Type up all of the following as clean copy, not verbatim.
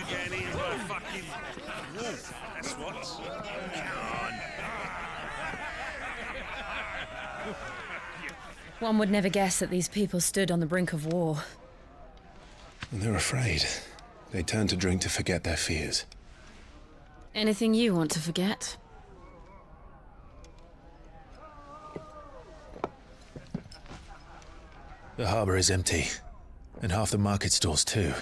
getting eaten by a fucking wolf, that's what. One would never guess that these people stood on the brink of war. And they're afraid. They turn to drink to forget their fears. Anything you want to forget? The harbor is empty, and half the market stalls too.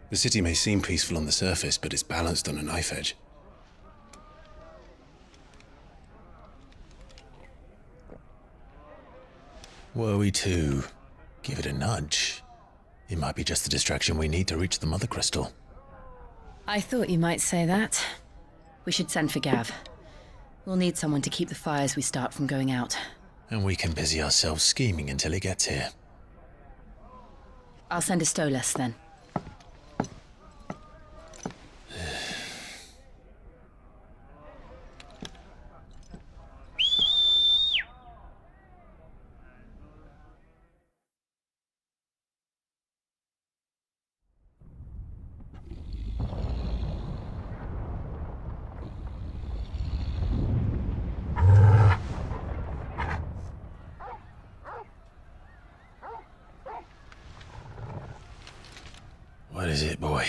The city may seem peaceful on the surface, but it's balanced on a knife edge. Were we to give it a nudge, it might be just the distraction we need to reach the Mother Crystal. I thought you might say that. We should send for Gav. We'll need someone to keep the fires we start from going out. And we can busy ourselves scheming until he gets here. I'll send a Stolas then. What is it, boy?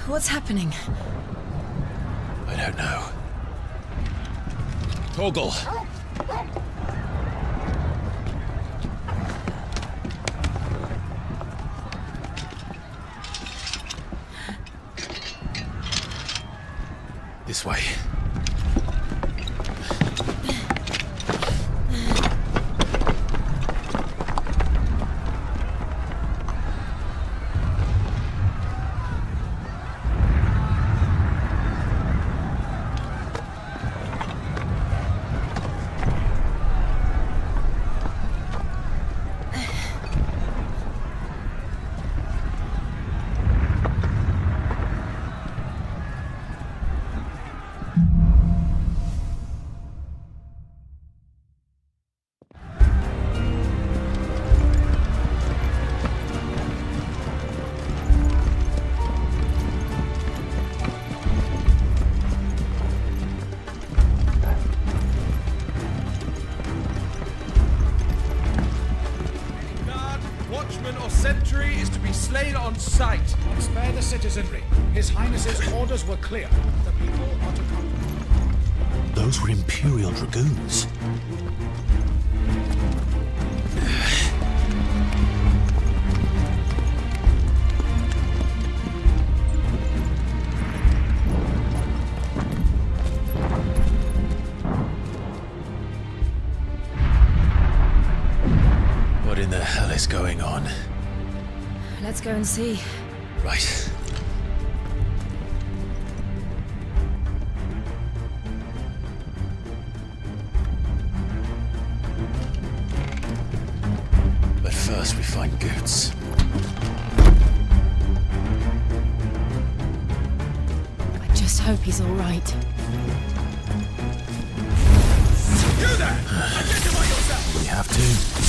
What's happening? I don't know. Toggle! This way. On sight. Spare the citizenry. His Highness's orders were clear. The people are to come. Those were Imperial Dragoons. What in the hell is going on? Let's go and see. Right. But first we find Goots. I just hope he's all right. You there! Identify yourself! We have to.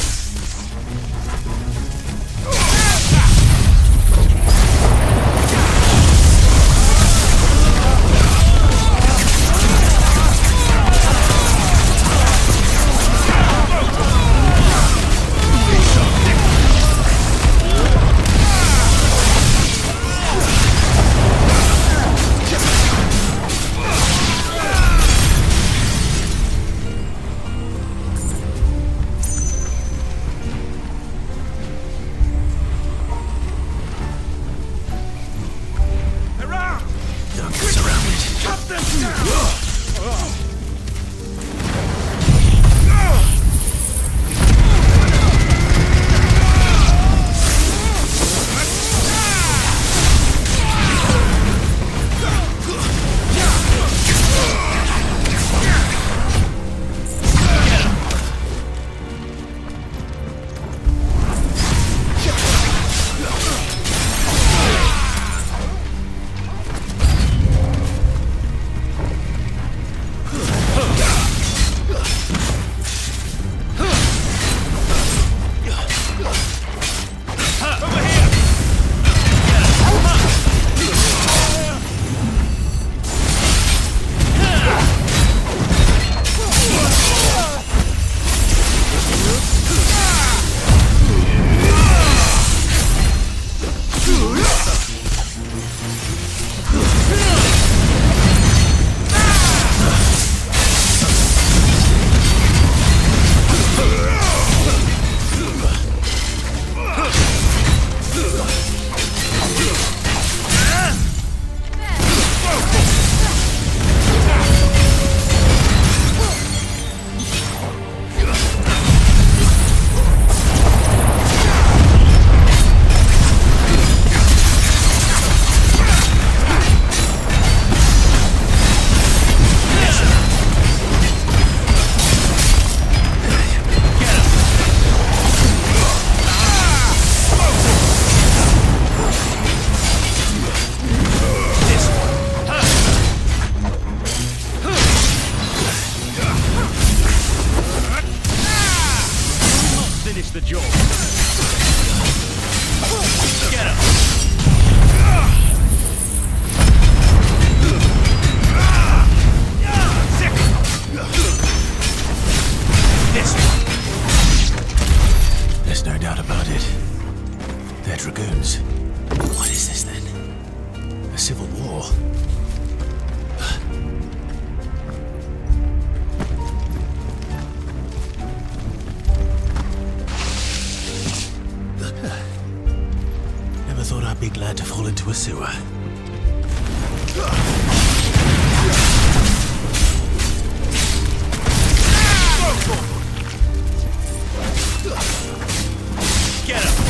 Undead Dragoons. What is this then? A civil war? Never thought I'd be glad to fall into a sewer. Get him!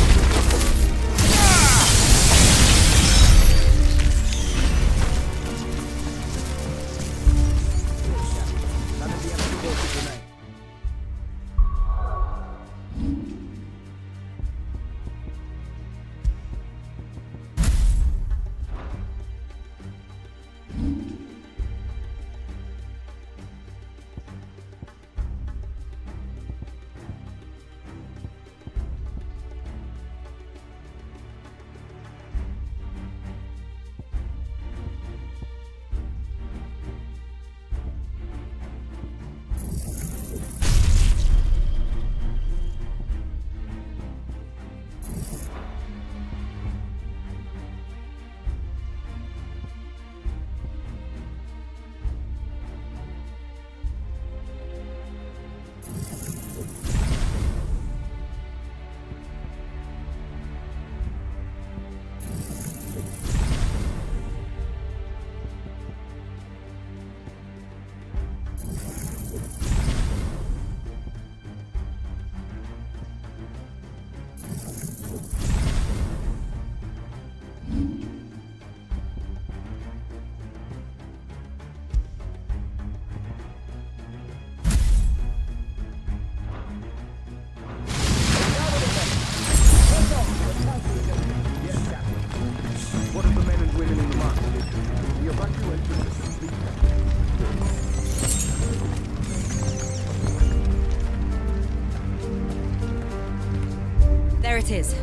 There it is.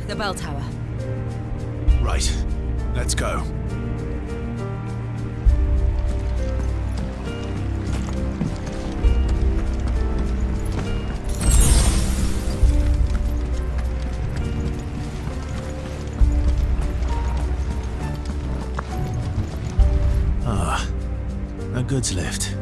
The bell tower. Right. Let's go. Ah, a goods lift.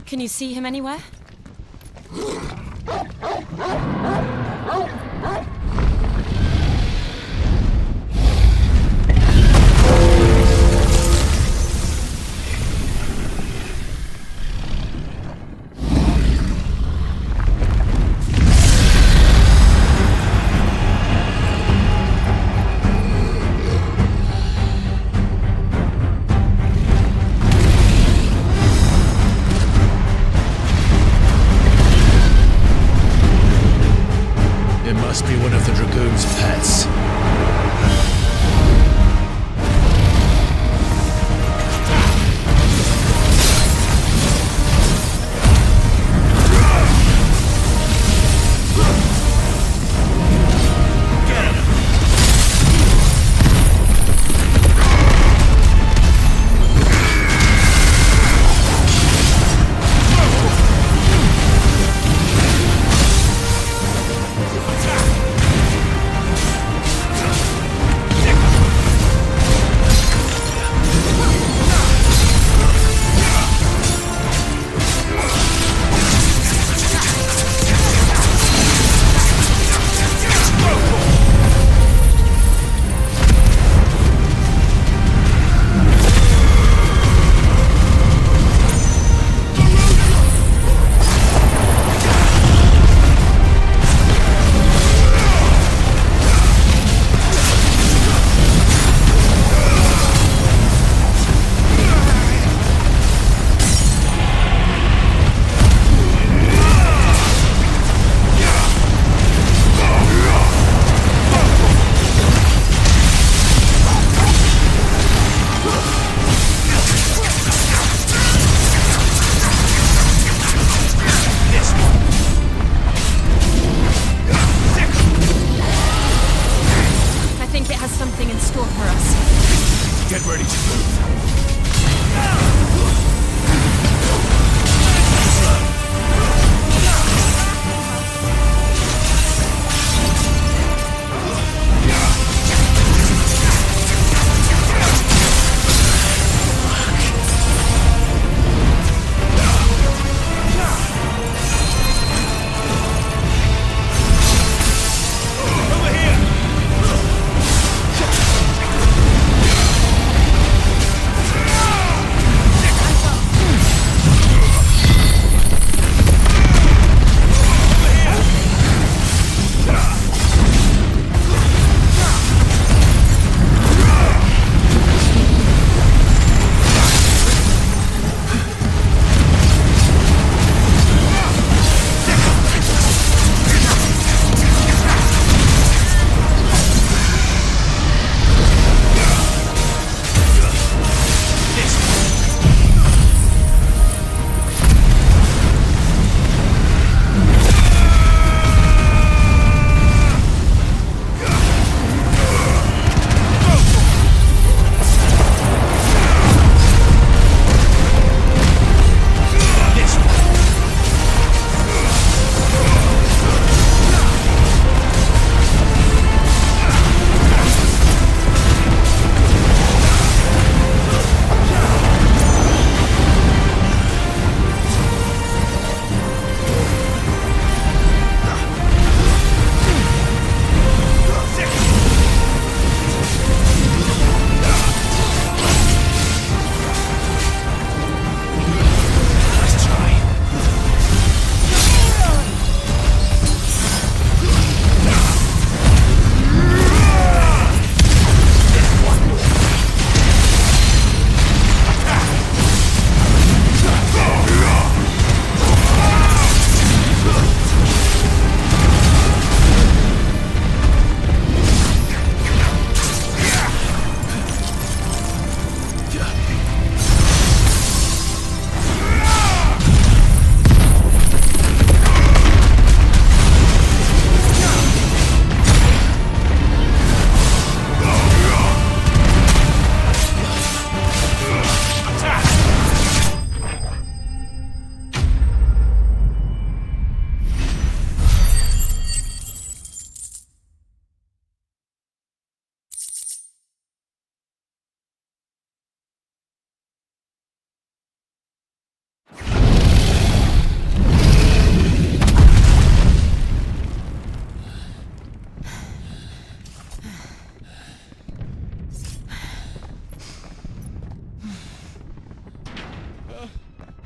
Can you see him anywhere?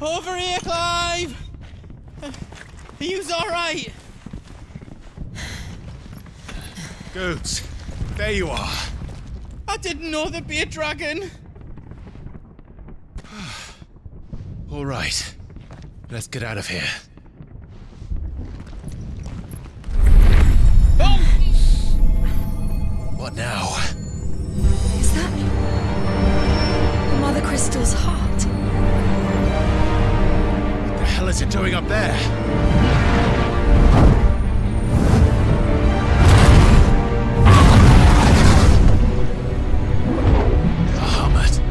Over here, Clive! Are you alright? Goods, there you are. I didn't know there'd be a dragon. All right, let's get out of here. Oh! What now? Is that Mother Crystal's heart? What the hell is it doing up there? Bahamut.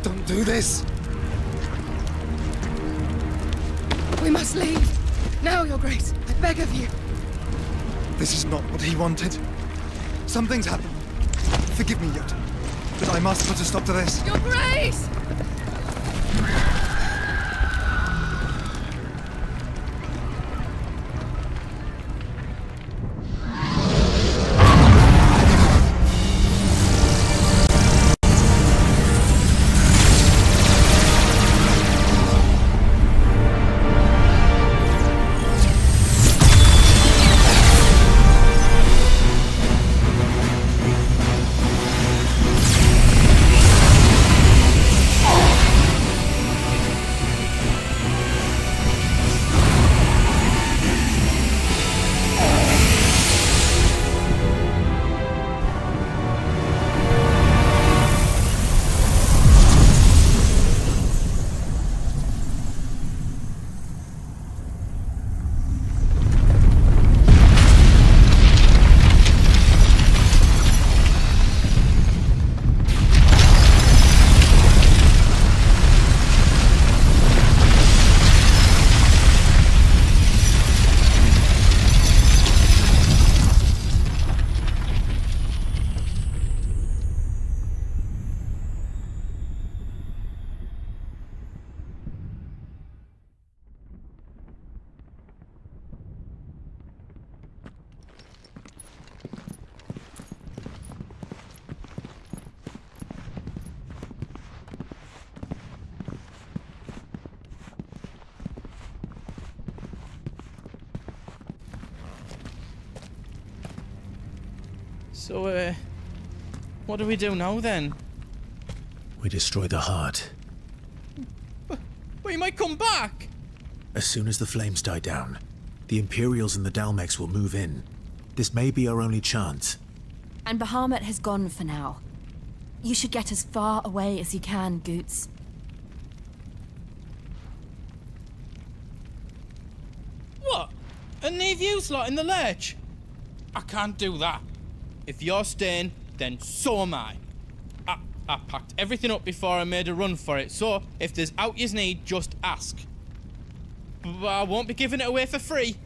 Don't do this! We must leave. Now, Your Grace. I beg of you. This is not what he wanted. Something's happened. Forgive me, Yod, but I must put a stop to this. Your Grace! So, what do we do now then? We destroy the heart. But he might come back! As soon as the flames die down, the Imperials and the Dalmex will move in. This may be our only chance. And Bahamut has gone for now. You should get as far away as you can, Goots. What? And leave you lot in the lurch? I can't do that. If you're staying, then so am I. I packed everything up before I made a run for it, so if there's out yous need, just ask. But I won't be giving it away for free.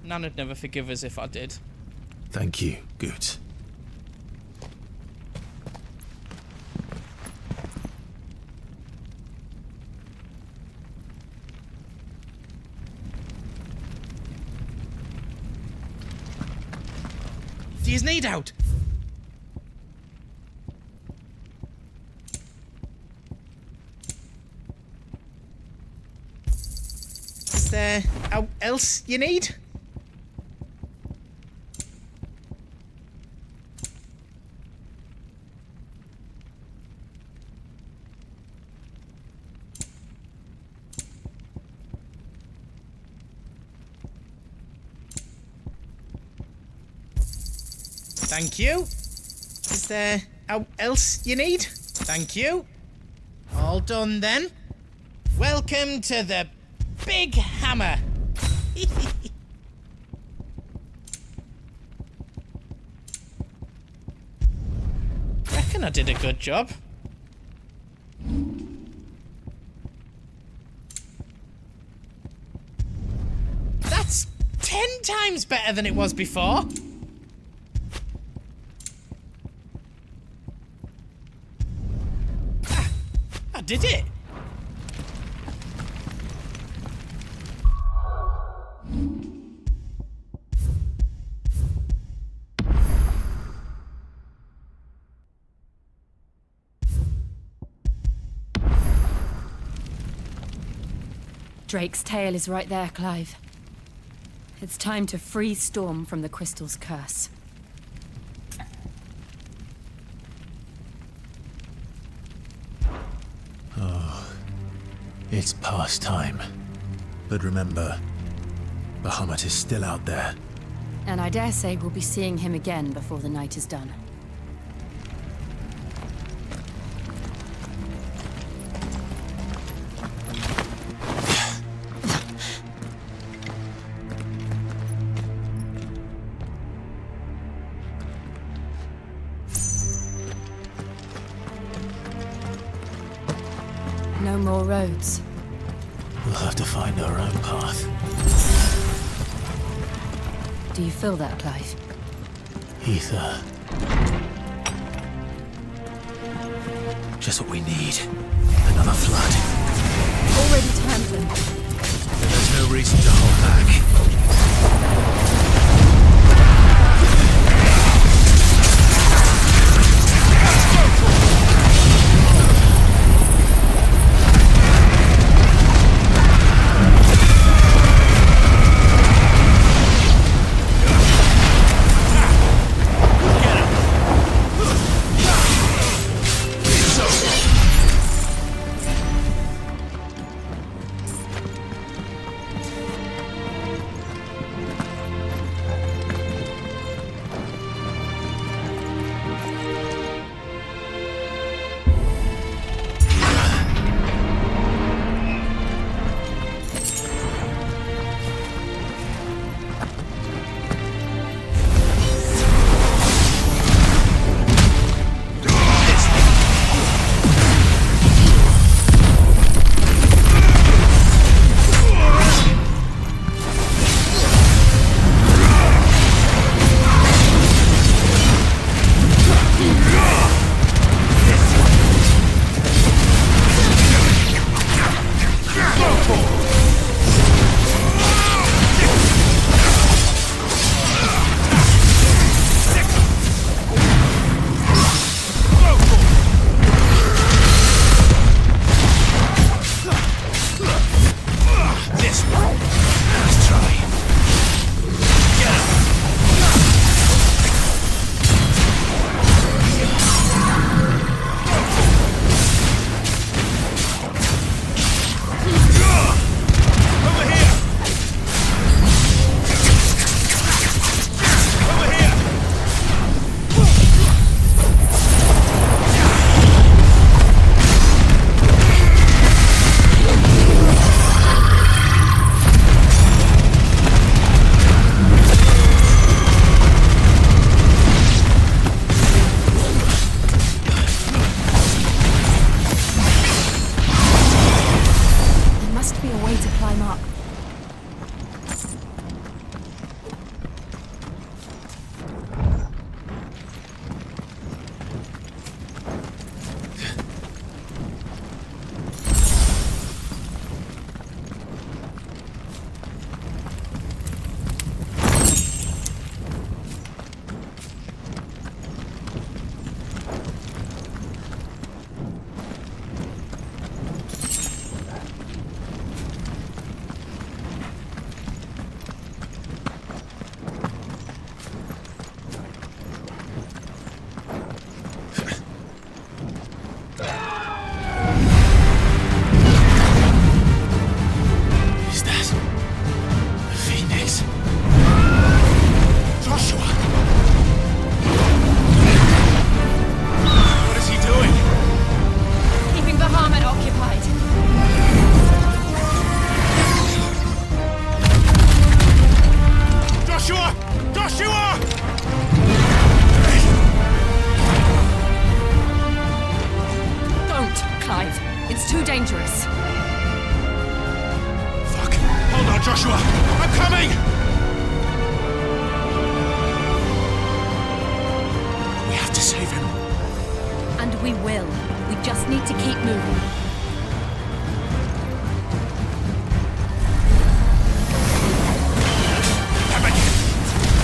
Nana'd never forgive us if I did. Thank you, Goots. Do yous need out? Is there out else you need? Thank you. Is there else you need? Thank you. All done then. Welcome to the Big Hammer. Reckon I did a good job. That's 10 times better than it was before. I did it. Drake's tail is right there, Clive. It's time to free Storm from the crystal's curse. It's past time. But remember, Bahamut is still out there. And I dare say we'll be seeing him again before the night is done. No more roads. We'll have to find our own path. Do you feel that, Clive? Ether. Just what we need. Another flood. Already turned them. Then there's no reason to hold back. And we will. We just need to keep moving.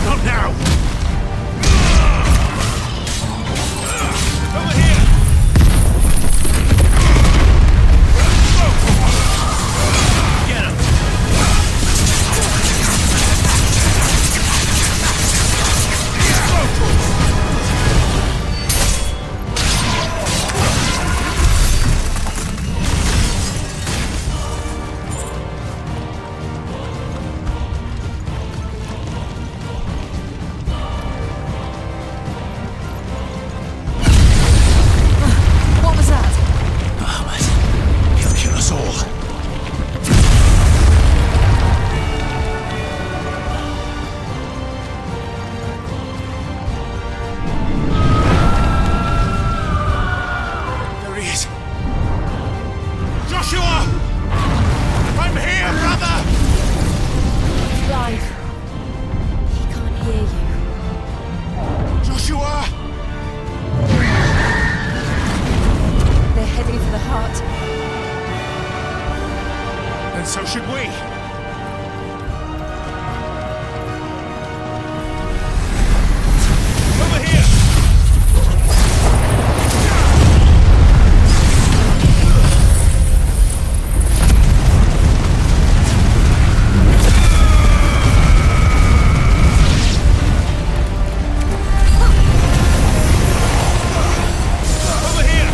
Not now! Over here! Get him! So should we. Over here! Over here!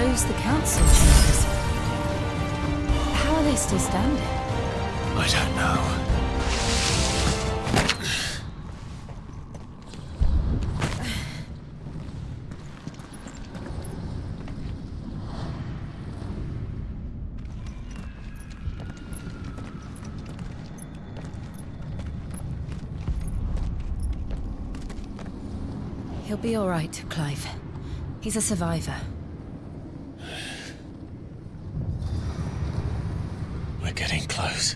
Those the council chambers. How are they still standing? I don't know. He'll be all right, Clive. He's a survivor. We're getting close.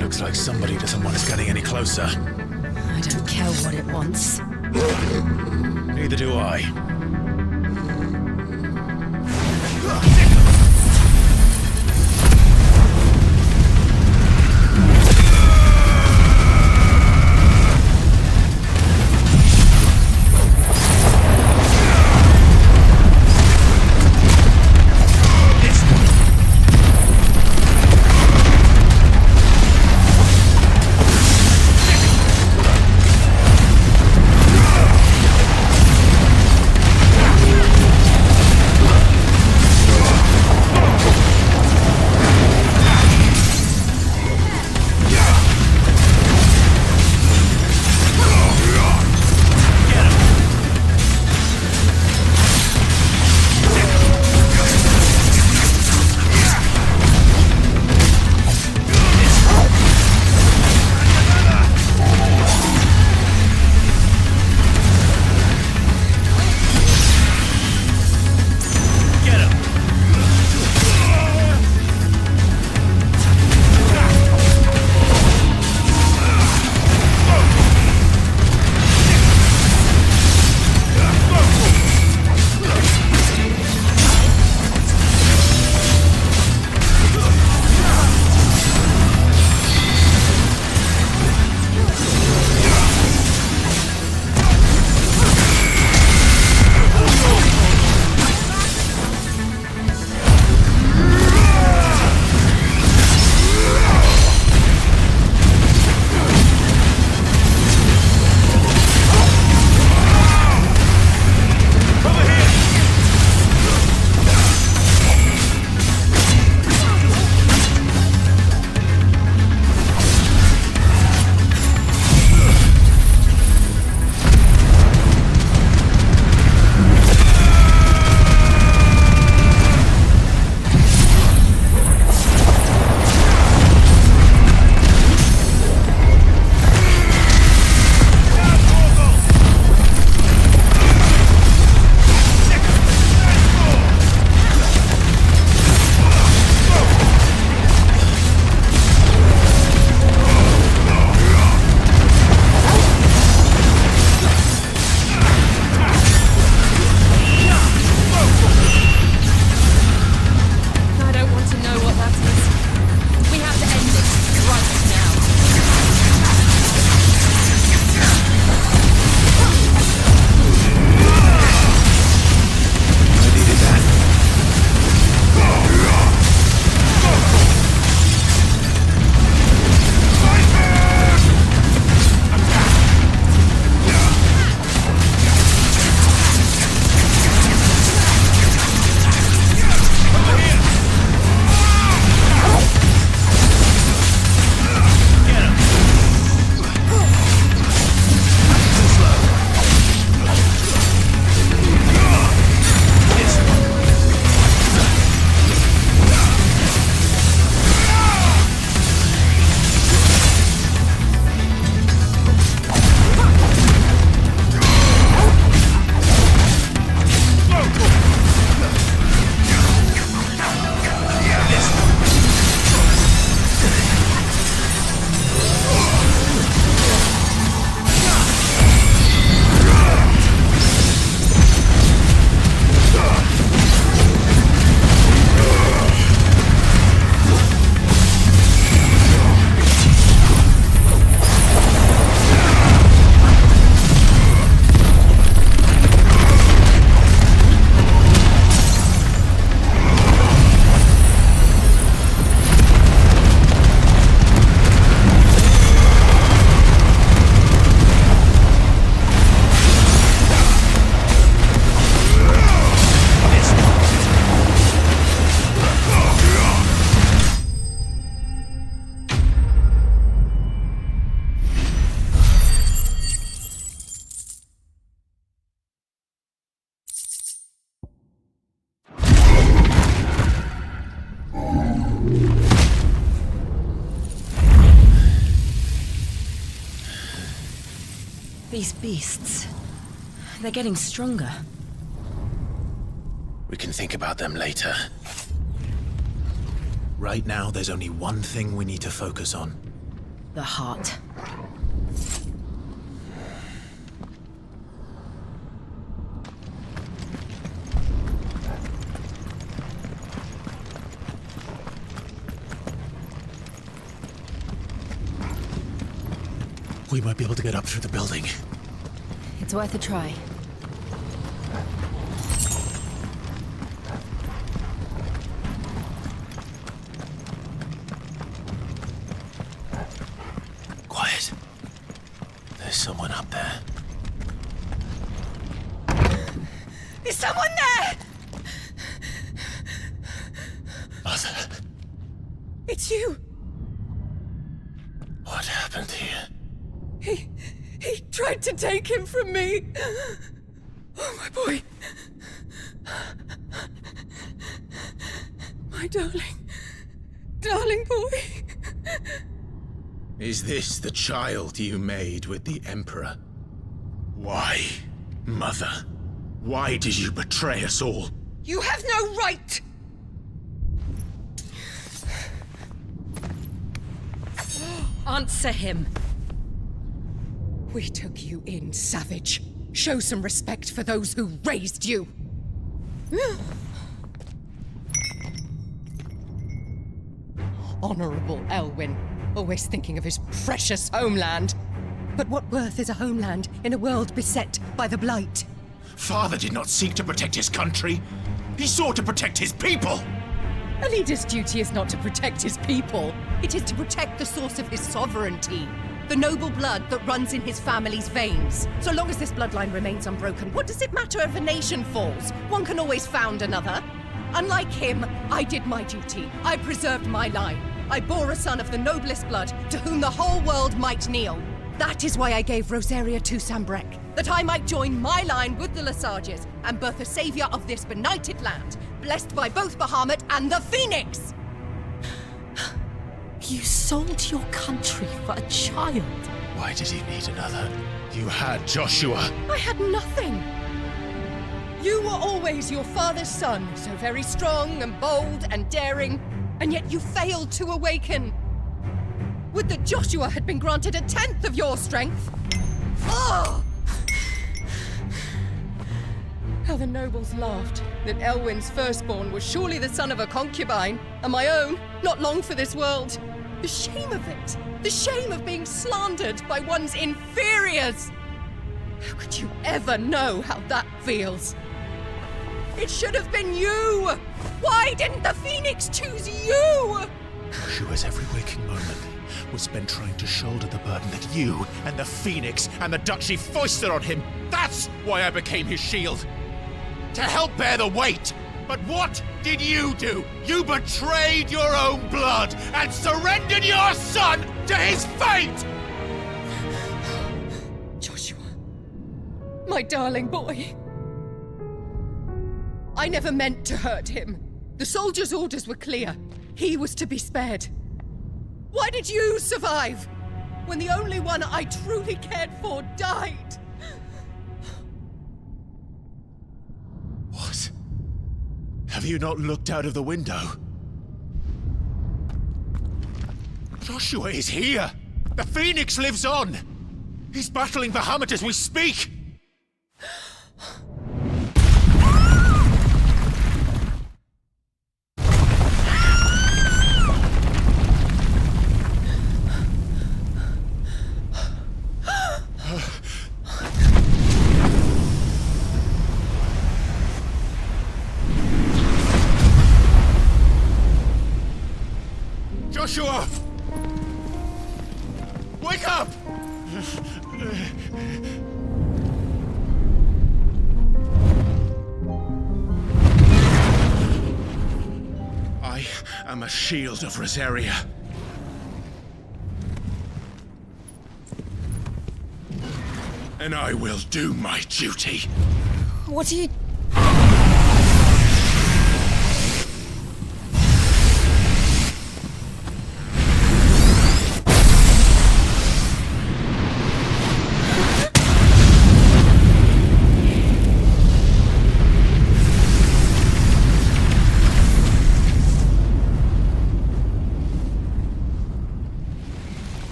Looks like somebody doesn't want us getting any closer. I don't care what it wants. Neither do I. These beasts... they're getting stronger. We can think about them later. Right now, there's only one thing we need to focus on. The heart. We might be able to get up through the building. It's worth a try. Quiet. There's someone up there. Is someone there? Mother, It's you! what happened here? He tried to take him from me! Oh, my boy. My darling boy. Is this the child you made with the Emperor? Why, Mother? Why did you betray us all? You have no right! Answer him. We took you in, savage. Show some respect for those who raised you. Honorable Elwyn, always thinking of his precious homeland. But what worth is a homeland in a world beset by the Blight? Father did not seek to protect his country. He sought to protect his people. A leader's duty is not to protect his people. It is to protect the source of his sovereignty. The noble blood that runs in his family's veins. So long as this bloodline remains unbroken, what does it matter if a nation falls? One can always found another. Unlike him, I did my duty. I preserved my line. I bore a son of the noblest blood, to whom the whole world might kneel. That is why I gave Rosaria to Sanbreque, that I might join my line with the Lesages and birth a savior of this benighted land, blessed by both Bahamut and the Phoenix! You sold your country for a child. Why did he need another? You had Joshua. I had nothing. You were always your father's son, so very strong and bold and daring, and yet you failed to awaken. Would that Joshua had been granted 1/10 of your strength? Oh! How the nobles laughed that Elwyn's firstborn was surely the son of a concubine, and my own, not long for this world. The shame of it! The shame of being slandered by one's inferiors! How could you ever know how that feels? It should have been you! Why didn't the Phoenix choose you? Joshua's every waking moment was spent trying to shoulder the burden that you and the Phoenix and the Duchy foisted on him. That's why I became his shield. To help bear the weight. But what did you do? You betrayed your own blood and surrendered your son to his fate! Joshua, my darling boy. I never meant to hurt him. The soldiers' orders were clear. He was to be spared. Why did you survive when the only one I truly cared for died? What? Have you not looked out of the window? Joshua is here! The Phoenix lives on! He's battling Bahamut as we speak! Joshua! Wake up! I am a shield of Rosaria. And I will do my duty. What are you...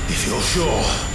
If you're sure.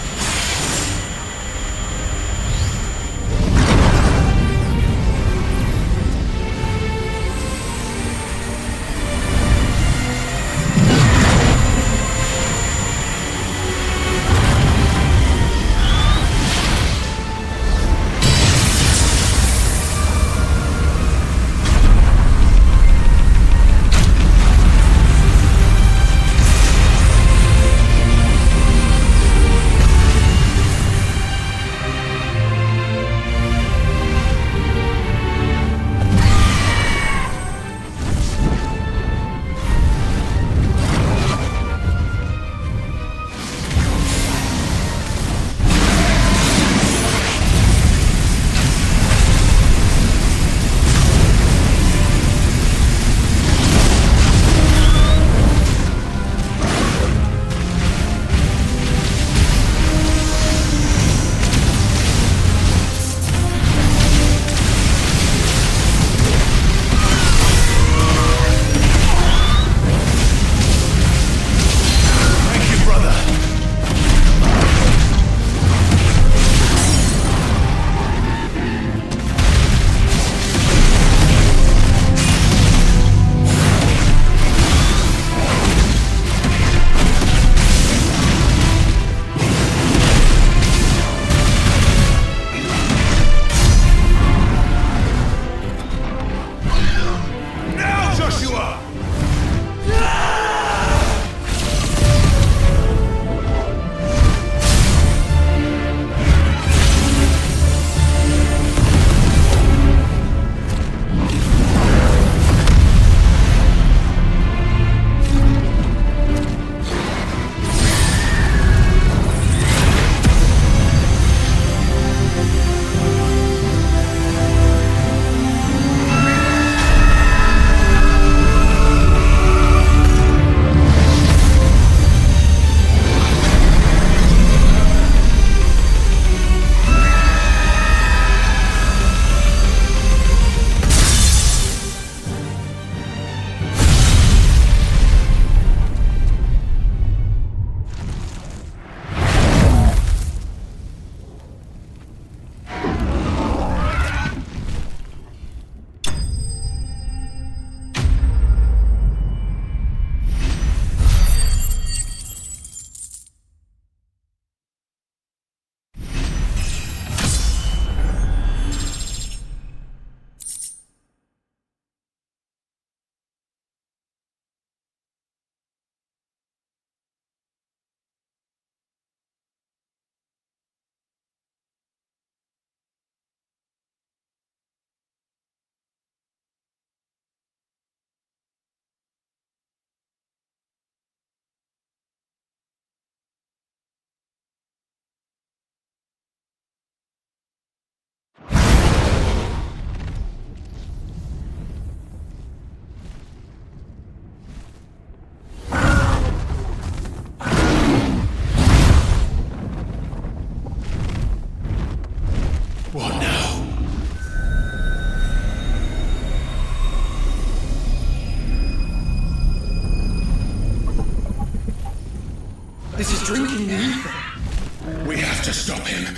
This is drinking the ether. We have to stop him.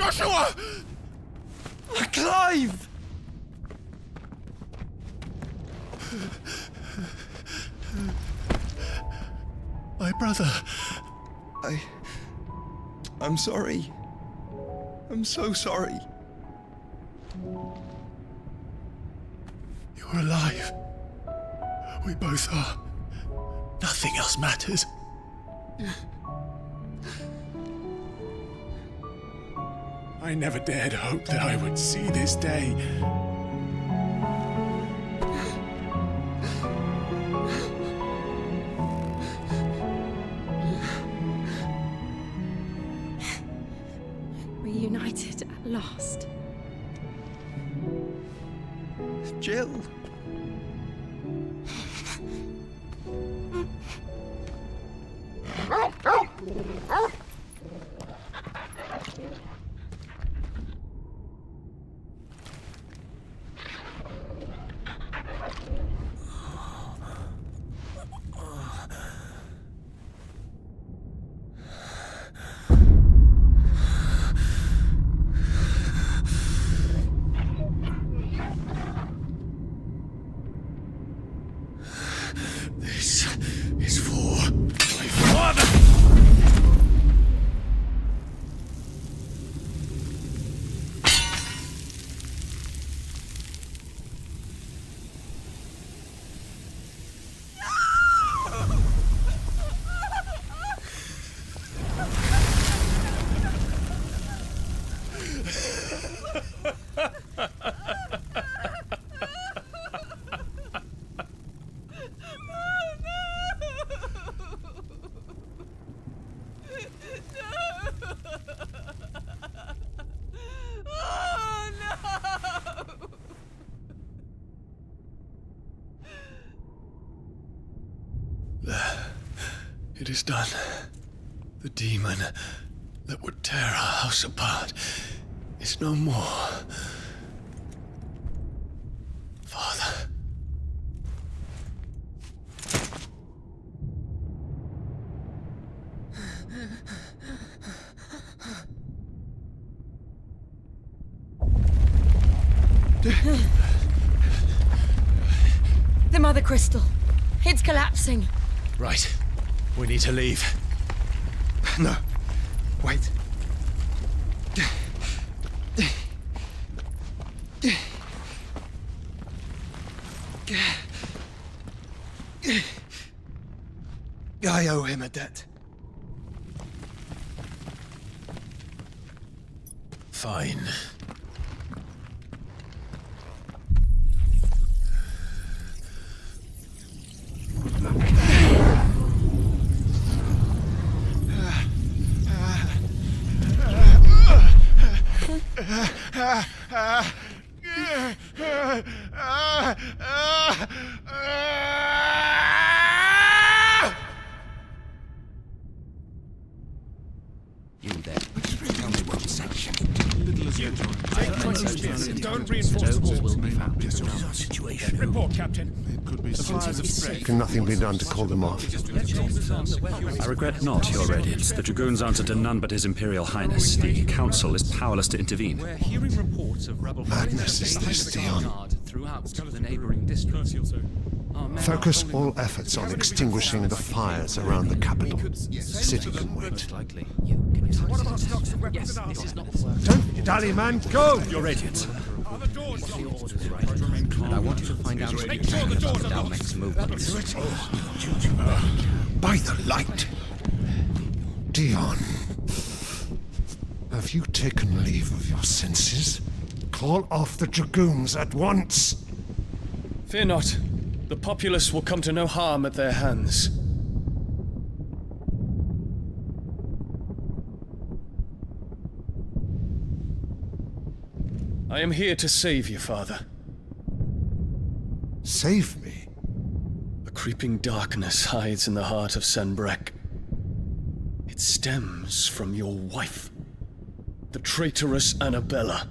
Joshua! Clive! My brother. I'm sorry. I'm so sorry. You're alive. We both are. Nothing else matters. I never dared hope that I would see this day. Reunited at last. Jill. This is for my father! It is done. The demon that would tear our house apart is no more. Father. The Mother Crystal. It's collapsing. Right. We need to leave. No. Wait. I owe him a debt. Fine. You there. Tell me what section. Don't reinforce the walls. Will be found. Situation. Report, Captain. Can nothing be done to call them off? I regret not, Your Radiance. The Dragoons answer to none but His Imperial Highness. The Council is powerless to intervene. We're hearing reports of rebel Madness is this, Dion. throughout the neighboring districts. Focus all efforts on extinguishing the fires around the capital. The city can wait. What about stocks of weapons and armor? Don't dally, man. Go! Your Radiance. Are the doors locked? And I want to find out Make sure the doors are our locked. next movements. By the light. Dion. Have you taken leave of your senses? Call off the Dragoons at once! Fear not. The populace will come to no harm at their hands. I am here to save you, Father. Save me? A creeping darkness hides in the heart of Sanbreque. It stems from your wife, the traitorous Annabella.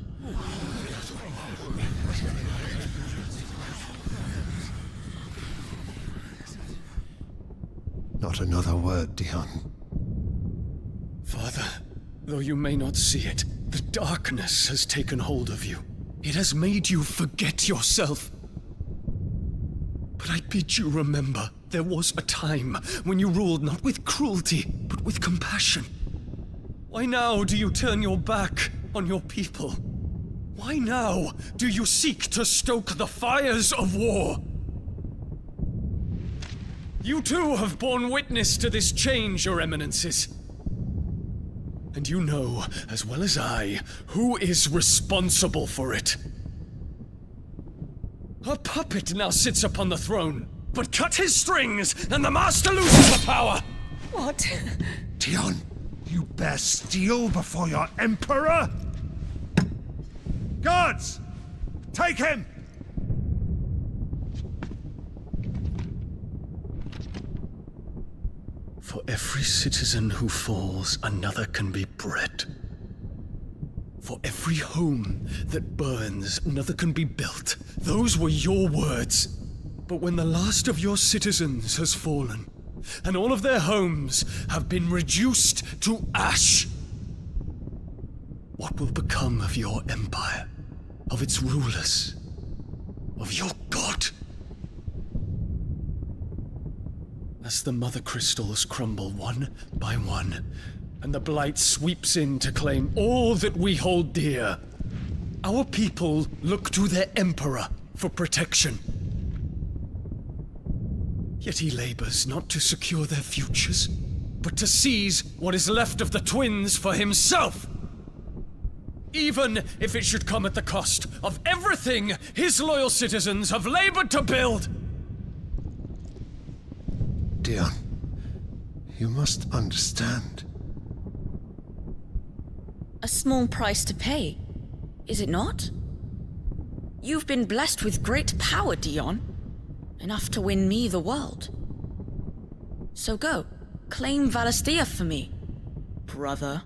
Not another word, Dion. Father, though you may not see it, The darkness has taken hold of you. It has made you forget yourself. But I bid you remember, there was a time when you ruled not with cruelty, but with compassion. Why now do you turn your back on your people? Why now do you seek to stoke the fires of war? You too have borne witness to this change, Your Eminences. And you know, as well as I, who is responsible for it. A puppet now sits upon the throne, but cut his strings, and the master loses the power! What? Dion, you bear steel before your emperor? Guards! Take him! For every citizen who falls, another can be bred. For every home that burns, another can be built. Those were your words. But when the last of your citizens has fallen, and all of their homes have been reduced to ash, what will become of your empire, of its rulers, of your god? As the mother crystals crumble one by one, and the blight sweeps in to claim all that we hold dear, our people look to their emperor for protection. Yet he labors not to secure their futures, but to seize what is left of the twins for himself. Even if it should come at the cost of everything his loyal citizens have labored to build. Dion, you must understand. A small price to pay, is it not? You've been blessed with great power, Dion. Enough to win me the world. So go, claim Valisthea for me, brother.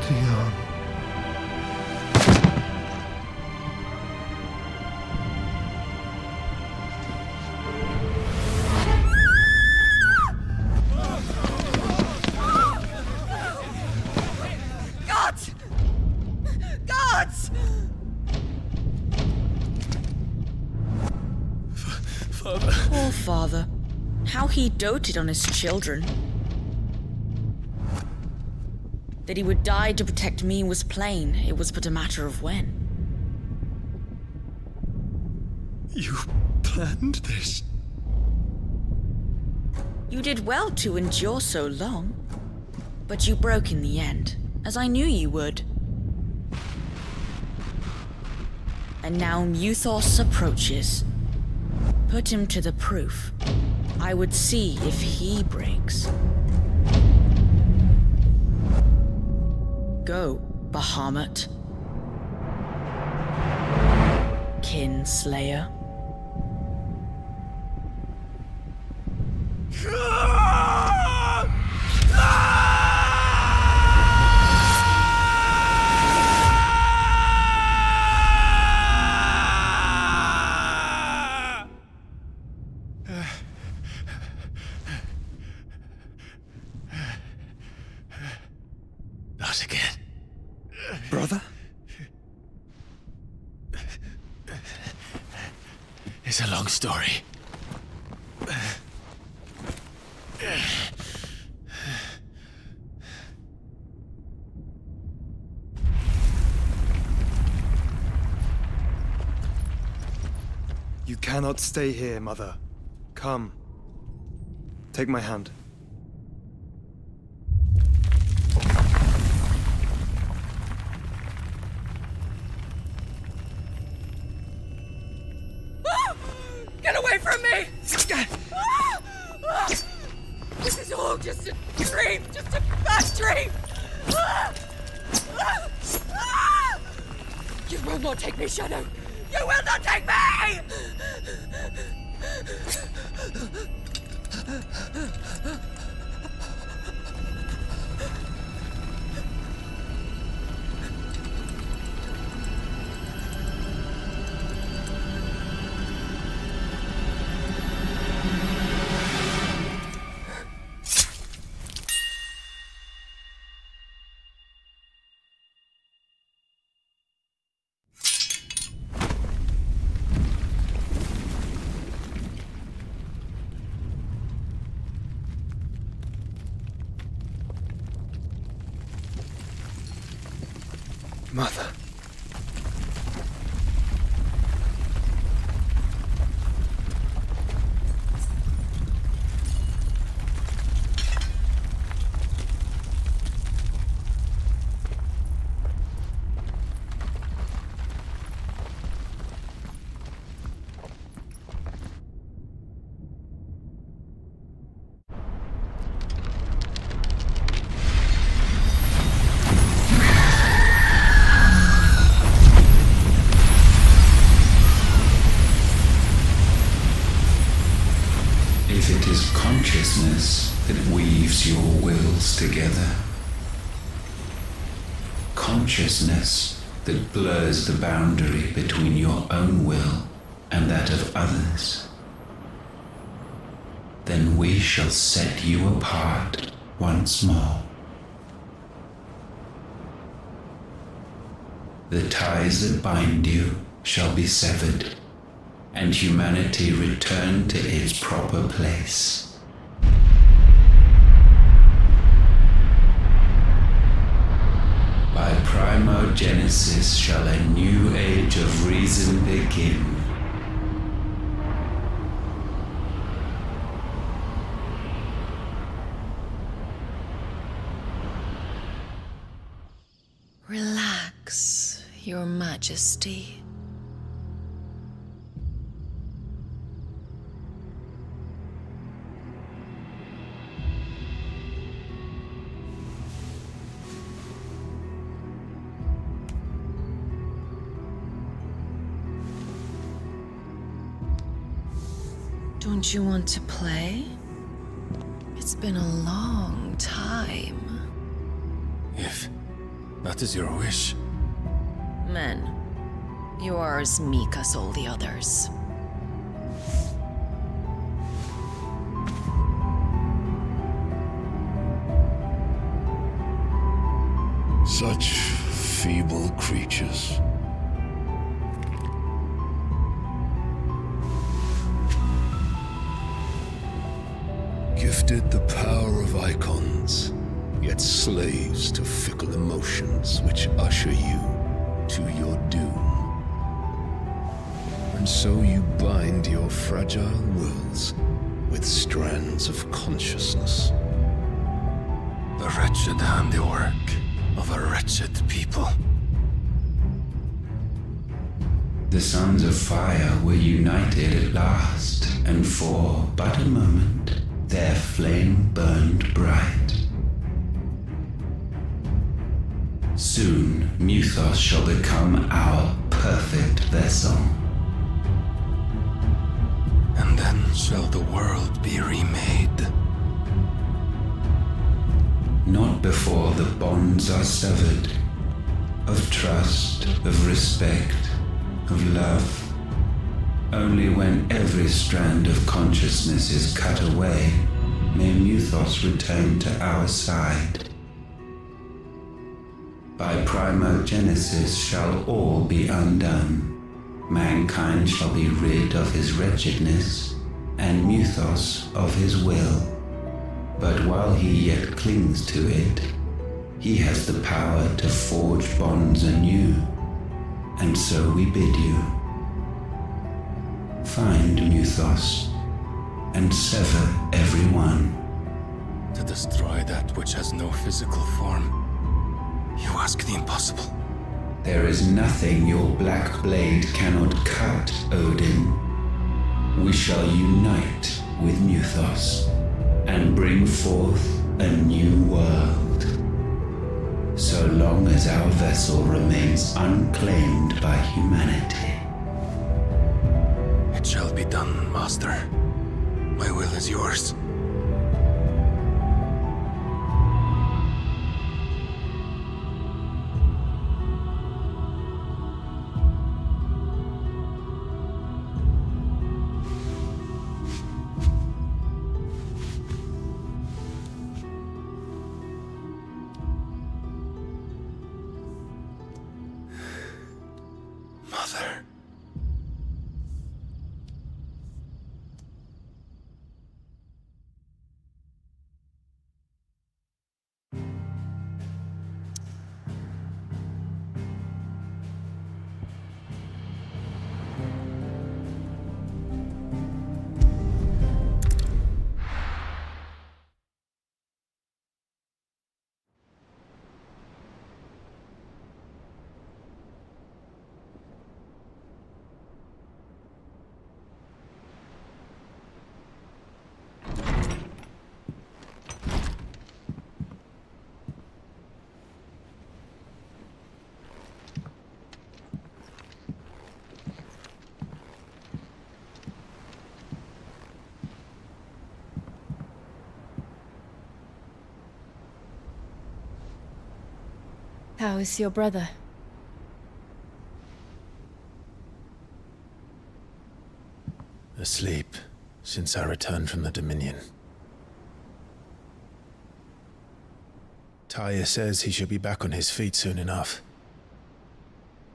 Dion. Gods! Gods! Father. Poor father. How he doted on his children. That he would die to protect me was plain. It was but a matter of when. You planned this? You did well to endure so long. But you broke in the end, as I knew you would. And now Muthos approaches. Put him to the proof. I would see if he breaks. Go, Bahamut. Kinslayer. Not again. Brother? It's a long story. You cannot stay here, Mother. Come. Take my hand. Get away from me! This is all just a dream, just a bad dream! You will not take me, Shadow! You will not take me! Mother. Consciousness that weaves your wills together. Consciousness that blurs the boundary between your own will and that of others. Then we shall set you apart once more. The ties that bind you shall be severed, and humanity return to its proper place. By primogenesis shall a new age of reason begin. Relax, Your Majesty. Don't you want to play? It's been a long time. If that is your wish. Men, you are as meek as all the others. Such feeble creatures. Gifted the power of icons, yet slaves to fickle emotions which usher you to your doom. And so you bind your fragile wills with strands of consciousness. The wretched handiwork of a wretched people. The sons of fire were united at last, and for but a moment their flame burned bright. Soon, Muthos shall become our perfect vessel. And then shall the world be remade. Not before the bonds are severed, of trust, of respect, of love. Only when every strand of consciousness is cut away, may Muthos return to our side. By primogenesis shall all be undone. Mankind shall be rid of his wretchedness, and Muthos of his will. But while he yet clings to it, he has the power to forge bonds anew. And so we bid you, find Muthos, and sever everyone. To destroy that which has no physical form, you ask the impossible. There is nothing your black blade cannot cut, Odin. We shall unite with Muthos, and bring forth a new world. So long as our vessel remains unclaimed by humanity. It shall be done, Master. My will is yours. Mother. How is your brother? Asleep since I returned from the Dominion. Taya says he should be back on his feet soon enough.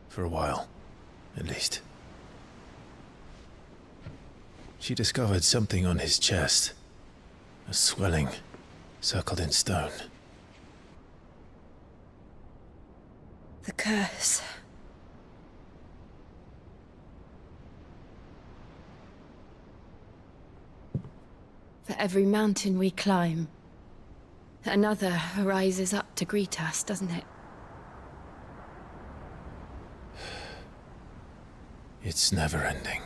For a while, at least. She discovered something on his chest. A swelling, circled in stone. The curse. For every mountain we climb, another rises up to greet us, doesn't it? It's never ending.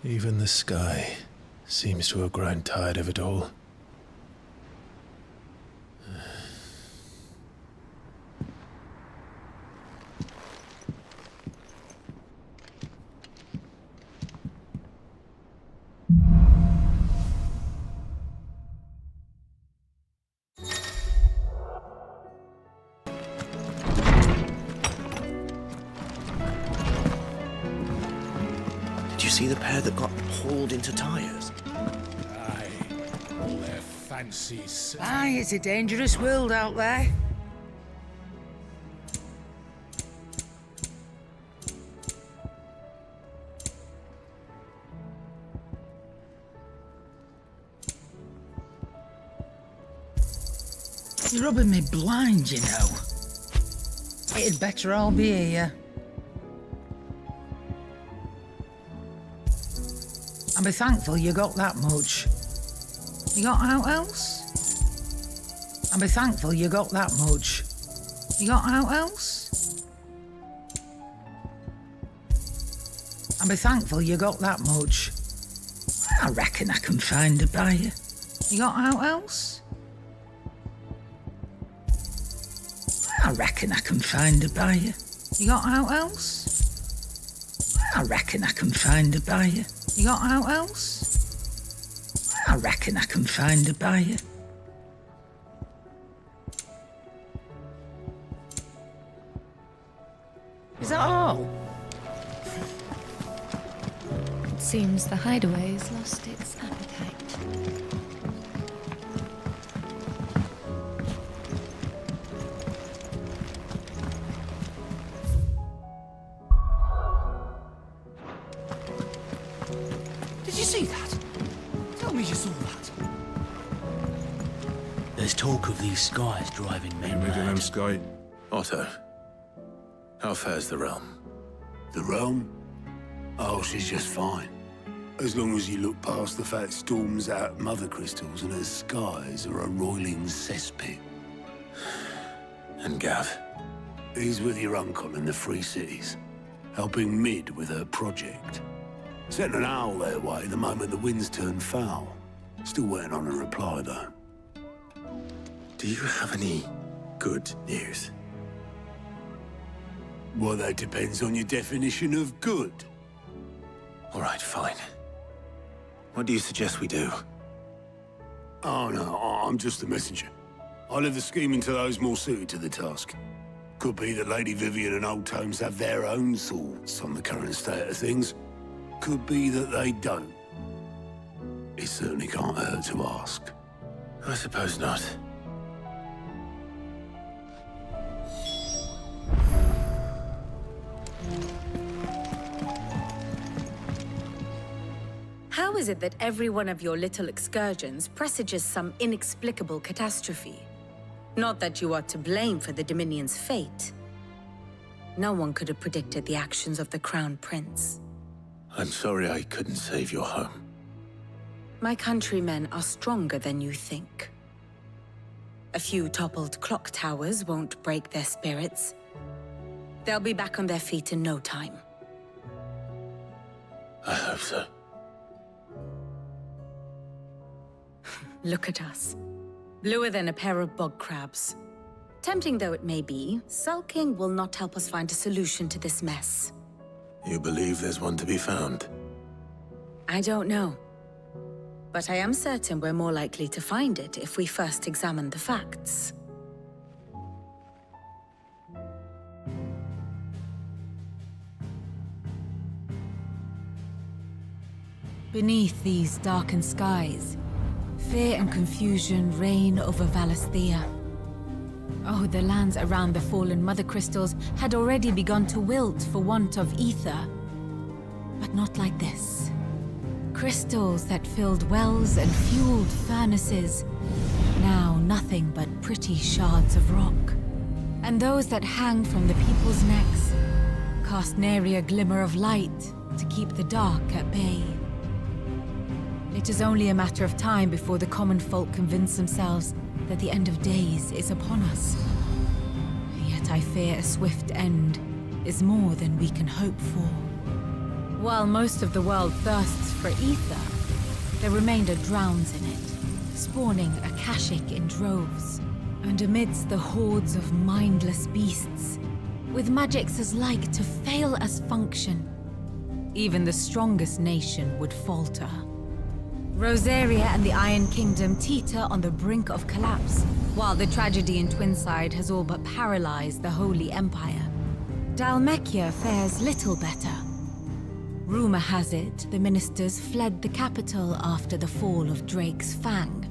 Even the sky seems to have grown tired of it all. See the pair that got hauled into tires? Aye, all their fancies. Aye, it's a dangerous world out there. You're rubbing me blind, you know. It'd better all be here. And be thankful you got that much. You got out else? And be thankful you got that much. You got out else? And be thankful you got that much. I reckon I can find a buyer. You got out else? I reckon I can find a buyer. You got out else? I reckon I can find a buyer. You got out else? I reckon I can find a buyer. Is that all? It seems the hideaway's lost its appetite. Did you see that? Tell me you saw that. There's talk of these skies driving men mad. Sky. Otto, how fares the realm? The realm? Oh, she's just fine. As long as you look past the fat storms out mother crystals and her skies are a roiling cesspit. And Gav? He's with your uncle in the Free Cities, helping Mid with her project. Sent an owl their way the moment the winds turned foul. Still waiting on a reply, though. Do you have any good news? Well, that depends on your definition of good. All right, fine. What do you suggest we do? Oh, no, I'm just a messenger. I leave the scheming to those more suited to the task. Could be that Lady Vivian and Old Tomes have their own thoughts on the current state of things. Could be that they don't. It certainly can't hurt to ask. I suppose not. How is it that every one of your little excursions presages some inexplicable catastrophe? Not that you are to blame for the Dominion's fate. No one could have predicted the actions of the Crown Prince. I'm sorry I couldn't save your home. My countrymen are stronger than you think. A few toppled clock towers won't break their spirits. They'll be back on their feet in no time. I hope so. Look at us. Bluer than a pair of bog crabs. Tempting though it may be, sulking will not help us find a solution to this mess. You believe there's one to be found? I don't know. But I am certain we're more likely to find it if we first examine the facts. Beneath these darkened skies, fear and confusion reign over Valisthea. Oh, the lands around the fallen Mother Crystals had already begun to wilt for want of ether. But not like this. Crystals that filled wells and fueled furnaces, now nothing but pretty shards of rock. And those that hang from the people's necks cast nary a glimmer of light to keep the dark at bay. It is only a matter of time before the common folk convince themselves that the end of days is upon us. Yet I fear a swift end is more than we can hope for. While most of the world thirsts for ether, the remainder drowns in it, spawning Akashic in droves. And amidst the hordes of mindless beasts, with magics as like to fail as function, even the strongest nation would falter. Rosaria and the Iron Kingdom teeter on the brink of collapse, while the tragedy in Twinside has all but paralyzed the Holy Empire. Dhalmekia fares little better. Rumor has it the ministers fled the capital after the fall of Drake's Fang,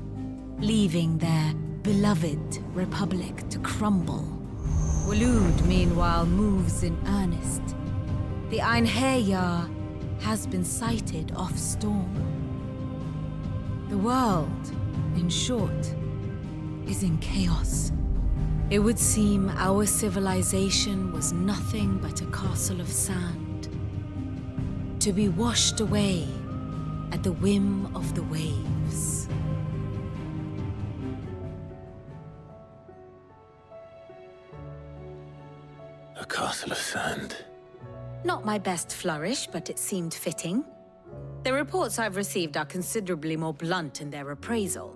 leaving their beloved republic to crumble. Waloed, meanwhile, moves in earnest. The Einherjar has been sighted off Storm. The world, in short, is in chaos. It would seem our civilization was nothing but a castle of sand, to be washed away at the whim of the waves. A castle of sand. Not my best flourish, but it seemed fitting. The reports I've received are considerably more blunt in their appraisal.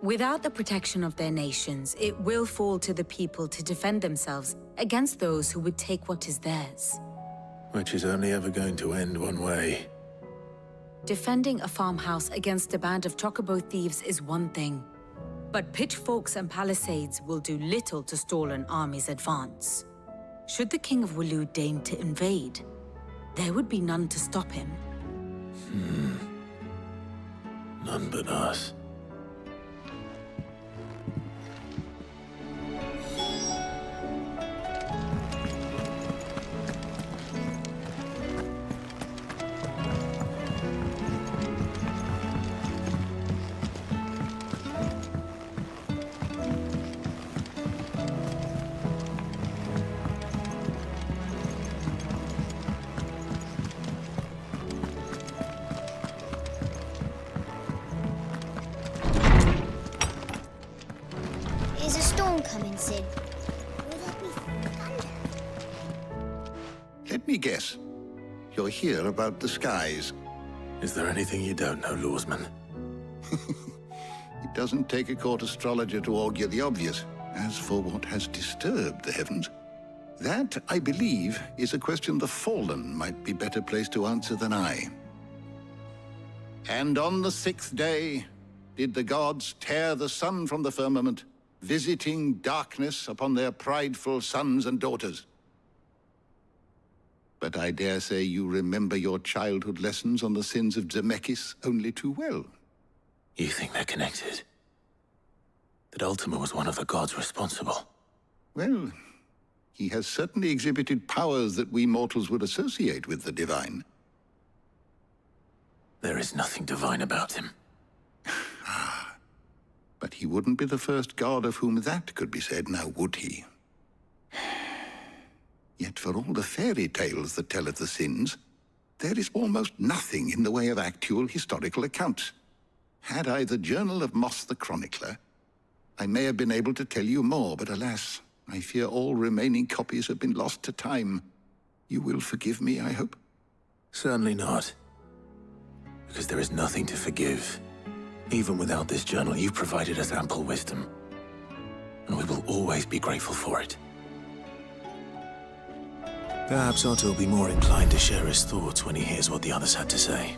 Without the protection of their nations, it will fall to the people to defend themselves against those who would take what is theirs. Which is only ever going to end one way. Defending a farmhouse against a band of chocobo thieves is one thing, but pitchforks and palisades will do little to stall an army's advance. Should the King of Waloed deign to invade, there would be none to stop him. None but us. Coming, Sid. Will there be thunder? Let me guess. You're here about the skies. Is there anything you don't know, Lawsman? It doesn't take a court astrologer to augur the obvious. As for what has disturbed the heavens, that, I believe, is a question the Fallen might be better placed to answer than I. And on the 6th day, did the gods tear the sun from the firmament, visiting darkness upon their prideful sons and daughters. But I dare say you remember your childhood lessons on the sins of Zemeckis only too well. You think they're connected? That Ultima was one of the gods responsible? Well, he has certainly exhibited powers that we mortals would associate with the divine. There is nothing divine about him. But he wouldn't be the first god of whom that could be said, now would he? Yet for all the fairy tales that tell of the sins, there is almost nothing in the way of actual historical accounts. Had I the Journal of Moss the Chronicler, I may have been able to tell you more, but alas, I fear all remaining copies have been lost to time. You will forgive me, I hope? Certainly not. Because there is nothing to forgive. Even without this journal, you've provided us ample wisdom. and we will always be grateful for it. Perhaps Otto will be more inclined to share his thoughts when he hears what the others had to say.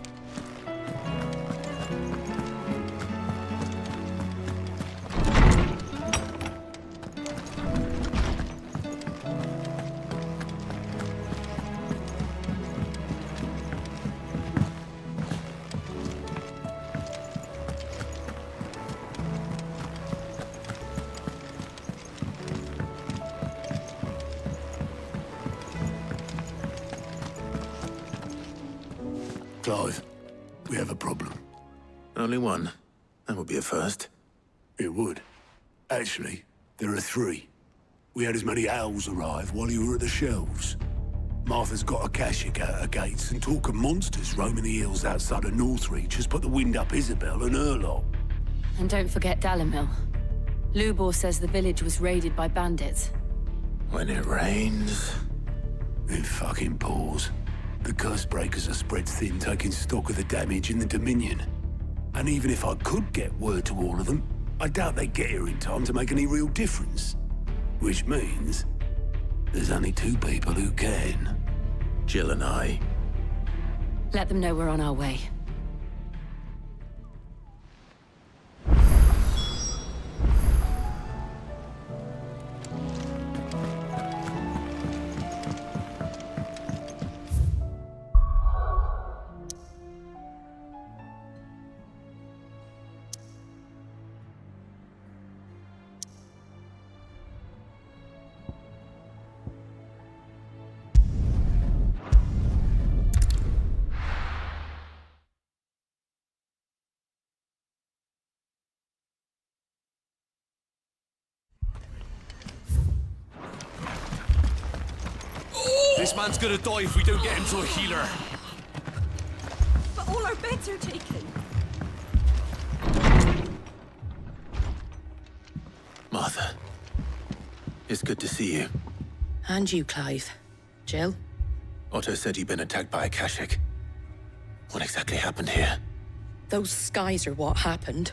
Clive, we have a problem. Only one. That would be a first. It would. Actually, there are 3. We had as many owls arrive while you were at the shelves. Martha's got Akashic out her gates, and talk of monsters roaming the hills outside of Northreach has put the wind up Isabel and her lot. And don't forget Dalimil. Lubor says the village was raided by bandits. When it rains... It fucking pours. The curse breakers are spread thin, taking stock of the damage in the Dominion. And even if I could get word to all of them, I doubt they'd get here in time to make any real difference. Which means there's only 2 people who can. Jill and I. Let them know we're on our way. This man's gonna die if we don't get him to a healer. But all our beds are taken. Martha. It's good to see you. And you, Clive. Jill? Otto said you'd been attacked by Akashic. What exactly happened here? Those skies are what happened.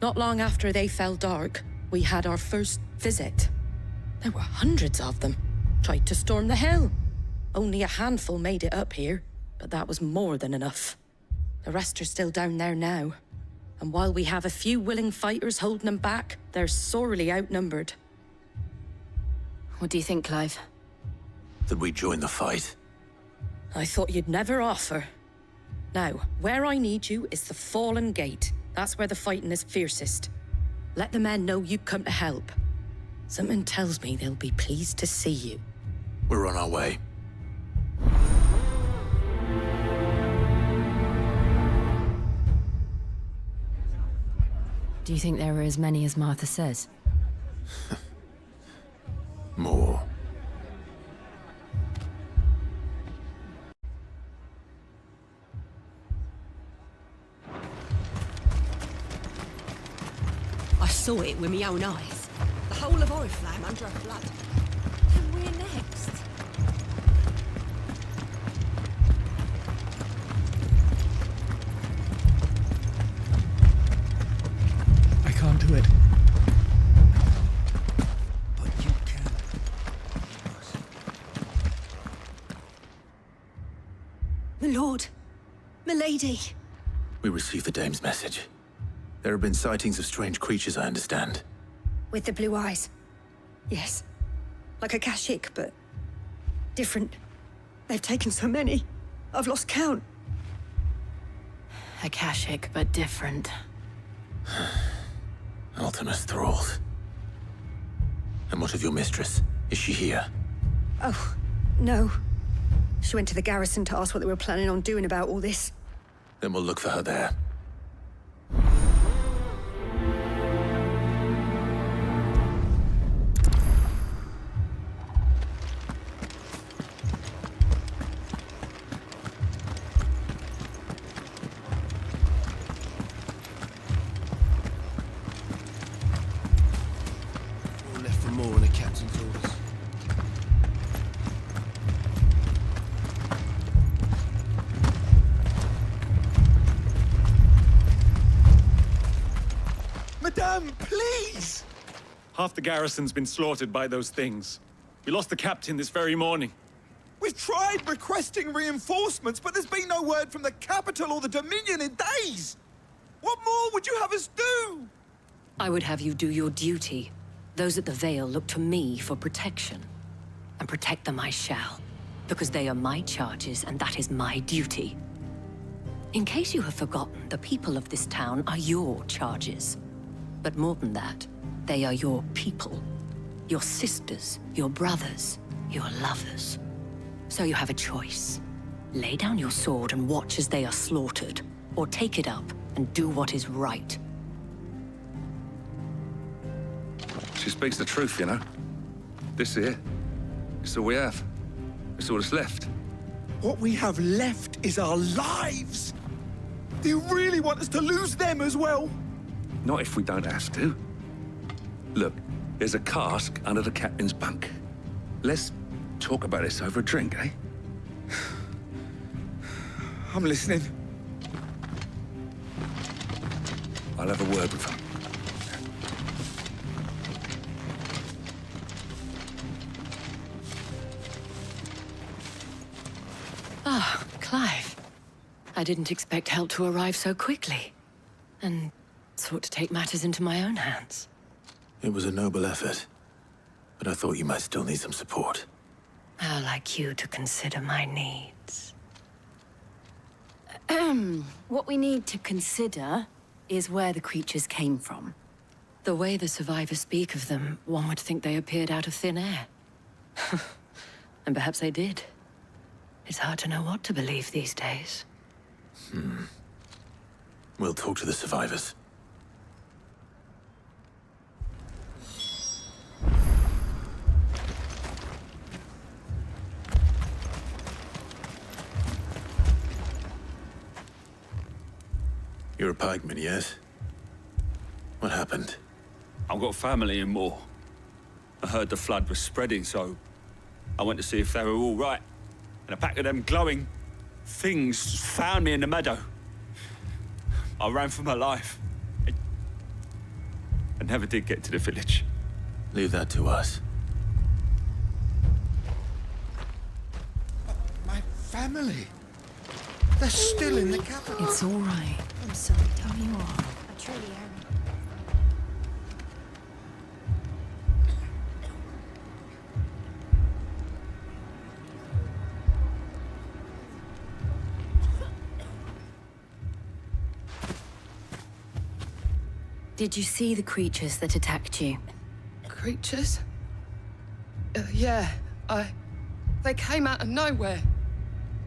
Not long after they fell dark, we had our first visit. There were hundreds of them. Tried to storm the hill. Only a handful made it up here, but that was more than enough. The rest are still down there now. And while we have a few willing fighters holding them back, they're sorely outnumbered. What do you think, Clive? That we join the fight? I thought you'd never offer. Now, where I need you is the Fallen Gate. That's where the fighting is fiercest. Let the men know you come to help. Something tells me they'll be pleased to see you. We're on our way. Do you think there are as many as Martha says? More. I saw it with my own eyes. The whole of Oriflamme under her blood. And we're next. I can't do it. But you can. My lord. My lady. We received the dame's message. There have been sightings of strange creatures, I understand. With the blue eyes. Yes. Like Akashic, but different. They've taken so many. I've lost count. Akashic, but different. Ultima's thralls. And what of your mistress? Is she here? Oh, no. She went to the garrison to ask what they were planning on doing about all this. Then we'll look for her there. Half the garrison's been slaughtered by those things. We lost the captain this very morning. We've tried requesting reinforcements, but there's been no word from the capital or the Dominion in days! What more would you have us do? I would have you do your duty. Those at the Vale look to me for protection. And protect them I shall. Because they are my charges, and that is my duty. In case you have forgotten, the people of this town are your charges. But more than that, they are your people. Your sisters, your brothers, your lovers. So you have a choice. Lay down your sword and watch as they are slaughtered, or take it up and do what is right. She speaks the truth, you know. This here, it's all we have. It's all that's left. What we have left is our lives! Do you really want us to lose them as well? Not if we don't have to. Look, there's a cask under the captain's bunk. Let's talk about this over a drink, eh? I'm listening. I'll have a word with him. Ah, Clive. I didn't expect help to arrive so quickly. And sought to take matters into my own hands. It was a noble effort, but I thought you might still need some support. How like you to consider my needs. What we need to consider is where the creatures came from. The way the survivors speak of them, one would think they appeared out of thin air. And perhaps they did. It's hard to know what to believe these days. We'll talk to the survivors. You're a pikeman, yes? What happened? I've got family in Moor. I heard the flood was spreading, so I went to see if they were all right. And a pack of them glowing things found me in the meadow. I ran for my life. I never did get to the village. Leave that to us. My family. They're still in the capital. It's all right. I'm sorry, darling. You are. I truly am. Did you see the creatures that attacked you? Creatures? Yeah, they came out of nowhere.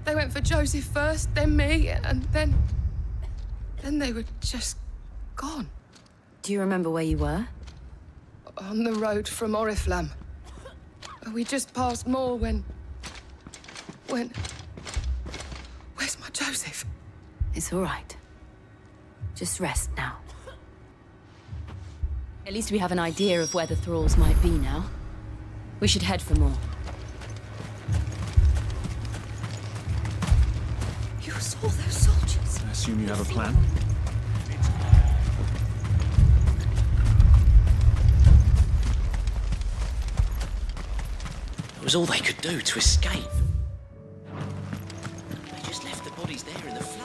They went for Joseph first, then me, and then they were just gone. Do you remember where you were? On the road from Oriflamme. We just passed Moor when... Where's my Joseph? It's all right. Just rest now. At least we have an idea of where the thralls might be now. We should head for more. You saw those soldiers? I assume you have a plan? It was all they could do to escape. They just left the bodies there in the flood.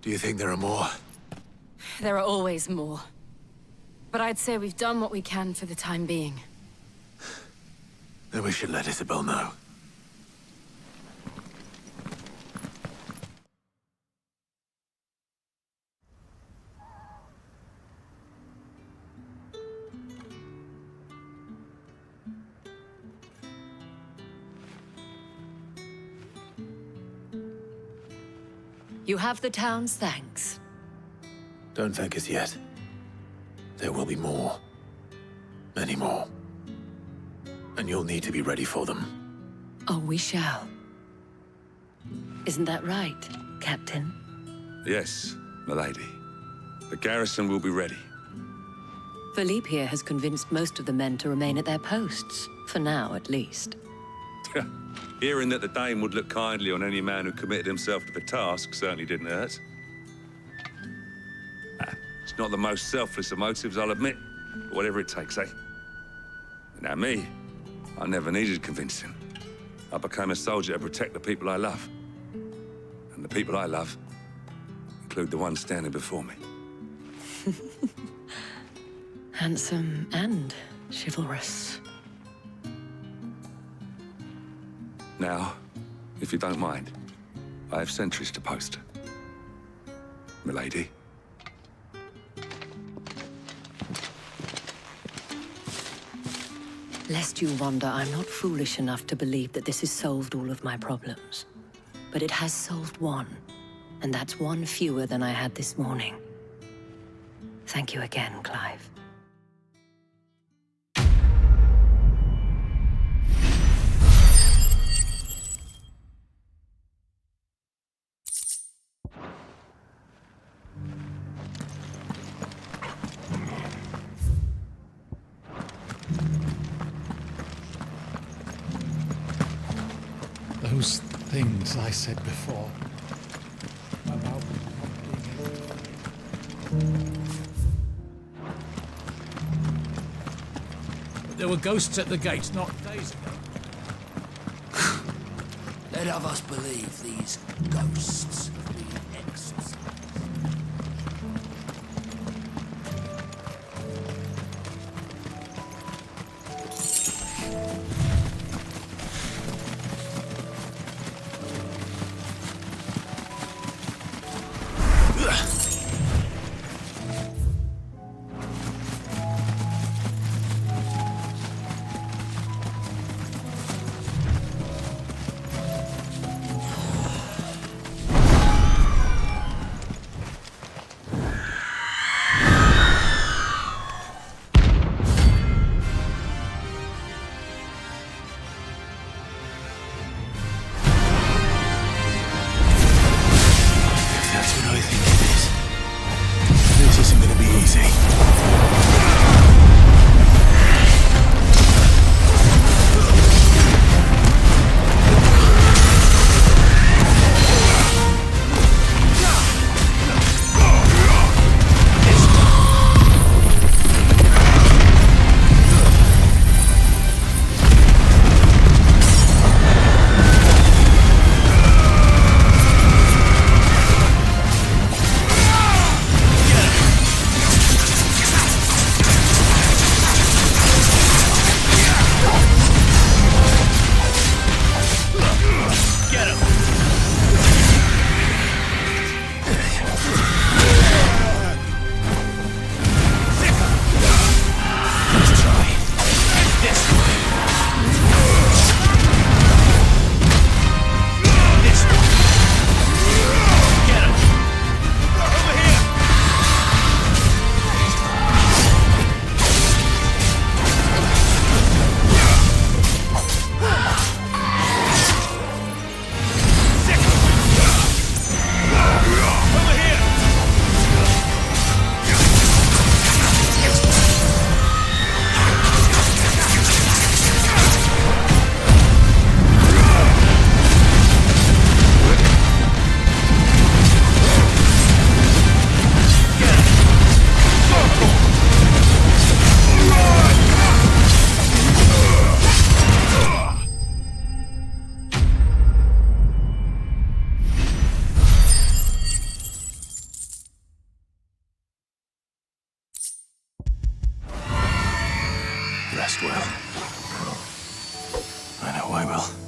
Do you think there are more? There are always more. But I'd say we've done what we can for the time being. Then we should let Isabel know. You have the town's thanks. Don't thank us yet. There will be more. Many more. And you'll need to be ready for them. Oh, we shall. Isn't that right, Captain? Yes, milady. The garrison will be ready. Philippe here has convinced most of the men to remain at their posts. For now, at least. Hearing that the Dane would look kindly on any man who committed himself to the task certainly didn't hurt. It's not the most selfless of motives, I'll admit. But whatever it takes, eh? Now me, I never needed convincing. I became a soldier to protect the people I love. And the people I love include the ones standing before me. Handsome and chivalrous. Now, if you don't mind, I have sentries to post. Milady. Lest you wonder, I'm not foolish enough to believe that this has solved all of my problems. But it has solved one, and that's one fewer than I had this morning. Thank you again, Clive. Those things I said before about there were ghosts at the gate not days ago. Let of us believe these ghosts have been exorcised. rest well. I know I will.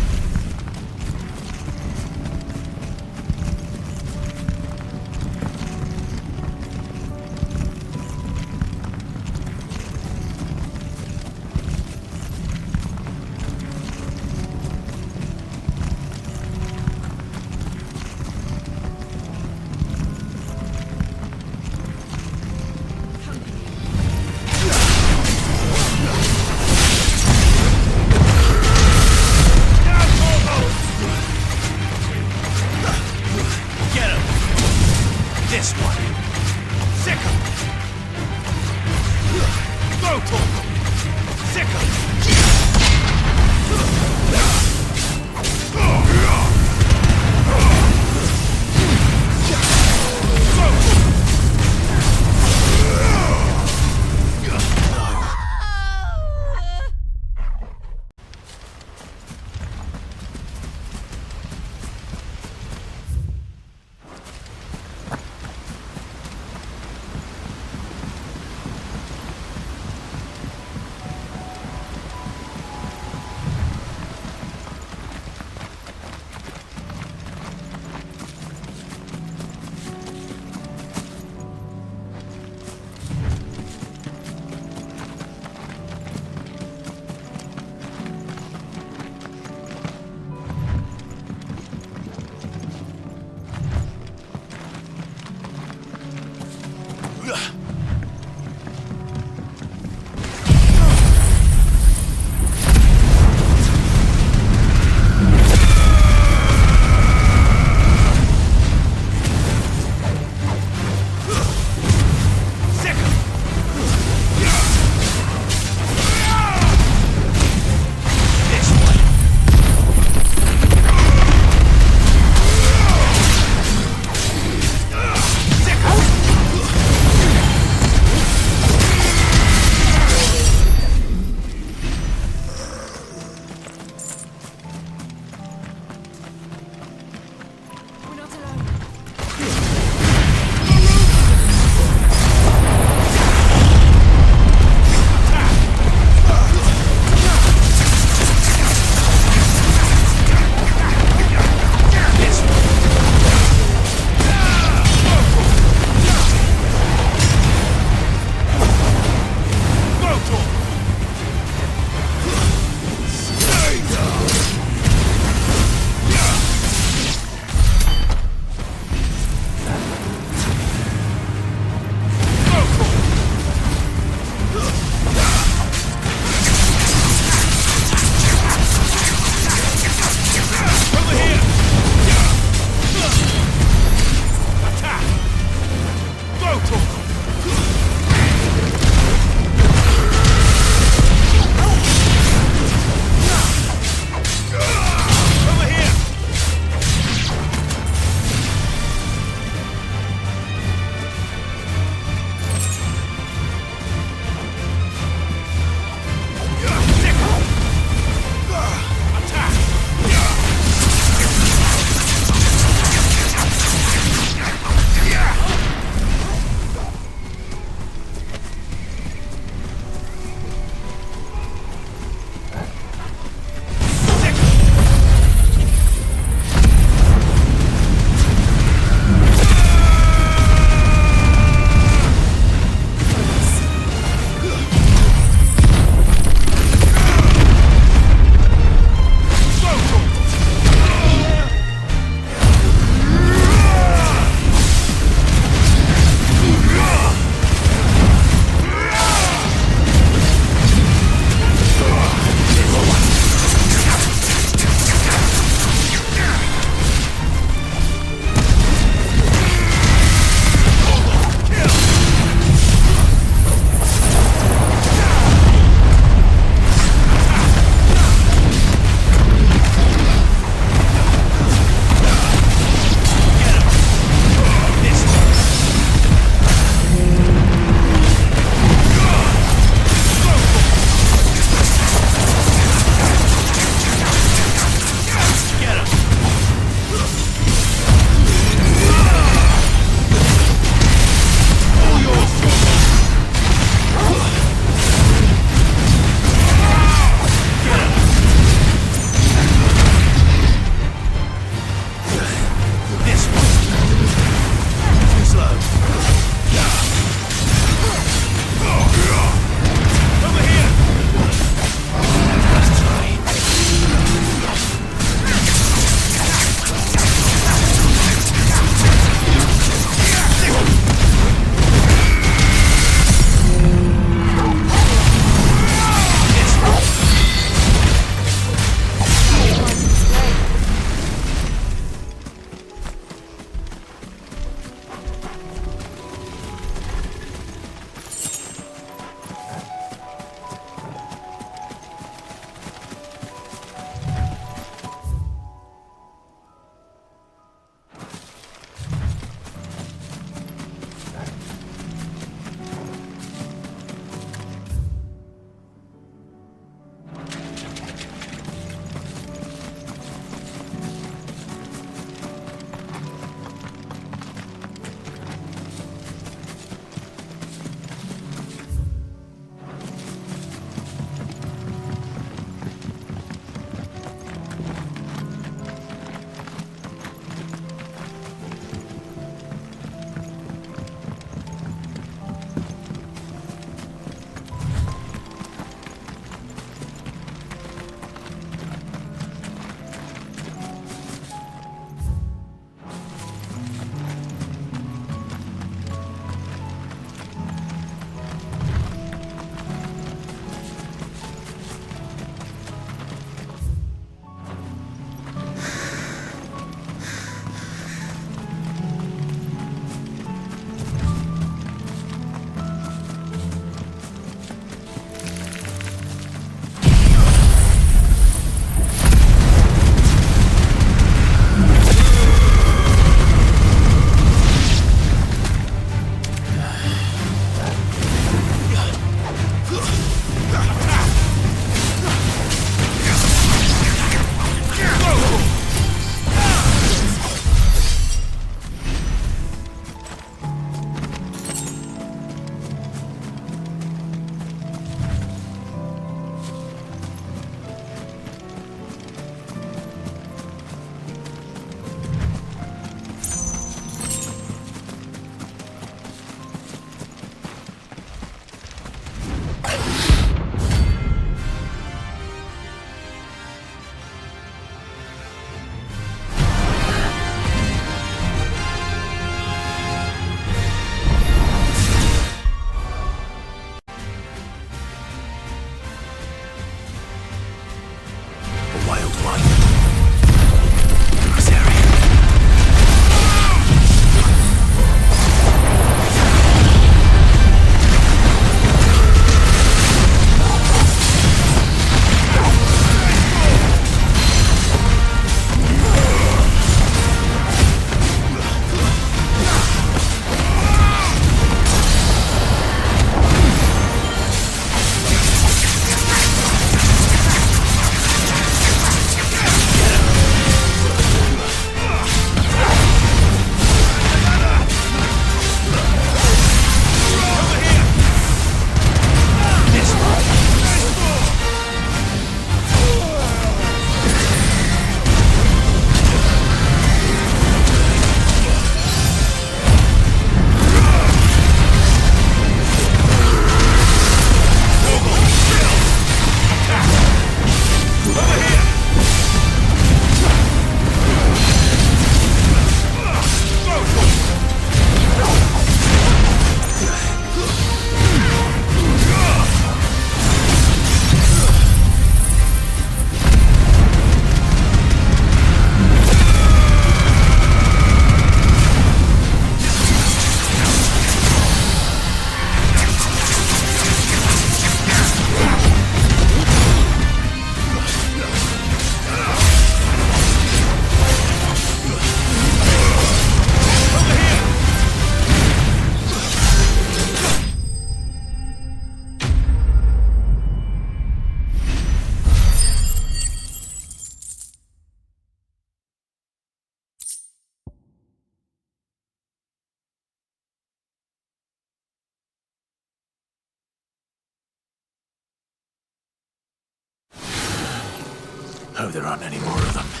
Hope there aren't any more of them.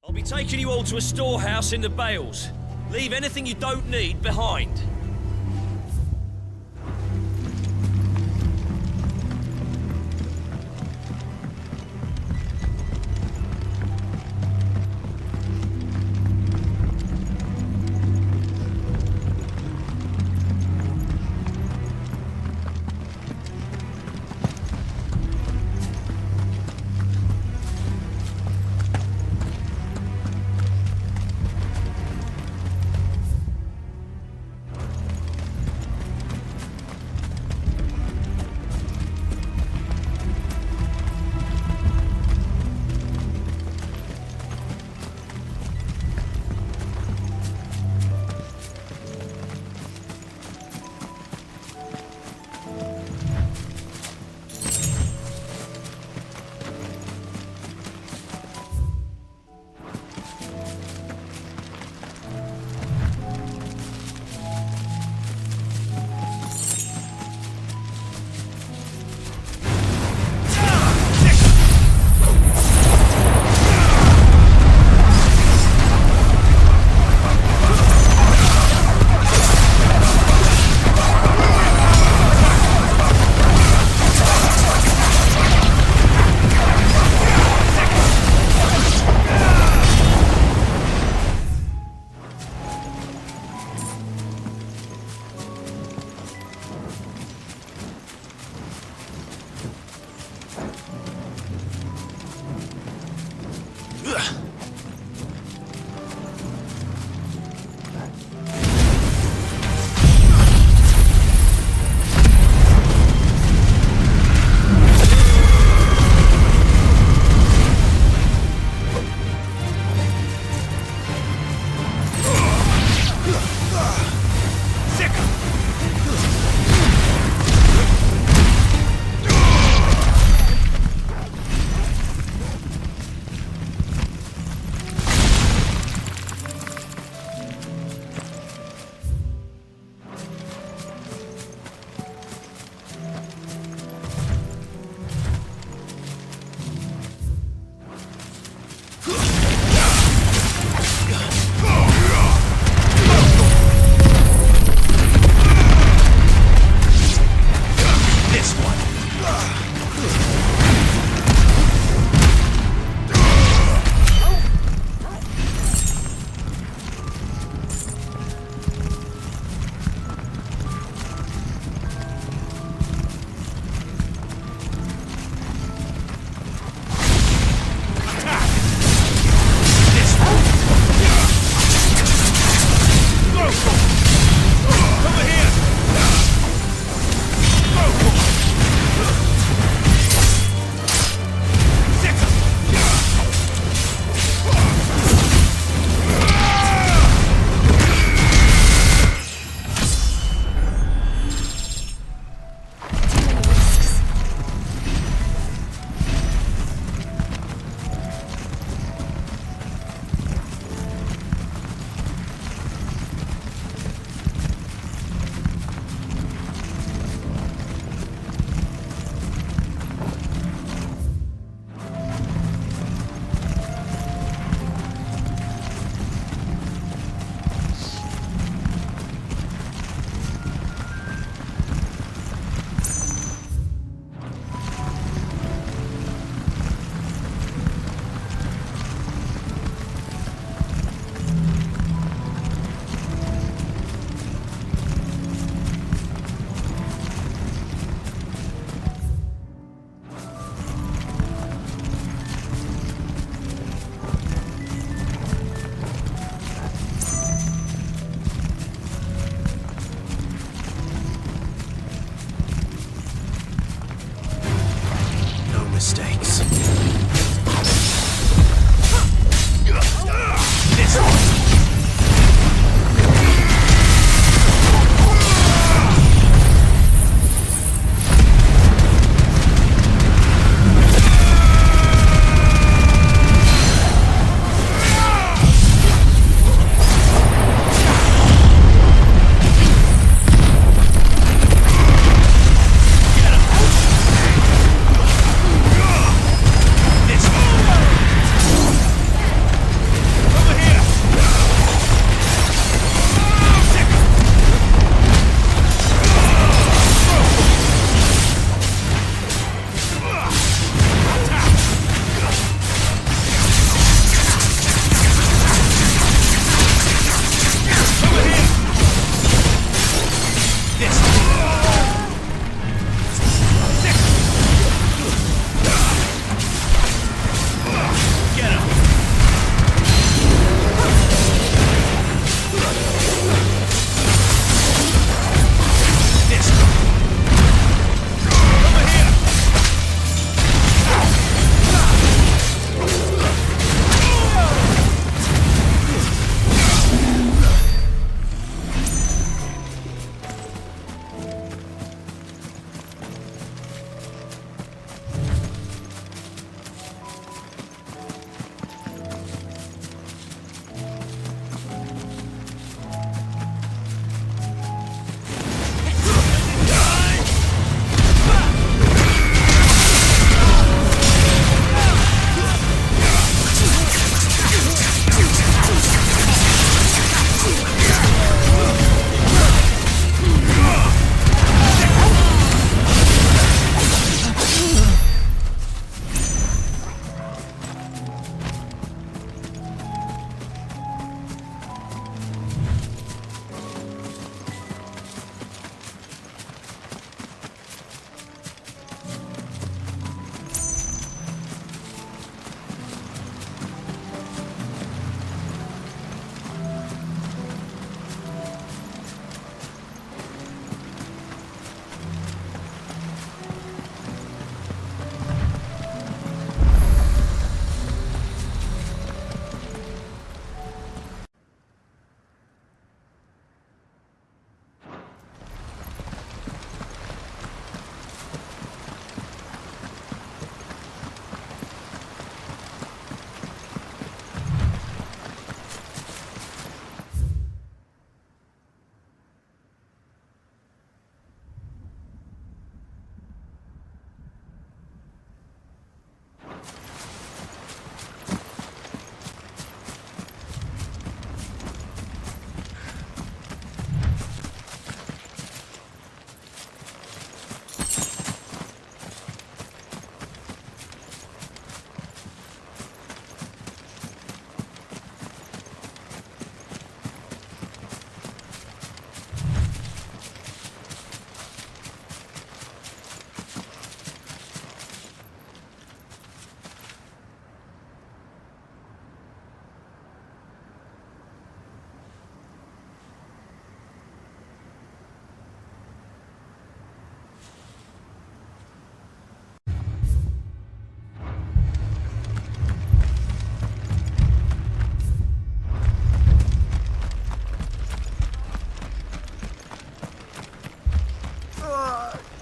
I'll be taking you all to a storehouse in the Bales. Leave anything you don't need behind.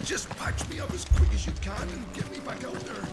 Just patch me up as quick as you can and get me back out there.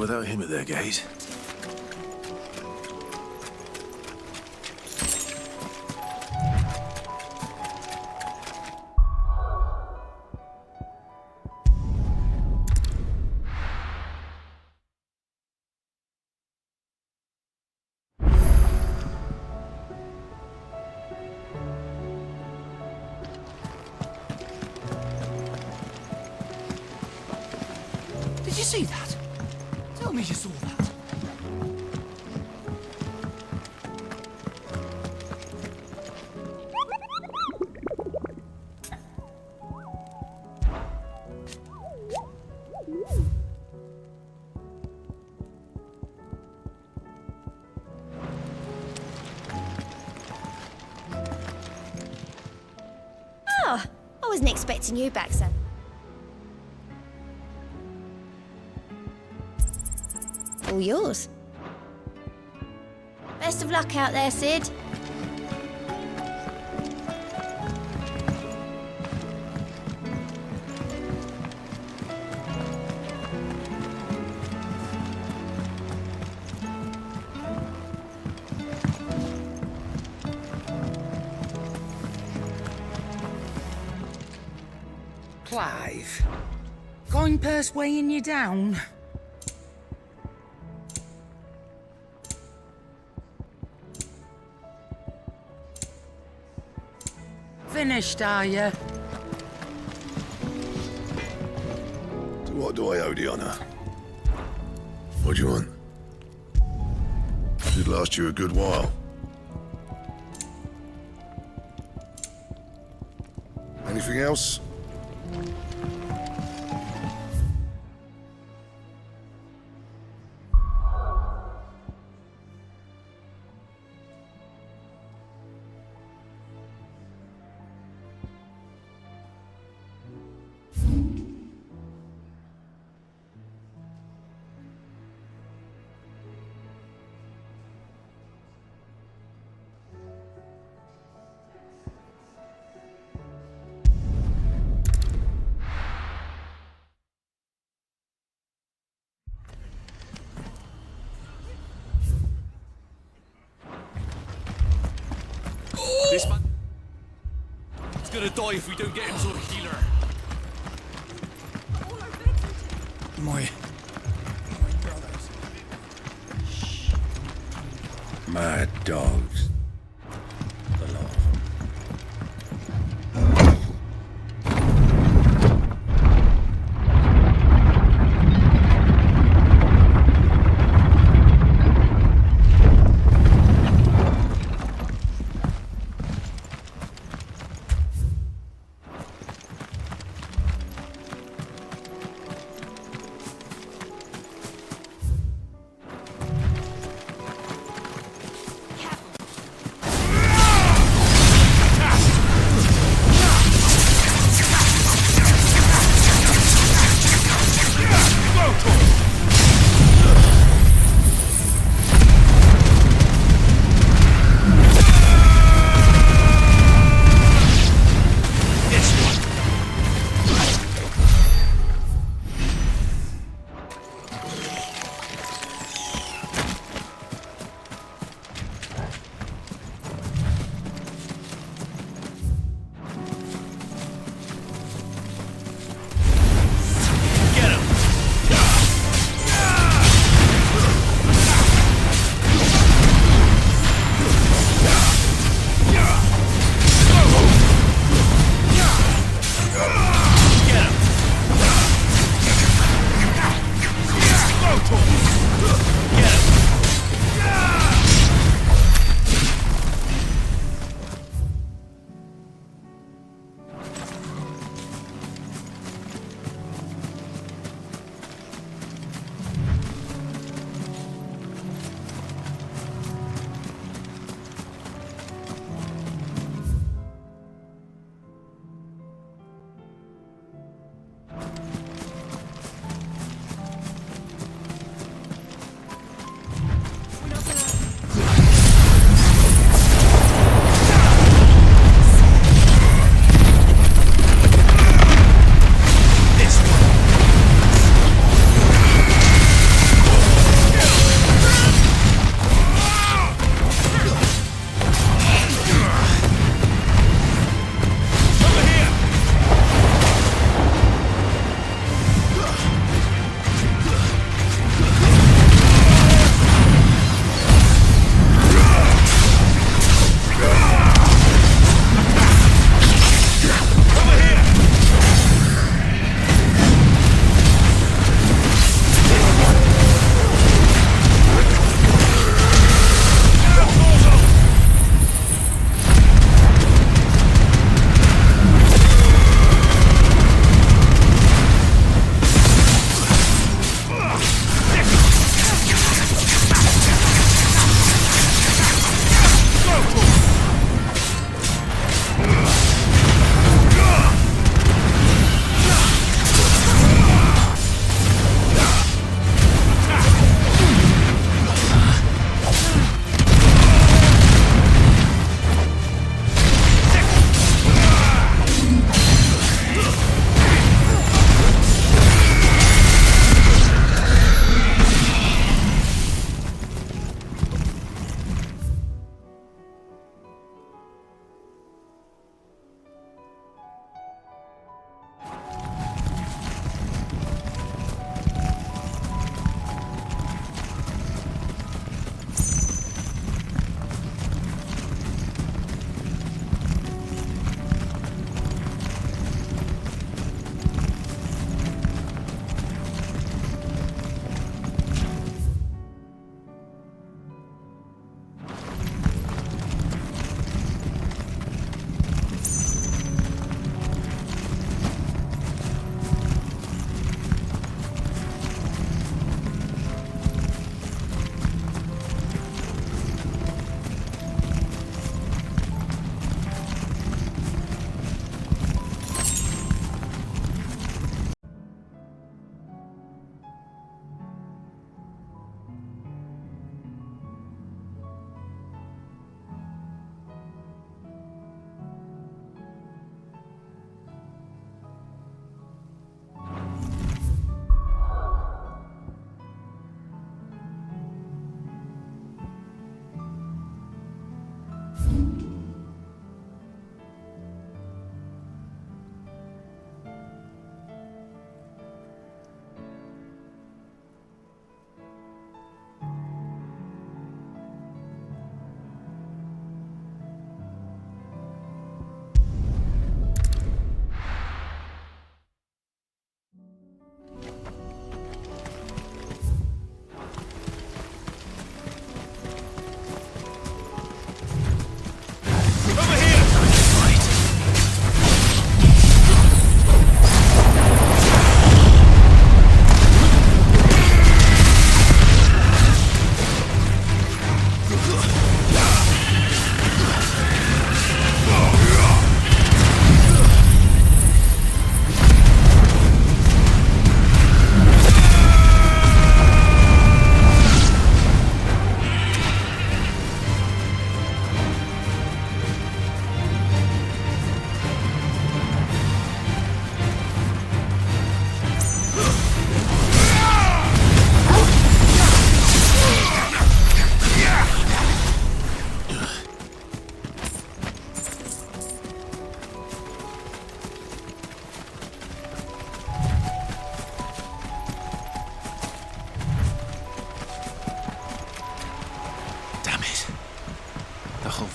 without him at their gate. Did you see that? Tell me you saw that. Oh, I wasn't expecting you back, son. All yours. Best of luck out there, Sid. Clive, coin purse weighing you down? Finished, are you? To what do I owe the honor? What do you want? Should last you a good while. Anything else? This man is gonna die if we don't get him to a healer. My brothers. Mad dogs. The lot of them.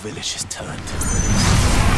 village has turned.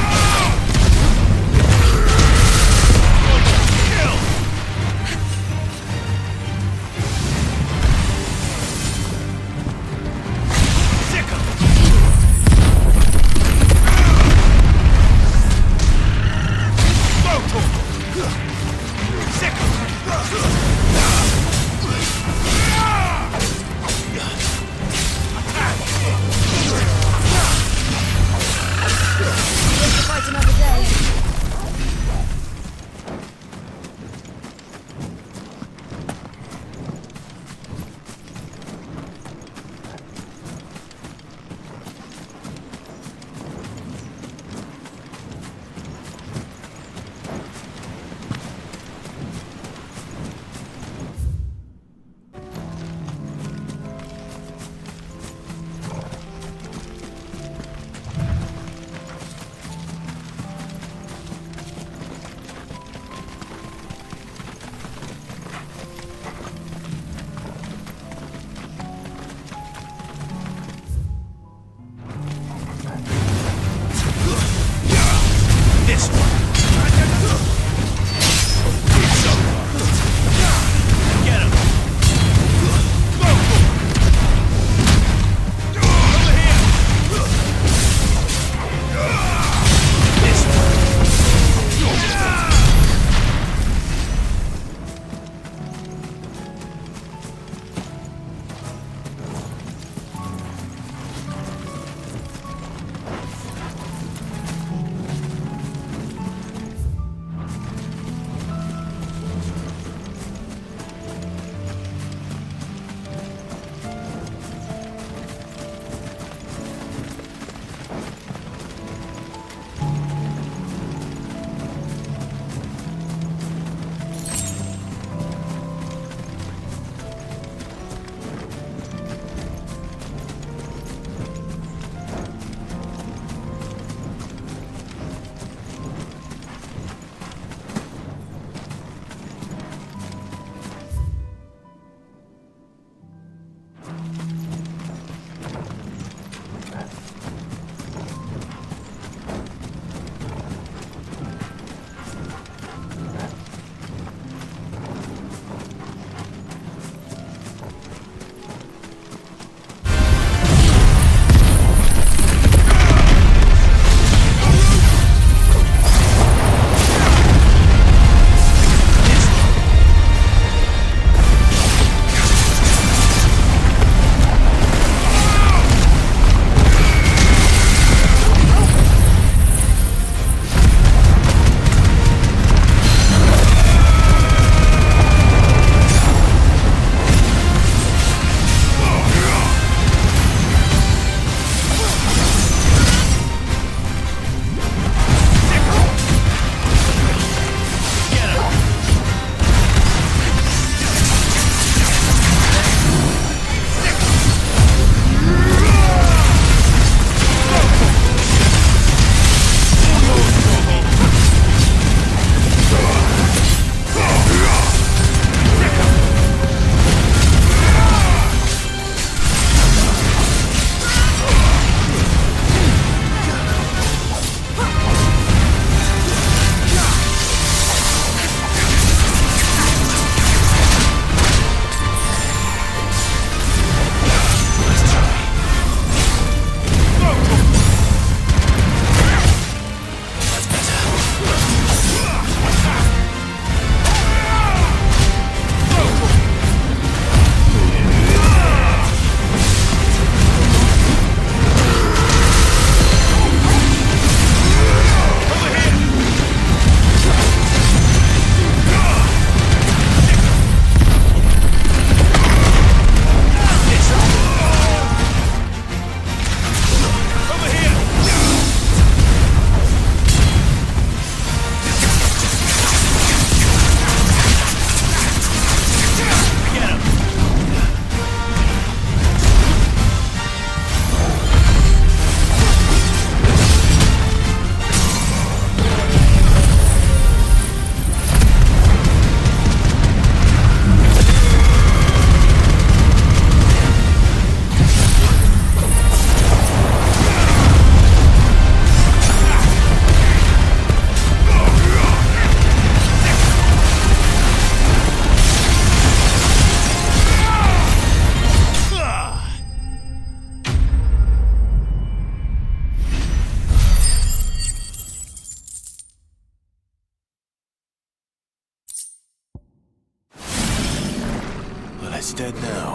It's dead now.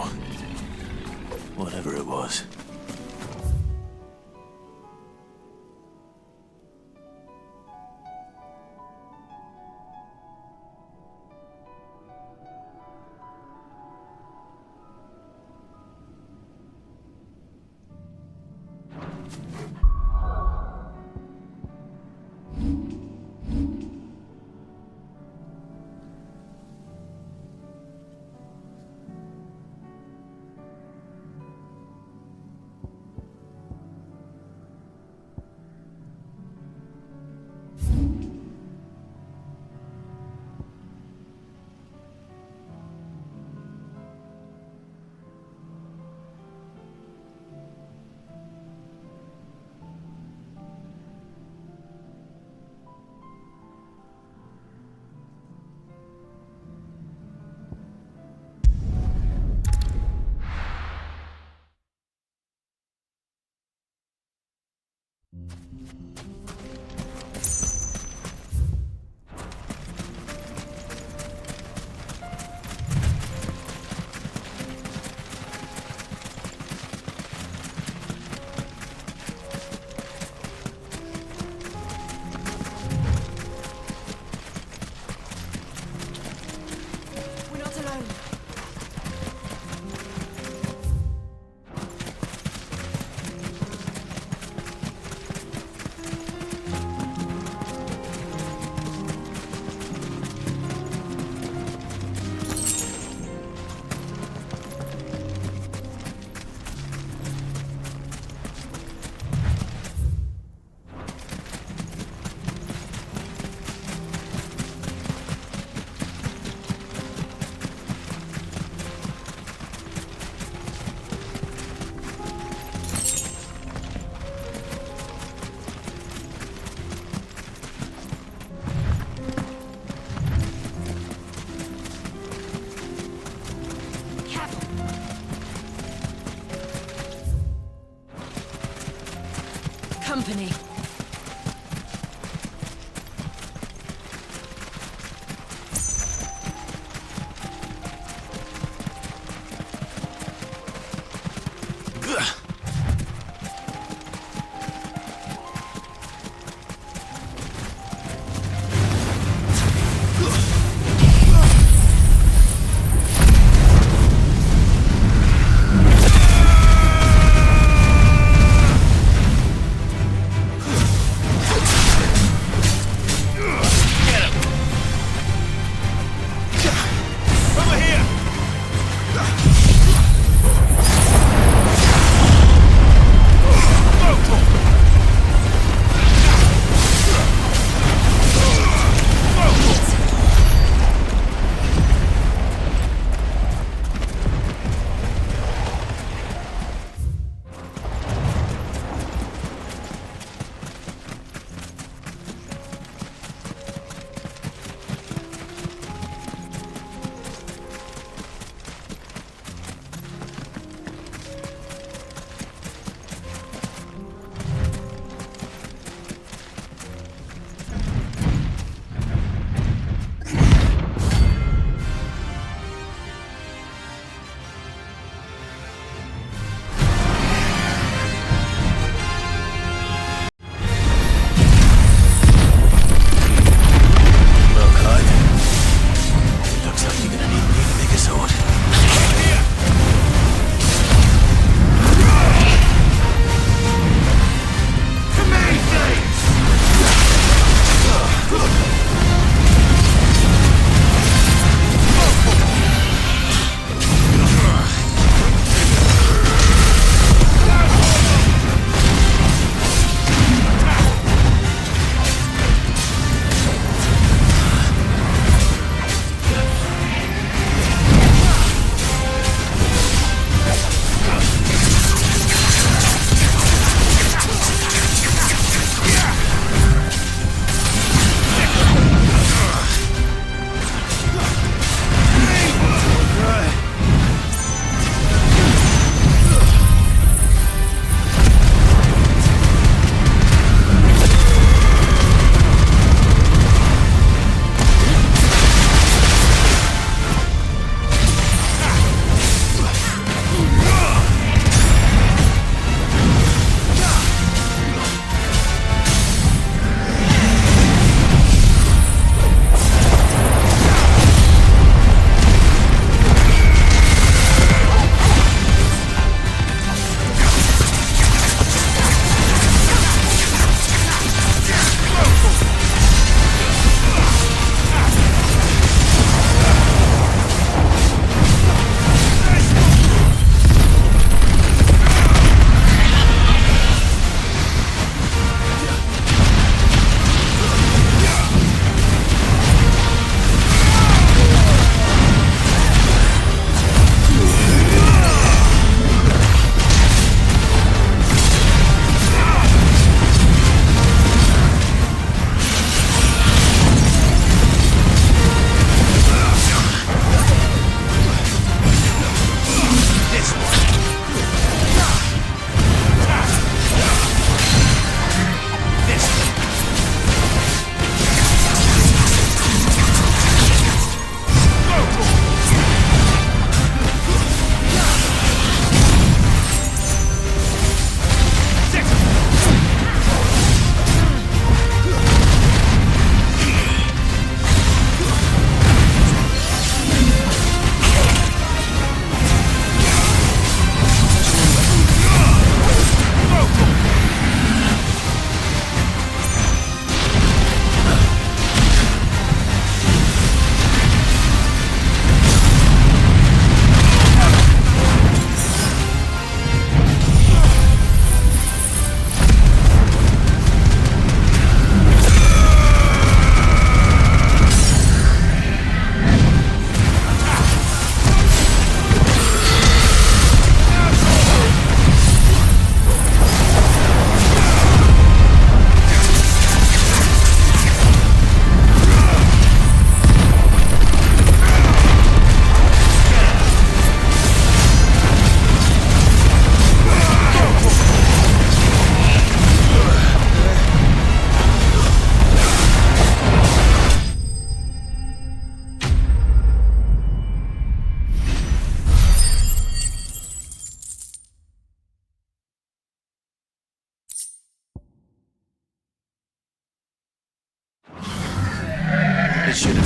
Whatever it was. Company.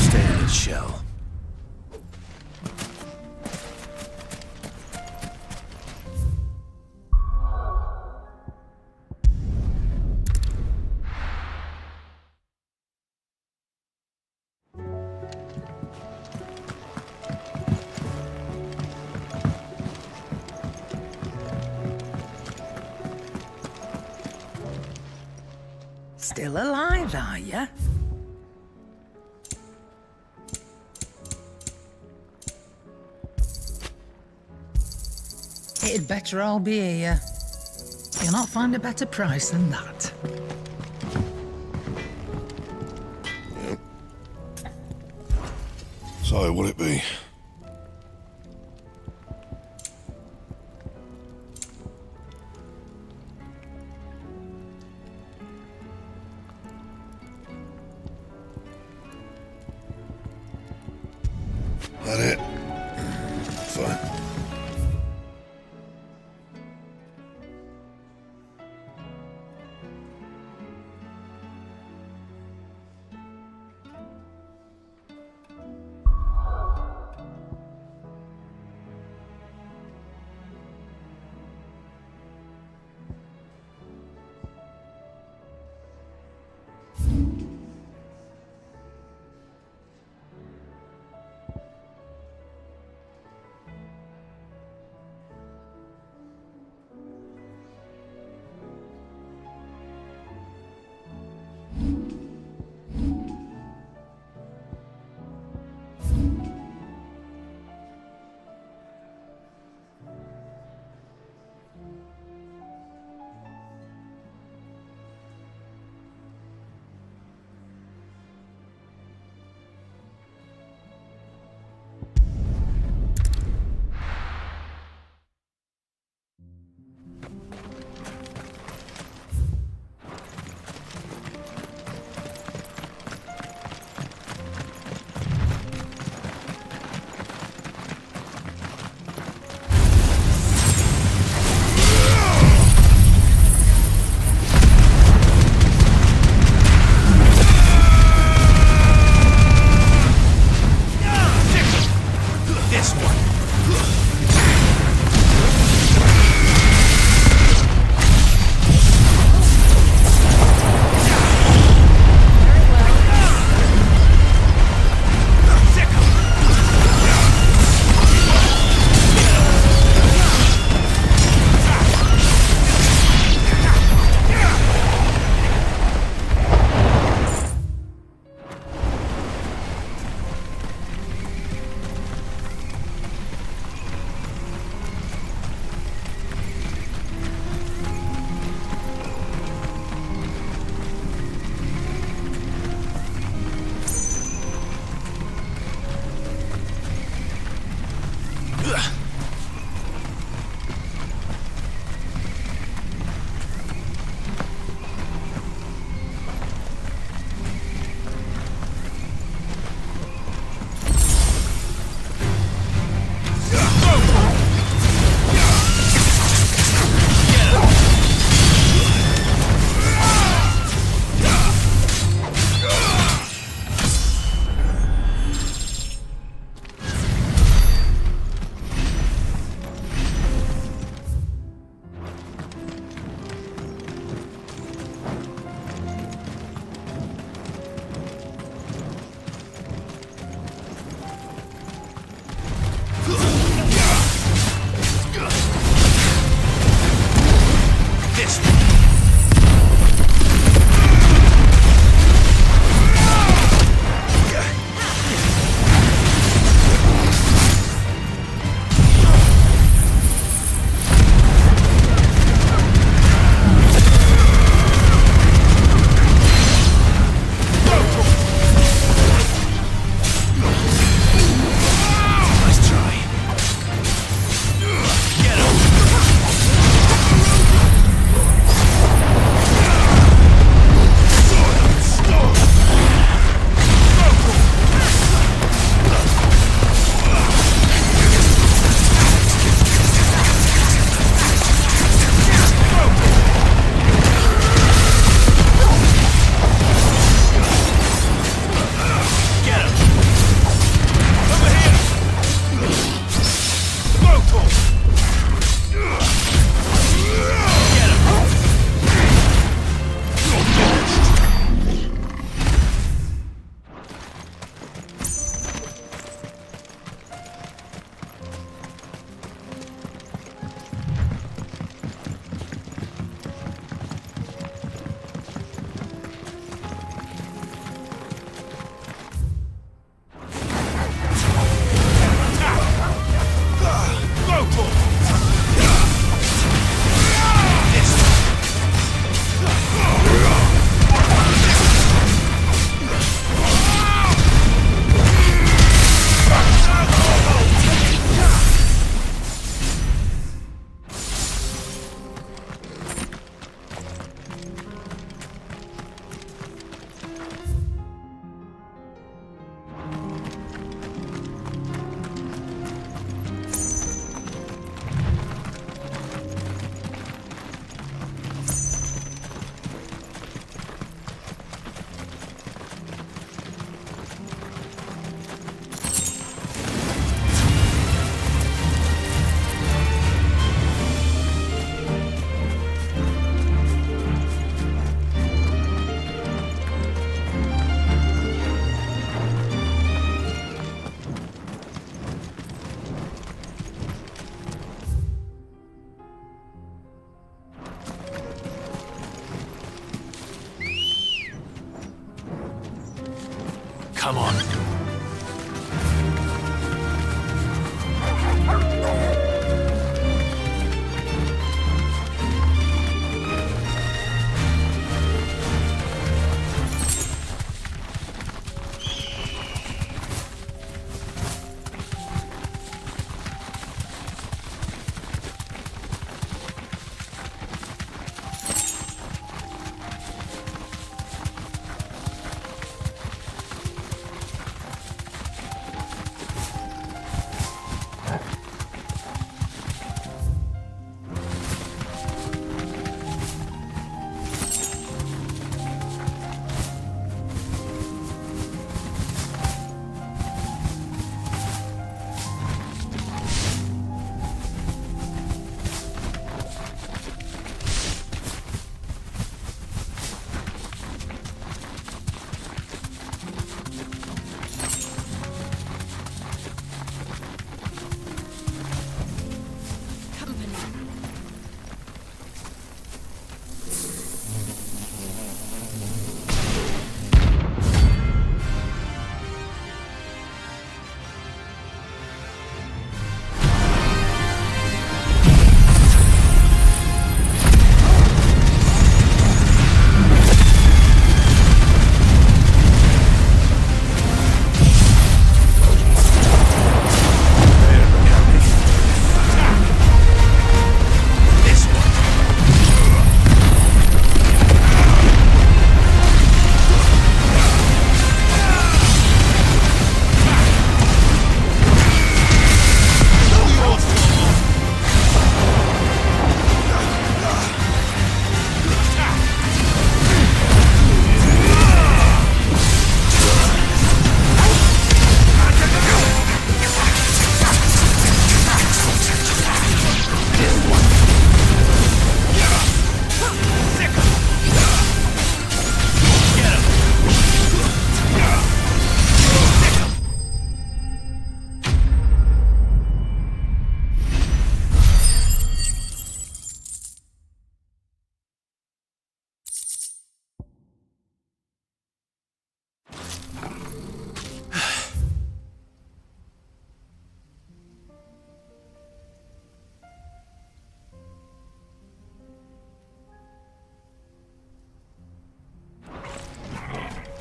stay in its shell. Still alive, are ya? It'd better all be here. You'll not find a better price than that. Yep. So, will it be? That it? Fine. Come on.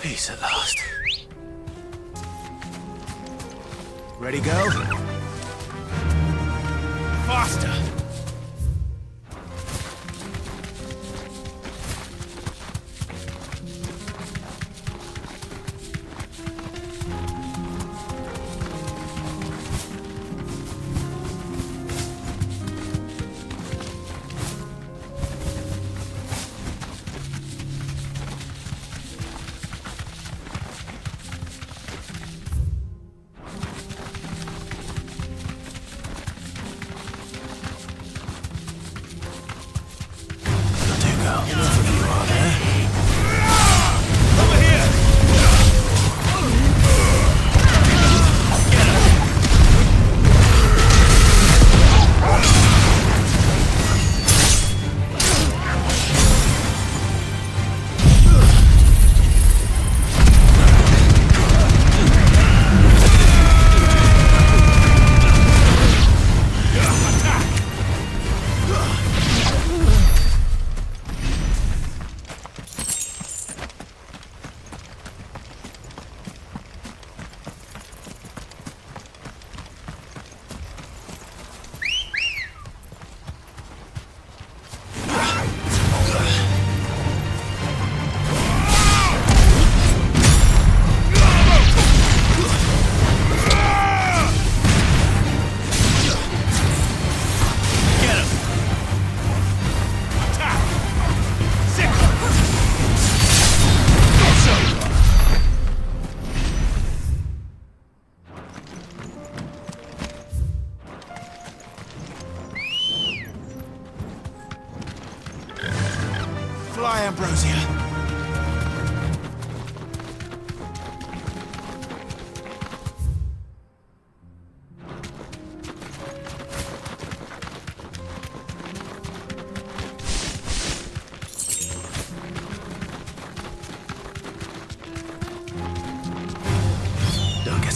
Peace at last. Ready, go? Faster!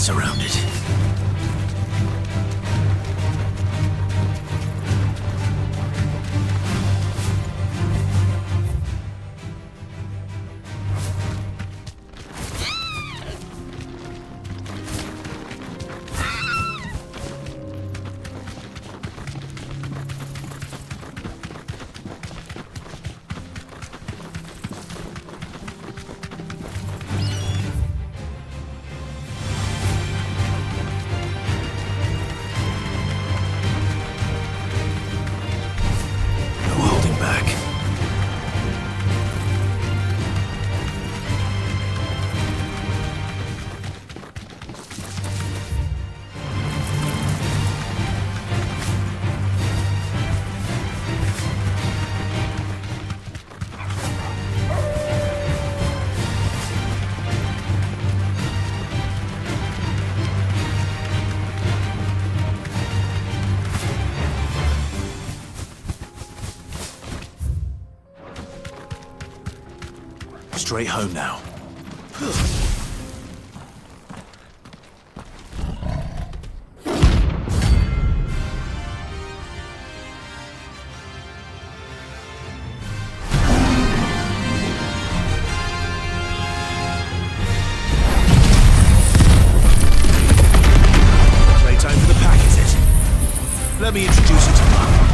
buzz around it. Straight home now. Playtime for the pack, is it? Let me introduce you to Mom.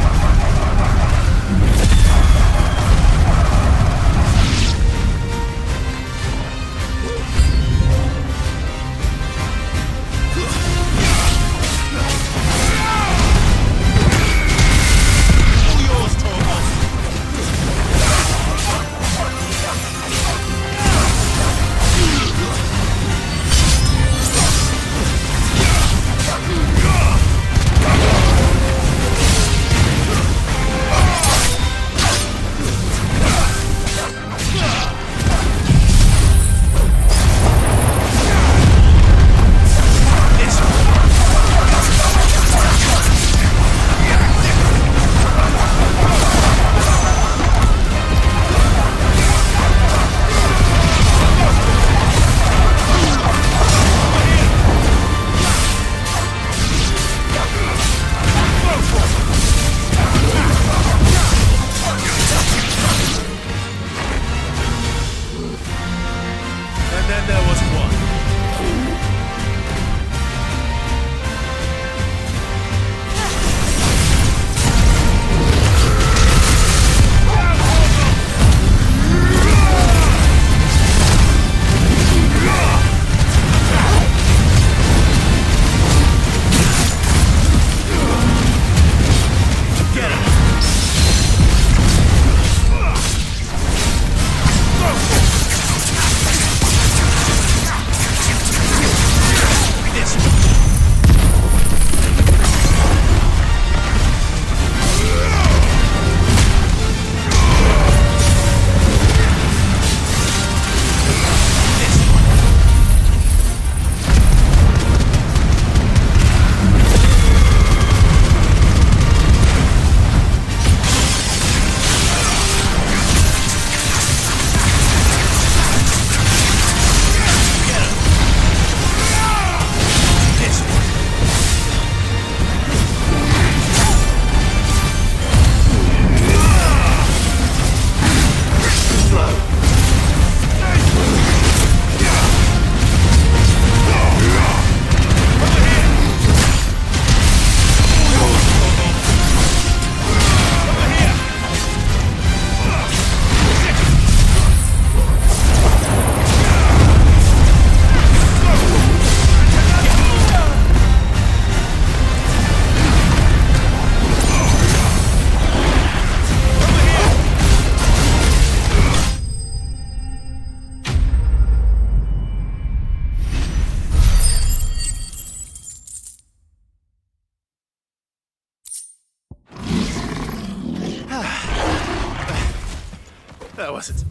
That wasn't.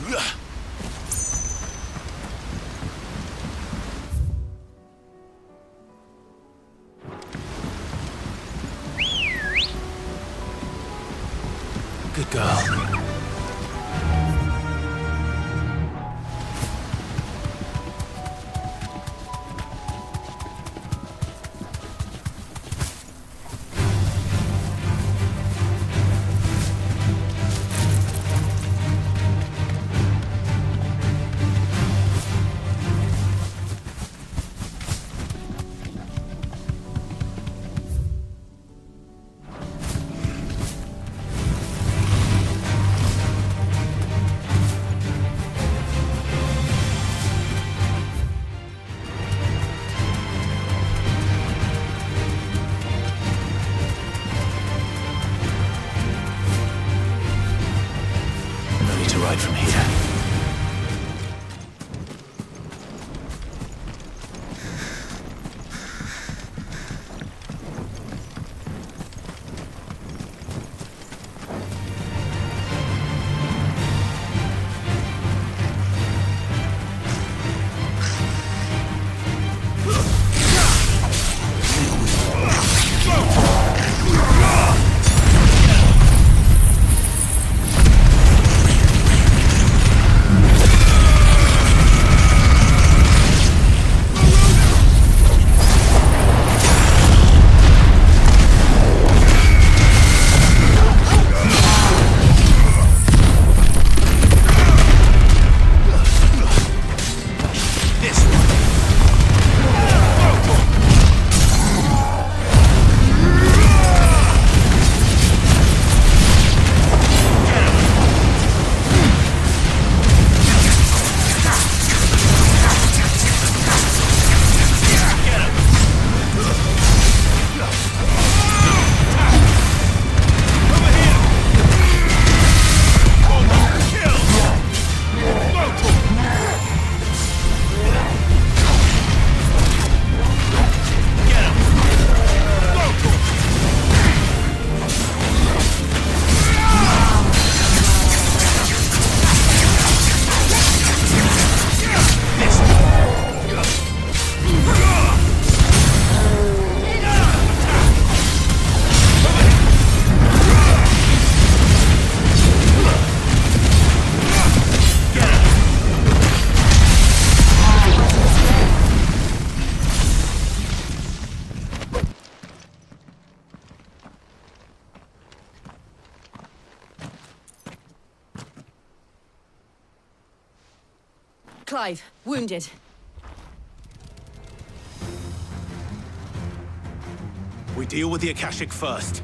Good girl. From here. Clive, wounded. We deal with the Akashic first.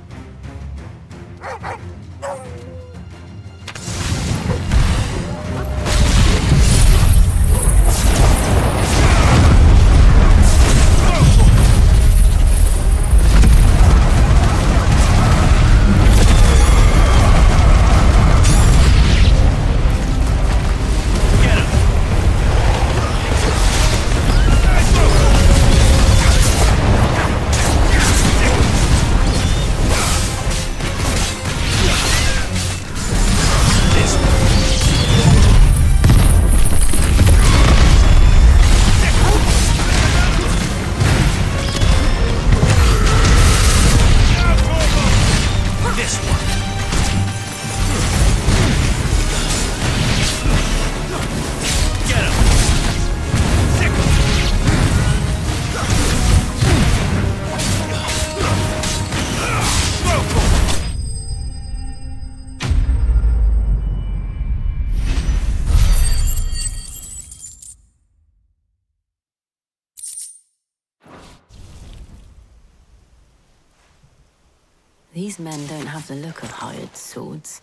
These men don't have the look of hired swords.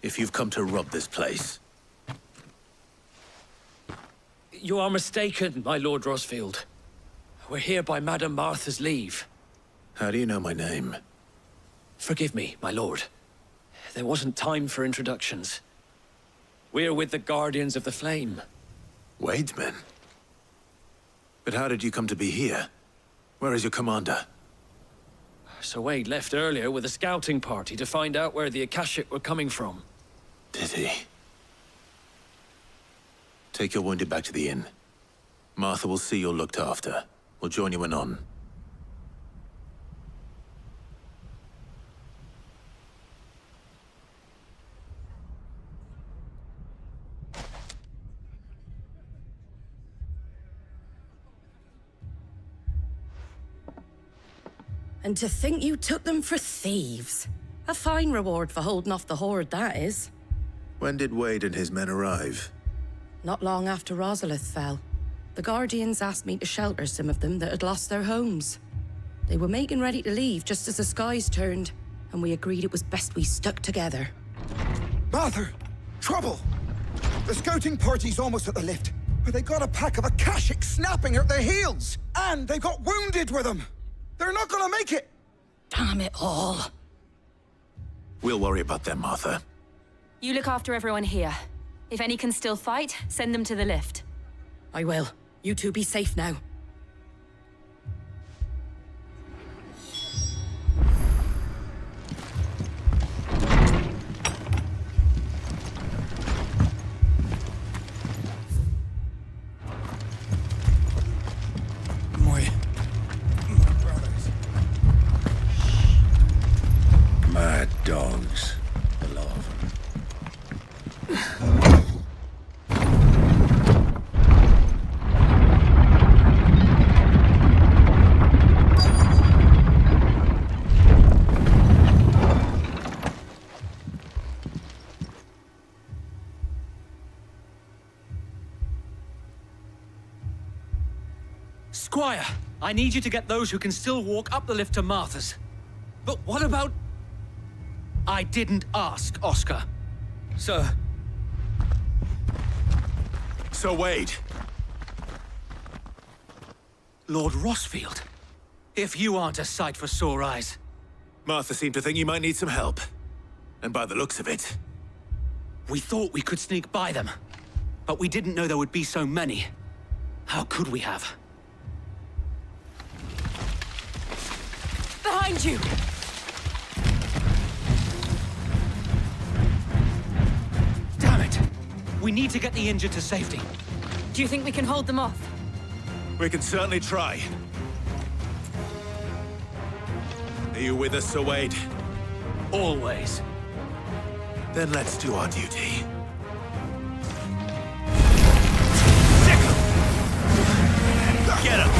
If you've come to rob this place. You are mistaken, my Lord Rosfield. We're here by Madame Martha's leave. How do you know my name? Forgive me, my lord. There wasn't time for introductions. We're with the Guardians of the Flame. Wade's men? But how did you come to be here? Where is your commander? So Wade left earlier with a scouting party to find out where the Akashic were coming from. Did he? Take your wounded back to the inn. Martha will see you're looked after. We'll join you anon. And to think you took them for thieves. A fine reward for holding off the horde, that is. When did Wade and his men arrive? Not long after Rosalith fell. The Guardians asked me to shelter some of them that had lost their homes. They were making ready to leave just as the skies turned, and we agreed it was best we stuck together. Martha! Trouble! The scouting party's almost at the lift, but they got a pack of Akashic snapping at their heels! And they've got wounded with them! They're not gonna make it! Damn it all. We'll worry about them, Martha. You look after everyone here. If any can still fight, send them to the lift. I will. You two be safe now. Mad dogs. The lot of them. Squire, I need you to get those who can still walk up the lift to Martha's. But what about... I didn't ask, Oscar. Sir. So Wade. Lord Rossfield. If you aren't a sight for sore eyes. Martha seemed to think you might need some help. And by the looks of it... We thought we could sneak by them. But we didn't know there would be so many. How could we have? Behind you! Damn it! We need to get the injured to safety. Do you think we can hold them off? We can certainly try. Are you with us, Sir Wade? Always. Then let's do our duty. Get him!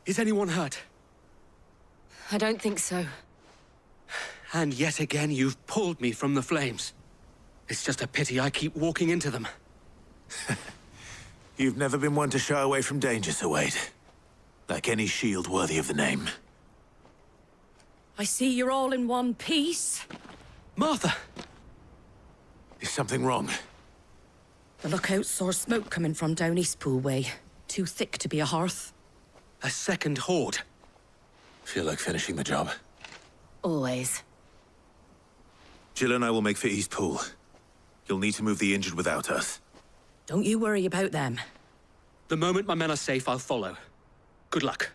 Is anyone hurt? I don't think so. And yet again, you've pulled me from the flames. It's just a pity I keep walking into them. You've never been one to shy away from danger, Sir Wade. Like any shield worthy of the name. I see you're all in one piece. Martha! Is something wrong? The lookout saw smoke coming from down Eastpool way. Too thick to be a hearth. A second horde. Feel like finishing the job? Always. Jill and I will make for Eastpool. You'll need to move the injured without us. Don't you worry about them. The moment my men are safe, I'll follow. Good luck.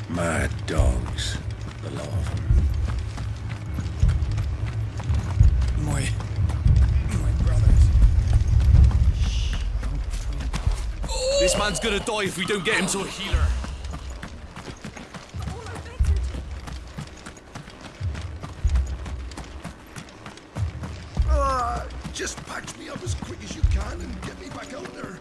Mad dogs, the lot of them. My brothers. This man's gonna die if we don't get him to a healer. Just patch me up as quick as you can and get me back out there.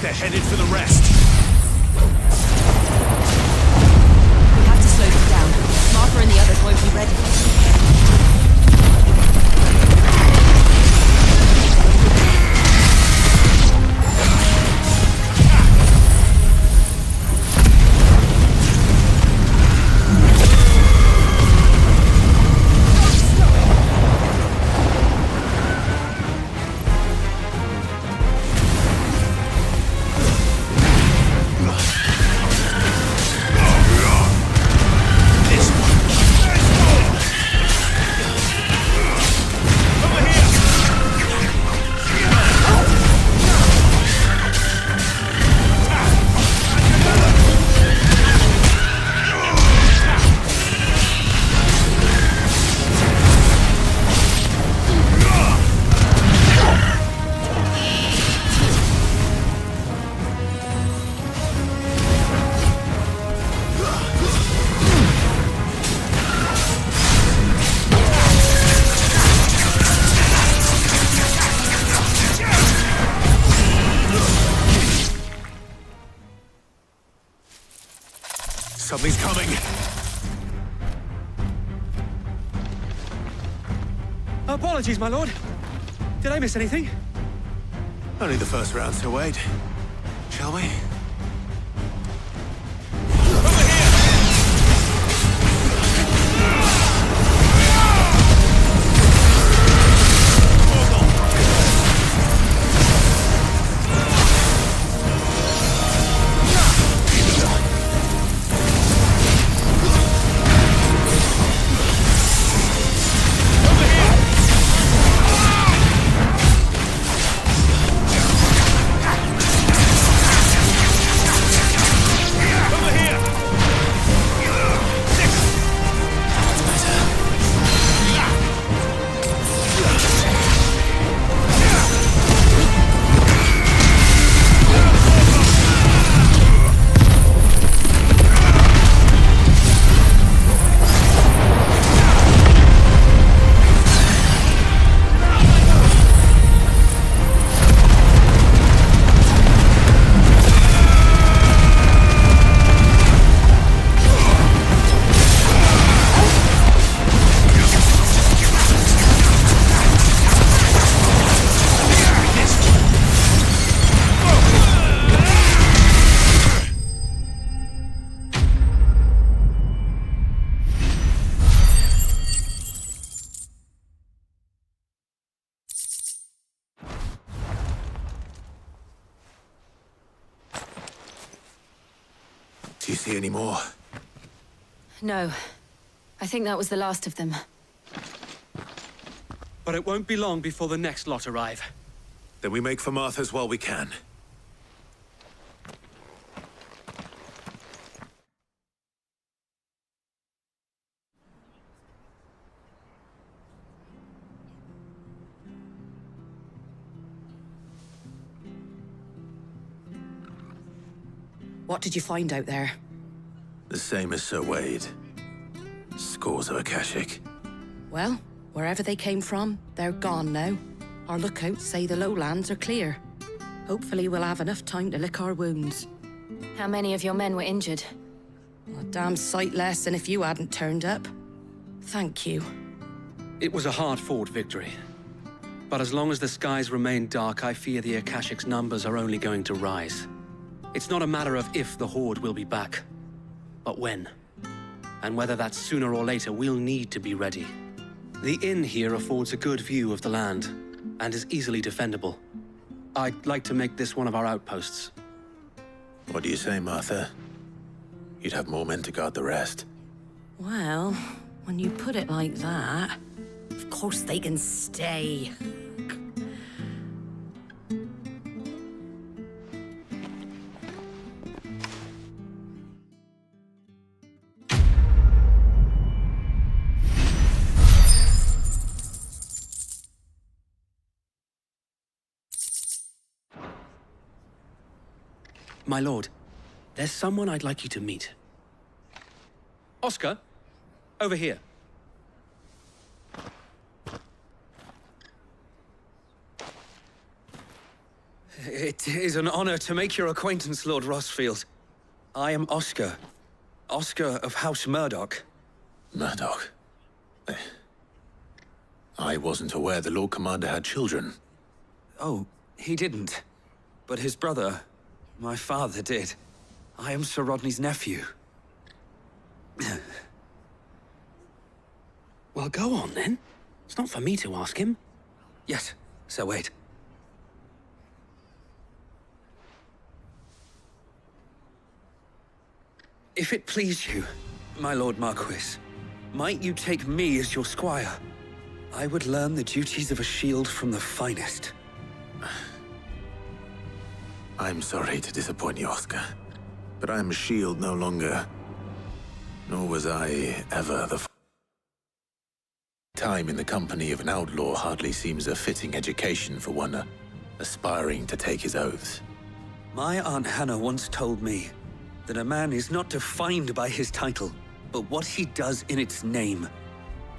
They're headed for the rest. We have to slow them down. Martha and the others won't be ready. Something's coming! Apologies, my lord. Did I miss anything? Only the first round, Sir Wade. Shall we? Do you see any more? No. I think that was the last of them. But it won't be long before the next lot arrive. Then we make for Martha's while we can. What did you find out there? The same as Sir Wade. Scores of Akashic. Well, wherever they came from, they're gone now. Our lookouts say the lowlands are clear. Hopefully we'll have enough time to lick our wounds. How many of your men were injured? A damn sight less than if you hadn't turned up. Thank you. It was a hard-fought victory. But as long as the skies remain dark, I fear the Akashic's numbers are only going to rise. It's not a matter of if the Horde will be back, but when. And whether that's sooner or later, we'll need to be ready. The inn here affords a good view of the land, and is easily defendable. I'd like to make this one of our outposts. What do you say, Martha? You'd have more men to guard the rest. Well, when you put it like that, of course they can stay. My lord, there's someone I'd like you to meet. Oscar, over here. It is an honor to make your acquaintance, Lord Rossfield. I am Oscar. Oscar of House Murdoch. Murdoch? I wasn't aware the Lord Commander had children. Oh, he didn't. But his brother, my father, did. I am Sir Rodney's nephew. Well, go on, then. It's not for me to ask him. Yes, Sir Wade. If it please you, my Lord Marquis, might you take me as your squire? I would learn the duties of a shield from the finest. I'm sorry to disappoint you, Oscar, but I am a shield no longer. Nor was I ever the time in the company of an outlaw hardly seems a fitting education for one aspiring to take his oaths. My Aunt Hannah once told me that a man is not defined by his title, but what he does in its name.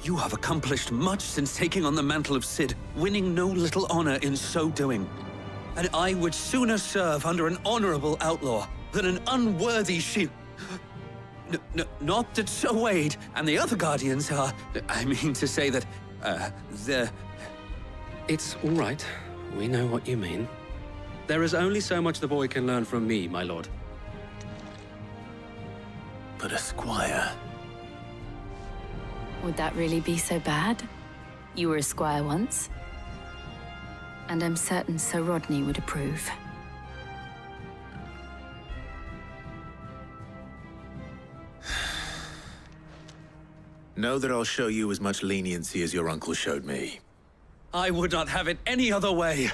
You have accomplished much since taking on the mantle of Cid, winning no little honor in so doing. And I would sooner serve under an honorable outlaw than an unworthy shield. Not that Sir Wade and the other Guardians are... I mean to say that, they're... It's all right. We know what you mean. There is only so much the boy can learn from me, my lord. But a squire... Would that really be so bad? You were a squire once. And I'm certain Sir Rodney would approve. Know that I'll show you as much leniency as your uncle showed me. I would not have it any other way.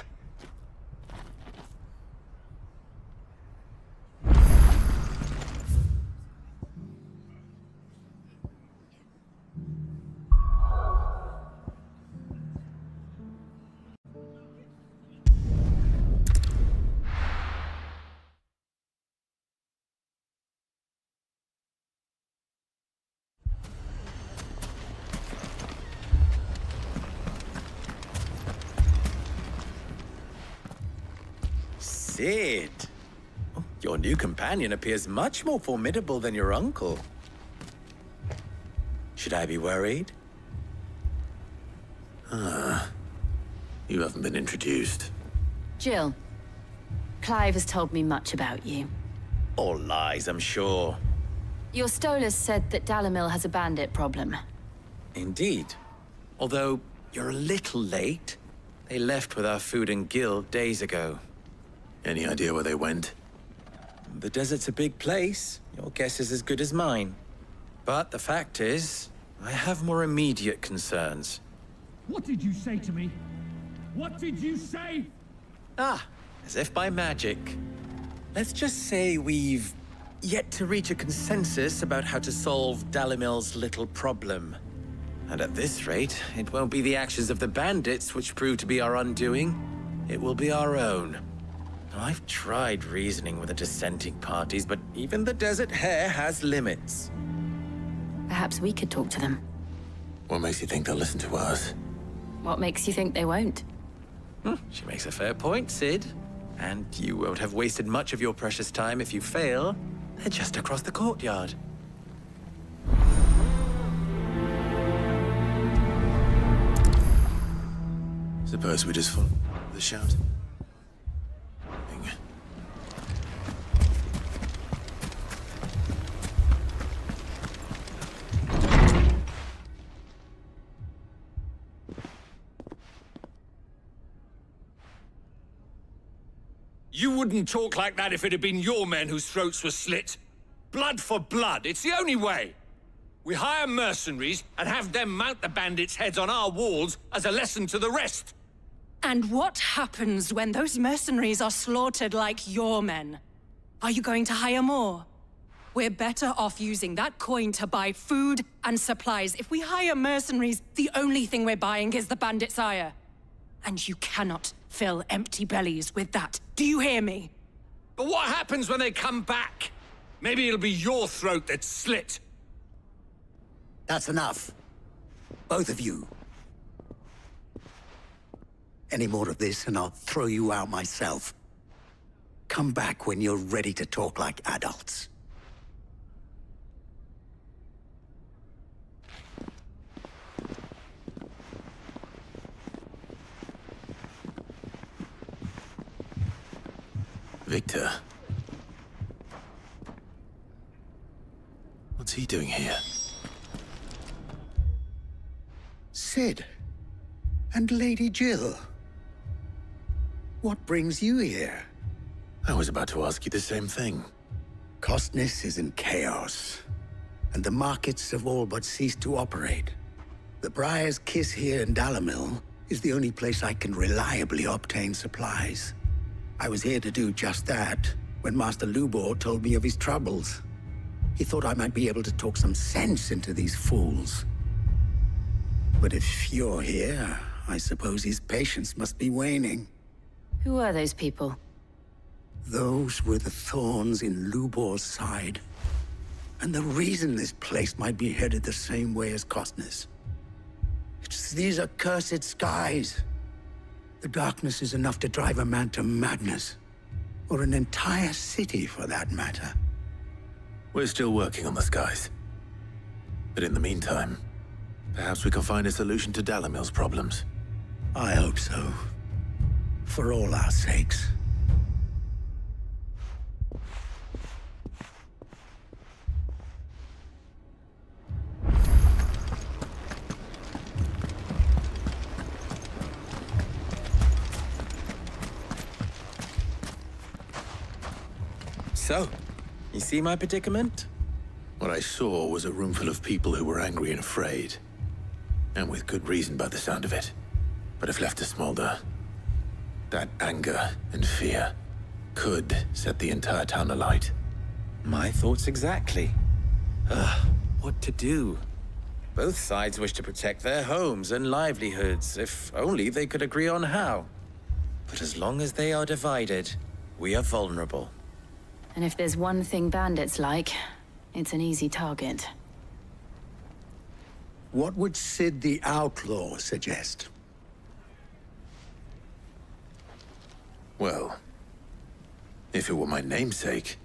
Cid. Your new companion appears much more formidable than your uncle. Should I be worried? You haven't been introduced. Jill, Clive has told me much about you. All lies, I'm sure. Your Stolas said that Dalamil has a bandit problem. Indeed. Although, you're a little late. They left with our food and guild days ago. Any idea where they went? The desert's a big place. Your guess is as good as mine. But the fact is, I have more immediate concerns. What did you say to me? What did you say? Ah, as if by magic. Let's just say we've yet to reach a consensus about how to solve Dalimil's little problem. And at this rate, it won't be the actions of the bandits which prove to be our undoing. It will be our own. I've tried reasoning with the dissenting parties, but even the Desert Hare has limits. Perhaps we could talk to them. What makes you think they'll listen to us? What makes you think they won't? She makes a fair point, Cid. And you won't have wasted much of your precious time if you fail. They're just across the courtyard. Suppose we just follow the shout. You wouldn't talk like that if it had been your men whose throats were slit. Blood for blood, it's the only way. We hire mercenaries and have them mount the bandits' heads on our walls as a lesson to the rest. And what happens when those mercenaries are slaughtered like your men? Are you going to hire more? We're better off using that coin to buy food and supplies. If we hire mercenaries, the only thing we're buying is the bandits' ire. And you cannot fill empty bellies with that. Do you hear me? But what happens when they come back? Maybe it'll be your throat that's slit. That's enough. Both of you. Any more of this and I'll throw you out myself. Come back when you're ready to talk like adults. Victor. What's he doing here? Cid. And Lady Jill. What brings you here? I was about to ask you the same thing. Costness is in chaos, and the markets have all but ceased to operate. The Briar's Kiss here in Dalimil is the only place I can reliably obtain supplies. I was here to do just that when Master Lubor told me of his troubles. He thought I might be able to talk some sense into these fools. But if you're here, I suppose his patience must be waning. Who are those people? Those were the thorns in Lubor's side. And the reason this place might be headed the same way as Costness. It's these accursed skies. The darkness is enough to drive a man to madness. Or an entire city, for that matter. We're still working on the skies. But in the meantime, perhaps we can find a solution to Dalimil's problems. I hope so. For all our sakes. So, you see my predicament? What I saw was a room full of people who were angry and afraid. And with good reason by the sound of it. But if left to smolder, that anger and fear could set the entire town alight. My thoughts exactly. What to do? Both sides wish to protect their homes and livelihoods, if only they could agree on how. But as long as they are divided, we are vulnerable. And if there's one thing bandits like, it's an easy target. What would Cid the Outlaw suggest? Well, if it were my namesake,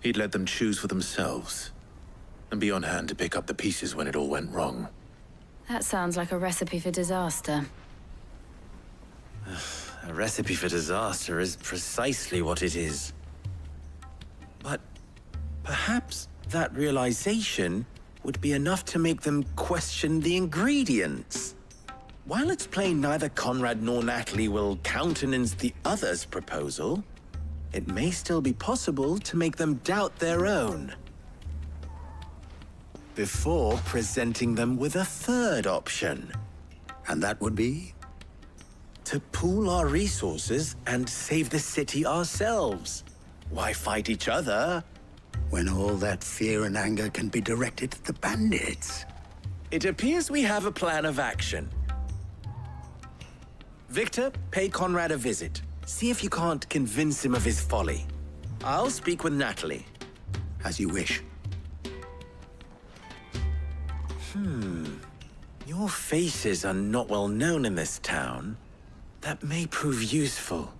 he'd let them choose for themselves and be on hand to pick up the pieces when it all went wrong. That sounds like a recipe for disaster. A recipe for disaster is precisely what it is. But perhaps that realization would be enough to make them question the ingredients. While it's plain neither Conrad nor Natalie will countenance the other's proposal, it may still be possible to make them doubt their own. Before presenting them with a third option. And that would be? To pool our resources and save the city ourselves. Why fight each other? When all that fear and anger can be directed at the bandits. It appears we have a plan of action. Victor, pay Conrad a visit. See if you can't convince him of his folly. I'll speak with Natalie. As you wish. Your faces are not well known in this town. That may prove useful.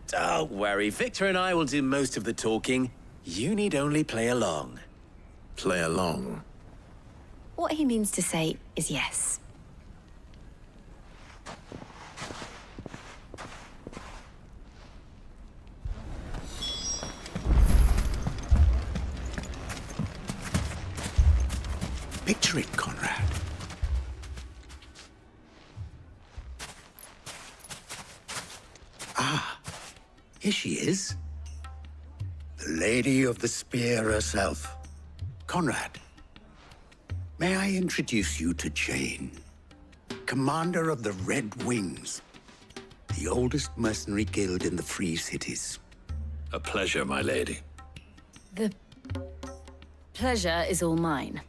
Don't worry, Victor and I will do most of the talking. You need only play along. Play along? What he means to say is yes. Picture it, Conrad. Ah, here she is. The Lady of the Spear herself. Conrad, may I introduce you to Jane, commander of the Red Wings, the oldest mercenary guild in the Free Cities. A pleasure, my lady. The pleasure is all mine.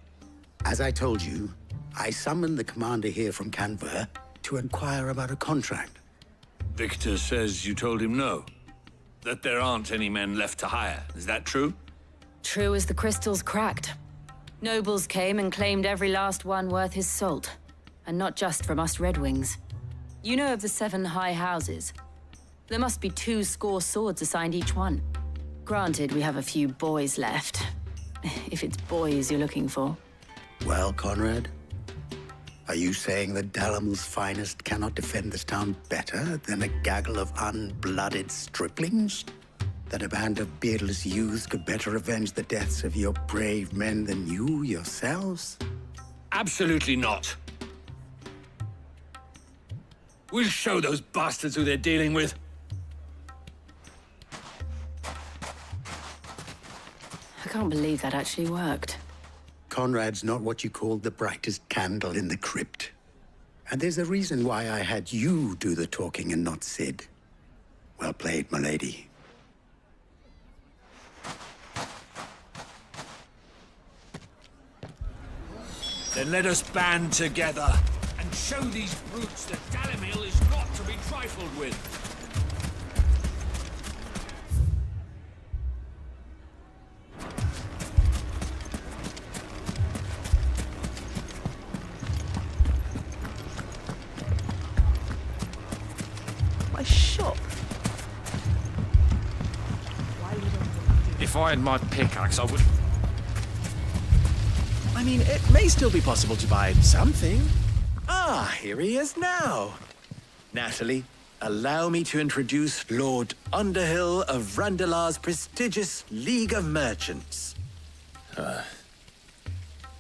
As I told you, I summoned the commander here from Canver to inquire about a contract. Victor says you told him no. That there aren't any men left to hire. Is that true? True as the crystals cracked. Nobles came and claimed every last one worth his salt. And not just from us Red Wings. You know of the 7 high houses. There must be 2 swords assigned each one. Granted, we have a few boys left. If it's boys you're looking for. Well, Conrad, are you saying that Dalamel's finest cannot defend this town better than a gaggle of unblooded striplings? That a band of beardless youths could better avenge the deaths of your brave men than you yourselves? Absolutely not. We'll show those bastards who they're dealing with. I can't believe that actually worked. Conrad's not what you called the brightest candle in the crypt. And there's a reason why I had you do the talking and not Sid. Well played, my lady. Then let us band together and show these brutes that Dalimil is not to be trifled with. My shop. If I had my pickaxe, I would... I mean, it may still be possible to buy something. Ah, here he is now. Natalie, allow me to introduce Lord Underhill of Randalar's prestigious League of Merchants.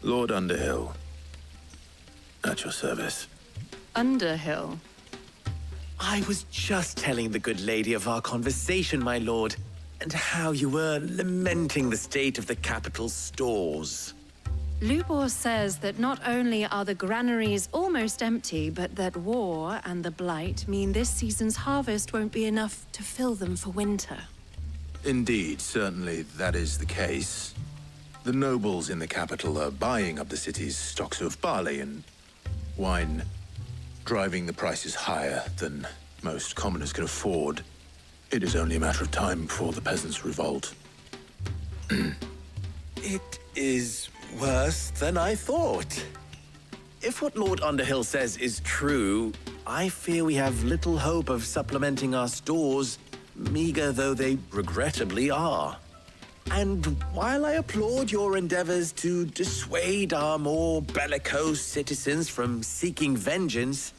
Lord Underhill. At your service. Underhill? I was just telling the good lady of our conversation, my lord, and how you were lamenting the state of the capital's stores. Lubor says that not only are the granaries almost empty, but that war and the Blight mean this season's harvest won't be enough to fill them for winter. Indeed, certainly that is the case. The nobles in the capital are buying up the city's stocks of barley and wine, driving the prices higher than most commoners can afford. It is only a matter of time before the peasants revolt. It is worse than I thought. If what Lord Underhill says is true, I fear we have little hope of supplementing our stores, meager though they regrettably are. And while I applaud your endeavors to dissuade our more bellicose citizens from seeking vengeance,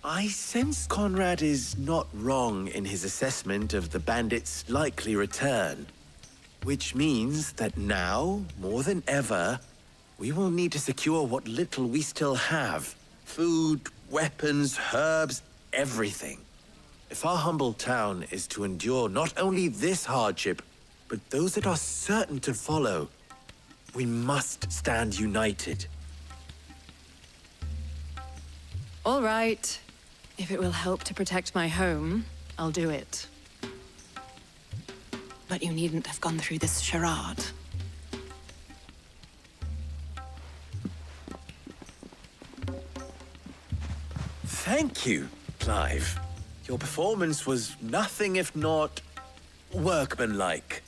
I sense Conrad is not wrong in his assessment of the bandits' likely return. Which means that now, more than ever, we will need to secure what little we still have. Food, weapons, herbs, everything. If our humble town is to endure not only this hardship, but those that are certain to follow, we must stand united. All right. If it will help to protect my home, I'll do it. But you needn't have gone through this charade. Thank you, Clive. Your performance was nothing if not workmanlike.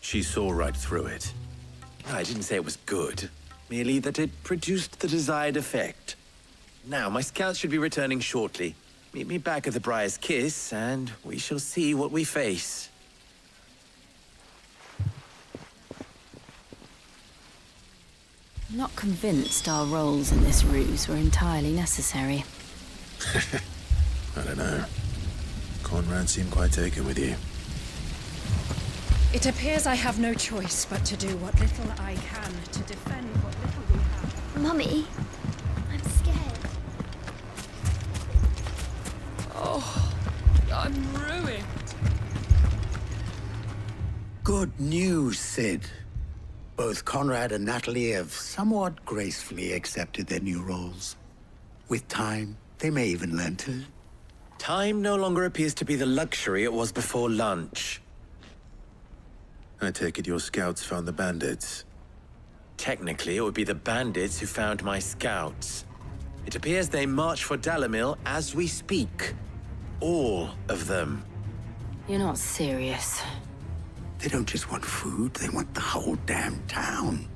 She saw right through it. I didn't say it was good, merely that it produced the desired effect. Now, my scouts should be returning shortly. Meet me back at the Briar's Kiss, and we shall see what we face. I'm not convinced our roles in this ruse were entirely necessary. I don't know. Conrad seemed quite taken with you. It appears I have no choice but to do what little I can to defend what little we have. Mummy, I'm scared. Oh, I'm ruined. Good news, Sid. Both Conrad and Natalie have somewhat gracefully accepted their new roles. With time, they may even learn to. Time no longer appears to be the luxury it was before lunch. I take it your scouts found the bandits. Technically, it would be the bandits who found my scouts. It appears they march for Dalimil as we speak. All of them. You're not serious. They don't just want food, they want the whole damn town.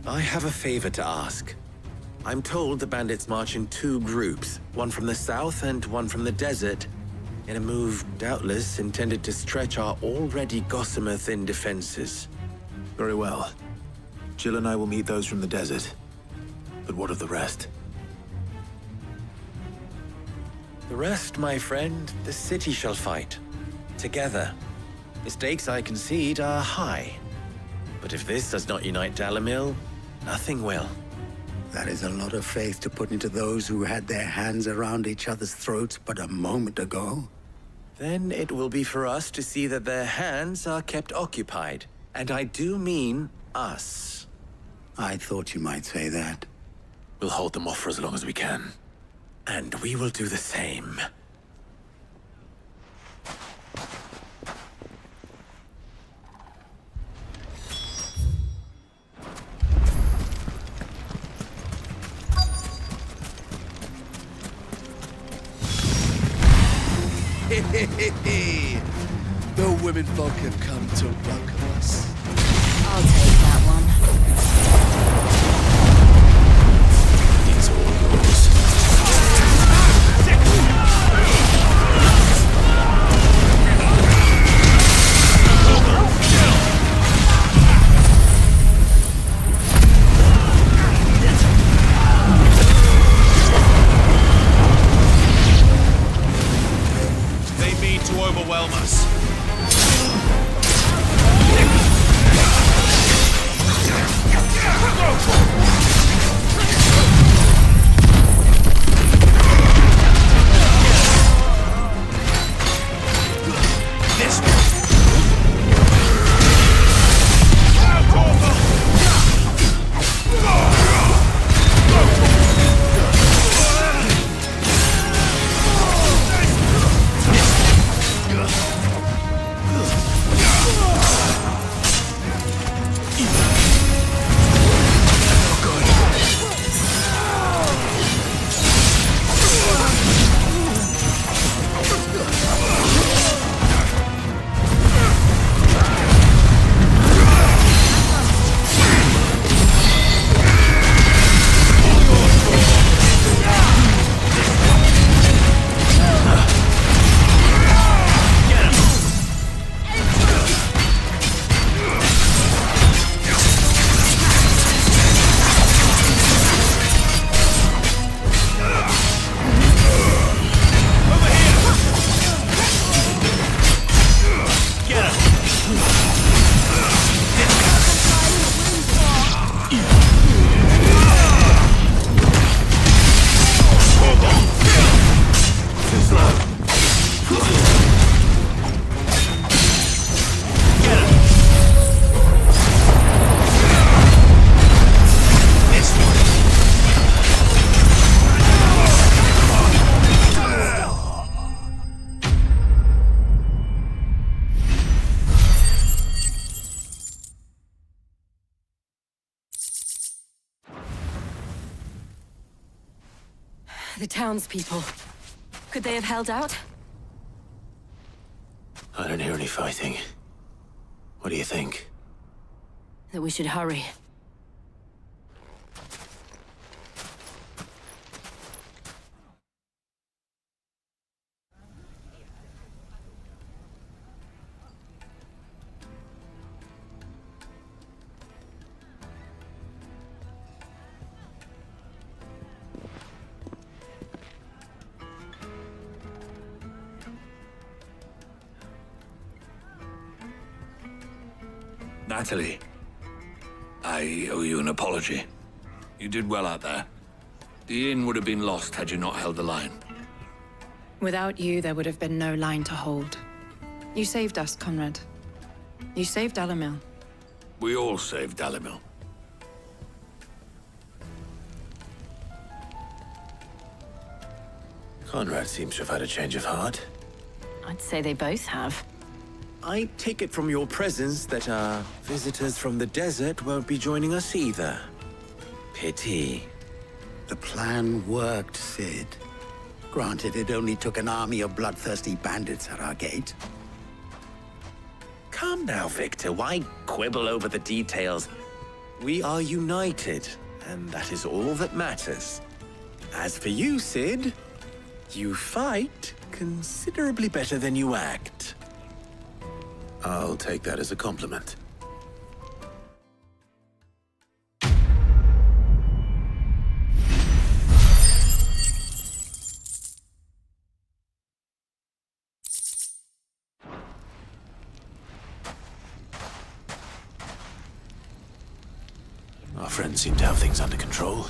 I have a favor to ask. I'm told the bandits march in two groups, one from the south and one from the desert, in a move doubtless intended to stretch our already gossamer-thin defenses. Very well. Jill and I will meet those from the desert. But what of the rest? The rest, my friend, the city shall fight. Together. The stakes, I concede, are high. But if this does not unite Dalimil, nothing will. That is a lot of faith to put into those who had their hands around each other's throats but a moment ago. Then it will be for us to see that their hands are kept occupied. And I do mean us. I thought you might say that. We'll hold them off for as long as we can. And we will do the same. The women folk have come to welcome us. I'll take that one. It's all yours. They mean to overwhelm us. The townspeople. Could they have held out? I don't hear any fighting. What do you think? That we should hurry. Natalie, I owe you an apology. You did well out there. The inn would have been lost had you not held the line. Without you, there would have been no line to hold. You saved us, Conrad. You saved Dalimil. We all saved Dalimil. Conrad seems to have had a change of heart. I'd say they both have. I take it from your presence that our visitors from the desert won't be joining us either. Pity. The plan worked, Sid. Granted, it only took an army of bloodthirsty bandits at our gate. Calm now, Victor. Why quibble over the details? We are united, and that is all that matters. As for you, Sid, you fight considerably better than you act. I'll take that as a compliment. Our friends seem to have things under control.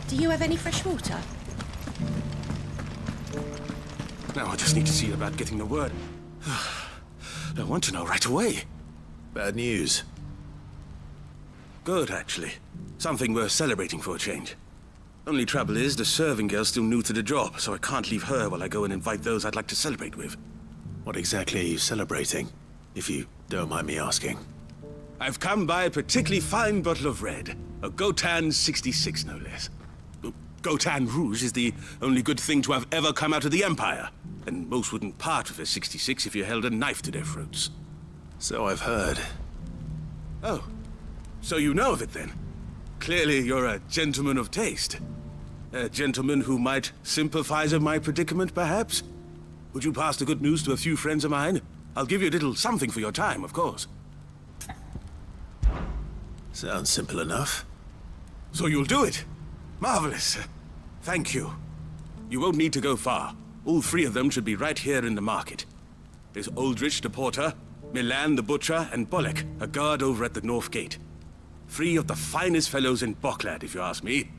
Do you have any fresh water? Now I just need to see about getting the word. I want to know right away. Bad news. Good, actually. Something worth celebrating for a change. Only trouble is, the serving girl's still new to the job, so I can't leave her while I go and invite those I'd like to celebrate with. What exactly are you celebrating, if you don't mind me asking? I've come by a particularly fine bottle of red. A Gotan 66, no less. Gotan Rouge is the only good thing to have ever come out of the Empire. And most wouldn't part with a 66 if you held a knife to their throats. So I've heard. Oh, so you know of it then? Clearly you're a gentleman of taste. A gentleman who might sympathize with my predicament, perhaps? Would you pass the good news to a few friends of mine? I'll give you a little something for your time, of course. Sounds simple enough. So you'll do it? Marvelous. Thank you. You won't need to go far. All three of them should be right here in the market. There's Aldrich the porter, Milan the butcher, and Bolek, a guard over at the north gate. Three of the finest fellows in Boklad, if you ask me.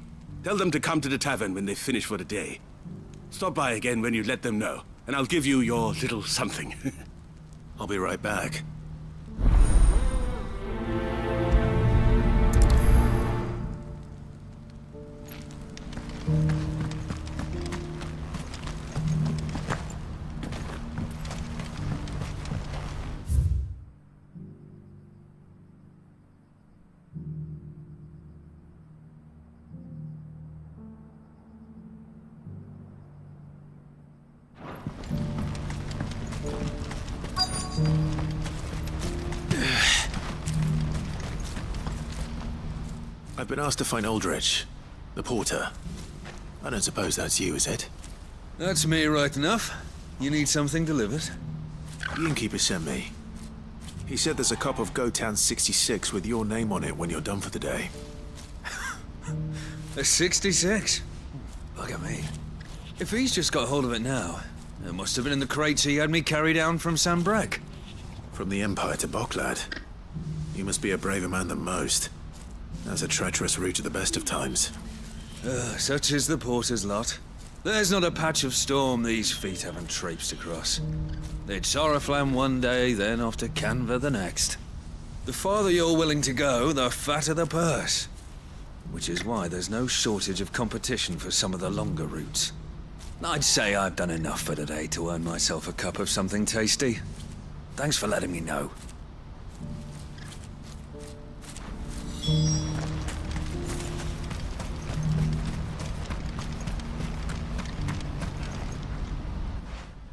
Tell them to come to the tavern when they finish for the day. Stop by again when you let them know, and I'll give you your little something. I'll be right back. I've been asked to find Aldrich, the porter. I don't suppose that's you, is it? That's me right enough. You need something delivered? The innkeeper sent me. He said there's a cup of Gotan 66 with your name on it when you're done for the day. A 66? Bugger me. If he's just got hold of it now, it must have been in the crates he had me carry down from Sanbreque. From the Empire to Boklad. You must be a braver man than most. That's a treacherous route at the best of times. Such is the porter's lot. There's not a patch of storm these feet haven't traipsed across. They'd Flan one day, then off to Canva the next. The farther you're willing to go, the fatter the purse. Which is why there's no shortage of competition for some of the longer routes. I'd say I've done enough for today to earn myself a cup of something tasty. Thanks for letting me know.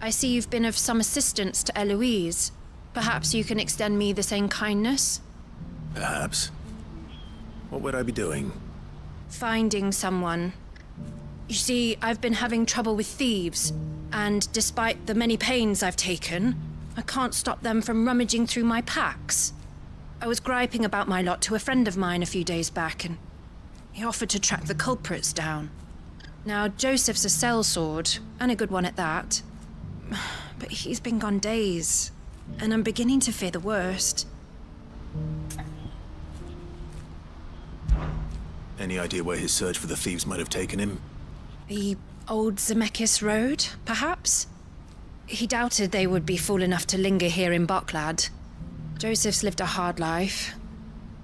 I see you've been of some assistance to Eloise. Perhaps you can extend me the same kindness? Perhaps. What would I be doing? Finding someone. You see, I've been having trouble with thieves, and despite the many pains I've taken, I can't stop them from rummaging through my packs. I was griping about my lot to a friend of mine a few days back, and he offered to track the culprits down. Now, Joseph's a sellsword, and a good one at that. But he's been gone days, and I'm beginning to fear the worst. Any idea where his search for the thieves might have taken him? The old Zemeckis Road, perhaps? He doubted they would be fool enough to linger here in Boklad. Joseph's lived a hard life.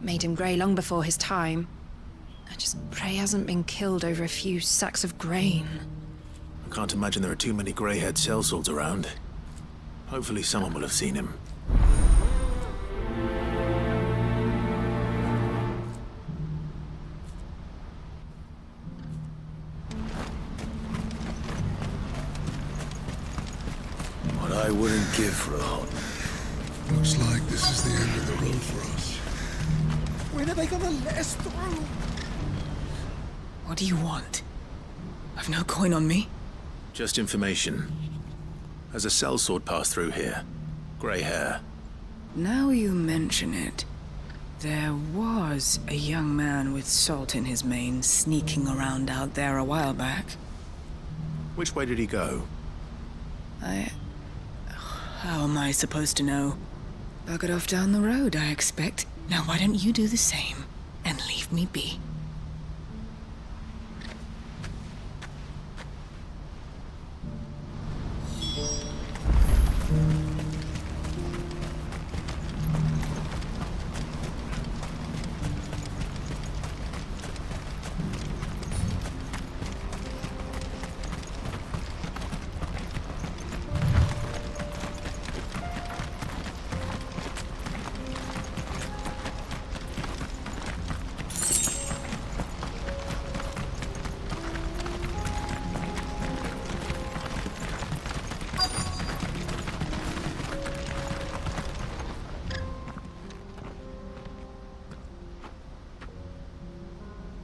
Made him grey long before his time. I just pray he hasn't been killed over a few sacks of grain. I can't imagine there are too many grey-haired sellswords around. Hopefully someone will have seen him. What I wouldn't give for a hot. Looks like this is the end of the road for us. When are they gonna let us through? What do you want? I've no coin on me. Just information. Has a sellsword passed through here? Grey hair. Now you mention it, there was a young man with salt in his mane sneaking around out there a while back. Which way did he go? How am I supposed to know? Buggered off down the road, I expect. Now why don't you do the same and leave me be?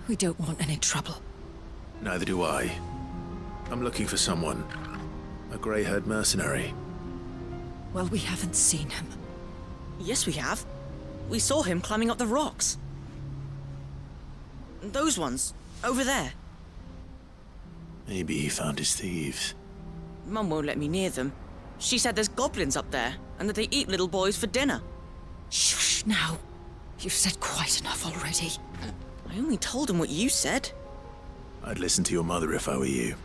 We don't want any trouble. Neither do I. I'm looking for someone. A grey-haired mercenary. Well, we haven't seen him. Yes, we have. We saw him climbing up the rocks. Those ones, over there. Maybe he found his thieves. Mum won't let me near them. She said there's goblins up there, and that they eat little boys for dinner. Shush now. You've said quite enough already. I only told him what you said. I'd listen to your mother if I were you.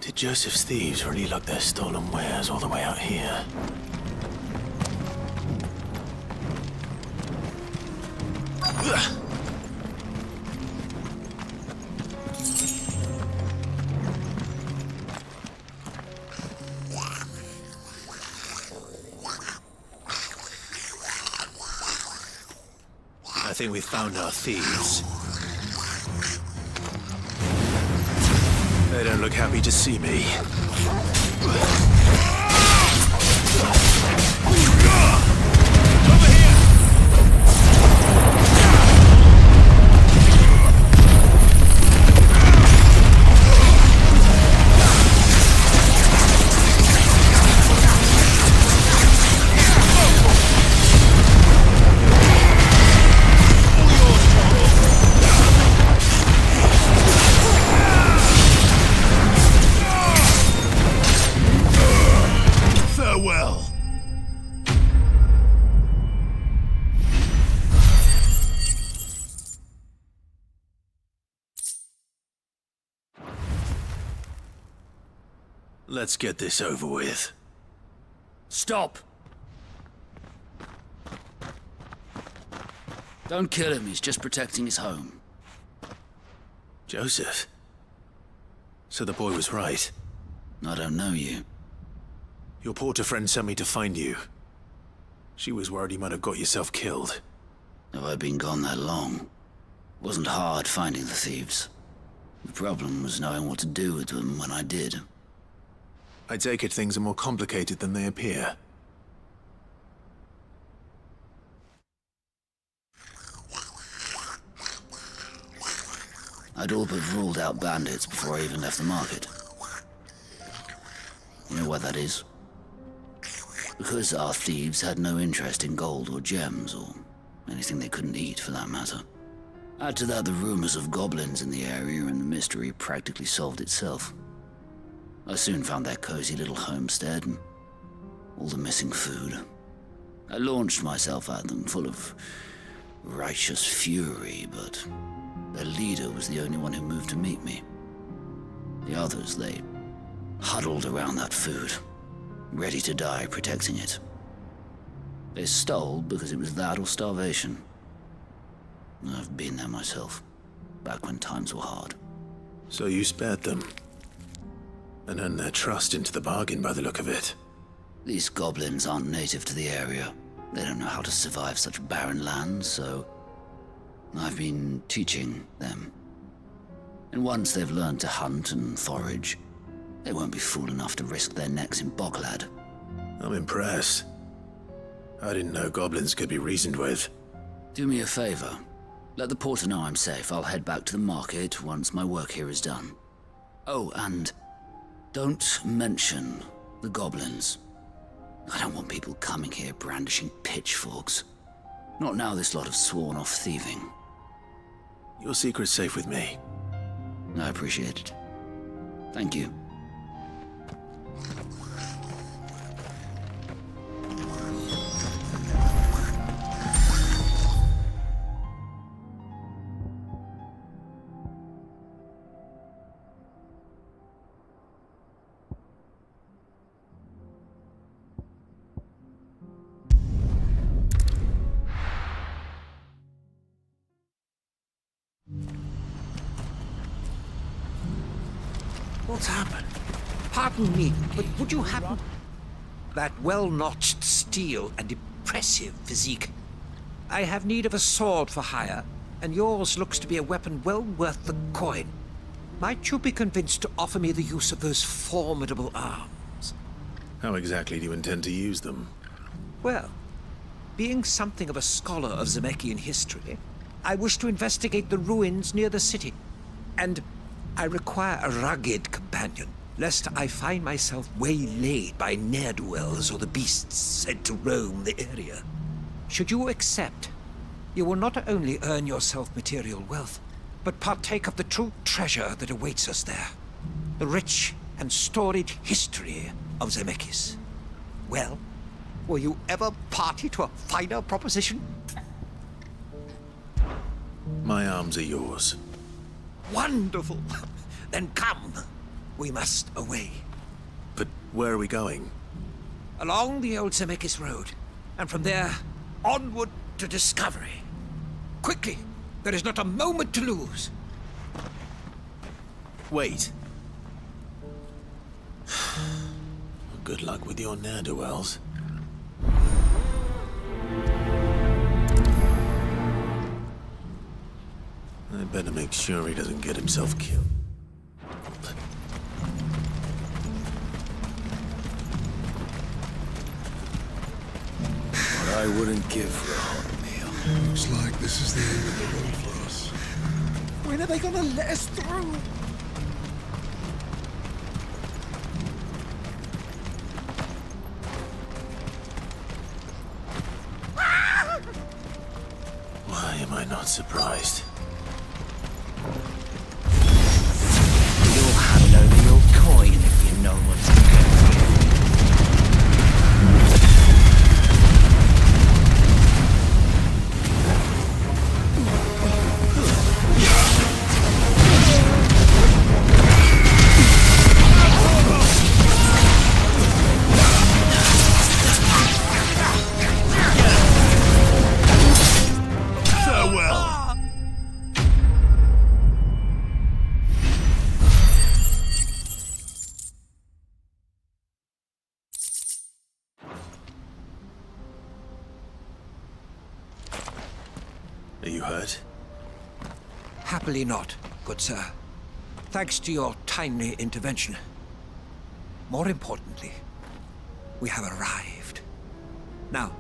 Did Joseph's thieves really lug their stolen wares all the way out here? I think we found our thieves. They don't look happy to see me. Let's get this over with. Stop! Don't kill him, he's just protecting his home. Joseph? So the boy was right. I don't know you. Your porter friend sent me to find you. She was worried you might have got yourself killed. Have I been gone that long? It wasn't hard finding the thieves. The problem was knowing what to do with them when I did. I take it things are more complicated than they appear. I'd all but ruled out bandits before I even left the market. You know why that is? Because our thieves had no interest in gold or gems, or anything they couldn't eat for that matter. Add to that the rumors of goblins in the area, and the mystery practically solved itself. I soon found their cozy little homestead, and all the missing food. I launched myself at them, full of righteous fury, but their leader was the only one who moved to meet me. The others, they huddled around that food, ready to die protecting it. They stole because it was that or starvation. I've been there myself, back when times were hard. So you spared them? And earned their trust into the bargain by the look of it. These goblins aren't native to the area. They don't know how to survive such barren lands, so I've been teaching them. And once they've learned to hunt and forage, they won't be fool enough to risk their necks in Boglad. I'm impressed. I didn't know goblins could be reasoned with. Do me a favor. Let the porter know I'm safe. I'll head back to the market once my work here is done. Oh, and don't mention the goblins. I don't want people coming here brandishing pitchforks. Not now this lot have sworn off thieving. Your secret's safe with me. I appreciate it. Thank you. What's happened? Pardon me, but would you happen... That well-notched steel and impressive physique. I have need of a sword for hire, and yours looks to be a weapon well worth the coin. Might you be convinced to offer me the use of those formidable arms? How exactly do you intend to use them? Well, being something of a scholar of Zamekian history, I wish to investigate the ruins near the city, and I require a rugged companion, lest I find myself waylaid by ne'er-do-wells or the beasts said to roam the area. Should you accept, you will not only earn yourself material wealth, but partake of the true treasure that awaits us there. The rich and storied history of Zemekis. Well, were you ever party to a finer proposition? My arms are yours. Wonderful! Then come. We must away. But where are we going? Along the old Zemekis road, and from there, onward to discovery. Quickly! There is not a moment to lose. Wait. Good luck with your ne'er-do-wells. Better make sure he doesn't get himself killed. What I wouldn't give for a hot meal. Looks like this is the end of the road for us. When are they gonna let us through? Why am I not surprised? You'll hand over your coin if you know what's good for you. Are you hurt? Happily not, good sir. Thanks to your timely intervention. More importantly, we have arrived. Now,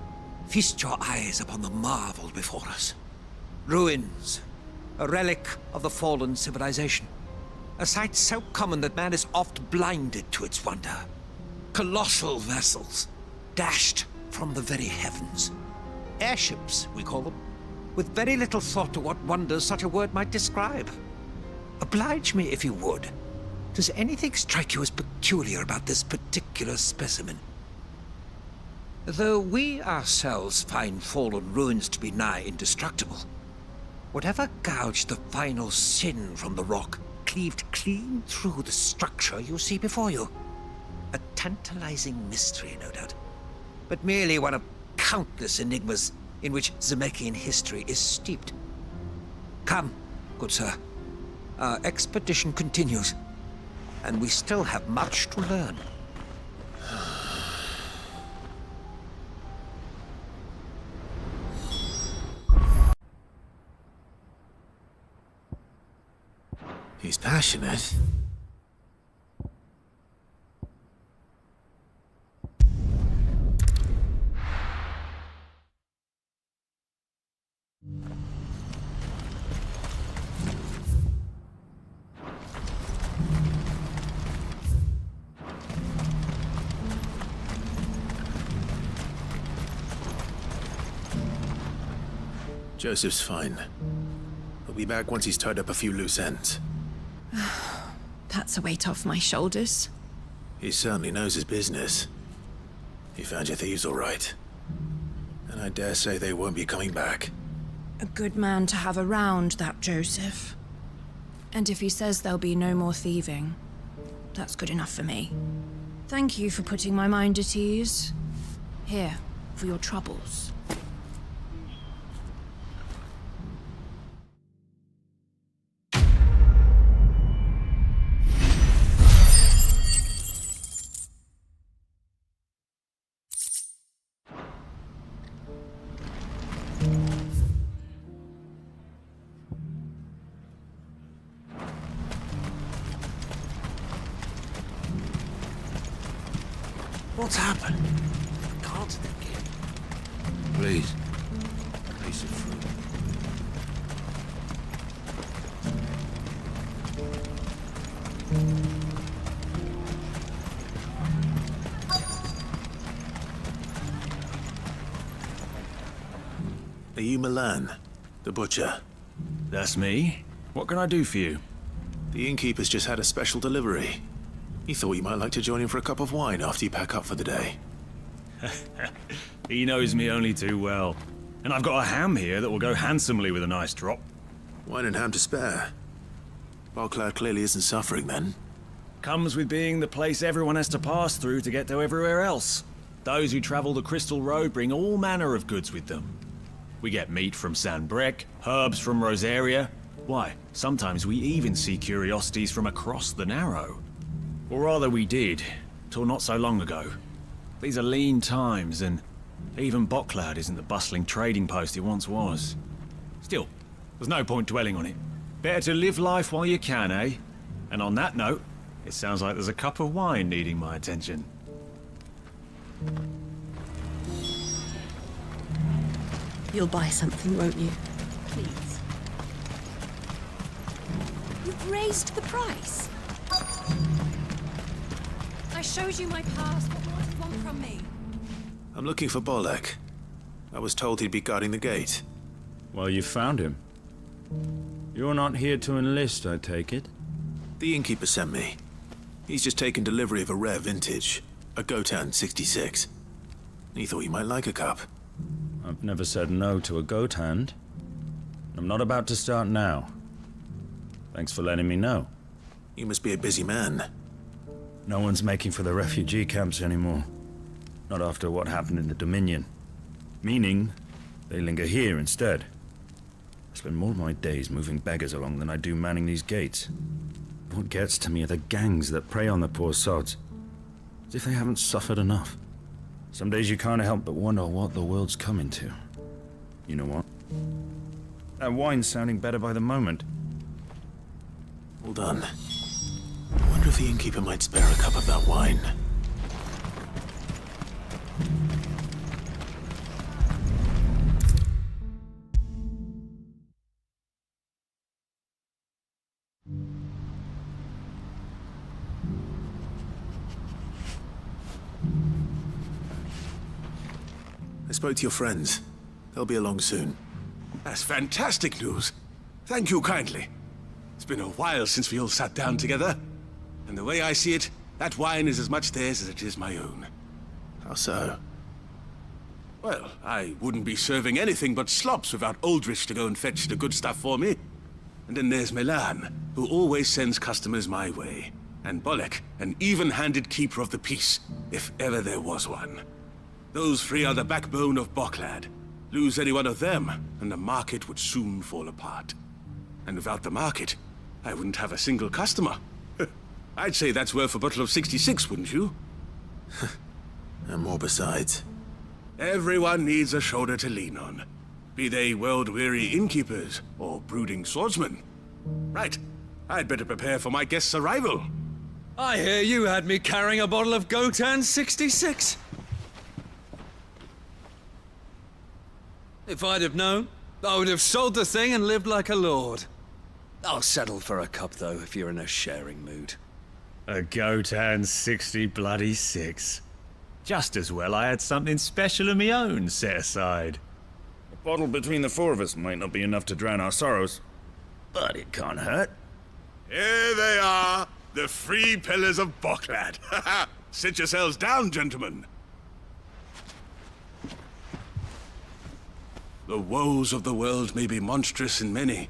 feast your eyes upon the marvel before us. Ruins, a relic of the fallen civilization. A sight so common that man is oft blinded to its wonder. Colossal vessels, dashed from the very heavens. Airships, we call them, with very little thought to what wonders such a word might describe. Oblige me if you would. Does anything strike you as peculiar about this particular specimen? Though we ourselves find fallen ruins to be nigh indestructible, whatever gouged the final sin from the rock cleaved clean through the structure you see before you. A tantalizing mystery, no doubt, but merely one of countless enigmas in which Zemeckhian history is steeped. Come, good sir. Our expedition continues, and we still have much to learn. He's passionate. Joseph's fine. He'll be back once he's tied up a few loose ends. That's a weight off my shoulders. He certainly knows his business. He found your thieves all right. And I dare say they won't be coming back. A good man to have around, that Joseph. And if he says there'll be no more thieving, that's good enough for me. Thank you for putting my mind at ease. Here, for your troubles. What's happened? Can't think it. Please. A piece of fruit. Are you Milan, the butcher? That's me. What can I do for you? The innkeeper's just had a special delivery. He thought you might like to join him for a cup of wine after you pack up for the day. He knows me only too well. And I've got a ham here that will go handsomely with a nice drop. Wine and ham to spare. Barclay clearly isn't suffering then. Comes with being the place everyone has to pass through to get to everywhere else. Those who travel the Crystal Road bring all manner of goods with them. We get meat from Sanbreque, herbs from Rosaria. Why, sometimes we even see curiosities from across the Narrow. Or rather we did, till not so long ago. These are lean times, and even Butler isn't the bustling trading post it once was. Still, there's no point dwelling on it. Better to live life while you can, eh? And on that note, it sounds like there's a cup of wine needing my attention. You'll buy something, won't you? Please. You've raised the price. I showed you my past. What more do you want from me? I'm looking for Bolek. I was told he'd be guarding the gate. Well, you found him. You're not here to enlist, I take it? The innkeeper sent me. He's just taken delivery of a rare vintage, a Gotan 66. He thought you might like a cup. I've never said no to a goat hand. I'm not about to start now. Thanks for letting me know. You must be a busy man. No one's making for the refugee camps anymore. Not after what happened in the Dominion. Meaning, they linger here instead. I spend more of my days moving beggars along than I do manning these gates. What gets to me are the gangs that prey on the poor sods. As if they haven't suffered enough. Some days you can't help but wonder what the world's coming to. You know what? That wine's sounding better by the moment. Hold on. I wonder if the innkeeper might spare a cup of that wine. I spoke to your friends. They'll be along soon. That's fantastic news. Thank you kindly. It's been a while since we all sat down together. And the way I see it, that wine is as much theirs as it is my own. How so? Well, I wouldn't be serving anything but slops without Aldrich to go and fetch the good stuff for me. And then there's Milan, who always sends customers my way. And Bolek, an even-handed keeper of the peace, if ever there was one. Those three are the backbone of Boklad. Lose any one of them, and the market would soon fall apart. And without the market, I wouldn't have a single customer. I'd say that's worth a bottle of 66, wouldn't you? And more besides. Everyone needs a shoulder to lean on. Be they world-weary innkeepers or brooding swordsmen. Right. I'd better prepare for my guest's arrival. I hear you had me carrying a bottle of Gotan 66. If I'd have known, I would have sold the thing and lived like a lord. I'll settle for a cup, though, if you're in a sharing mood. A Gotan 66. Just as well I had something special of my own set aside. A bottle between the four of us might not be enough to drown our sorrows, but it can't hurt. Here they are, the three pillars of Boklad. Sit yourselves down, gentlemen. The woes of the world may be monstrous and many,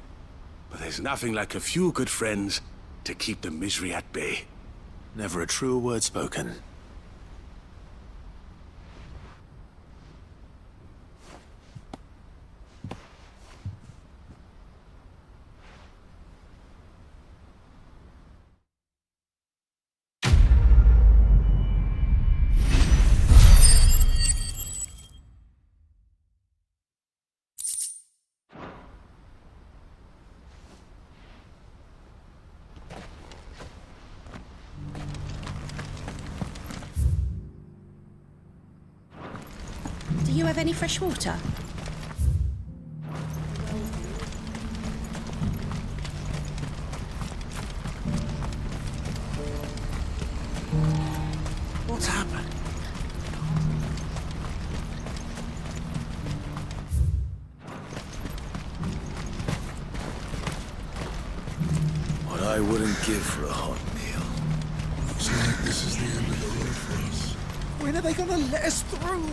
but there's nothing like a few good friends to keep the misery at bay. Never a truer word spoken. Do you have any fresh water? What's happened? What I wouldn't give for a hot meal. Looks like this is the end of the road for us. When are they gonna let us through?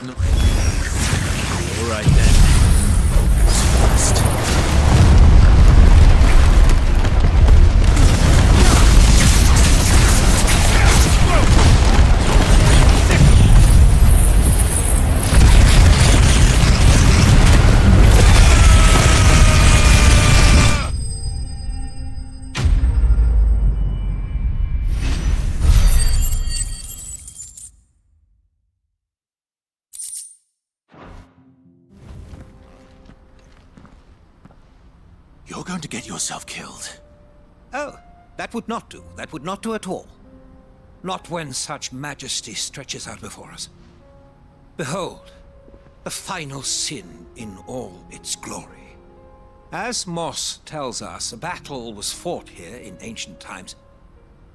No. All right then. You're going to get yourself killed. Oh, that would not do. That would not do at all. Not when such majesty stretches out before us. Behold, the final sin in all its glory. As Moss tells us, a battle was fought here in ancient times.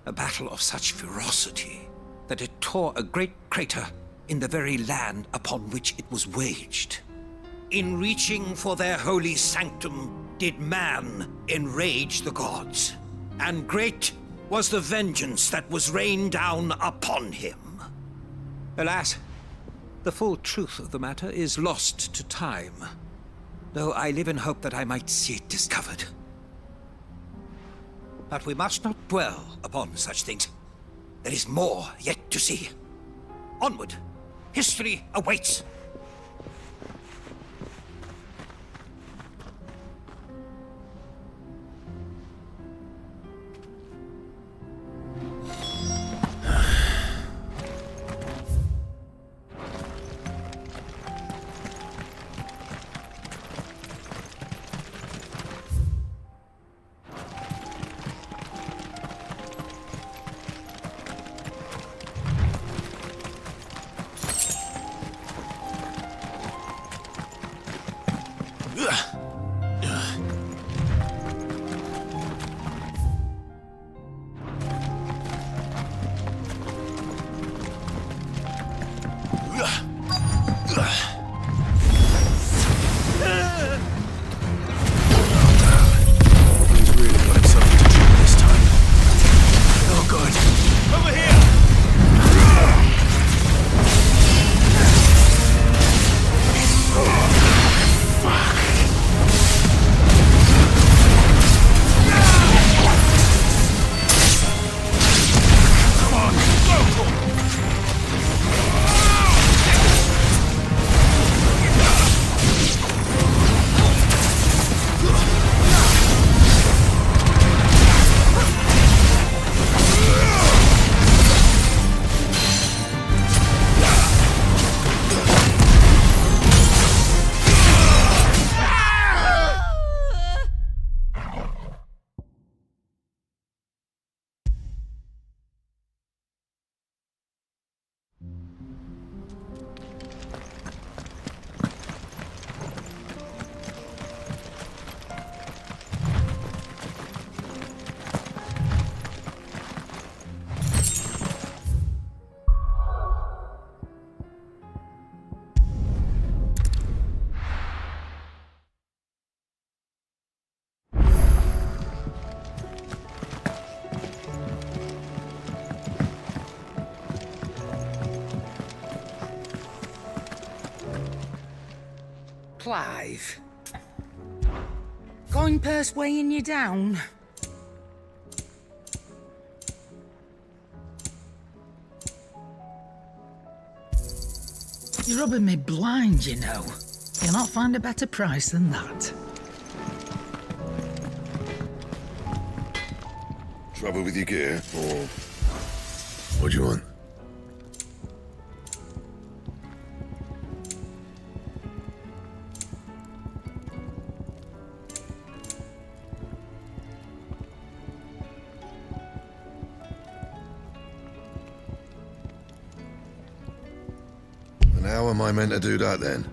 A battle of such ferocity that it tore a great crater in the very land upon which it was waged. In reaching for their holy sanctum, did man enrage the gods, and great was the vengeance that was rained down upon him. Alas, the full truth of the matter is lost to time, though I live in hope that I might see it discovered. But we must not dwell upon such things. There is more yet to see. Onward! History awaits! Clive. Coin purse weighing you down? You're rubbing me blind, you know. You'll not find a better price than that. Trouble with your gear, or what do you want? How am I meant to do that, then?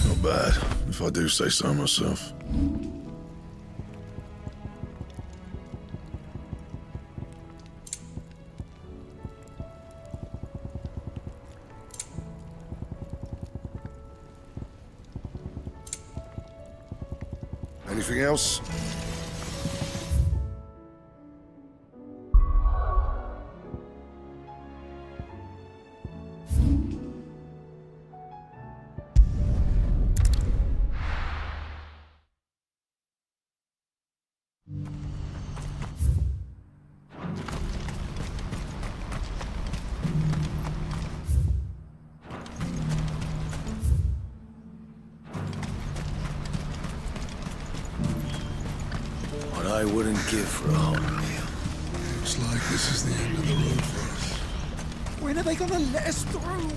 Not bad, if I do say so myself. Anything else? I'd give for a hearty meal. Looks like this is the end of the road for us. When are they gonna let us through?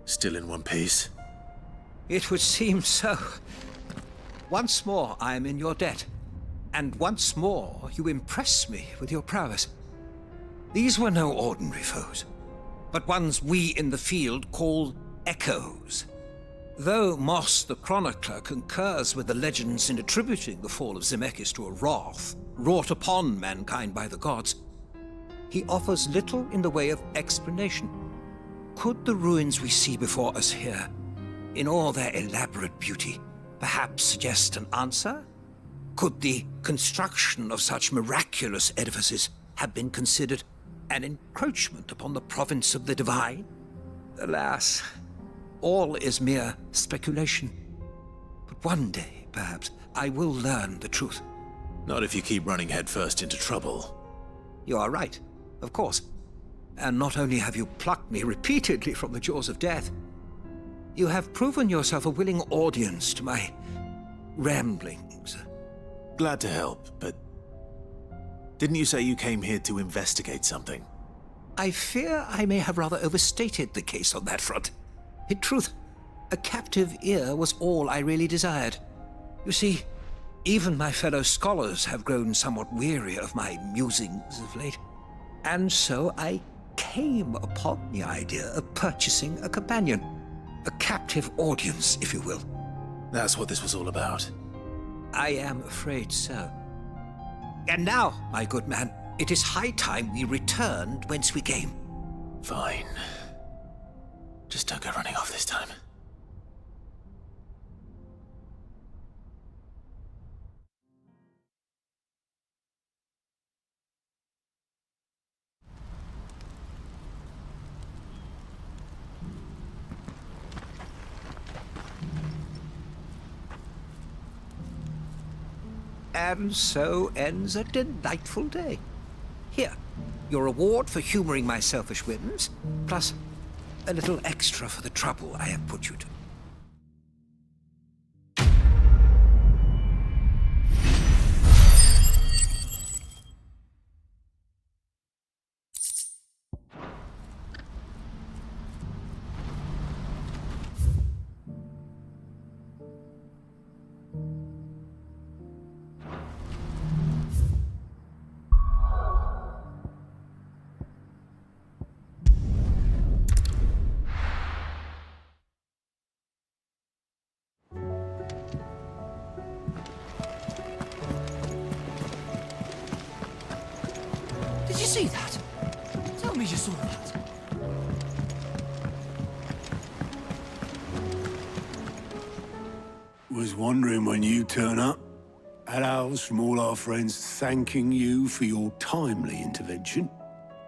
Still in one piece? It would seem so. Once more I am in your debt. And once more you impress me with your prowess. These were no ordinary foes, but ones we in the field call echoes. Though Moss the Chronicler concurs with the legends in attributing the fall of Zemeckis to a wrath wrought upon mankind by the gods, he offers little in the way of explanation. Could the ruins we see before us here, in all their elaborate beauty, perhaps suggest an answer? Could the construction of such miraculous edifices have been considered an encroachment upon the province of the divine? Alas, all is mere speculation. But one day, perhaps, I will learn the truth. Not if you keep running headfirst into trouble. You are right, of course. And not only have you plucked me repeatedly from the jaws of death, You have proven yourself a willing audience to my ramblings. Glad to help, but didn't you say you came here to investigate something? I fear I may have rather overstated the case on that front. In truth, a captive ear was all I really desired. You see, even my fellow scholars have grown somewhat weary of my musings of late. And so I came upon the idea of purchasing a companion. A captive audience, if you will. That's what this was all about. I am afraid so. And now, my good man, it is high time we returned whence we came. Fine. Just don't go running off this time. And so ends a delightful day. Here, your reward for humoring my selfish whims, plus a little extra for the trouble I have put you to. Did you see that? Tell me you saw that. Was wondering when you turn up. Had owls from all our friends thanking you for your timely intervention.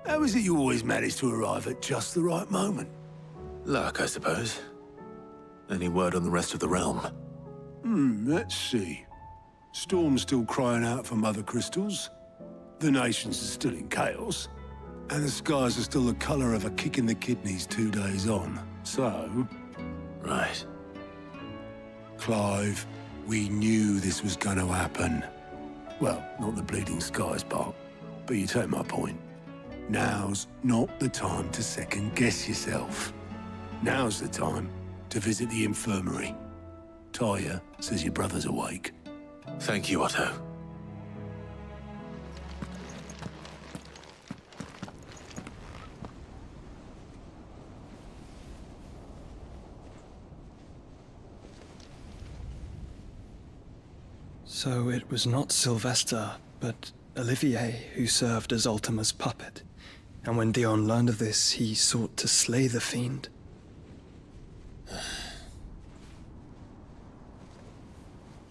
How is it you always manage to arrive at just the right moment? Luck, I suppose. Any word on the rest of the realm? Let's see. Storm's still crying out for mother crystals. The nations are still in chaos. And the skies are still the color of a kick in the kidneys 2 days on. So... Right. Clive, we knew this was going to happen. Well, not the bleeding skies part, but you take my point. Now's not the time to second-guess yourself. Now's the time to visit the infirmary. Tyre says your brother's awake. Thank you, Otto. So it was not Sylvester, but Olivier who served as Ultima's puppet. And when Dion learned of this, he sought to slay the fiend.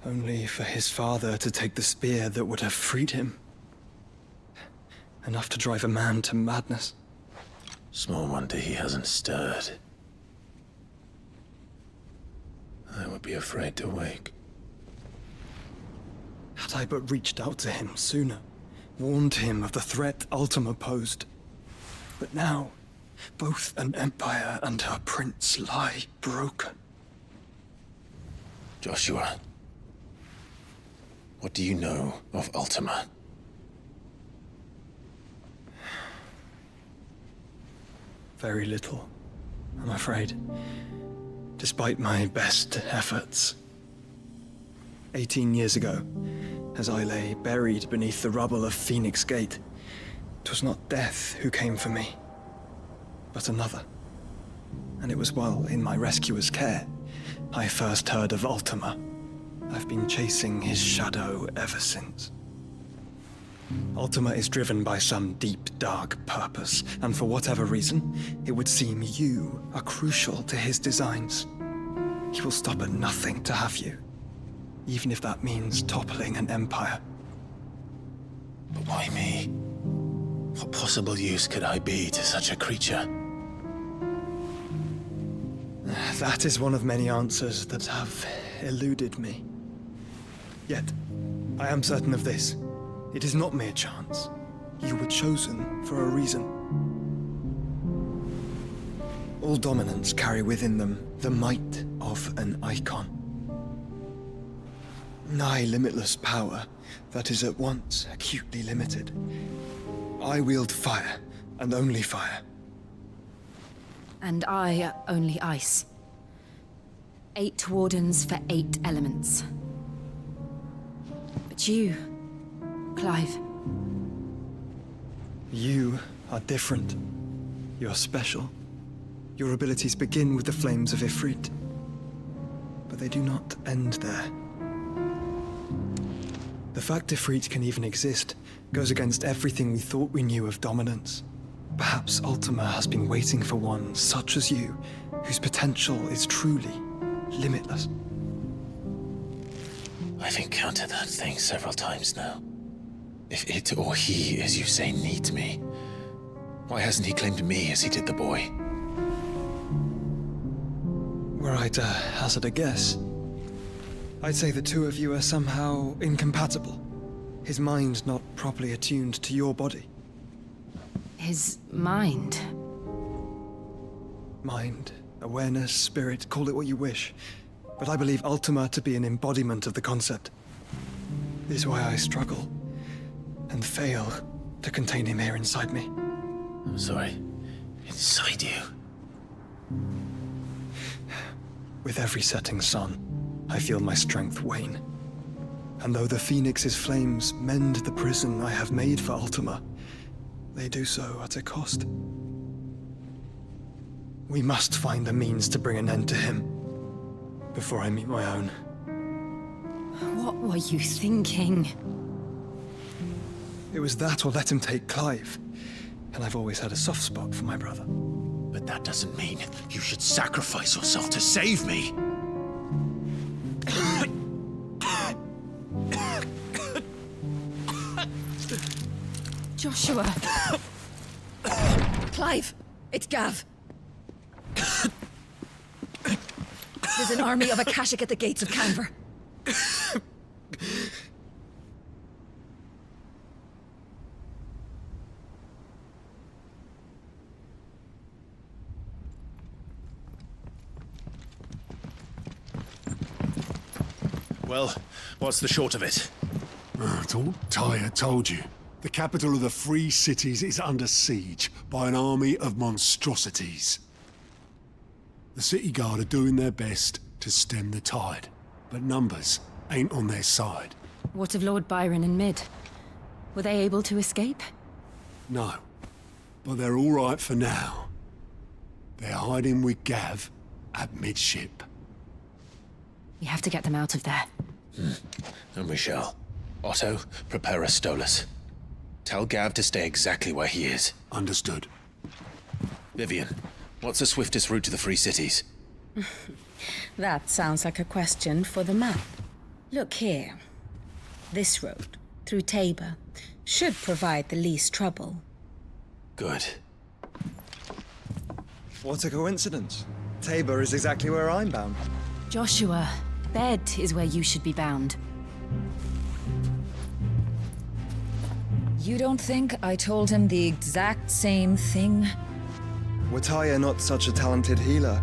Only for his father to take the spear that would have freed him. Enough to drive a man to madness. Small wonder he hasn't stirred. I would be afraid to wake. Had I but reached out to him sooner, warned him of the threat Ultima posed. But now, both an empire and her prince lie broken. Joshua, what do you know of Ultima? Very little, I'm afraid. Despite my best efforts. 18 years ago, as I lay buried beneath the rubble of Phoenix Gate, 'twas not death who came for me, but another. And it was while in my rescuer's care, I first heard of Ultima. I've been chasing his shadow ever since. Ultima is driven by some deep, dark purpose, and for whatever reason, it would seem you are crucial to his designs. He will stop at nothing to have you, even if that means toppling an empire. But why me? What possible use could I be to such a creature? That is one of many answers that have eluded me. Yet, I am certain of this. It is not mere chance. You were chosen for a reason. All dominants carry within them the might of an icon. Nigh limitless power that is at once acutely limited. I wield fire, and only fire. And I only ice. 8 wardens for 8 elements. But you, Clive. You are different. You're special. Your abilities begin with the flames of Ifrit. But they do not end there. The fact Ifrit can even exist goes against everything we thought we knew of dominance. Perhaps Ultima has been waiting for one such as you, whose potential is truly limitless. I've encountered that thing several times now. If it or he, as you say, needs me, why hasn't he claimed me as he did the boy? Were I to hazard a guess, I'd say the two of you are somehow incompatible. His mind not properly attuned to your body. His mind? Mind, awareness, spirit, call it what you wish. But I believe Ultima to be an embodiment of the concept. This is why I struggle and fail to contain him here inside me. I'm sorry. Inside you? With every setting sun, I feel my strength wane. And though the Phoenix's flames mend the prison I have made for Ultima, they do so at a cost. We must find a means to bring an end to him before I meet my own. What were you thinking? It was that or let him take Clive. And I've always had a soft spot for my brother. But that doesn't mean you should sacrifice yourself to save me. Joshua! Clive! It's Gav! There's an army of Akashic at the gates of Canver. Well, what's the short of it? It's all Tyre told you. The capital of the Free Cities is under siege by an army of monstrosities. The city guard are doing their best to stem the tide, but numbers ain't on their side. What of Lord Byron and Mid? Were they able to escape? No, but they're all right for now. They're hiding with Gav at midship. We have to get them out of there. And we shall. Otto, prepare a Stolas. Tell Gav to stay exactly where he is. Understood. Vivian, what's the swiftest route to the Free Cities? That sounds like a question for the map. Look here. This road, through Tabor, should provide the least trouble. Good. What a coincidence. Tabor is exactly where I'm bound. Joshua, bed is where you should be bound. You don't think I told him the exact same thing? Were Tyre not such a talented healer,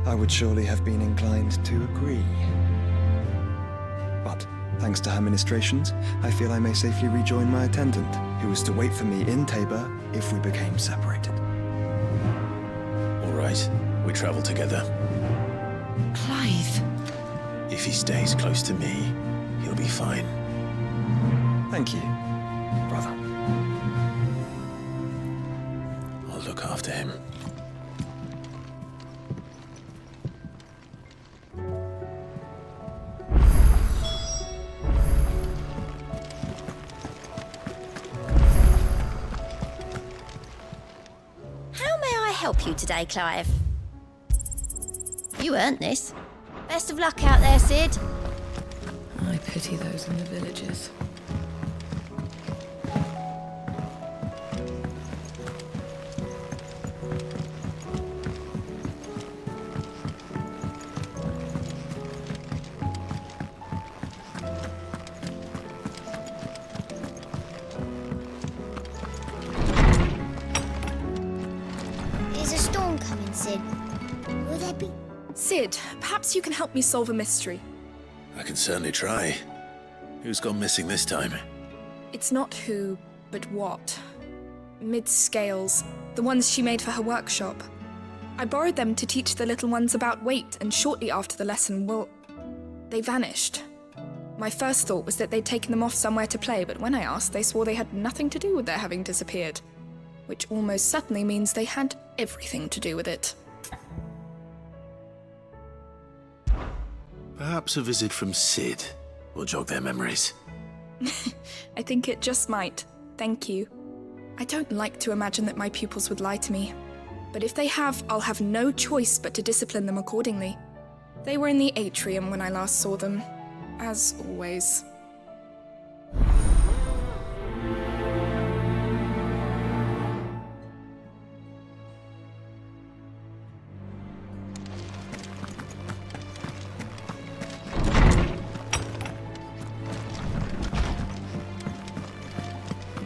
I would surely have been inclined to agree. But, thanks to her ministrations, I feel I may safely rejoin my attendant, who was to wait for me in Tabor if we became separated. All right, we travel together. Clive! If he stays close to me, he'll be fine. Thank you, brother. I'll look after him. How may I help you today, Clive? You earned this. Best of luck out there, Sid. I pity those in the villages. Is a storm coming? coming, Sid. Will there be... Sid, perhaps you can help me solve a mystery. I can certainly try. Who's gone missing this time? It's not who, but what. Mid's scales, the ones she made for her workshop. I borrowed them to teach the little ones about weight, and shortly after the lesson, well, they vanished. My first thought was that they'd taken them off somewhere to play, but when I asked, they swore they had nothing to do with their having disappeared. Which almost certainly means they had everything to do with it. Perhaps a visit from Sid will jog their memories. I think it just might. Thank you. I don't like to imagine that my pupils would lie to me. But if they have, I'll have no choice but to discipline them accordingly. They were in the atrium when I last saw them. As always.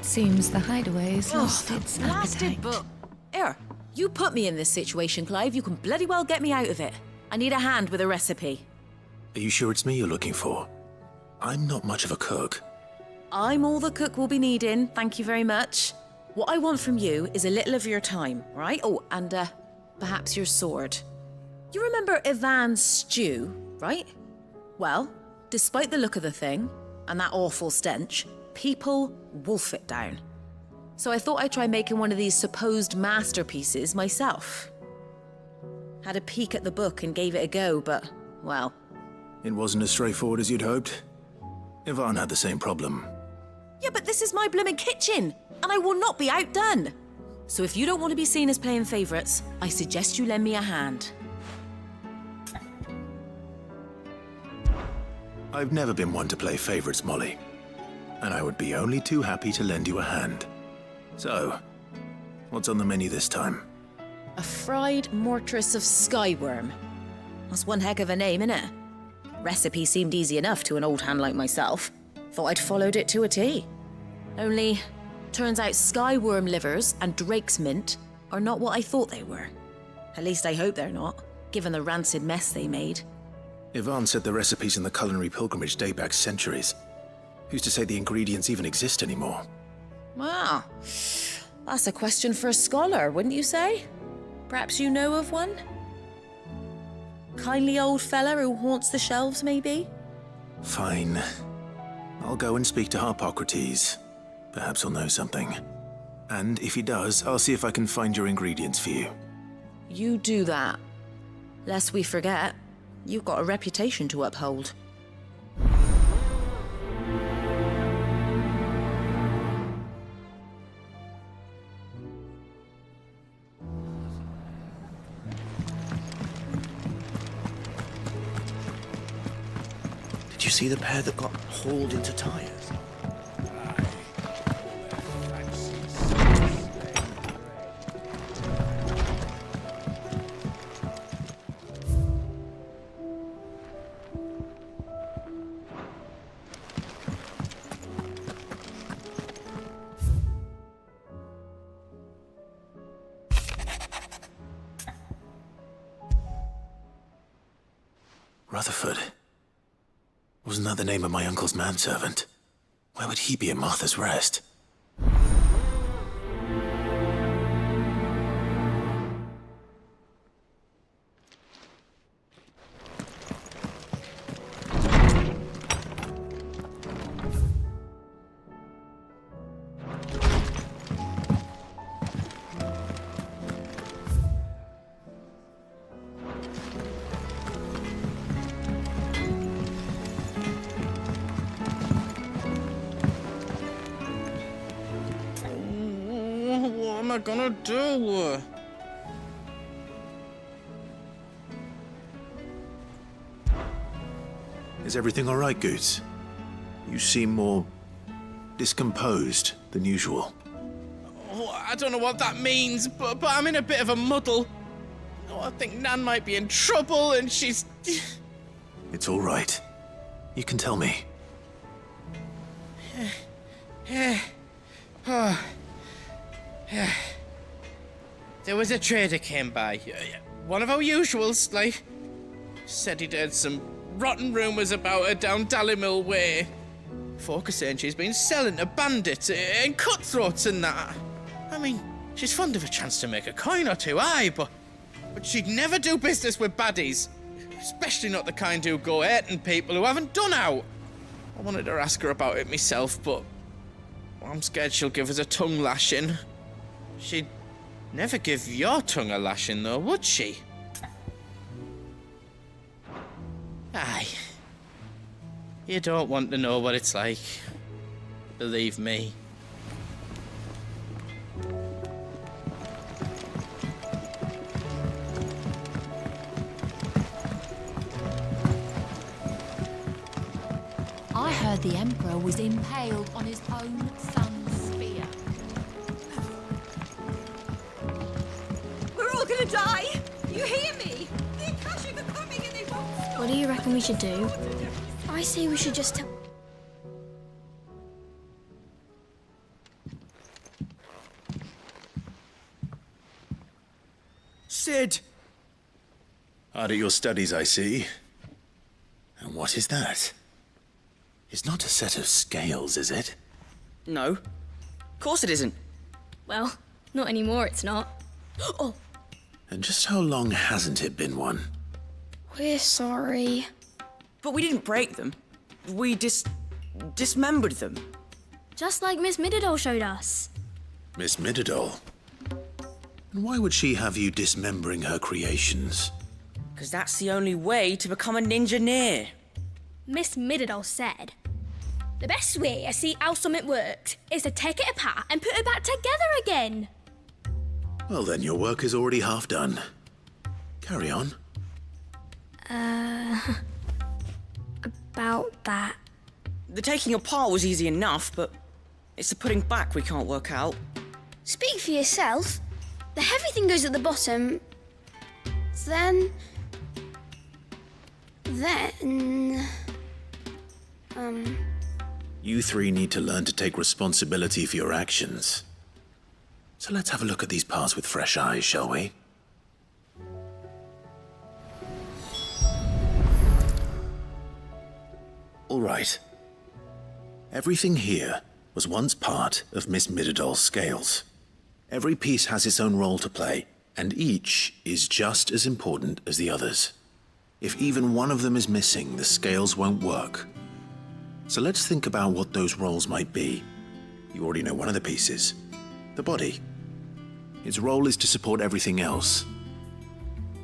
Seems the hideaway's lost its Blasted appetite. book. Here, you put me in this situation, Clive. You can bloody well get me out of it. I need a hand with a recipe. Are you sure it's me you're looking for? I'm not much of a cook. I'm all the cook will be needing, thank you very much. What I want from you is a little of your time, right? Oh, and perhaps your sword. You remember Ivan's stew, right? Well, despite the look of the thing, and that awful stench, people wolf it down. So I thought I'd try making one of these supposed masterpieces myself. Had a peek at the book and gave it a go, but, well... It wasn't as straightforward as you'd hoped. Ivan had the same problem. Yeah, but this is my blimmin' kitchen, and I will not be outdone. So if you don't want to be seen as playing favourites, I suggest you lend me a hand. I've never been one to play favourites, Molly. And I would be only too happy to lend you a hand. So, what's on the menu this time? A fried mortress of skyworm. That's one heck of a name, innit? Recipe seemed easy enough to an old hand like myself. Thought I'd followed it to a T. Only, turns out skyworm livers and drake's mint are not what I thought they were. At least I hope they're not, given the rancid mess they made. Ivan said the recipes in the culinary pilgrimage date back centuries. Who's to say the ingredients even exist anymore? Wow. That's a question for a scholar, wouldn't you say? Perhaps you know of one? Kindly old fella who haunts the shelves, maybe? Fine. I'll go and speak to Harpocrates. Perhaps he'll know something. And if he does, I'll see if I can find your ingredients for you. You do that. Lest we forget, you've got a reputation to uphold. Did you see the pair that got hauled into tires? Rutherford. Wasn't that the name of my uncle's manservant? Why would he be at Martha's Rest? What am I gonna do? Is everything all right, Goots? You seem more discomposed than usual. Oh, I don't know what that means, but I'm in a bit of a muddle. Oh, I think Nan might be in trouble, and she's... It's all right. You can tell me. there was a trader came by. One of our usuals, like. Said he'd heard some rotten rumours about her down Dallymill Way. Folk are saying she's been selling to bandits and cutthroats and that. I mean, she's fond of a chance to make a coin or two, aye, but she'd never do business with baddies. Especially not the kind who go hurting people who haven't done out. I wanted to ask her about it myself, but I'm scared she'll give us a tongue lashing. She'd never give your tongue a lashing, though, would she? Aye. You don't want to know what it's like. Believe me. I heard the Emperor was impaled on his own son's spear. We're all gonna die! You hear me? The Akashic are coming and they won't stop! What do you reckon we should do? I say we should just tell... Sid! Hard at your studies, I see. And what is that? It's not a set of scales, is it? No. Of course it isn't. Well, not anymore, it's not. Oh! And just how long hasn't it been one? We're sorry. But we didn't break them. We dismembered them. Just like Miss Mididol showed us. Miss Mididol? And why would she have you dismembering her creations? Because that's the only way to become a ninja-neer. Miss Mididol said, the best way to see how something works is to take it apart and put it back together again. Well then, your work is already half done. Carry on. About that. The taking apart was easy enough, but it's the putting back we can't work out. Speak for yourself. The heavy thing goes at the bottom. Then... You three need to learn to take responsibility for your actions. So let's have a look at these parts with fresh eyes, shall we? All right. Everything here was once part of Miss Mididol's scales. Every piece has its own role to play, and each is just as important as the others. If even one of them is missing, the scales won't work. So let's think about what those roles might be. You already know one of the pieces. The body. Its role is to support everything else.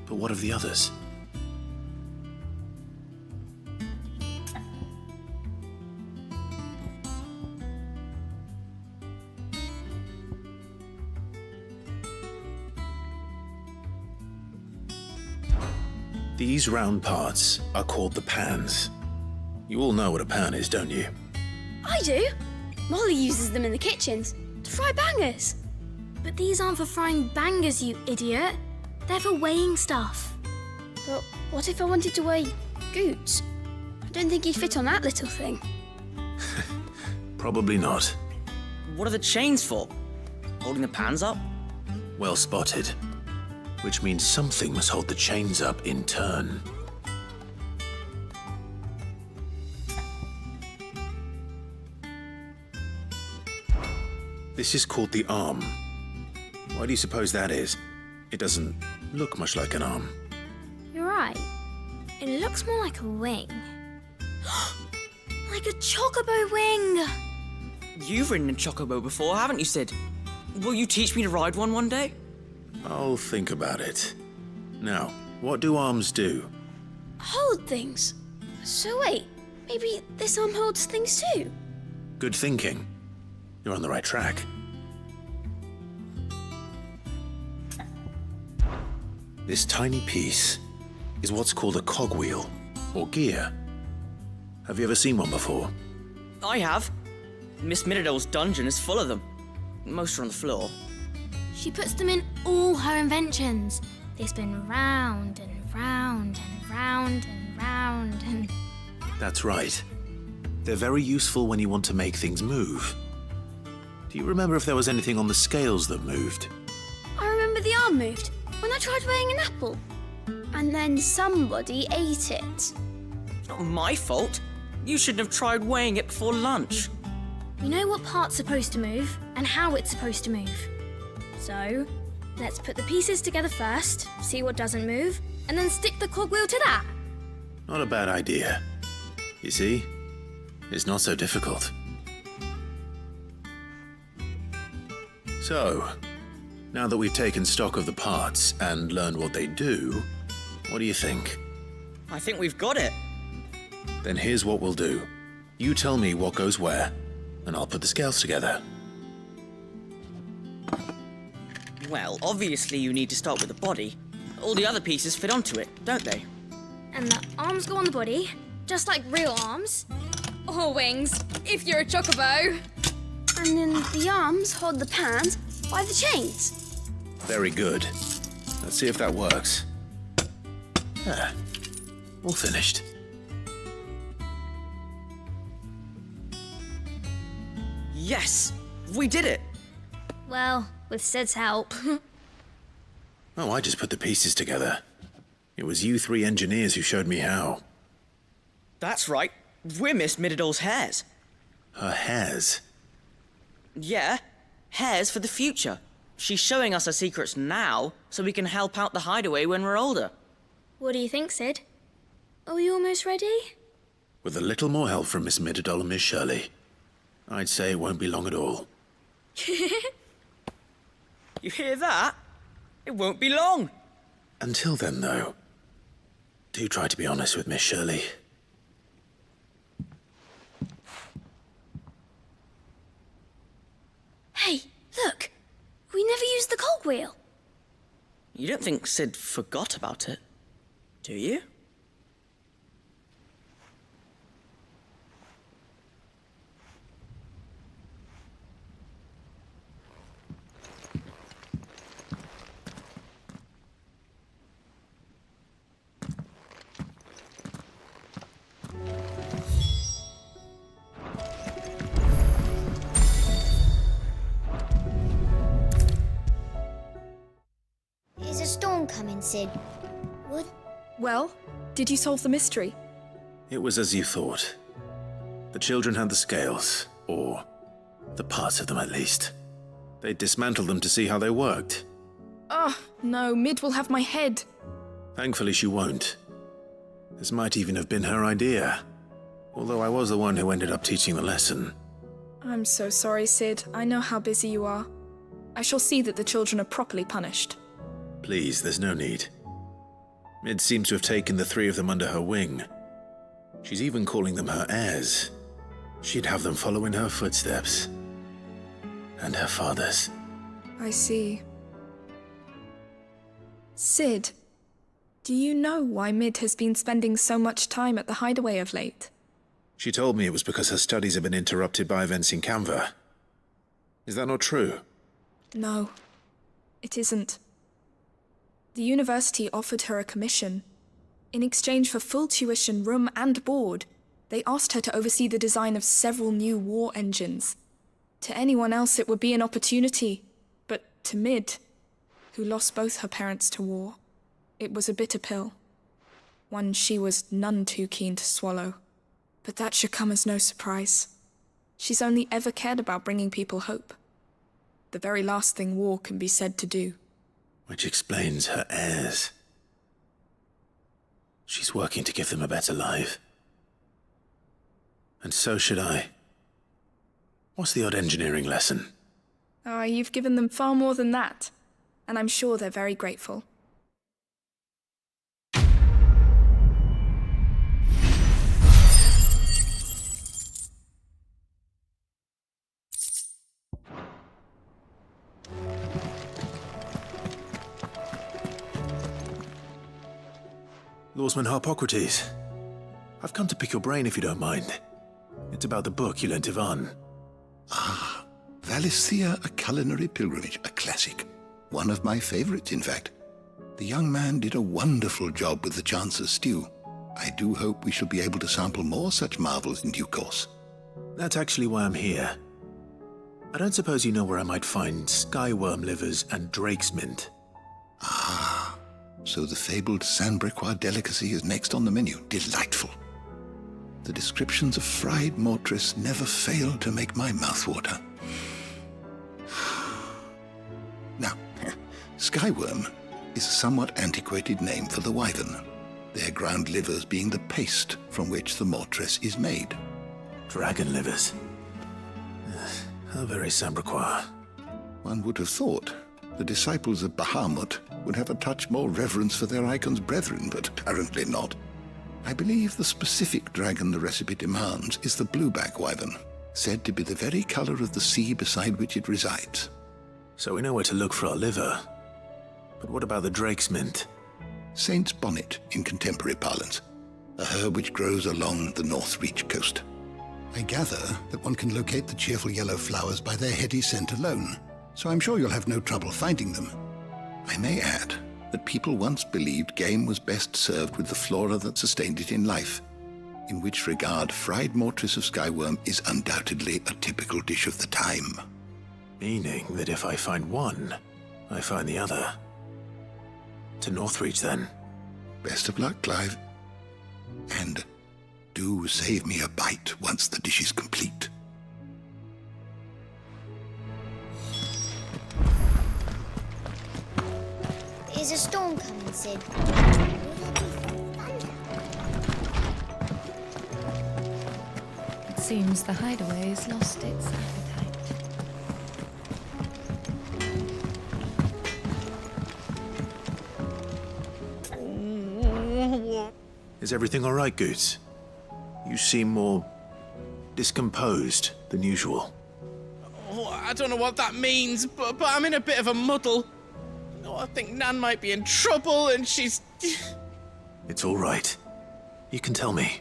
But what of the others? These round parts are called the pans. You all know what a pan is, don't you? I do. Molly uses them in the kitchens to fry bangers. But these aren't for frying bangers, you idiot. They're for weighing stuff. But what if I wanted to weigh goods? I don't think he'd fit on that little thing. Probably not. What are the chains for? Holding the pans up? Well spotted. Which means something must hold the chains up in turn. This is called the arm. Why do you suppose that is? It doesn't look much like an arm. You're right. It looks more like a wing. Like a chocobo wing! You've ridden a chocobo before, haven't you, Sid? Will you teach me to ride one day? I'll think about it. Now, what do arms do? Hold things. So wait, maybe this arm holds things too? Good thinking. You're on the right track. This tiny piece is what's called a cogwheel, or gear. Have you ever seen one before? I have. Miss Mididol's dungeon is full of them. Most are on the floor. She puts them in all her inventions. They spin round and round and round and round and... That's right. They're very useful when you want to make things move. Do you remember if there was anything on the scales that moved? I remember remember the arm moved when I tried weighing an apple? And then somebody ate it. It's not my fault. You shouldn't have tried weighing it before lunch. We know what part's supposed to move and how it's supposed to move. So, let's put the pieces together first, see what doesn't move, and then stick the cogwheel to that. Not a bad idea. You see? It's not so difficult. So, now that we've taken stock of the parts and learned what they do, what do you think? I think we've got it. Then here's what we'll do. You tell me what goes where, and I'll put the scales together. Well, obviously you need to start with the body. All the other pieces fit onto it, don't they? And the arms go on the body, just like real arms. Or wings, if you're a chocobo. And then the arms hold the pans by the chains. Very good. Let's see if that works. All finished. Yes! We did it! Well, with Sid's help. Oh, I just put the pieces together. It was you three engineers who showed me how. That's right. We're Miss Mididol's hairs. Her hairs? Yeah, hairs for the future. She's showing us her secrets now, so we can help out the hideaway when we're older. What do you think, Sid? Are we almost ready? With a little more help from Miss Mididol and Miss Shirley, I'd say it won't be long at all. You hear that? It won't be long. Until then, though, do try to be honest with Miss Shirley. Hey, look! We never used the cogwheel. You don't think Sid forgot about it, do you? Is a storm coming, Sid? What? Well, did you solve the mystery? It was as you thought. The children had the scales, or the parts of them at least. They dismantled them to see how they worked. Oh, no, Mid will have my head. Thankfully she won't. This might even have been her idea. Although I was the one who ended up teaching the lesson. I'm so sorry, Sid. I know how busy you are. I shall see that the children are properly punished. Please, there's no need. Mid seems to have taken the three of them under her wing. She's even calling them her heirs. She'd have them follow in her footsteps. And her father's. I see. Sid, do you know why Mid has been spending so much time at the hideaway of late? She told me it was because her studies have been interrupted by events in Canva. Is that not true? No, it isn't. The university offered her a commission. In exchange for full tuition, room and board, they asked her to oversee the design of several new war engines. To anyone else it would be an opportunity, but to Mid, who lost both her parents to war, it was a bitter pill. One she was none too keen to swallow. But that should come as no surprise. She's only ever cared about bringing people hope. The very last thing war can be said to do. Which explains her heirs. She's working to give them a better life. And so should I. What's the odd engineering lesson? Ah, you've given them far more than that. And I'm sure they're very grateful. Lawsman Harpocrates. I've come to pick your brain if you don't mind. It's about the book you lent Ivan. Ah, Valicia, A Culinary Pilgrimage, a classic. One of my favorites, in fact. The young man did a wonderful job with the Chance's stew. I do hope we shall be able to sample more such marvels in due course. That's actually why I'm here. I don't suppose you know where I might find skyworm livers and drake's mint. Ah, so the fabled Sanbreque delicacy is next on the menu. Delightful. The descriptions of fried mortress never fail to make my mouth water. Now, skyworm is a somewhat antiquated name for the wyvern, their ground livers being the paste from which the mortress is made. Dragon livers. How very Sanbreque. One would have thought the disciples of Bahamut would have a touch more reverence for their icon's brethren, but apparently not. I believe the specific dragon the recipe demands is the blueback wyvern, said to be the very color of the sea beside which it resides. So we know where to look for our liver. But what about the drake's mint? Saint's bonnet in contemporary parlance, a herb which grows along the North Reach coast. I gather that one can locate the cheerful yellow flowers by their heady scent alone, so I'm sure you'll have no trouble finding them. I may add that people once believed game was best served with the flora that sustained it in life, in which regard fried mortress of skyworm is undoubtedly a typical dish of the time. Meaning that if I find one, I find the other. To Northreach, then. Best of luck, Clive. And do save me a bite once the dish is complete. There's a storm coming, Sid. It seems the hideaway's lost its appetite. Is everything all right, Goots? You seem more discomposed than usual. Oh, I don't know what that means, but I'm in a bit of a muddle. Oh, I think Nan might be in trouble, and she's... It's all right. You can tell me.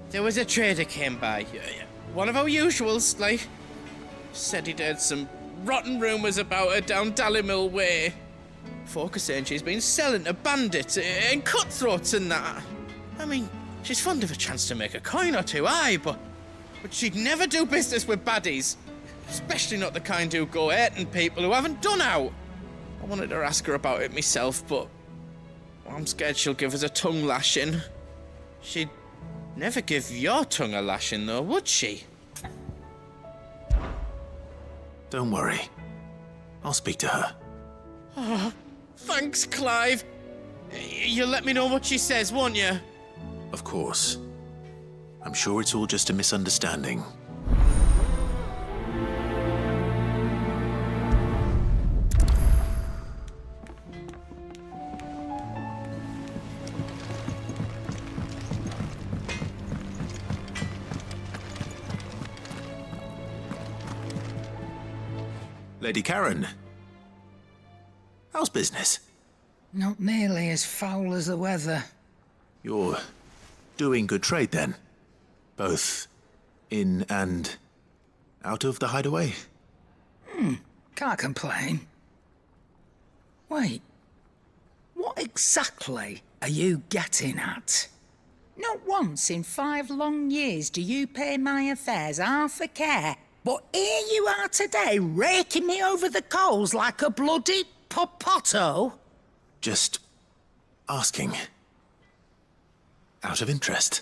There was a trader came by. One of our usuals, like. Said he'd heard some rotten rumours about her down Dalimil Way. Folk are saying she's been selling to bandits and cutthroats and that. I mean, she's fond of a chance to make a coin or two, aye, but she'd never do business with baddies. Especially not the kind who go hurting people who haven't done out. I wanted to ask her about it myself, but I'm scared she'll give us a tongue lashing. She'd never give your tongue a lashing, though, would she? Don't worry. I'll speak to her. Oh, thanks, Clive. You'll let me know what she says, won't you? Of course. I'm sure it's all just a misunderstanding. Lady Karen, how's business? Not nearly as foul as the weather. You're doing good trade, then? Both in and out of the hideaway? Can't complain. Wait, what exactly are you getting at? Not once in 5 long years do you pay my affairs half a care, but here you are today, raking me over the coals like a bloody popoto? Just asking. Out of interest.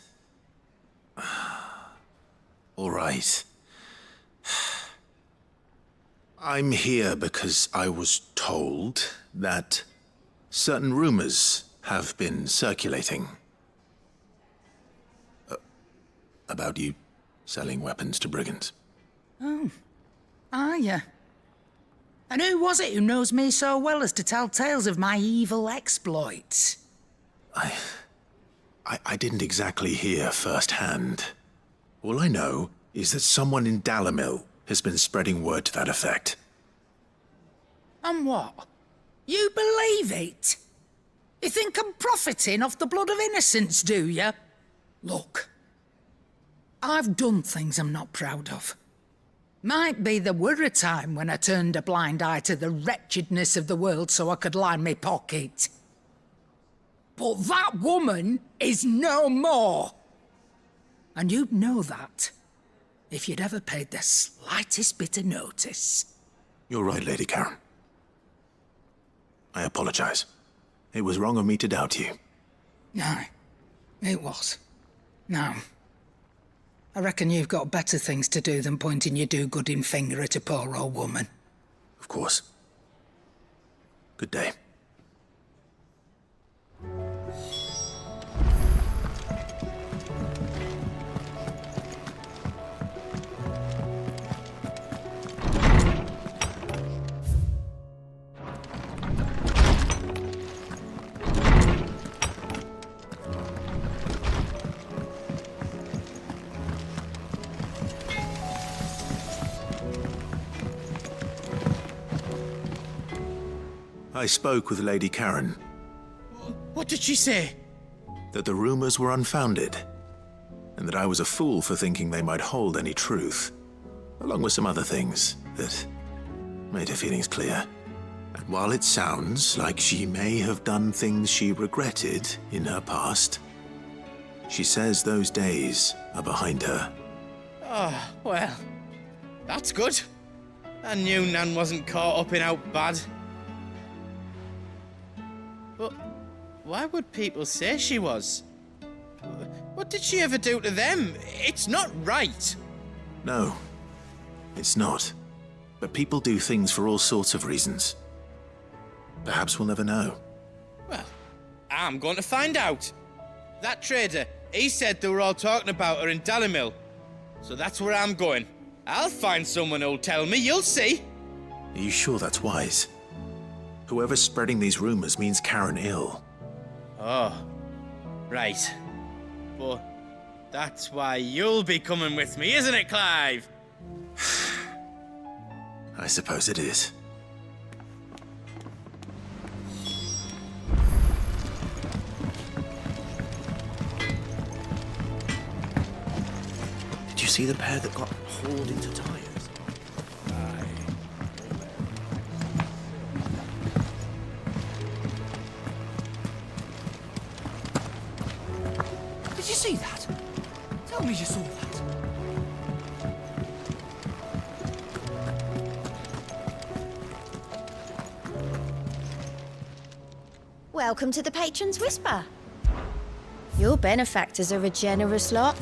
All right. I'm here because I was told that certain rumors have been circulating. About you selling weapons to brigands. Oh, are you? And who was it who knows me so well as to tell tales of my evil exploits? I didn't exactly hear firsthand. All I know is that someone in Dalimil has been spreading word to that effect. And what? You believe it? You think I'm profiting off the blood of innocents, do you? Look, I've done things I'm not proud of. Might be there were a time when I turned a blind eye to the wretchedness of the world so I could line my pocket. But that woman is no more. And you'd know that if you'd ever paid the slightest bit of notice. You're right, Lady Karen. I apologize. It was wrong of me to doubt you. No, it was. No. I reckon you've got better things to do than pointing your do-gooding finger at a poor old woman. Of course. Good day. I spoke with Lady Karen. What did she say? That the rumors were unfounded, and that I was a fool for thinking they might hold any truth, along with some other things that made her feelings clear. And while it sounds like she may have done things she regretted in her past, she says those days are behind her. Oh, well, that's good. I knew Nan wasn't caught up in out bad. But why would people say she was? What did she ever do to them? It's not right. No, it's not. But people do things for all sorts of reasons. Perhaps we'll never know. Well, I'm going to find out. That trader, he said they were all talking about her in Dalimil. So that's where I'm going. I'll find someone who'll tell me, you'll see. Are you sure that's wise? Whoever's spreading these rumors means Karen ill. Oh, right. But that's why you'll be coming with me, isn't it, Clive? I suppose it is. Did you see the pair that got hauled into tires? Did you see that? Tell me you saw that. Welcome to the Patron's Whisper. Your benefactors are a generous lot.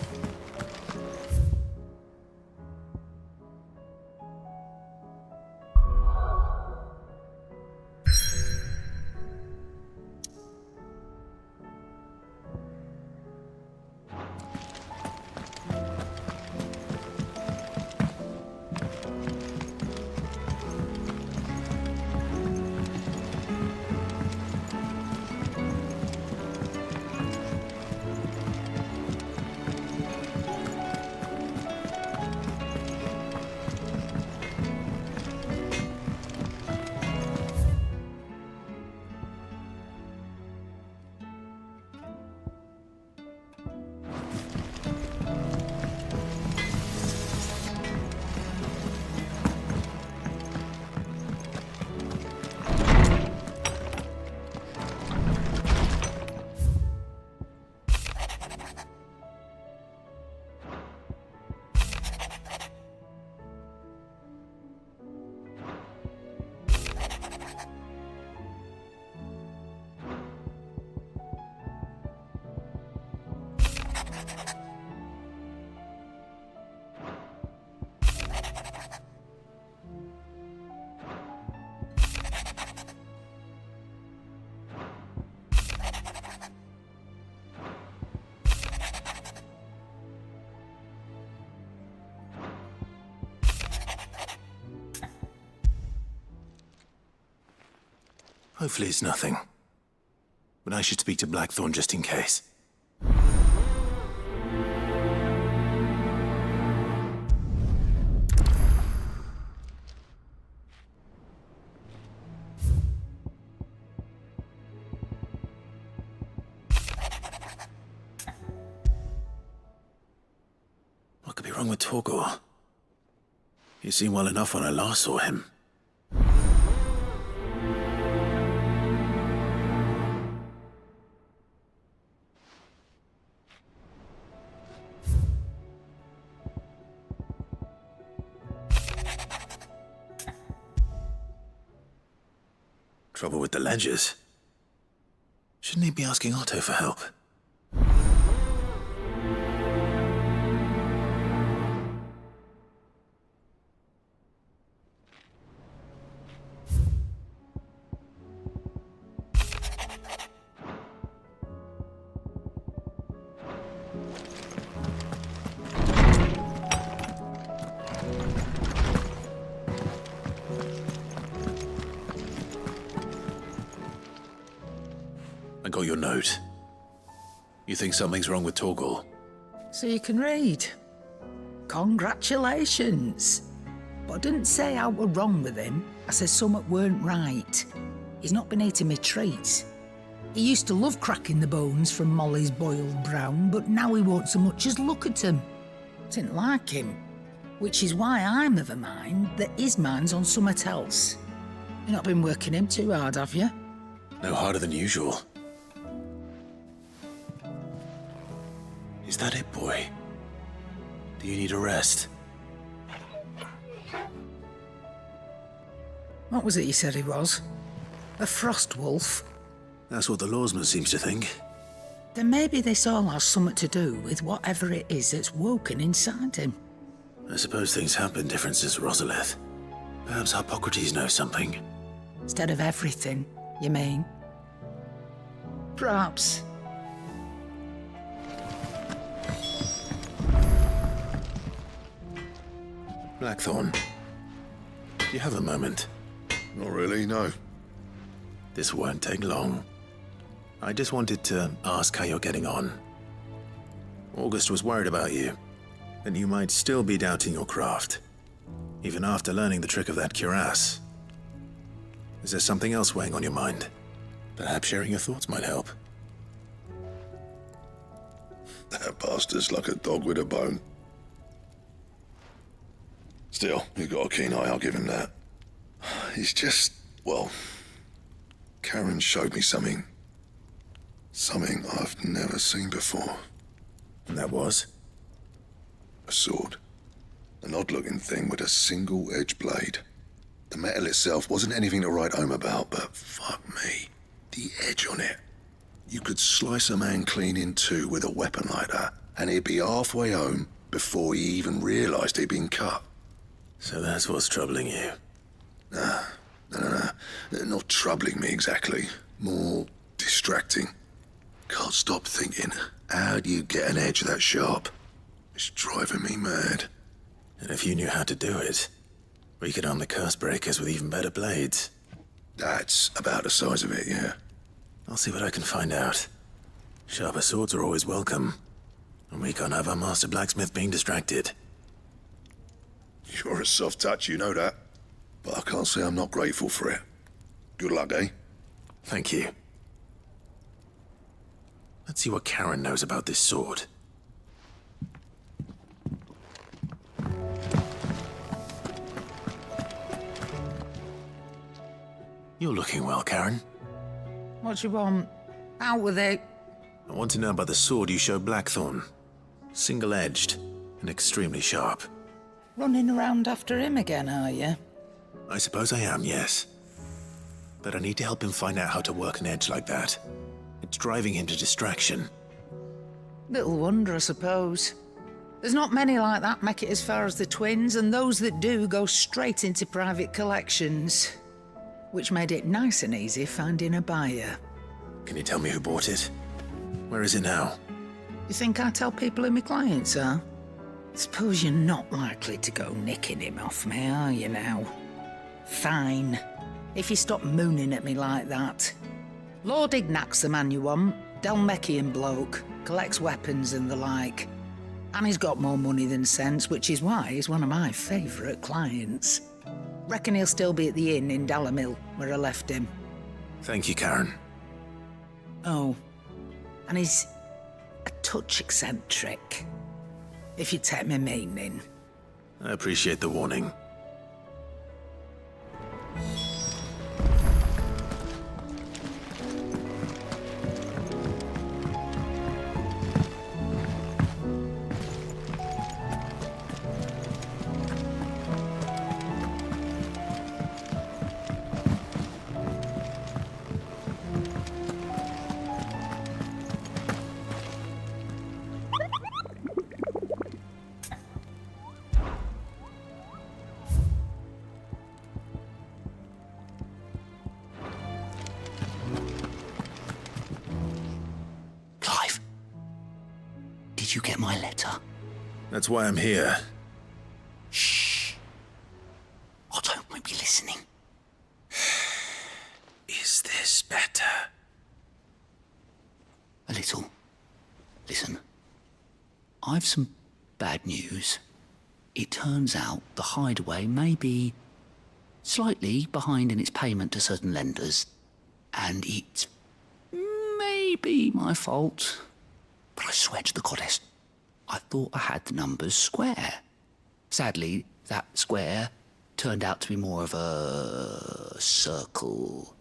Hopefully it's nothing. But I should speak to Blackthorn just in case. What could be wrong with Torgor? He seemed well enough when I last saw him. Trouble with the ledgers? Shouldn't he be asking Otto for help? I got your note. You think something's wrong with Torgal? So you can read. Congratulations. But I didn't say I were wrong with him. I said something weren't right. He's not been eating me treats. He used to love cracking the bones from Molly's boiled brown, but now he won't so much as look at them. Didn't like him. Which is why I'm of a mind that his mind's on something else. You've not been working him too hard, have you? No harder than usual. Is that it, boy? Do you need a rest? What was it you said he was? A frost wolf? That's what the lawsman seems to think. Then maybe this all has something to do with whatever it is that's woken inside him. I suppose things have been different since Rosalith. Perhaps Hippocrates knows something. Instead of everything, you mean? Perhaps. Blackthorn, do you have a moment? Not really, no. This won't take long. I just wanted to ask how you're getting on. August was worried about you, and you might still be doubting your craft, even after learning the trick of that cuirass. Is there something else weighing on your mind? Perhaps sharing your thoughts might help. That bastard's like a dog with a bone. Still, he's got a keen eye, I'll give him that. He's just, well, Karen showed me something. Something I've never seen before. And that was? A sword. An odd-looking thing with a single-edged blade. The metal itself wasn't anything to write home about, but fuck me, the edge on it. You could slice a man clean in two with a weapon like that, and he'd be halfway home before he even realised he'd been cut. So that's what's troubling you? No. Not troubling me exactly. More distracting. Can't stop thinking, how do you get an edge that sharp? It's driving me mad. And if you knew how to do it, we could arm the curse breakers with even better blades. That's about the size of it, yeah. I'll see what I can find out. Sharper swords are always welcome. And we can't have our master blacksmith being distracted. You're a soft touch, you know that. But I can't say I'm not grateful for it. Good luck, eh? Thank you. Let's see what Karen knows about this sword. You're looking well, Karen. What do you want? Out with it. I want to know about the sword you showed Blackthorn. Single-edged and extremely sharp. Running around after him again, are you? I suppose I am, yes. But I need to help him find out how to work an edge like that. It's driving him to distraction. Little wonder, I suppose. There's not many like that make it as far as the twins, and those that do go straight into private collections. Which made it nice and easy finding a buyer. Can you tell me who bought it? Where is it now? You think I tell people who my clients are? Suppose you're not likely to go nicking him off me, are you now? Fine. If you stop mooning at me like that. Lord Ignac's the man you want. Dalmekian bloke. Collects weapons and the like. And he's got more money than sense, which is why he's one of my favourite clients. Reckon he'll still be at the inn in Dalamil, where I left him. Thank you, Karen. Oh. And he's a touch eccentric. If you take my meaning. I appreciate the warning. Did you get my letter? That's why I'm here. Shh. Otto might be listening. Is this better? A little. Listen. I've some bad news. It turns out the hideaway may be slightly behind in its payment to certain lenders, and it may be my fault. But I swear to the goddess, I thought I had the numbers square. Sadly, that square turned out to be more of a circle.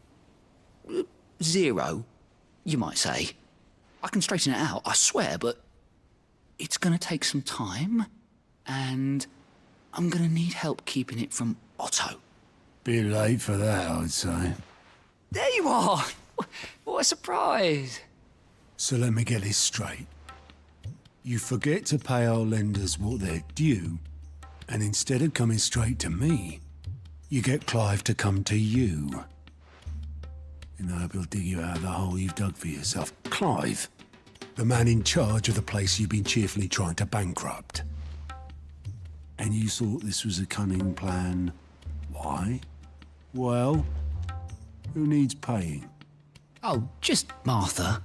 0, you might say. I can straighten it out, I swear, but it's gonna take some time, and I'm gonna need help keeping it from Otto. Bit late for that, I'd say. There you are! What a surprise! So let me get this straight. You forget to pay our lenders what they're due, and instead of coming straight to me, you get Clive to come to you. And I hope he'll dig you out of the hole you've dug for yourself. Clive, the man in charge of the place you've been cheerfully trying to bankrupt. And you thought this was a cunning plan. Why? Well, who needs paying? Oh, just Martha.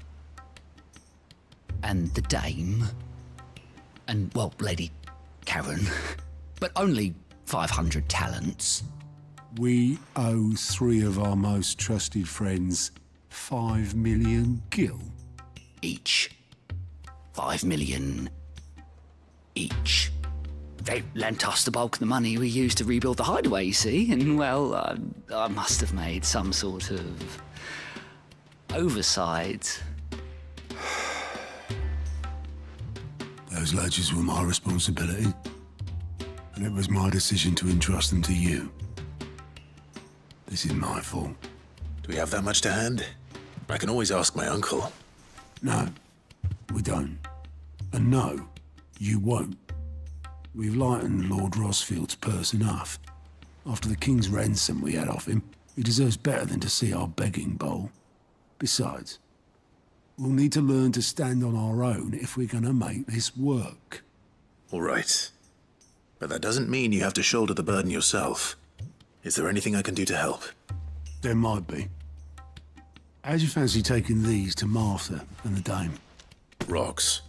And the dame. And, well, Lady Karen. But only 500 talents. We owe 3 of our most trusted friends 5 million gil. Each. 5 million each. They lent us the bulk of the money we used to rebuild the hideaway, you see, and, well, I must have made some sort of oversight. Those ledgers were my responsibility, and it was my decision to entrust them to you. This is my fault. Do we have that much to hand? I can always ask my uncle. No, we don't. And no, you won't. We've lightened Lord Rosfield's purse enough. After the king's ransom we had off him, he deserves better than to see our begging bowl. Besides, we'll need to learn to stand on our own if we're gonna make this work. All right. But that doesn't mean you have to shoulder the burden yourself. Is there anything I can do to help? There might be. How'd you fancy taking these to Martha and the dame? Rocks.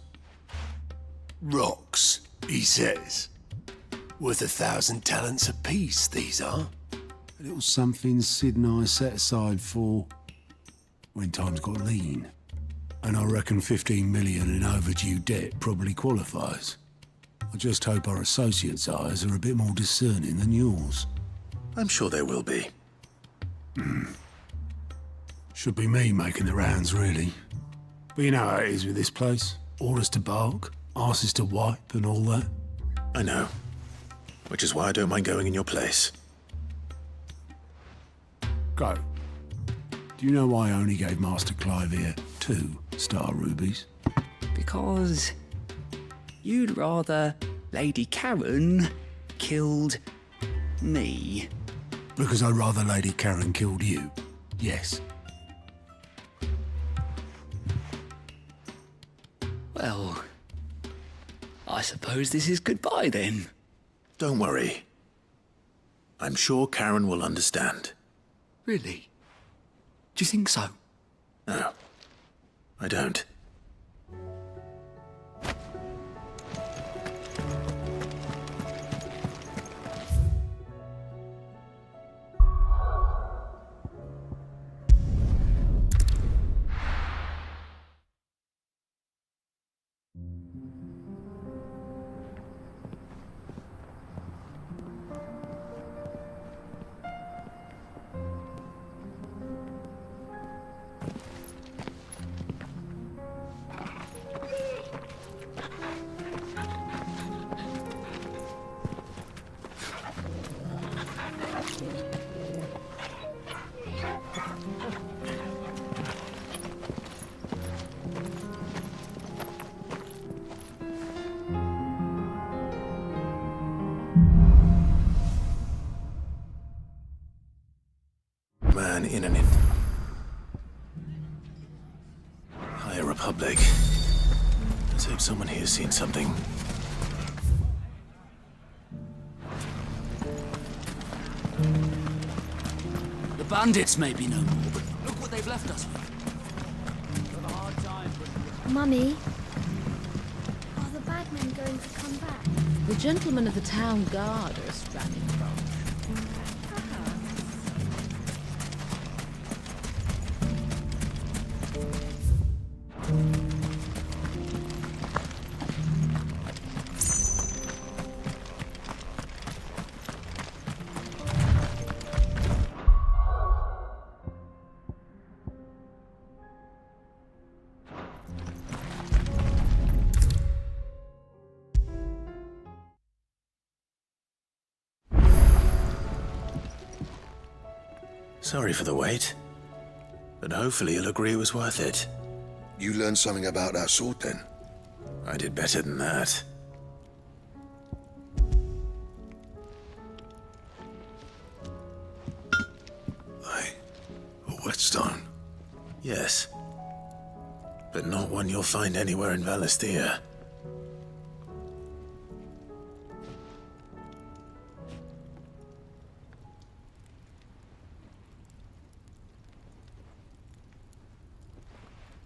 Rocks, he says. Worth 1,000 talents apiece, these are. A little something Sid and I set aside for when times got lean. And I reckon 15 million in overdue debt probably qualifies. I just hope our associates' eyes are a bit more discerning than yours. I'm sure they will be. Should be me making the rounds, really. But you know how it is with this place. Orders to bark, arses to wipe, and all that. I know. Which is why I don't mind going in your place. Go. Do you know why I only gave Master Clive here 2 star rubies? Because you'd rather Lady Karen killed me. Because I'd rather Lady Karen killed you. Yes. Well, I suppose this is goodbye then. Don't worry. I'm sure Karen will understand. Really? Do you think so? No, I don't. Let's hope someone here's seen something. The bandits may be no more, but look what they've left us with. Mummy, are the bagmen going to come back? The gentlemen of the town guard are a strapping bunch. Sorry for the wait, but hopefully you'll agree it was worth it. You learned something about that sword, then? I did better than that. Hey, a whetstone? Yes, but not one you'll find anywhere in Valisthea.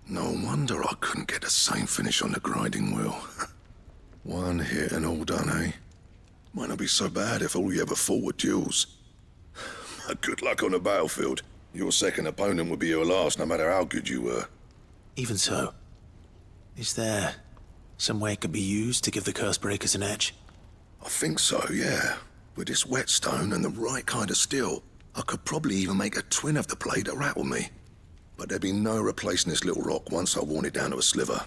No wonder I couldn't get the same finish on the grinding wheel. One hit and all done, eh? Might not be so bad if all you ever fought were duels. Good luck on the battlefield. Your second opponent would be your last, no matter how good you were. Even so, is there some way it could be used to give the curse breakers an edge? I think so, yeah. With this whetstone and the right kind of steel, I could probably even make a twin of the blade that rattled me. But there'd be no replacing this little rock once I worn it down to a sliver.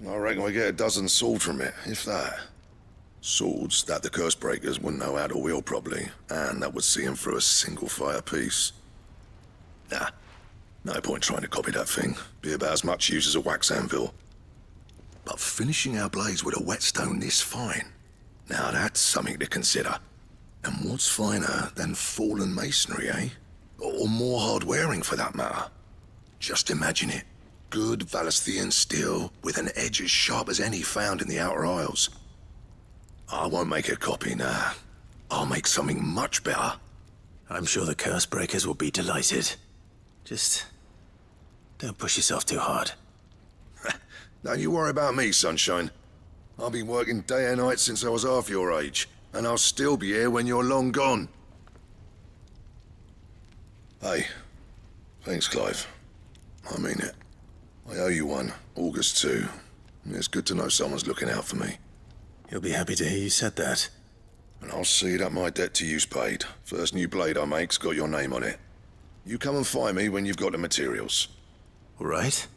I reckon we get a dozen swords from it, if that. Swords that the curse breakers wouldn't know how to wield properly, and that would see them through a single fire piece. Nah, no point trying to copy that thing. Be about as much use as a wax anvil. But finishing our blades with a whetstone this fine, now that's something to consider. And what's finer than fallen masonry, eh? Or more hard-wearing, for that matter. Just imagine it. Good Valisthean steel with an edge as sharp as any found in the Outer Isles. I won't make a copy, nah. I'll make something much better. I'm sure the curse breakers will be delighted. Just don't push yourself too hard. Don't you worry about me, sunshine. I've been working day and night since I was half your age, and I'll still be here when you're long gone. Hey, thanks, Clive. I mean it. I owe you one, August 2. It's good to know someone's looking out for me. He'll be happy to hear you said that. And I'll see that my debt to you's paid. First new blade I make's got your name on it. You come and find me when you've got the materials. All right.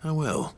I will.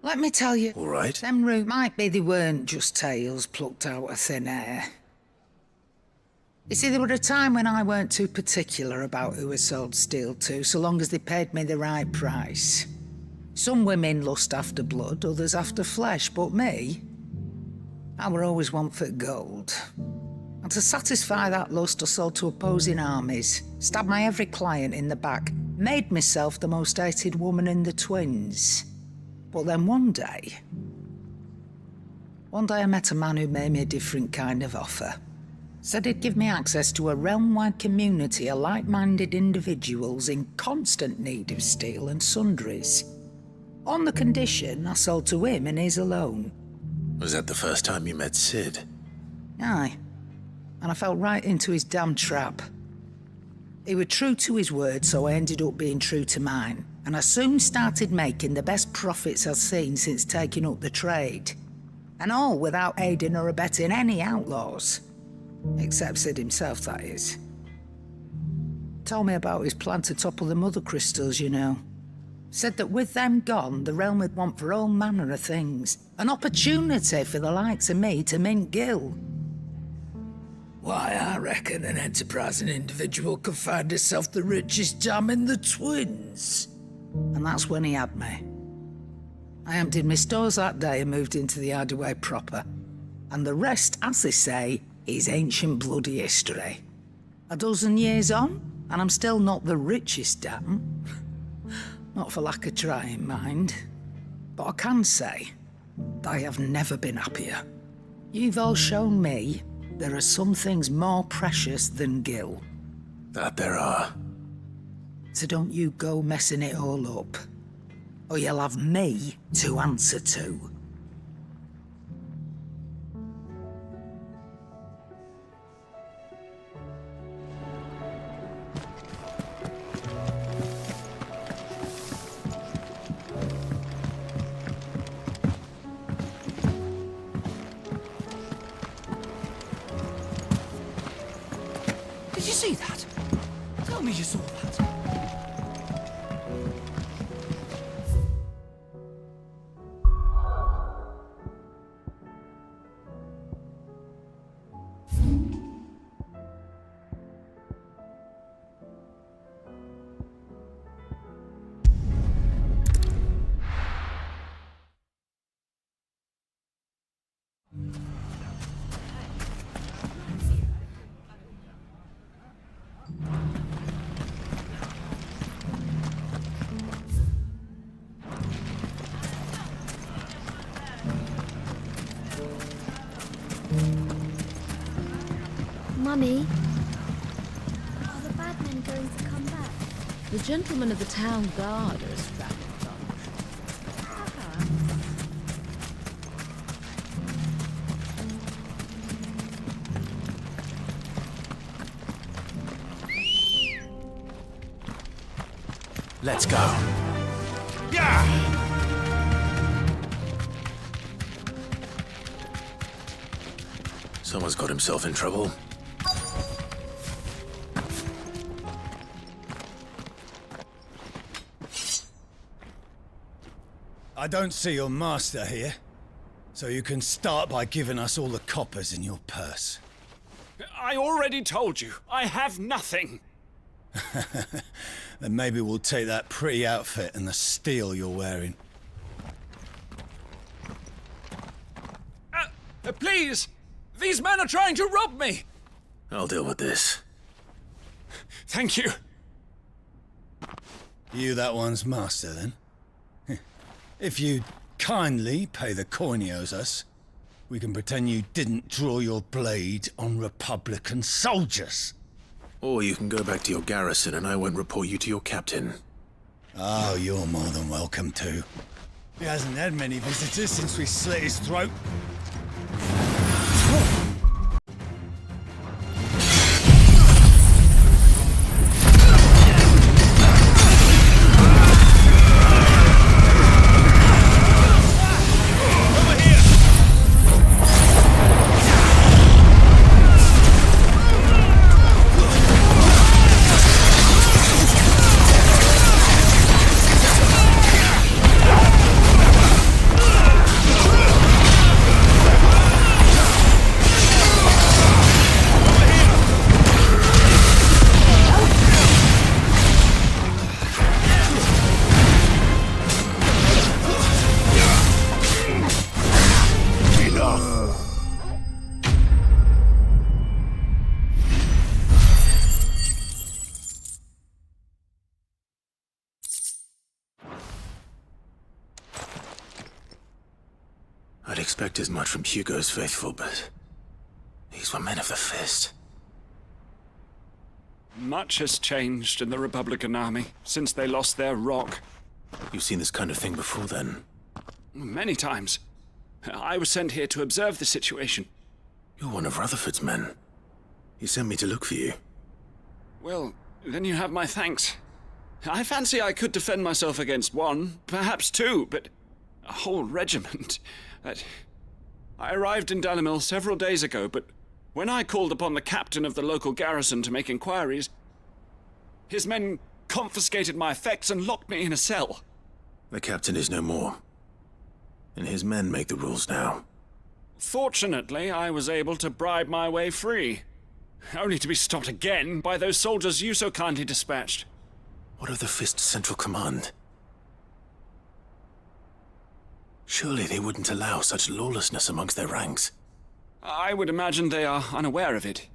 Let me tell you, all right. Them root might be they weren't just tales plucked out of thin air. You see, there were a time when I weren't too particular about who I sold steel to, so long as they paid me the right price. Some women lust after blood, others after flesh, but me, I were always one for gold. And to satisfy that lust, I sold to opposing armies, stabbed my every client in the back, made myself the most hated woman in the twins. But then one day I met a man who made me a different kind of offer. Said he'd give me access to a realm-wide community of like-minded individuals in constant need of steel and sundries. On the condition I sold to him and his alone. Was that the first time you met Sid? Aye. And I fell right into his damn trap. He was true to his word, so I ended up being true to mine. And I soon started making the best profits I've seen since taking up the trade. And all without aiding or abetting any outlaws. Except Sid himself, that is. Told me about his plan to topple the mother crystals, you know. Said that with them gone, the realm would want for all manner of things. An opportunity for the likes of me to mint gil. Why, I reckon an enterprising individual could find himself the richest dam in the twins. And that's when he had me. I emptied my stores that day and moved into the hideaway proper. And the rest, as they say, is ancient bloody history. A dozen years on, and I'm still not the richest dam. Not for lack of trying, mind. But I can say, I have never been happier. You've all shown me there are some things more precious than gil. That there are. So don't you go messing it all up. Or you'll have me to answer to. Did you see that? Tell me you saw that. Mummy, are the bad men going to come back? The gentlemen of the town guard are as fat as Let's go. Yeah! Someone's got himself in trouble. I don't see your master here, so you can start by giving us all the coppers in your purse. I already told you, I have nothing. Then maybe we'll take that pretty outfit and the steel you're wearing. Please! These men are trying to rob me! I'll deal with this. Thank you. You that one's master, then? If you kindly pay the coin he owes us, we can pretend you didn't draw your blade on Republican soldiers. Or you can go back to your garrison and I won't report you to your captain. Oh, you're more than welcome to. He hasn't had many visitors since we slit his throat. I'd expect as much from Hugo's faithful, but these were men of the fist. Much has changed in the Republican army since they lost their rock. You've seen this kind of thing before, then? Many times. I was sent here to observe the situation. You're one of Rutherford's men. He sent me to look for you. Well, then you have my thanks. I fancy I could defend myself against one, perhaps two, but a whole regiment. I arrived in Dalimil several days ago, but when I called upon the captain of the local garrison to make inquiries, his men confiscated my effects and locked me in a cell. The captain is no more, and his men make the rules now. Fortunately, I was able to bribe my way free. Only to be stopped again by those soldiers you so kindly dispatched. What of the Fist Central Command? Surely they wouldn't allow such lawlessness amongst their ranks. I would imagine they are unaware of it.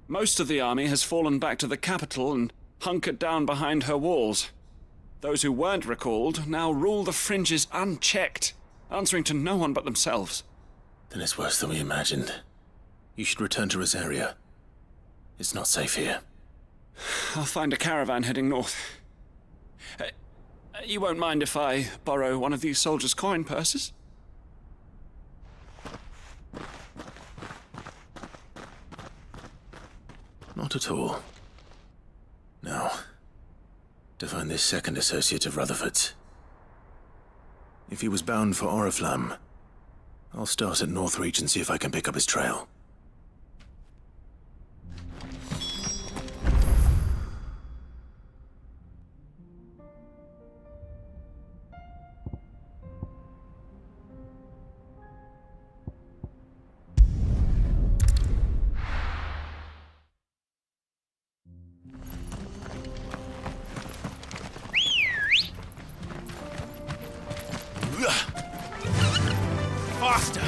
Most of the army has fallen back to the capital and hunkered down behind her walls. Those who weren't recalled now rule the fringes unchecked, answering to no one but themselves. Then it's worse than we imagined. You should return to Rosaria. It's not safe here. I'll find a caravan heading north. You won't mind if I borrow one of these soldiers' coin purses? Not at all. Now, to find this second associate of Rutherford's. If he was bound for Oriflamme, I'll start at Northreach and see if I can pick up his trail. Faster!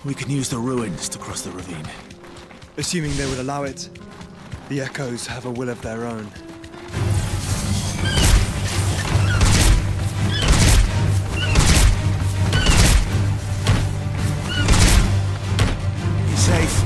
We can use the ruins to cross the ravine. Assuming they would allow it. The Echoes have a will of their own. Be safe.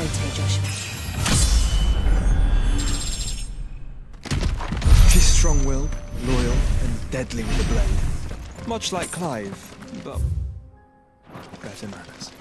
Coyote, Joshua. She's strong-willed, loyal, and deadly with a blade. Much like Clive, but better manners.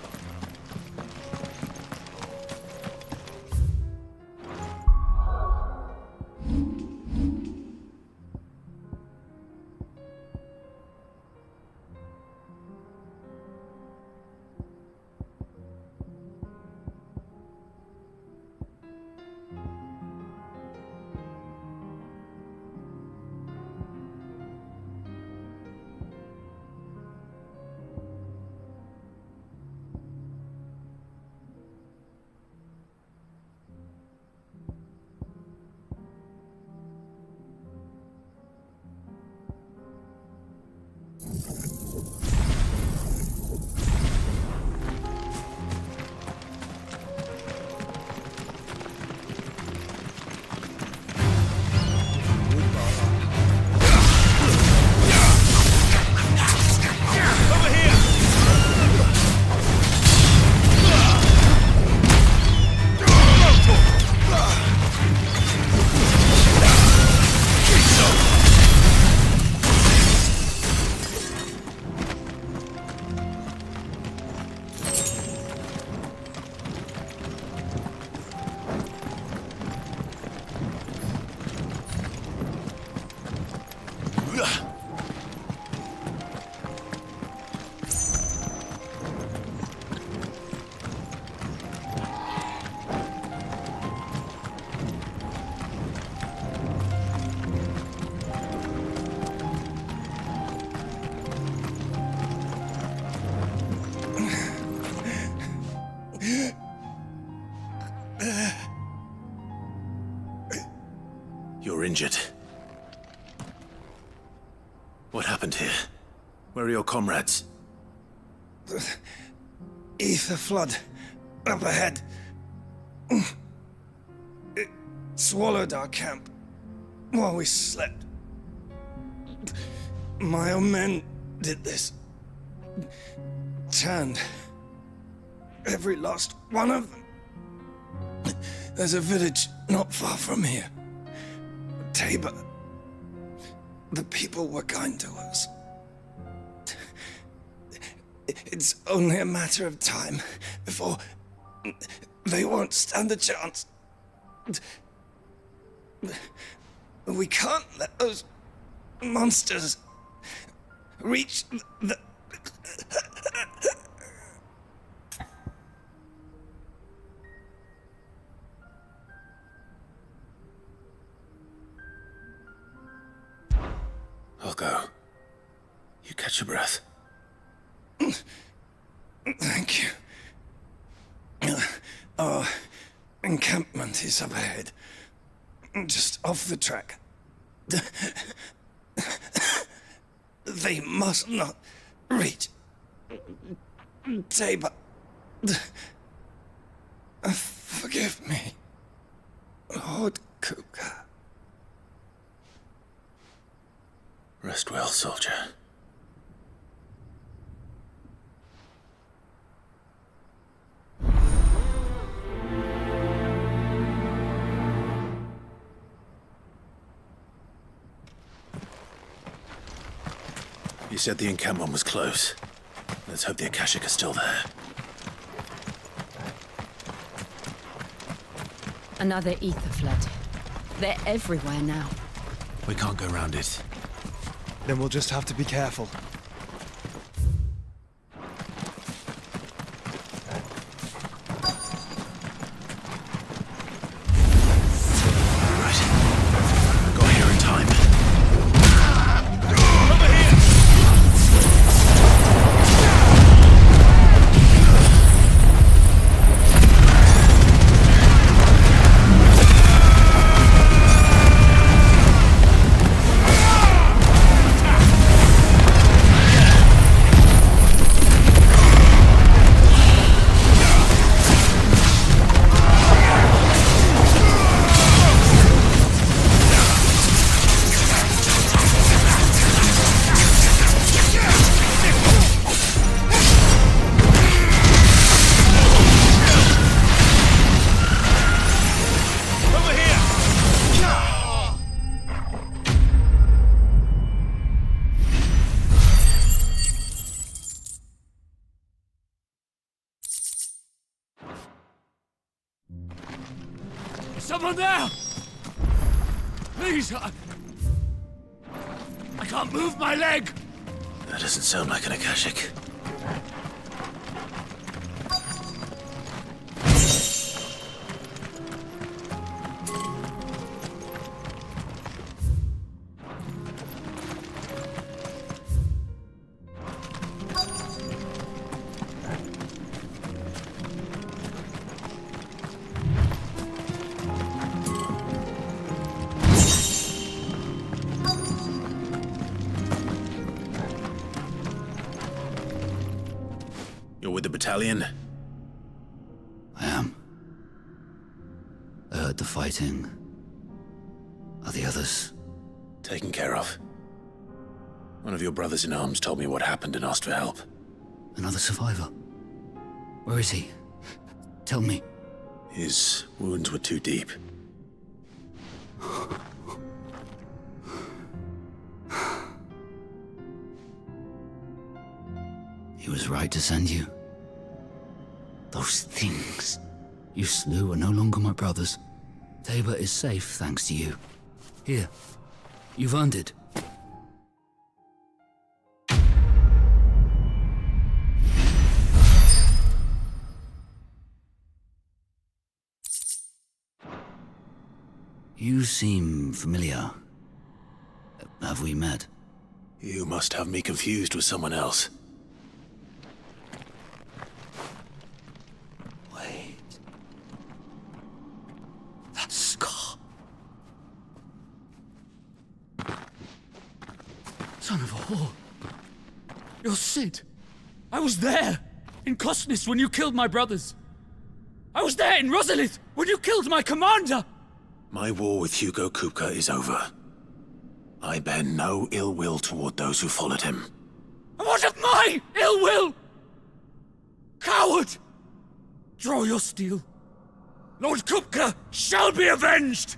You're injured. What happened here? Where are your comrades? Ether flood. Up ahead. It swallowed our camp while we slept. My own men did this. Turned every last one of them. There's a village not far from here. Tabor. The people were kind to us. It's only a matter of time before they won't stand a chance. We can't let those monsters reach the... I'll go. You catch your breath. Thank you. Our encampment is up ahead. Just off the track. They must not reach Tabor. Forgive me, Lord Kuka. Rest well, soldier. You said the encampment was close. Let's hope the Akashic are still there. Another ether flood. They're everywhere now. We can't go round it. Then we'll just have to be careful. someone there! Please, I can't move my leg! That doesn't sound like an Akashic. With the battalion? I am. I heard the fighting. Are the others? Taken care of. One of your brothers in arms told me what happened and asked for help. Another survivor? Where is he? Tell me. His wounds were too deep. He was right to send you. Those things you slew are no longer my brothers. Tabor is safe thanks to you. Here, you've earned it. You seem familiar. Have we met? You must have me confused with someone else. Son of a whore. You're Sid. I was there, in Cosnis, when you killed my brothers. I was there in Rosalith, when you killed my commander! My war with Hugo Kupka is over. I bear no ill will toward those who followed him. And what of my ill will? Coward! Draw your steel. Lord Kupka shall be avenged!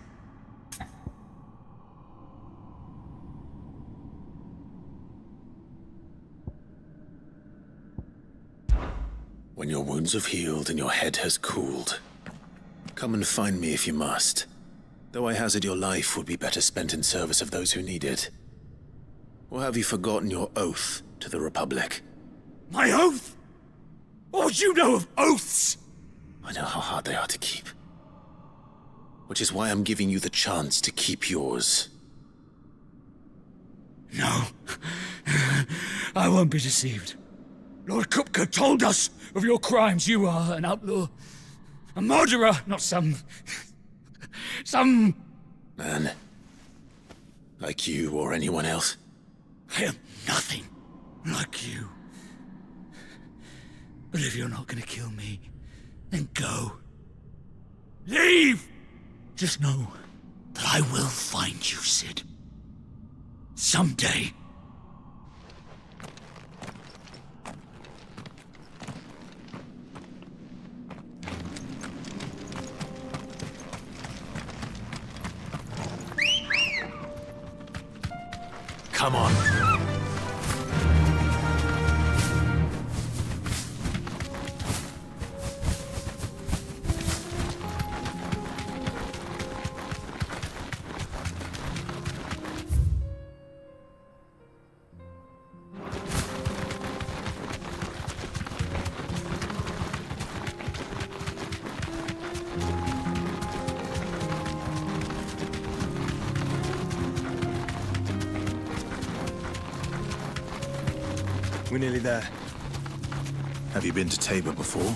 When your wounds have healed and your head has cooled, come and find me if you must. Though I hazard your life would be better spent in service of those who need it. Or have you forgotten your oath to the Republic? My oath? What would you know of oaths? I know how hard they are to keep. Which is why I'm giving you the chance to keep yours. No. I won't be deceived. Lord Kupka told us of your crimes. You are an outlaw. A murderer, not some man. Like you or anyone else. I am nothing like you. But if you're not gonna kill me, then go. Leave! Just know that I will find you, Sid. Someday. Come on. We're nearly there. Have you been to Tabor before?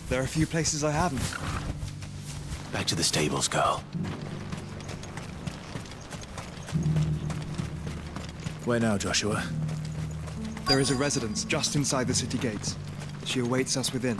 There are a few places I haven't. Back to the stables, girl. Where now, Joshua? There is a residence just inside the city gates. She awaits us within.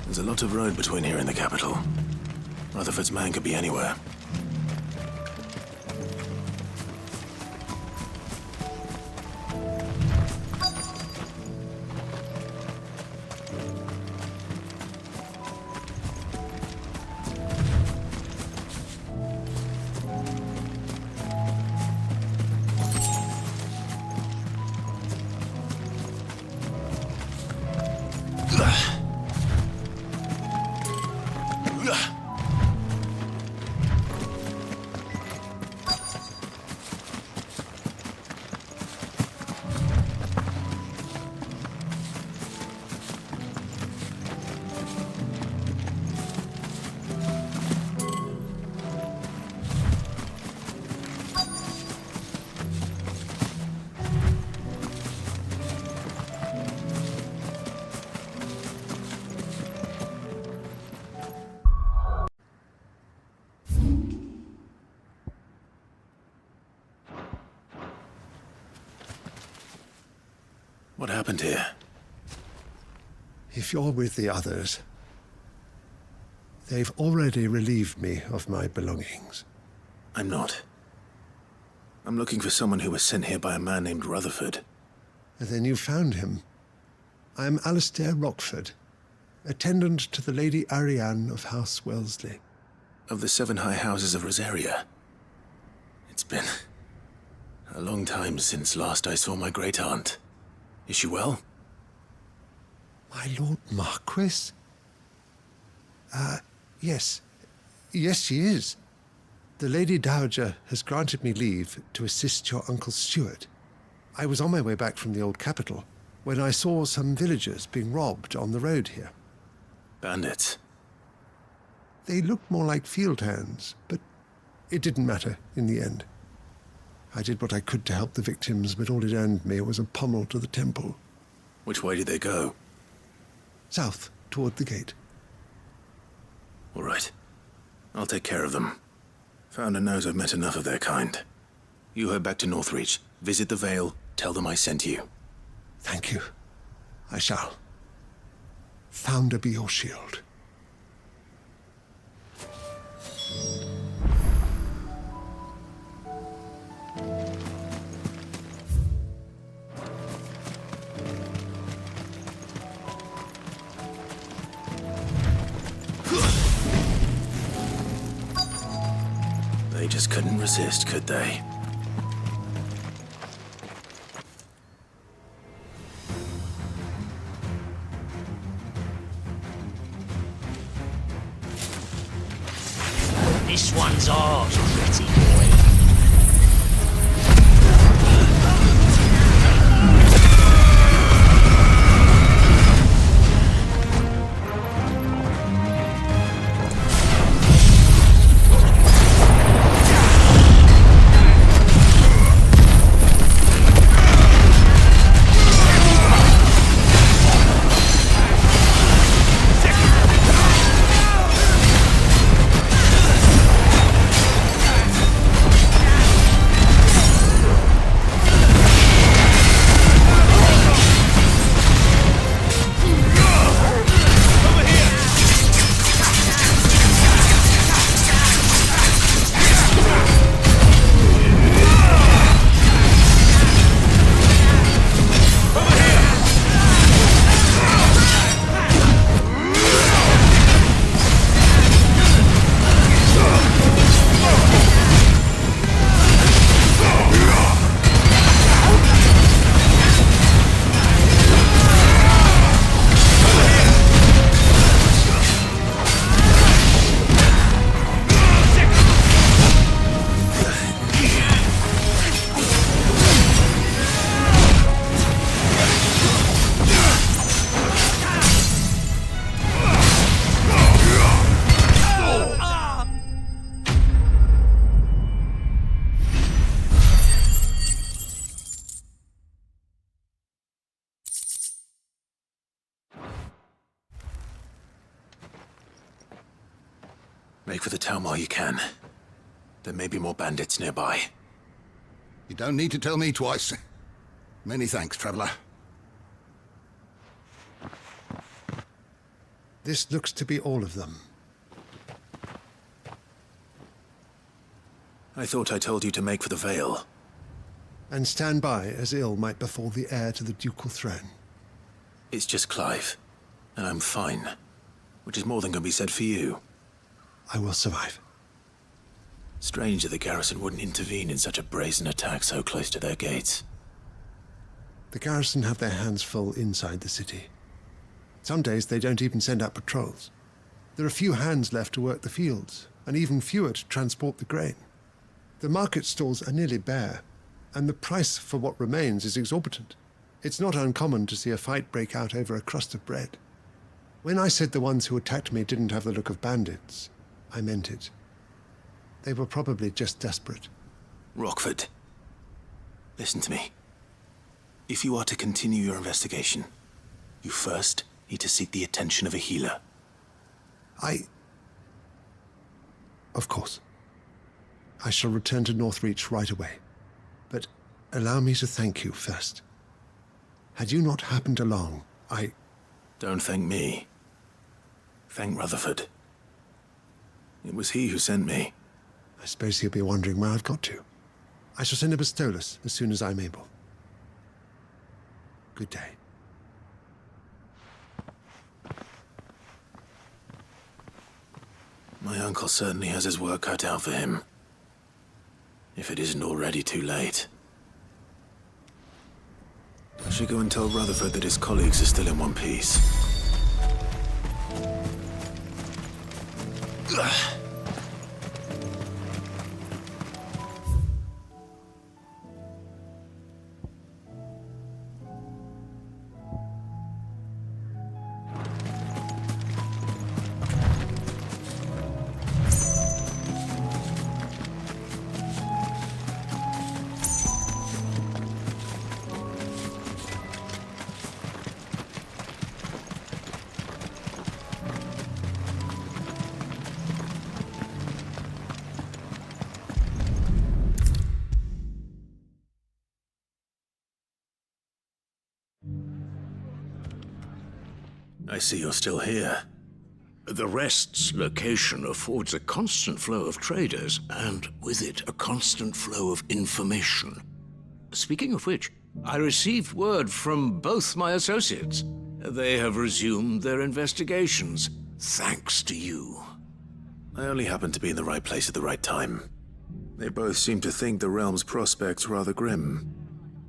There's a lot of road between here and the capital. Rutherford's man could be anywhere. What happened here? If you're with the others, they've already relieved me of my belongings. I'm not. I'm looking for someone who was sent here by a man named Rutherford. And then you found him. I'm Alistair Rockford, attendant to the Lady Ariane of House Wellesley. Of the 7 high houses of Rosaria. It's been a long time since last I saw my great-aunt. Is she well? My Lord Marquis? Yes. Yes, she is. The Lady Dowager has granted me leave to assist your Uncle Stuart. I was on my way back from the old capital when I saw some villagers being robbed on the road here. Bandits? They looked more like field hands, but it didn't matter in the end. I did what I could to help the victims, but all it earned me was a pommel to the temple. Which way did they go? South, toward the gate. All right. I'll take care of them. Founder knows I've met enough of their kind. You head back to Northreach, visit the Vale, tell them I sent you. Thank you. I shall. Founder be your shield. They just couldn't resist, could they? This one's ours, pretty boy. Make for the town while you can. There may be more bandits nearby. You don't need to tell me twice. Many thanks, traveler. This looks to be all of them. I thought I told you to make for the Vale. And stand by as ill might befall the heir to the ducal throne. It's just Clive, and I'm fine. Which is more than can be said for you. I will survive. Strange that the garrison wouldn't intervene in such a brazen attack so close to their gates. The garrison have their hands full inside the city. Some days they don't even send out patrols. There are few hands left to work the fields, and even fewer to transport the grain. The market stalls are nearly bare, and the price for what remains is exorbitant. It's not uncommon to see a fight break out over a crust of bread. When I said the ones who attacked me didn't have the look of bandits, I meant it. They were probably just desperate. Rockford, listen to me. If you are to continue your investigation, you first need to seek the attention of a healer. Of course. I shall return to Northreach right away. But allow me to thank you first. Had you not happened along, Don't thank me. Thank Rutherford. It was he who sent me. I suppose he'll be wondering where I've got to. I shall send a Bistolus as soon as I'm able. Good day. My uncle certainly has his work cut out for him. If it isn't already too late. I should go and tell Rutherford that his colleagues are still in one piece. Ugh. I see you're still here. The Rest's location affords a constant flow of traders, and with it, a constant flow of information. Speaking of which, I received word from both my associates. They have resumed their investigations, thanks to you. I only happened to be in the right place at the right time. They both seem to think the realm's prospects rather grim.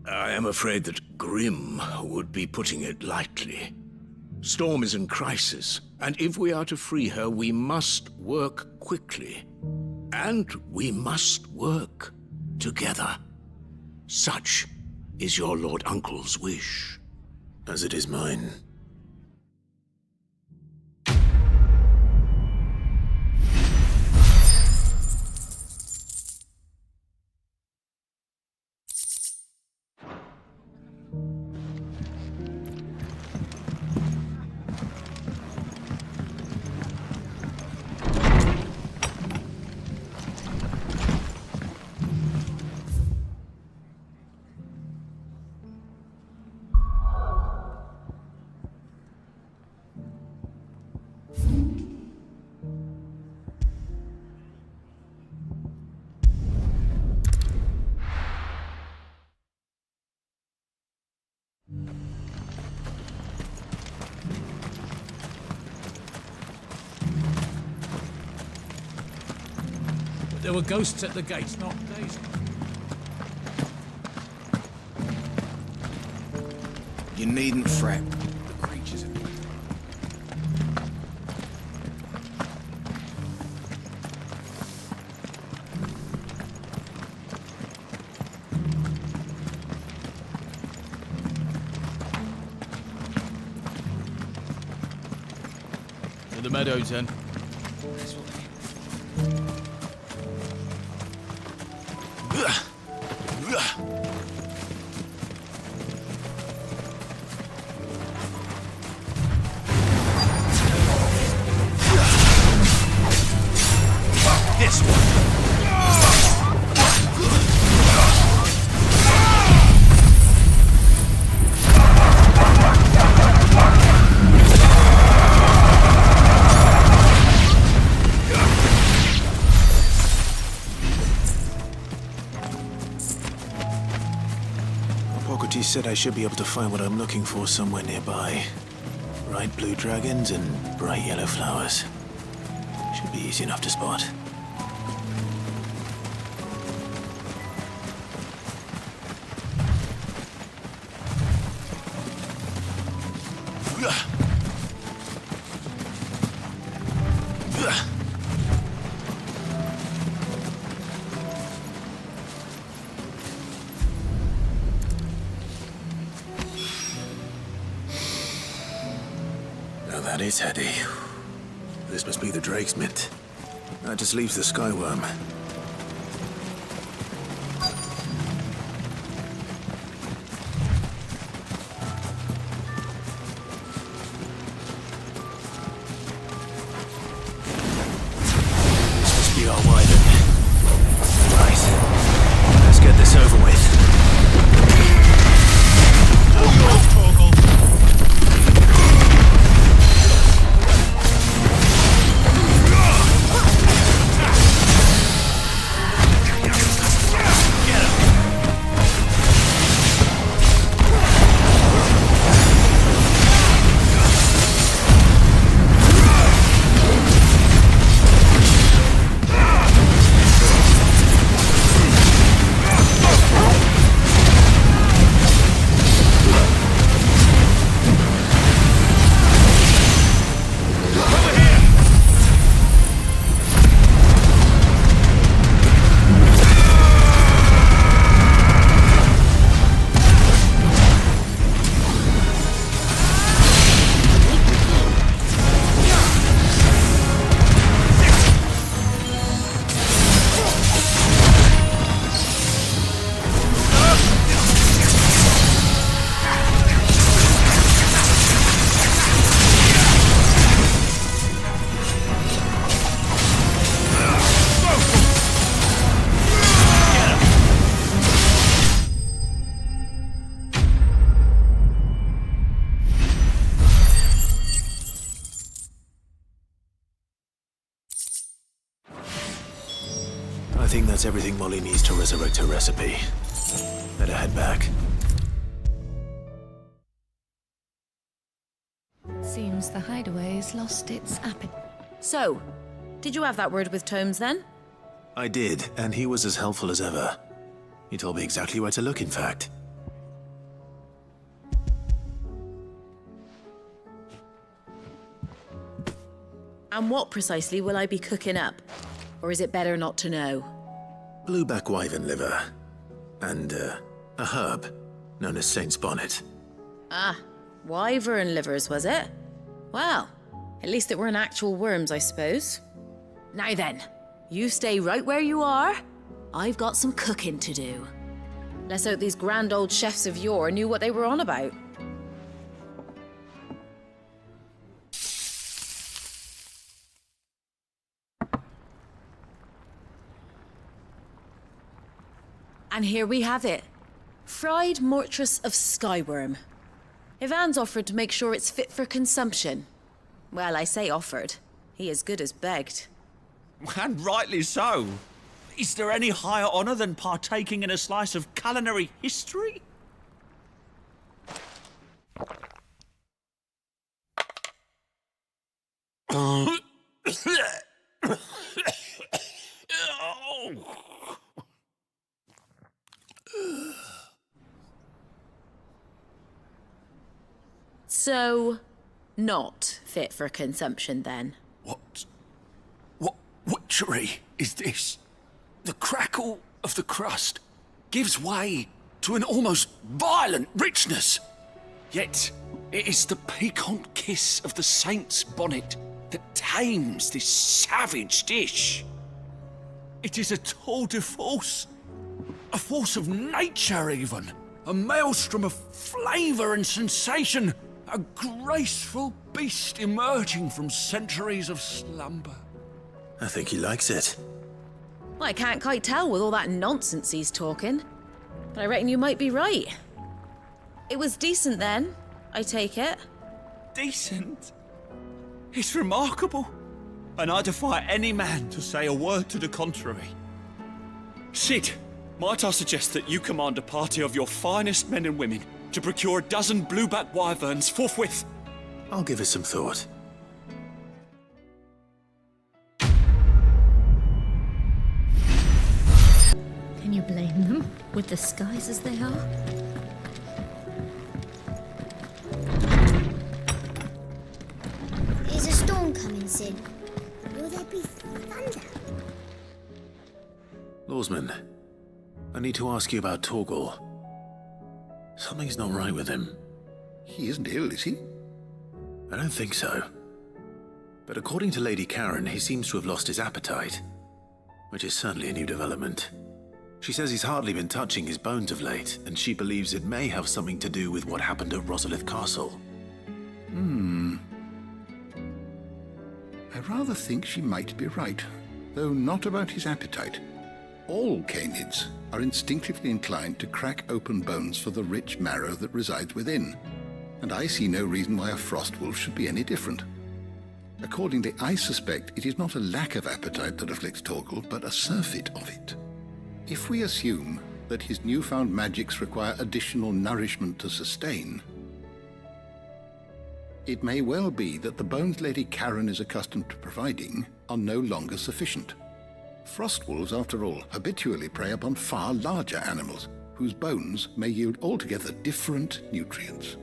I am afraid that grim would be putting it lightly. Storm is in crisis, and if we are to free her, we must work quickly. And we must work together. Such is your Lord Uncle's wish. As it is mine. There were ghosts at the gates, not days. You needn't fret. The creatures are... To the meadows, then. Hippocrates said I should be able to find what I'm looking for somewhere nearby. Bright blue dragons and bright yellow flowers. Should be easy enough to spot. That is heady. This must be the Drake's Mint. That just leaves the Skyworm. This must be our Wyvern. Right. Let's get this over with. I think that's everything Molly needs to resurrect her recipe. Better head back. Seems the hideaway's lost its appetite. So, did you have that word with Tomes then? I did, and he was as helpful as ever. He told me exactly where to look, in fact. And what precisely will I be cooking up? Or is it better not to know? Blueback wyvern liver. And, a herb known as Saint's Bonnet. Ah, wyvern livers, was it? Well, at least it weren't actual worms, I suppose. Now then, you stay right where you are. I've got some cooking to do. Let's hope these grand old chefs of yore knew what they were on about. And here we have it. Fried mortress of skyworm. Ivan's offered to make sure it's fit for consumption. Well, I say offered. He as good as begged. And rightly so. Is there any higher honor than partaking in a slice of culinary history? So, not fit for consumption then? What witchery is this? The crackle of the crust gives way to an almost violent richness. Yet, it is the piquant kiss of the Saint's Bonnet that tames this savage dish. It is a tour de force, a force of nature even, a maelstrom of flavour and sensation, a graceful beast emerging from centuries of slumber. I think he likes it. Well, I can't quite tell with all that nonsense he's talking. But I reckon you might be right. It was decent then, I take it. Decent? It's remarkable. And I defy any man to say a word to the contrary. Sid, might I suggest that you command a party of your finest men and women to procure a dozen blueback wyverns forthwith? I'll give it some thought. Can you blame them, with the skies as they are? Is a storm coming soon? Will there be thunder? Lawsman, I need to ask you about Torgal. Something's not right with him. He isn't ill, is he? I don't think so. But according to Lady Karen, he seems to have lost his appetite, which is certainly a new development. She says he's hardly been touching his bones of late, and she believes it may have something to do with what happened at Rosalith Castle. I rather think she might be right, though not about his appetite. All canids are instinctively inclined to crack open bones for the rich marrow that resides within, and I see no reason why a frostwolf should be any different. Accordingly, I suspect it is not a lack of appetite that afflicts Torgal, but a surfeit of it. If we assume that his newfound magics require additional nourishment to sustain, it may well be that the bones Lady Karen is accustomed to providing are no longer sufficient. Frostwolves, after all, habitually prey upon far larger animals, whose bones may yield altogether different nutrients.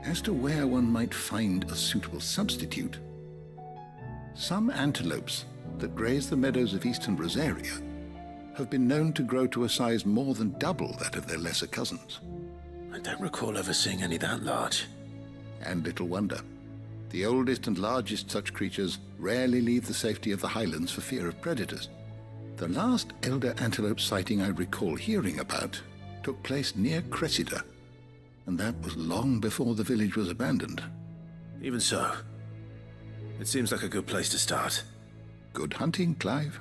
As to where one might find a suitable substitute, some antelopes that graze the meadows of eastern Rosaria have been known to grow to a size more than double that of their lesser cousins. I don't recall ever seeing any that large. And little wonder. The oldest and largest such creatures rarely leave the safety of the highlands for fear of predators. The last elder antelope sighting I recall hearing about took place near Cressida, and that was long before the village was abandoned. Even so, it seems like a good place to start. Good hunting, Clive.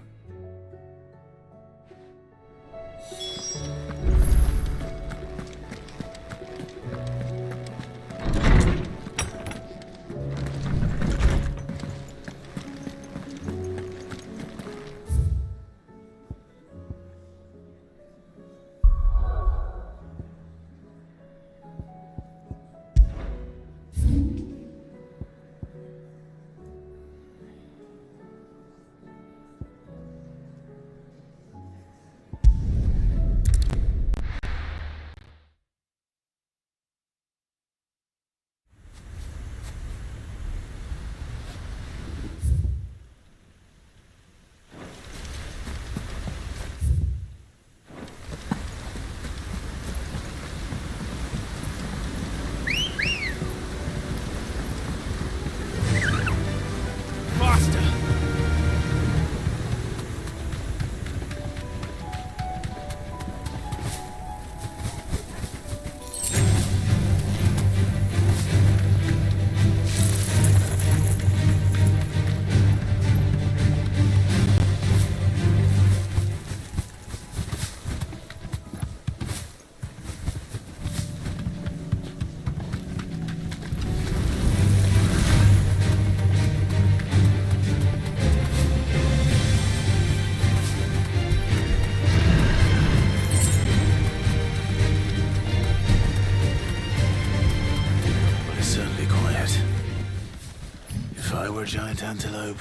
Giant antelope.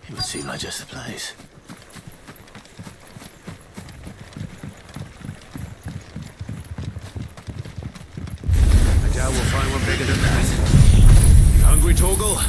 It would seem like just the place. I doubt we'll find one bigger than that. You hungry, Torgal?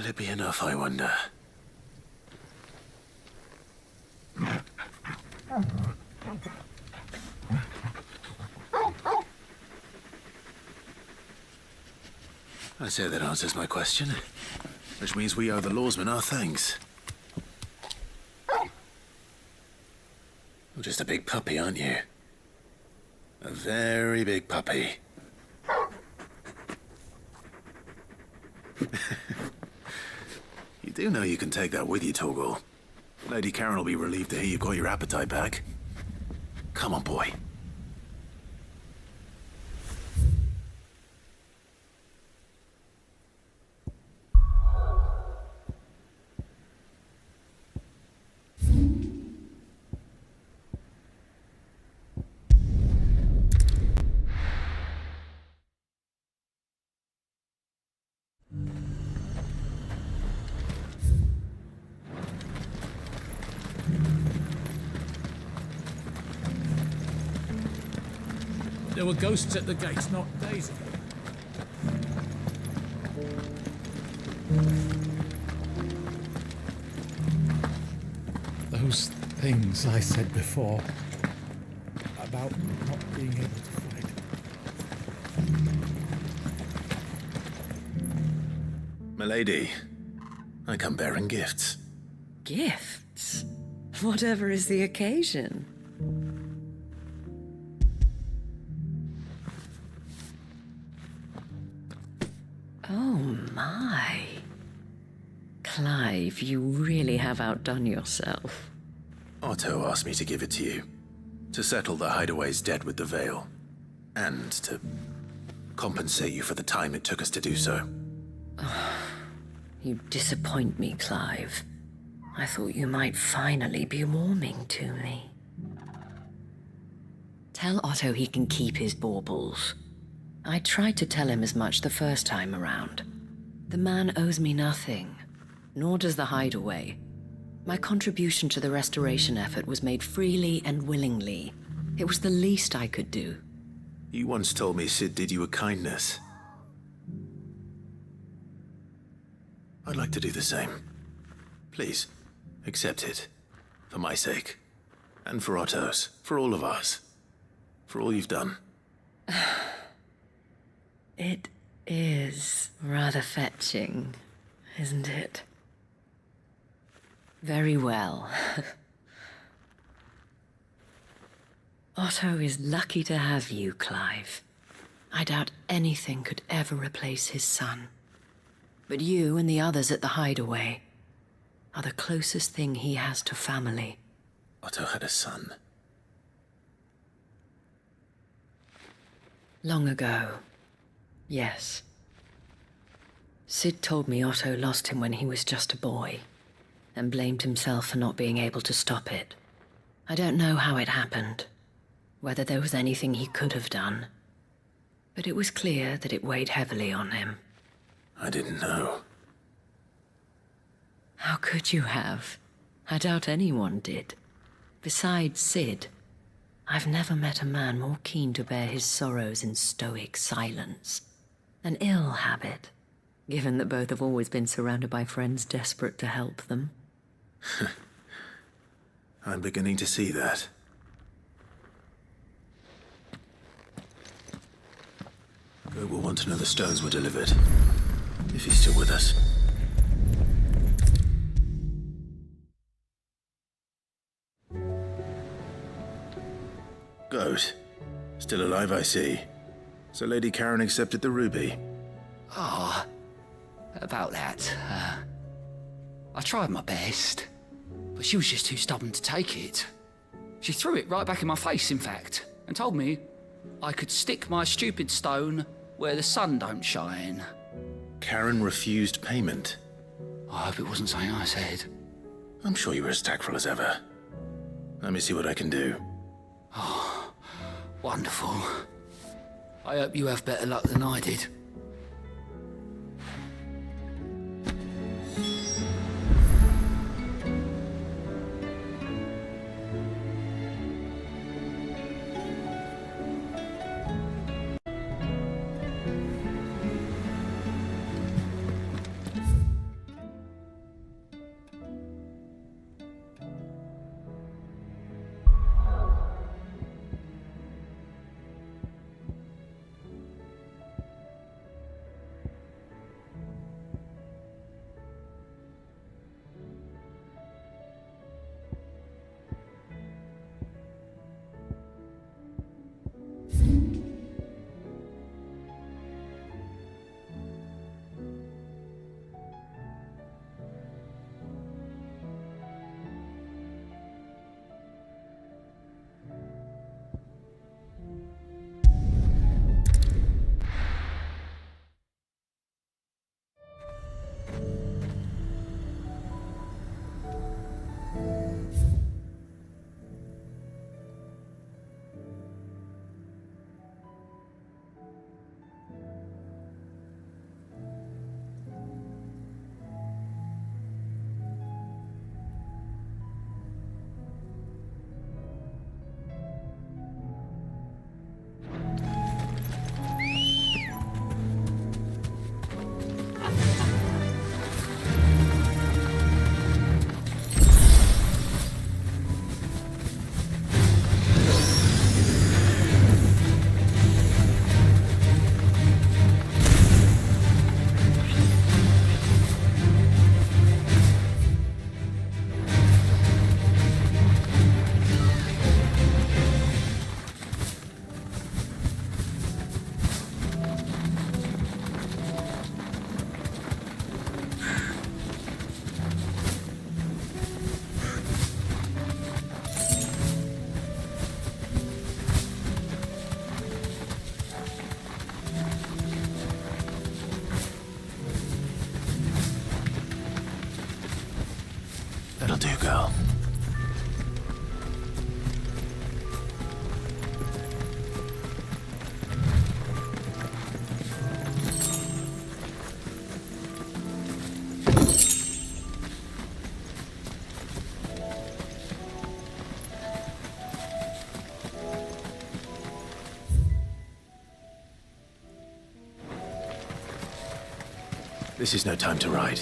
Will it be enough, I wonder? I say that answers my question. Which means we owe the lawsmen our thanks. You're just a big puppy, aren't you? A very big puppy. You do know you can take that with you, Torgal. Lady Karen will be relieved to hear you've got your appetite back. Come on, boy. There were ghosts at the gates not days ago. Those things I said before about not being able to fight. Milady, I come bearing gifts. Gifts? Whatever is the occasion. Oh my. Clive, you really have outdone yourself. Otto asked me to give it to you. To settle the Hideaway's debt with the Veil. And to compensate you for the time it took us to do so. You disappoint me, Clive. I thought you might finally be warming to me. Tell Otto he can keep his baubles. I tried to tell him as much the first time around. The man owes me nothing, nor does the Hideaway. My contribution to the restoration effort was made freely and willingly. It was the least I could do. You once told me Sid did you a kindness. I'd like to do the same. Please, accept it. For my sake. And for Otto's. For all of us. For all you've done. It is rather fetching, isn't it? Very well. Otto is lucky to have you, Clive. I doubt anything could ever replace his son. But you and the others at the Hideaway are the closest thing he has to family. Otto had a son. Long ago, yes. Sid told me Otto lost him when he was just a boy, and blamed himself for not being able to stop it. I don't know how it happened, whether there was anything he could have done, but it was clear that it weighed heavily on him. I didn't know. How could you have? I doubt anyone did. Besides Sid, I've never met a man more keen to bear his sorrows in stoic silence. An ill habit, given that both have always been surrounded by friends desperate to help them. I'm beginning to see that. Go will want to know the stones were delivered. If he's still with us. Goat. Still alive, I see. So Lady Karen accepted the ruby. Ah, about that. I tried my best, but she was just too stubborn to take it. She threw it right back in my face, in fact, and told me I could stick my stupid stone where the sun don't shine. Karen refused payment. I hope it wasn't something I said. I'm sure you were as tactful as ever. Let me see what I can do. Oh, wonderful. I hope you have better luck than I did. do, girl. This is no time to ride.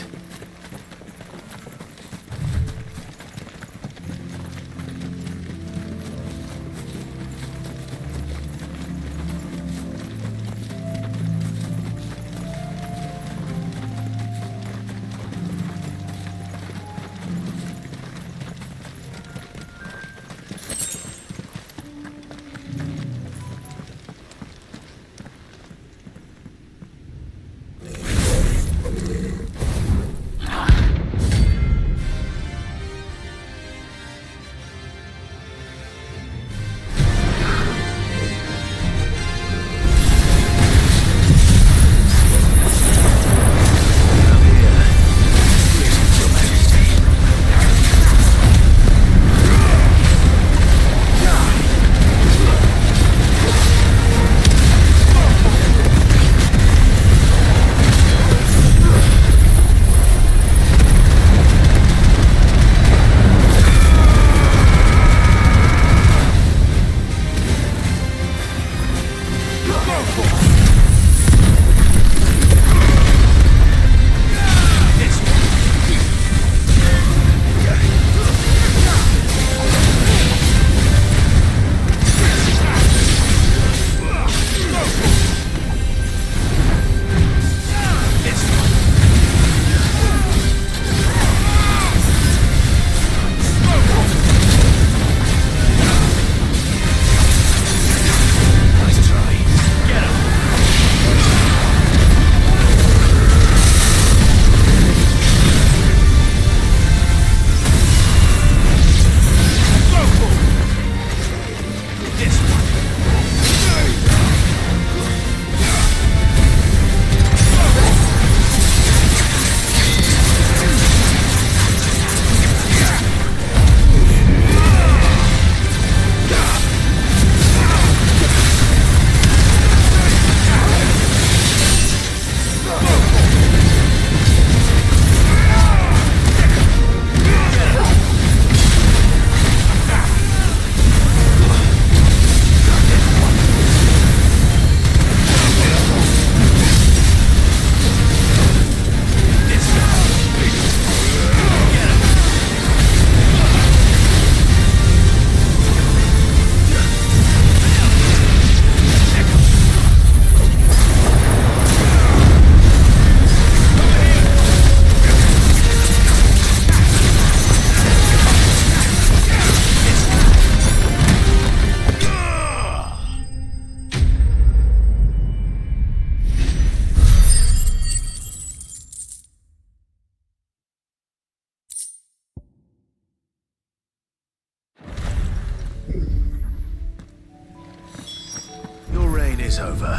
Is over.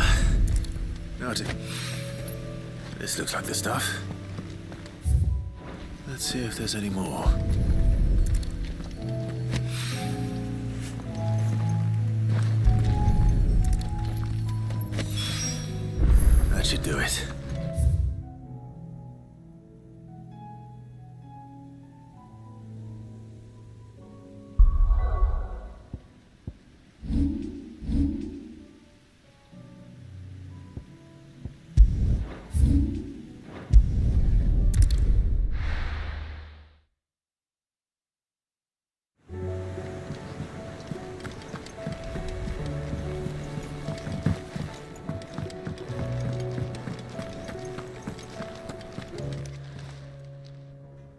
Now this looks like the stuff. Let's see if there's any more. That should do it.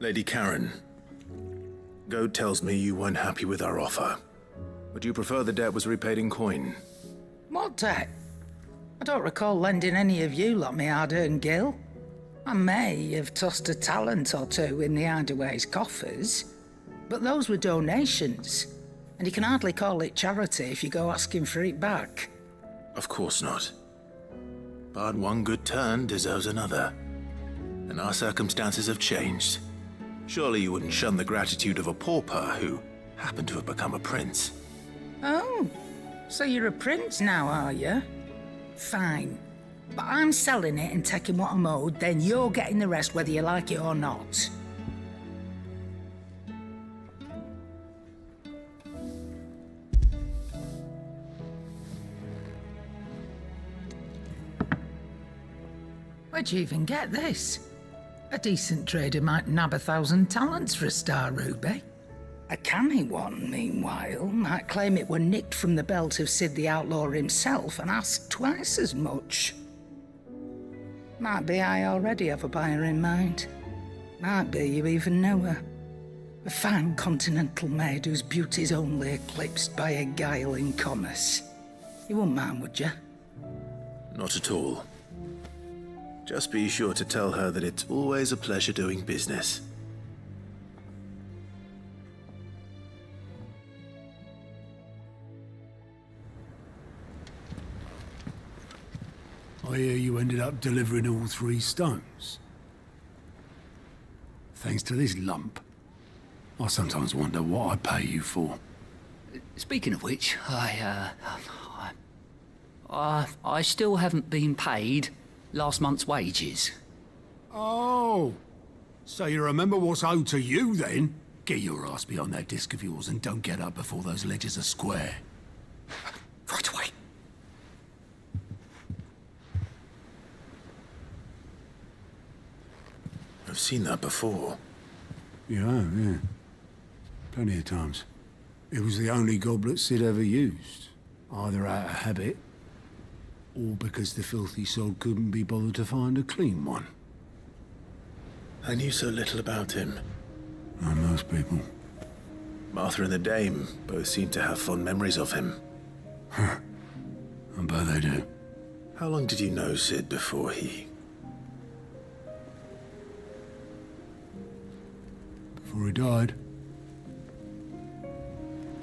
Lady Karen, Goad tells me you weren't happy with our offer. Would you prefer the debt was repaid in coin? What debt? I don't recall lending any of you lot me hard-earned gil. I may have tossed a talent or two in the Hideaway's coffers, but those were donations, and you can hardly call it charity if you go asking for it back. Of course not. But one good turn deserves another, and our circumstances have changed. Surely you wouldn't shun the gratitude of a pauper who happened to have become a prince. Oh, so you're a prince now, are you? Fine. But I'm selling it and taking what I'm owed, then you're getting the rest whether you like it or not. Where'd you even get this? A decent trader might nab 1,000 talents for a star ruby. A canny one, meanwhile, might claim it were nicked from the belt of Sid the Outlaw himself and ask twice as much. Might be I already have a buyer in mind. Might be you even know her. A fine continental maid whose beauty's only eclipsed by a guile in commerce. You wouldn't mind, would you? Not at all. Just be sure to tell her that it's always a pleasure doing business. I hear you ended up delivering all 3 stones. Thanks to this lump. I sometimes wonder what I pay you for. Speaking of which, I still haven't been paid last month's wages. Oh, so you remember what's owed to you then? Get your ass behind that disc of yours and don't get up before those ledgers are square. Right away. I've seen that before. Yeah. Plenty of times. It was the only goblet Sid ever used. Either out of habit, or because the filthy soul couldn't be bothered to find a clean one. I knew so little about him. Like most people. Martha and the Dame both seem to have fond memories of him. I bet they do. How long did you know Sid before he... Before he died.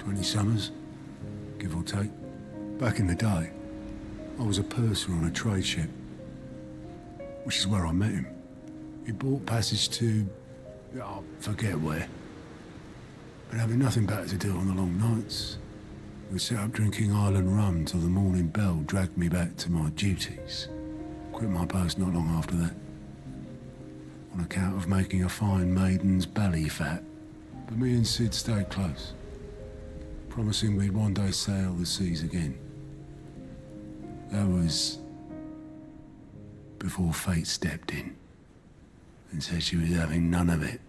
20 summers, give or take. Back in the day, I was a purser on a trade ship, which is where I met him. He bought passage to... I forget where. But having nothing better to do on the long nights, we set up drinking island rum till the morning bell dragged me back to my duties. Quit my post not long after that. On account of making a fine maiden's belly fat. But me and Sid stayed close, promising we'd one day sail the seas again. That was before fate stepped in and said she was having none of it.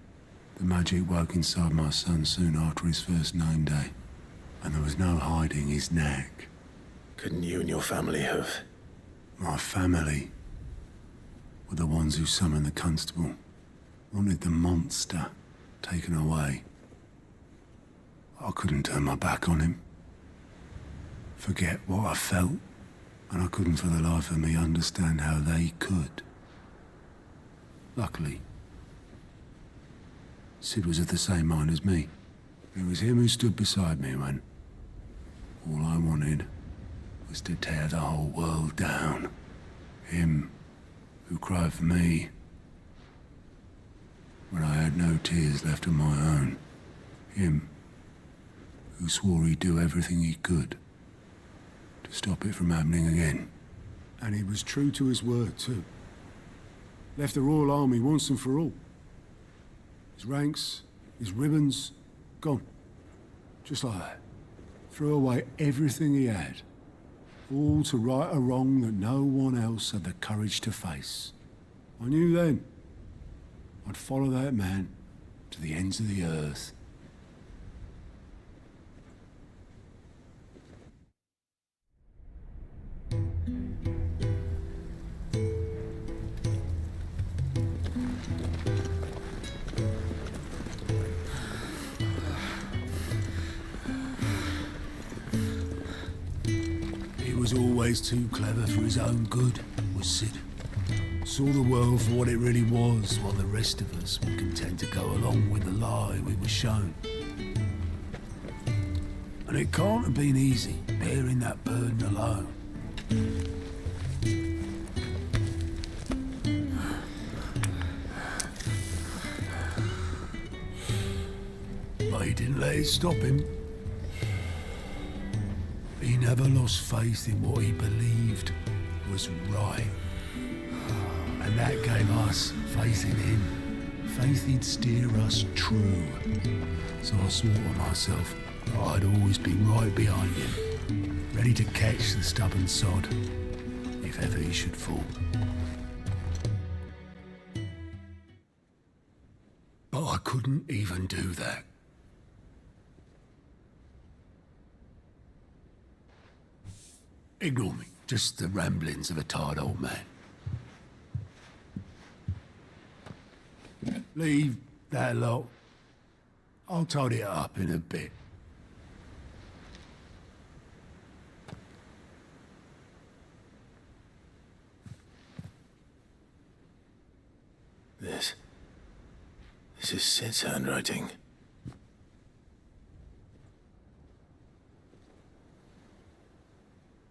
The magic woke inside my son soon after his first name day, and there was no hiding his knack. Couldn't you and your family have... My family were the ones who summoned the constable, wanted the monster taken away. I couldn't turn my back on him, forget what I felt, and I couldn't for the life of me understand how they could. Luckily, Sid was of the same mind as me. It was him who stood beside me when all I wanted was to tear the whole world down. Him who cried for me when I had no tears left of my own. Him who swore he'd do everything he could to stop it from happening again. And he was true to his word, too. Left the Royal Army once and for all. His ranks, his ribbons, gone. Just like that. Threw away everything he had. All to right a wrong that no one else had the courage to face. I knew then I'd follow that man to the ends of the earth. He was always too clever for his own good, was Sid. Saw the world for what it really was, while the rest of us were content to go along with the lie we were shown. And it can't have been easy, bearing that burden alone. but he didn't let it stop him. He never lost faith in what he believed was right. And that gave us faith in him. Faith he'd steer us true. So I swore to myself that I'd always be right behind him, ready to catch the stubborn sod if ever he should fall. But I couldn't even do that. Ignore me, just the ramblings of a tired old man. Leave that lot. I'll tidy it up in a bit. This is Sid's handwriting.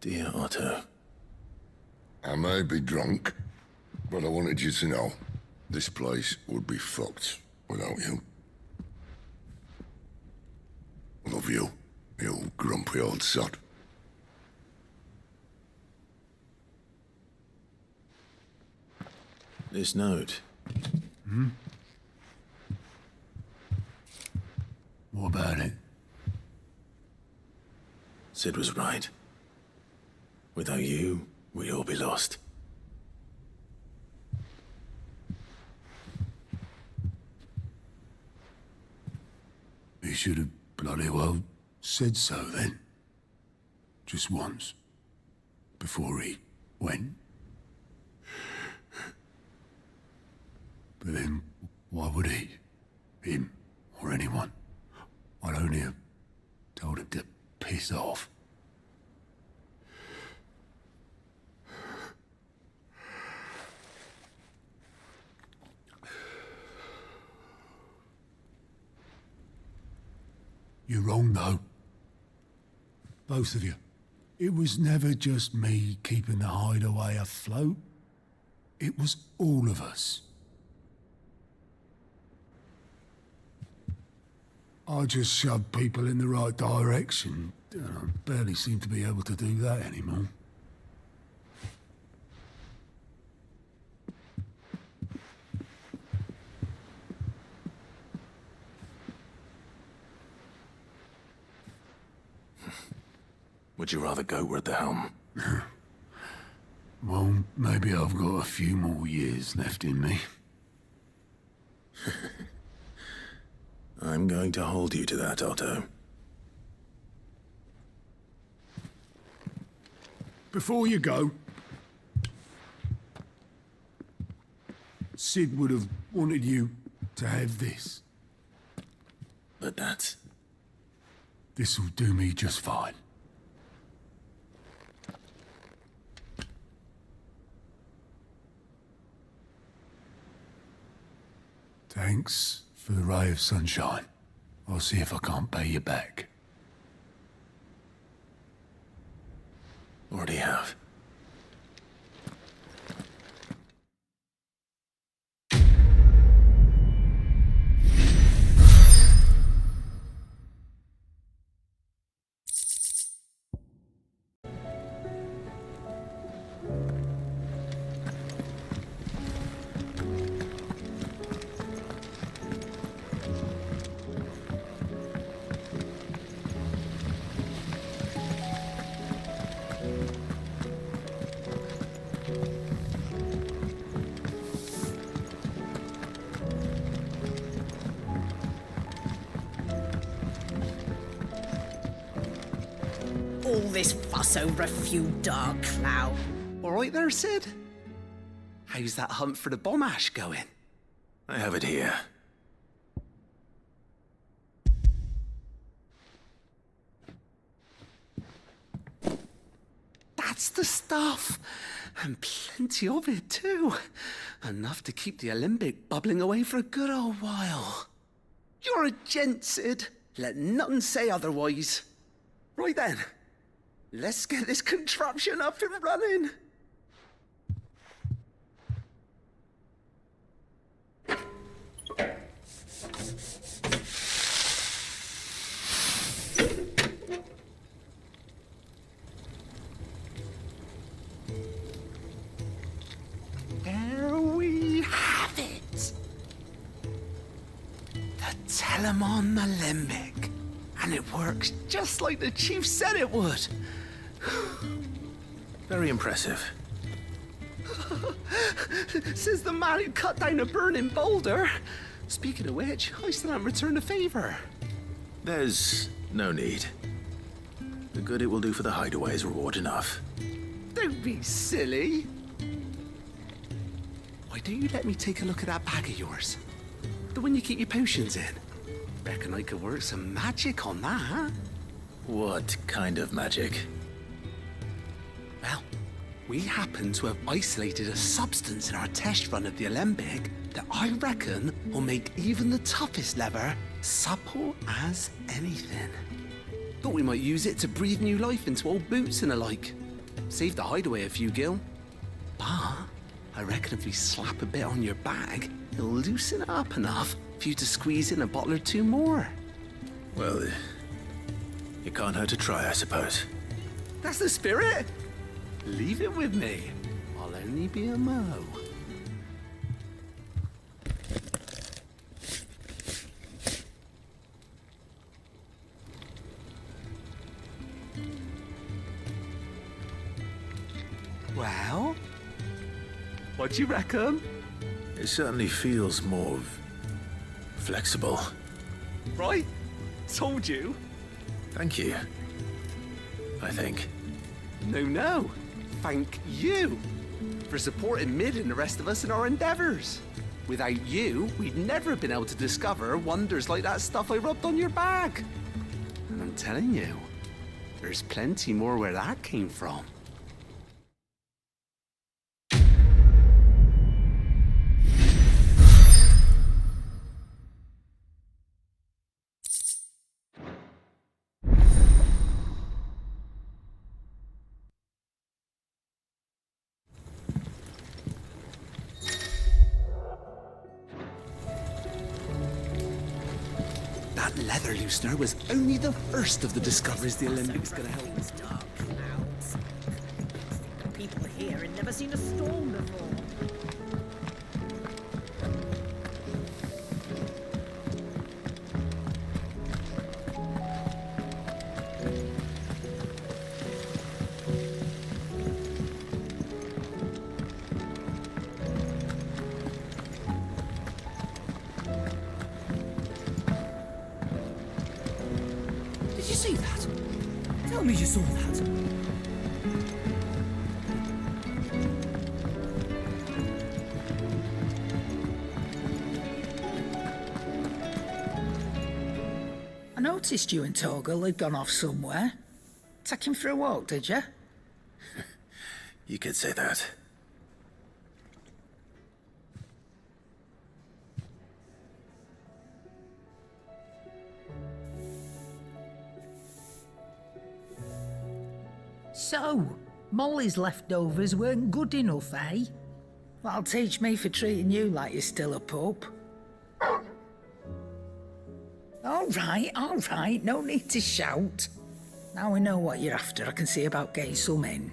Dear Otto. I may be drunk, but I wanted you to know this place would be fucked without you. Love you, you grumpy old sod. This note. What about it? Sid was right. Without you, we'd all be lost. He should have bloody well said so then. Just once. Before he went. But then, why would he? Him, or anyone? I'd only have told him to piss off. You're wrong, though. Both of you. It was never just me keeping the hideaway afloat. It was all of us. I just shoved people in the right direction, and I barely seem to be able to do that anymore. Would you rather go at the helm? Well, maybe I've got a few more years left in me. I'm going to hold you to that, Otto. Before you go, Sid would have wanted you to have this. But that's... This'll do me just fine. Thanks for the ray of sunshine. I'll see if I can't pay you back. Already have. All this fuss over a few dark cloud. All right there, Sid? How's that hunt for the bomb ash going? I have it here. That's the stuff. And plenty of it, too. Enough to keep the Olympic bubbling away for a good old while. You're a gent, Sid. Let nothing say otherwise. Right then. Let's get this contraption up and running. Elamon Alembic. And it works just like the chief said it would. Very impressive. Says the man who cut down a burning boulder. Speaking of which, I still haven't returned the favor. There's no need. The good it will do for the hideaway is reward enough. Don't be silly. Why don't you let me take a look at that bag of yours? The one you keep your potions in. Reckon I could work some magic on that. What kind of magic? Well, we happen to have isolated a substance in our test run of the Alembic that I reckon will make even the toughest lever supple as anything. Thought we might use it to breathe new life into old boots and the like. Save the hideaway a few gil. But I reckon if we slap a bit on your bag, it'll loosen it up enough for you to squeeze in a bottle or two more. Well, it can't hurt to try, I suppose. That's the spirit. Leave it with me. I'll only be a mo. Well, what do you reckon? It certainly feels more flexible. Right? Told you. Thank you. I think. No. Thank you for supporting Mid and the rest of us in our endeavors. Without you, we'd never have been able to discover wonders like that stuff I rubbed on your bag. And I'm telling you, there's plenty more where that came from. That leather loosener was only the first of the discoveries the Olympic's gonna help. Dark clouds. People here had never seen a storm before. Did you see that? Tell me you saw that. I noticed you and Torgal had gone off somewhere. Take him for a walk, did you? You could say that. So, Molly's leftovers weren't good enough, eh? That'll teach me for treating you like you're still a pup. All right, no need to shout. Now we know what you're after, I can see about getting some in.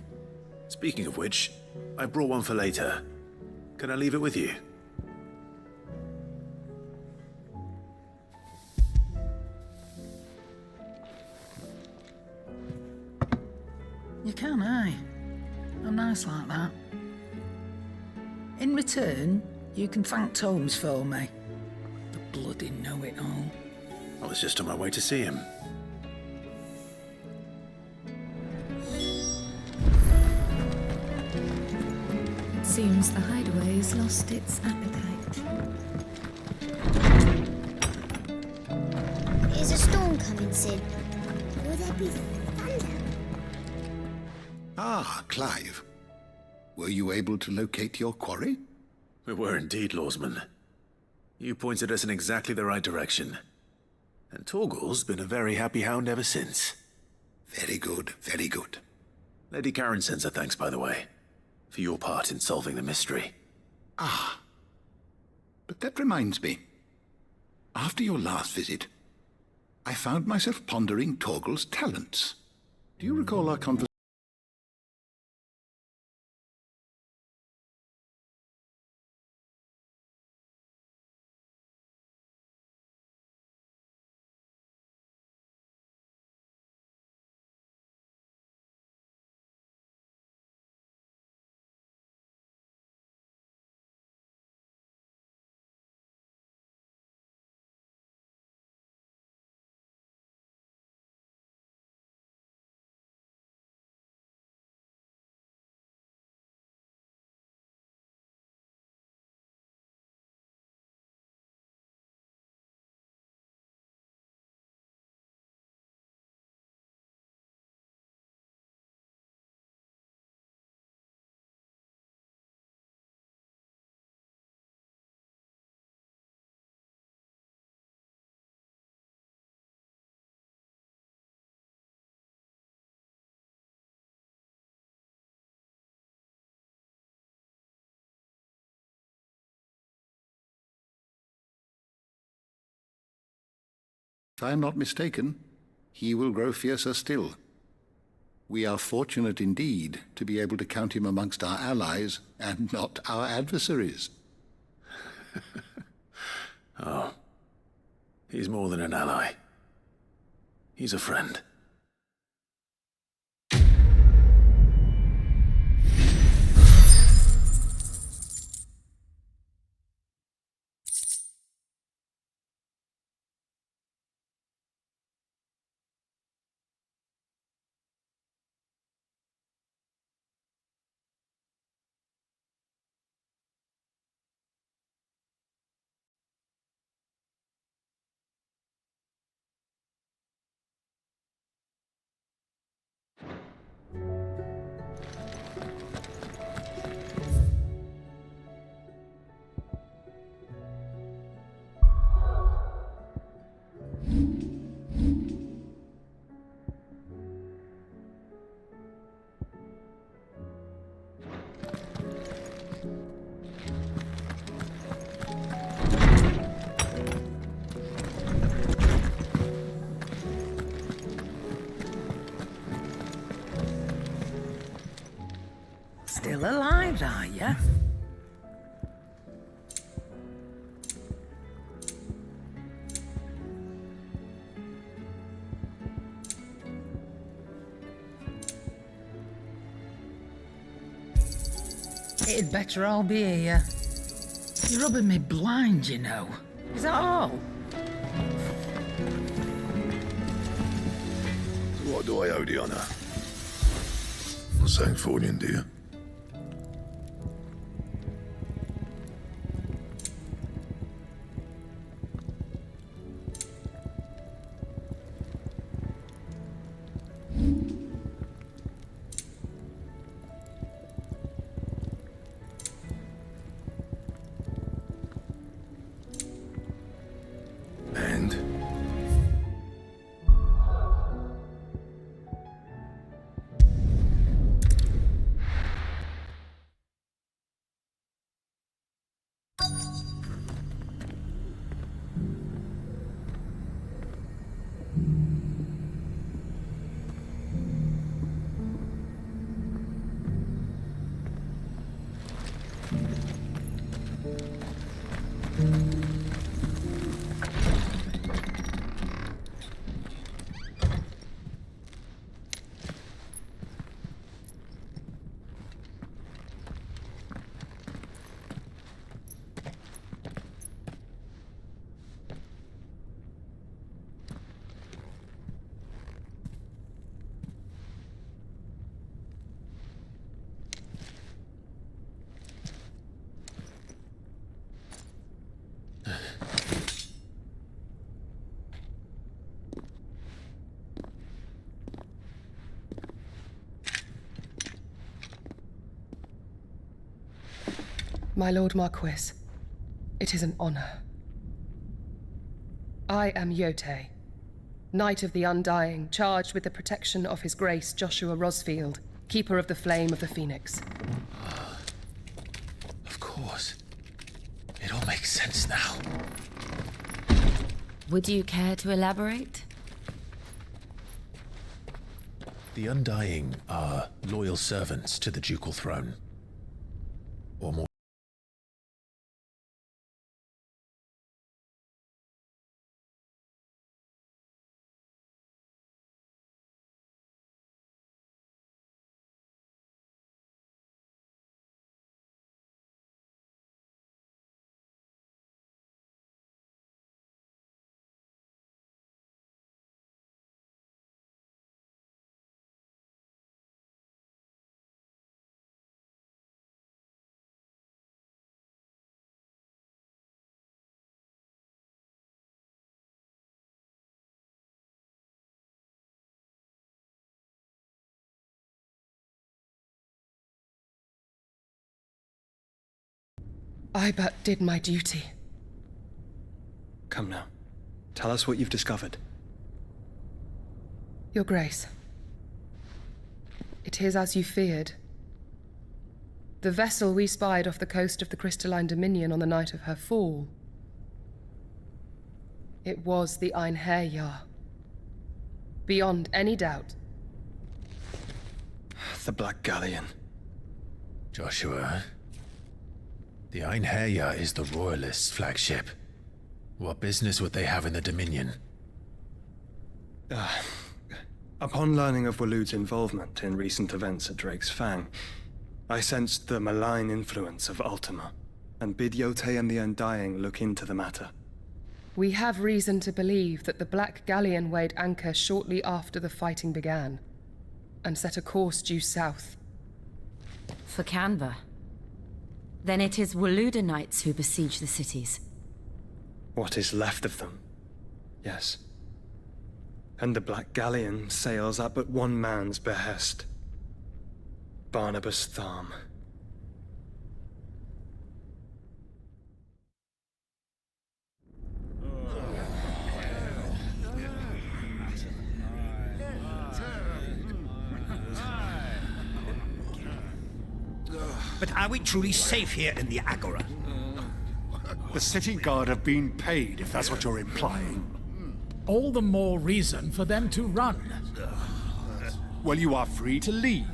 Speaking of which, I brought one for later. Can I leave it with you? You can, eh? I'm nice like that. In return, you can thank Tomes for me. The bloody know-it-all. I was just on my way to see him. It seems the hideaway's lost its appetite. Is a storm coming, Sid? Will there be thunder? Ah, Clive. Were you able to locate your quarry? We were indeed, Lawsman. You pointed us in exactly the right direction. And Torgal's been a very happy hound ever since. Very good, very good. Lady Karen sends her thanks, by the way, for your part in solving the mystery. Ah. But that reminds me. After your last visit, I found myself pondering Torgal's talents. Do you recall our conversation? If I am not mistaken, he will grow fiercer still. We are fortunate indeed to be able to count him amongst our allies and not our adversaries. Oh, he's more than an ally. He's a friend. Still alive, are you? It'd better all be here. You're rubbing me blind, you know. Is that all? What do I owe the honor? Saying fortune, dear. My Lord Marquis, it is an honor. I am Yote, Knight of the Undying, charged with the protection of His Grace Joshua Rosfield, Keeper of the Flame of the Phoenix. Of course. It all makes sense now. Would you care to elaborate? The Undying are loyal servants to the ducal throne. Or more. I but did my duty. Come now. Tell us what you've discovered. Your Grace. It is as you feared. The vessel we spied off the coast of the Crystalline Dominion on the night of her fall. It was the Einherjar. Beyond any doubt. The Black Galleon. Joshua, the Einherjar is the Royalists' flagship. What business would they have in the Dominion? Upon learning of Waloed's involvement in recent events at Drake's Fang, I sensed the malign influence of Ultima, and bid Yote and the Undying look into the matter. We have reason to believe that the Black Galleon weighed anchor shortly after the fighting began, and set a course due south. For Canva. Then it is Waloed knights who besiege the cities. What is left of them? Yes. And the Black Galleon sails at but one man's behest. Barnabas Tharmr. But are we truly safe here in the Agora? The city guard have been paid, if that's what you're implying. All the more reason for them to run. Well, you are free to leave,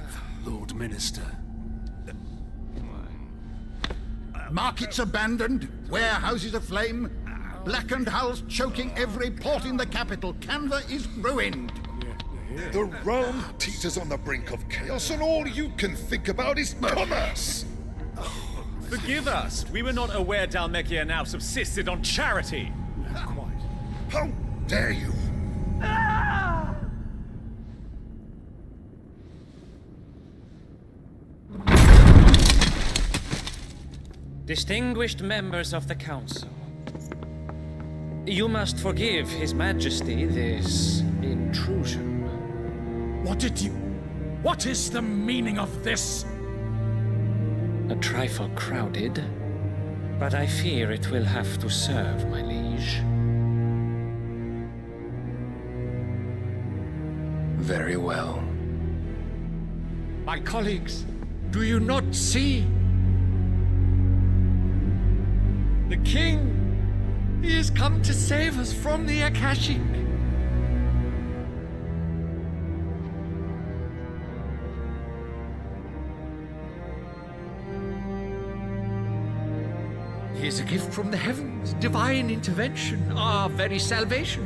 Lord Minister. Markets abandoned, warehouses aflame, blackened hulls choking every port in the capital. Canva is ruined. The realm teeters on the brink of chaos, and all you can think about is commerce! Forgive us! We were not aware Dhalmekia now subsisted on charity! How dare you! Distinguished members of the Council, you must forgive His Majesty this intrusion. What is the meaning of this? A trifle crowded, but I fear it will have to serve, my liege. Very well. My colleagues, do you not see? The king! He has come to save us from the Akashic! He is a gift from the heavens, divine intervention, our very salvation.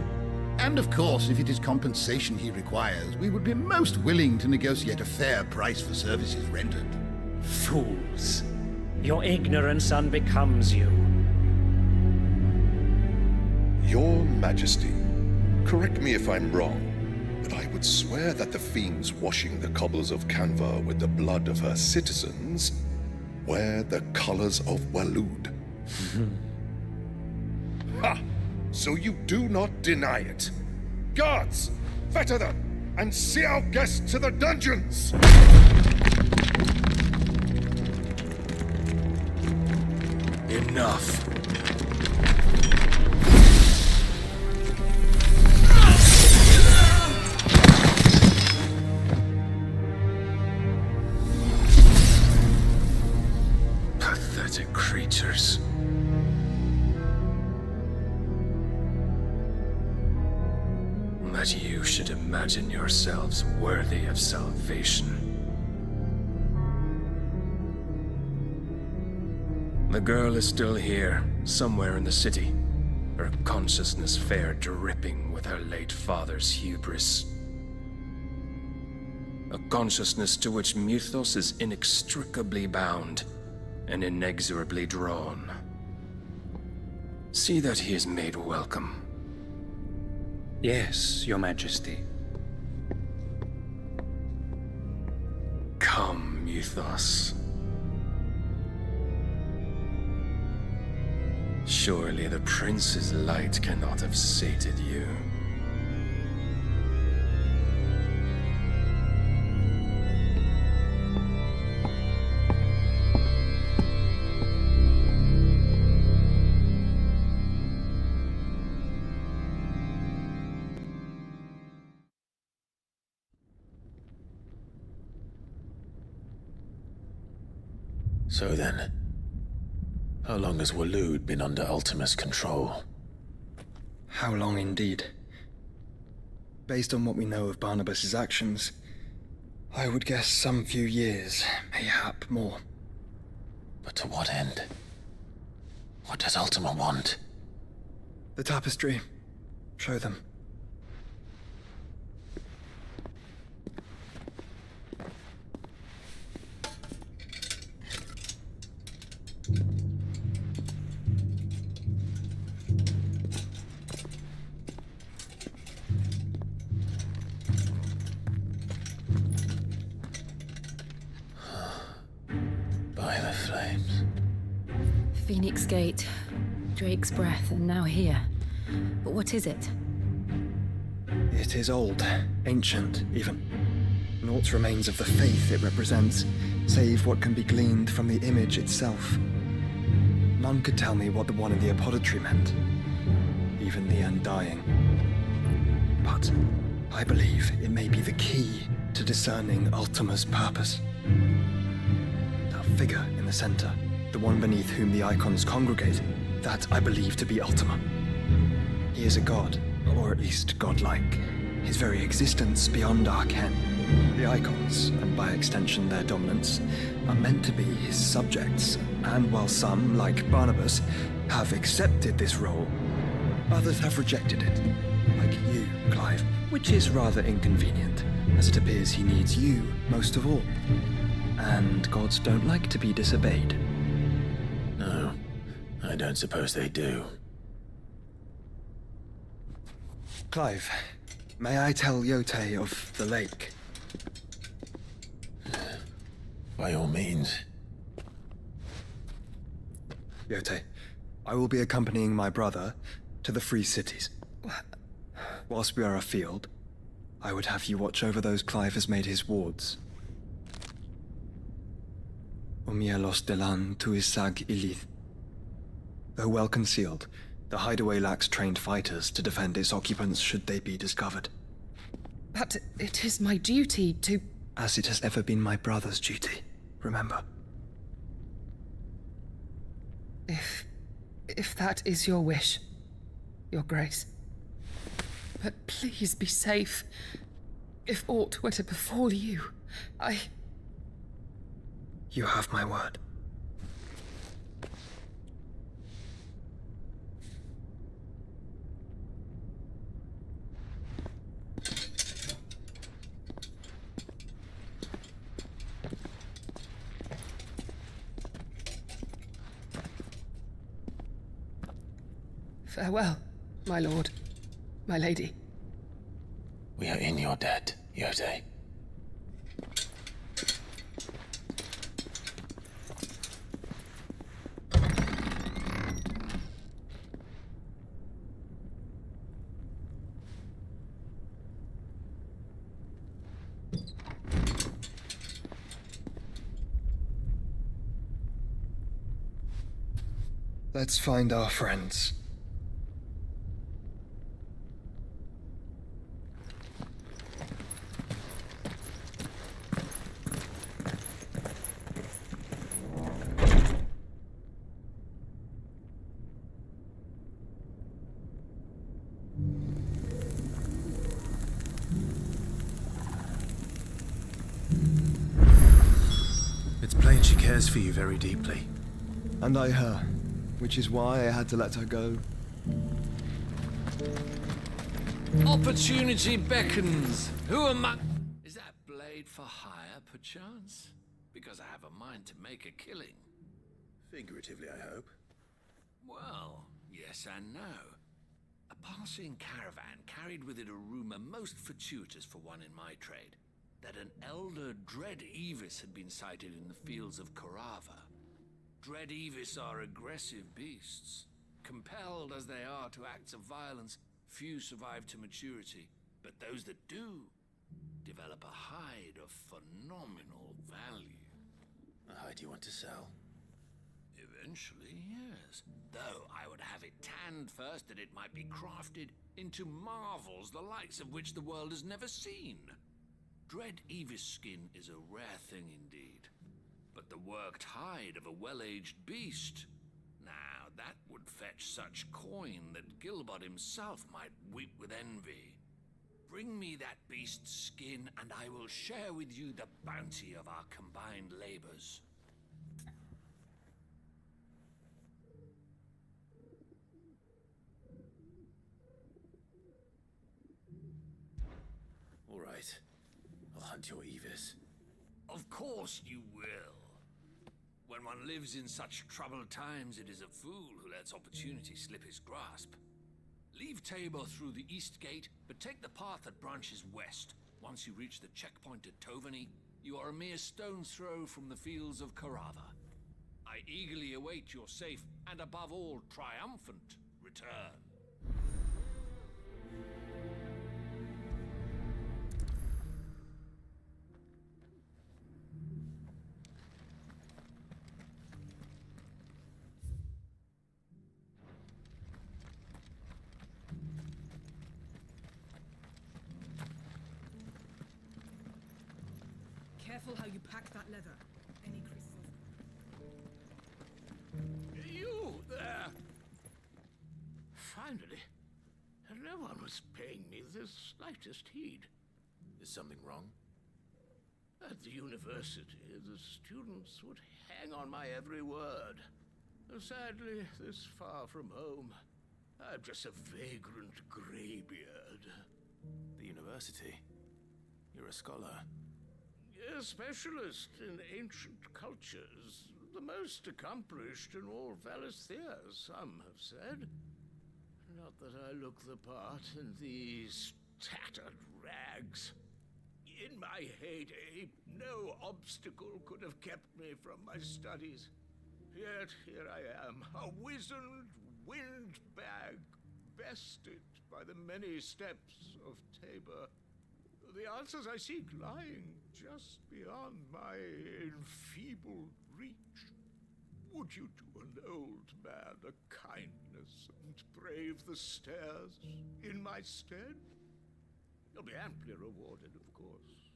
And of course, if it is compensation he requires, we would be most willing to negotiate a fair price for services rendered. Fools! Your ignorance unbecomes you. Your Majesty, correct me if I'm wrong, but I would swear that the fiends washing the cobbles of Canva with the blood of her citizens wear the colors of Waloed. Ha! So you do not deny it. Guards, fetter them, and see our guests to the dungeons! Enough. Pathetic creatures. That you should imagine yourselves worthy of salvation. The girl is still here, somewhere in the city, her consciousness fair dripping with her late father's hubris. A consciousness to which Mythos is inextricably bound and inexorably drawn. See that he is made welcome. Yes, Your Majesty. Come, Mythos. Surely the prince's light cannot have sated you. So then, how long has Waloed been under Ultima's control? How long indeed? Based on what we know of Barnabas's actions, I would guess some few years, mayhap more. But to what end? What does Ultima want? The tapestry. Show them. By the flames. Phoenix Gate, Drake's Breath, and now here. But what is it? It is old, ancient, even. Naught remains of the faith it represents, save what can be gleaned from the image itself. None could tell me what the one in the apothecary meant, even the Undying. But I believe it may be the key to discerning Ultima's purpose. That figure in the center, the one beneath whom the icons congregate, that I believe to be Ultima. He is a god, or at least godlike. His very existence beyond our ken. The icons, and by extension their dominance, are meant to be his subjects, and while some, like Barnabas, have accepted this role, others have rejected it. Like you, Clive, which is rather inconvenient, as it appears he needs you most of all. And gods don't like to be disobeyed. No, I don't suppose they do. Clive, may I tell Yote of the lake? By all means. Yote, I will be accompanying my brother to the Free Cities. Whilst we are afield, I would have you watch over those Clive has made his wards. Umielos delan tuisag ilith. Though well concealed, the hideaway lacks trained fighters to defend its occupants should they be discovered. But it is my duty to... As it has ever been my brother's duty, remember. If that is your wish, Your Grace. But please be safe. If aught were to befall you, You have my word. Farewell, my lord, my lady. We are in your debt, Yote. Let's find our friends. It's plain she cares for you very deeply. And I her, which is why I had to let her go. Opportunity beckons. Who am I? Is that blade for hire, perchance? Because I have a mind to make a killing. Figuratively, I hope. Well, yes and no. A passing caravan carried with it a rumor most fortuitous for one in my trade, that an elder Dread Evis had been sighted in the fields of Korava. Dread Evis are aggressive beasts. Compelled as they are to acts of violence, few survive to maturity, but those that do develop a hide of phenomenal value. A hide you want to sell? Eventually, yes. Though I would have it tanned first that it might be crafted into marvels the likes of which the world has never seen. Dread Evis skin is a rare thing indeed. But the worked hide of a well-aged beast, now that would fetch such coin that Gilbert himself might weep with envy. Bring me that beast's skin, and I will share with you the bounty of our combined labors. All right. I'll hunt your Evis. Of course you will. When one lives in such troubled times, it is a fool who lets opportunity slip his grasp. Leave Tabor through the east gate, but take the path that branches west. Once you reach the checkpoint at Tovany, you are a mere stone's throw from the fields of Karava. I eagerly await your safe, and above all, triumphant return. Careful how you pack that leather. Any crystals? You there! Finally. No one was paying me the slightest heed. Is something wrong? At the university, the students would hang on my every word. Sadly, this far from home, I'm just a vagrant greybeard. The university? You're a scholar. A specialist in ancient cultures. The most accomplished in all Valisthea, some have said. Not that I look the part in these tattered rags. In my heyday, no obstacle could have kept me from my studies. Yet here I am, a wizened windbag, bested by the many steps of Tabor. The answers I seek lying just beyond my enfeebled reach. Would you do an old man a kindness and brave the stairs in my stead? You'll be amply rewarded, of course.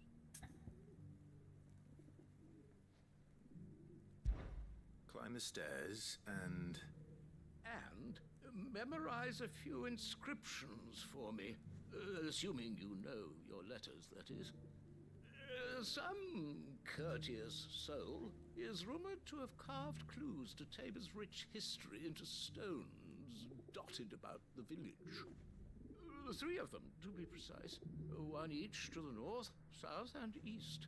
Climb the stairs and memorize a few inscriptions for me. Assuming you know your letters, that is. Some courteous soul is rumored to have carved clues to Tabor's rich history into stones dotted about the village. 3 of them, to be precise. 1 each to the north, south, and east.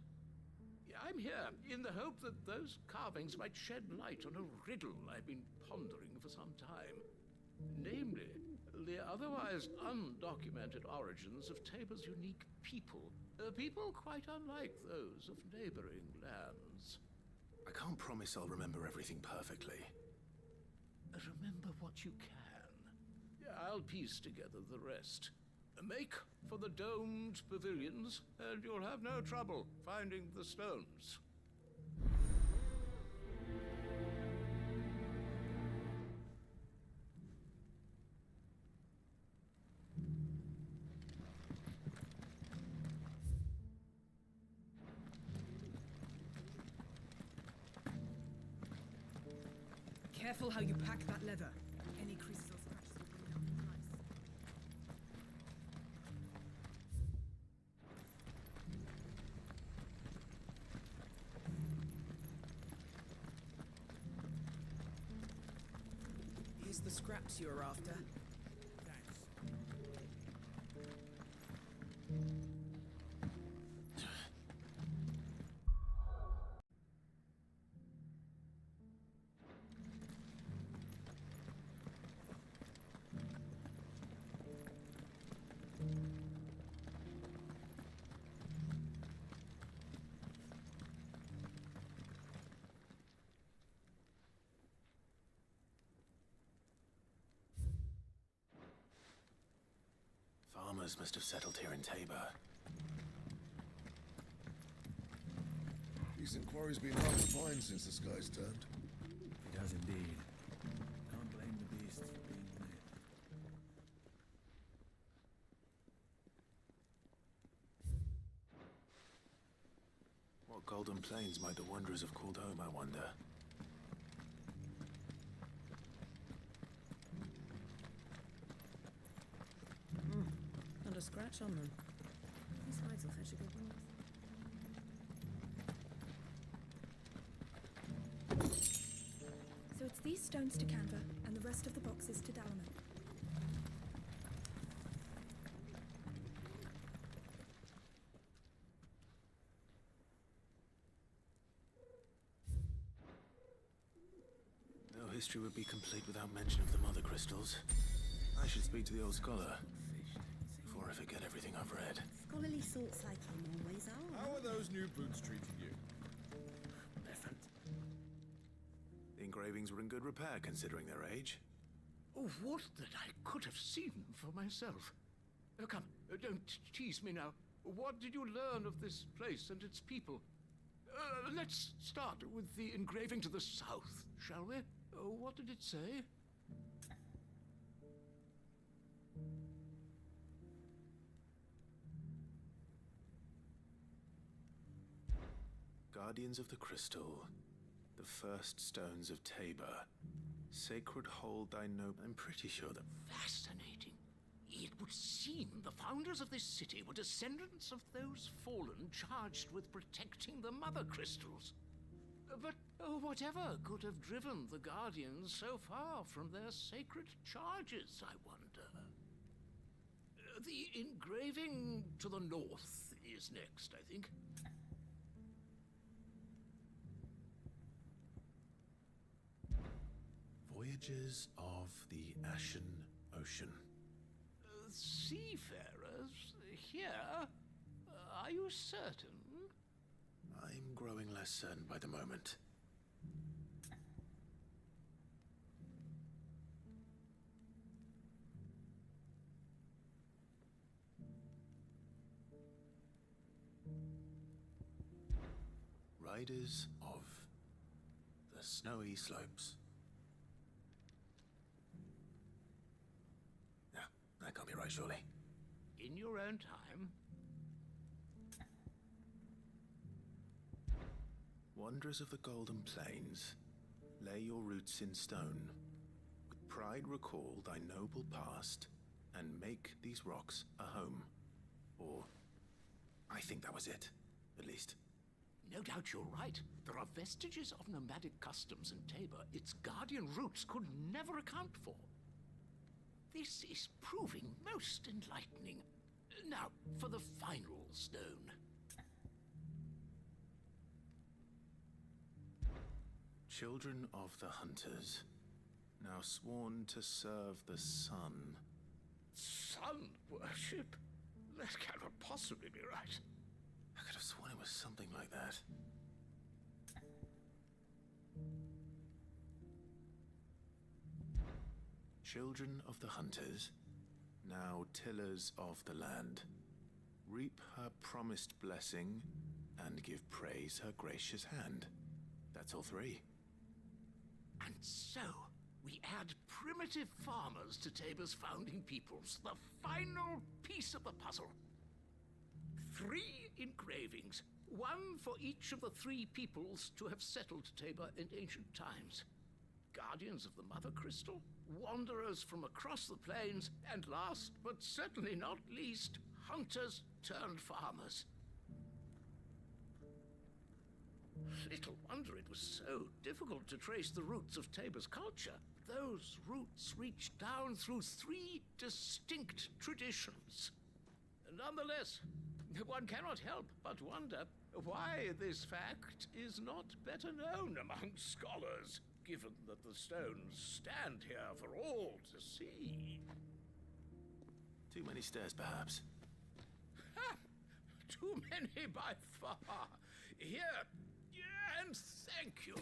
I'm here in the hope that those carvings might shed light on a riddle I've been pondering for some time. Namely, the otherwise undocumented origins of Tabor's unique people. People quite unlike those of neighboring lands. I can't promise I'll remember everything perfectly. Remember what you can. I'll piece together the rest. Make for the domed pavilions, and you'll have no trouble finding the stones. Careful how you pack that leather. Any crystal scratches will bring down the price. Here's the scraps you were after. Thanks. Farmers must have settled here in Tabor. Decent quarry's been hard to find since the skies turned. It has indeed. Can't blame the beasts for being lit. What golden plains might the wanderers have called home, I wonder? scratch on them. These hides will fetch a good worth. So it's these stones to Canva, and the rest of the boxes to Dalaman. No history would be complete without mention of the mother crystals. I should speak to the old scholar before I forget everything I've read. Scholarly sorts like him always are. How are those new boots treating you? The engravings were in good repair considering their age. Oh, what that I could have seen for myself. Come, don't tease me now. What did you learn of this place and its people? Let's start with the engraving to the south, shall we? What did it say? Guardians of the Crystal, the first stones of Tabor, sacred hold thy noble... I'm pretty sure that... Fascinating. It would seem the founders of this city were descendants of those fallen charged with protecting the mother crystals. But whatever could have driven the Guardians so far from their sacred charges, I wonder? The engraving to the north is next, I think. Voyages of the Ashen Ocean. Seafarers here? Are you certain? I'm growing less certain by the moment. Riders of the Snowy Slopes. No, that can't be right, surely. In your own time. Wanderers of the Golden Plains, lay your roots in stone. With pride recall thy noble past, and make these rocks a home. Or, I think that was it, at least. No doubt you're right. There are vestiges of nomadic customs in Tabor its guardian roots could never account for. This is proving most enlightening. Now, for the final stone. Children of the Hunters, now sworn to serve the sun. Sun worship? That cannot possibly be right. I could have sworn it was something like that. Children of the Hunters, now tillers of the land, reap her promised blessing and give praise her gracious hand. That's all three. And so, we add primitive farmers to Tabor's founding peoples, the final piece of the puzzle. 3 engravings, one for each of the 3 peoples to have settled Tabor in ancient times. Guardians of the Mother Crystal, wanderers from across the plains, and last but certainly not least, hunters turned farmers. Little wonder it was so difficult to trace the roots of Tabor's culture. Those roots reach down through 3 distinct traditions. Nonetheless, one cannot help but wonder why this fact is not better known among scholars, given that the stones stand here for all to see. Too many stairs, perhaps. Ha! Too many by far. Here, and thank you.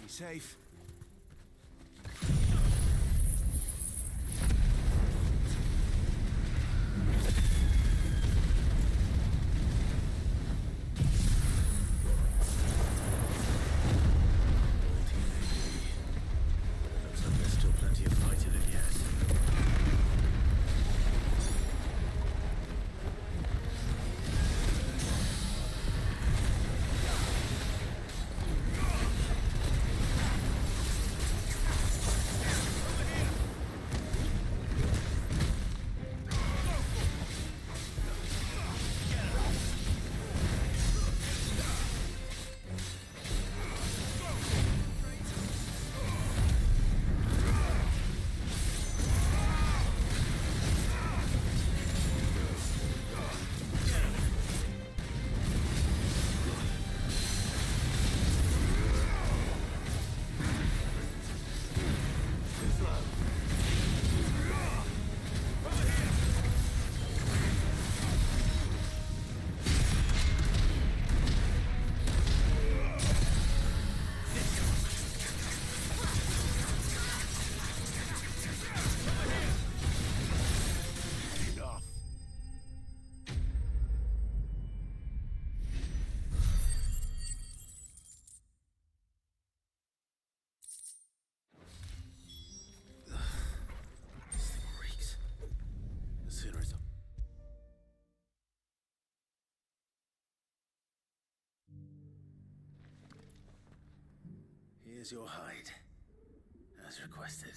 safe. Looks like there's still plenty of fight in it yet. Here's your hide, as requested.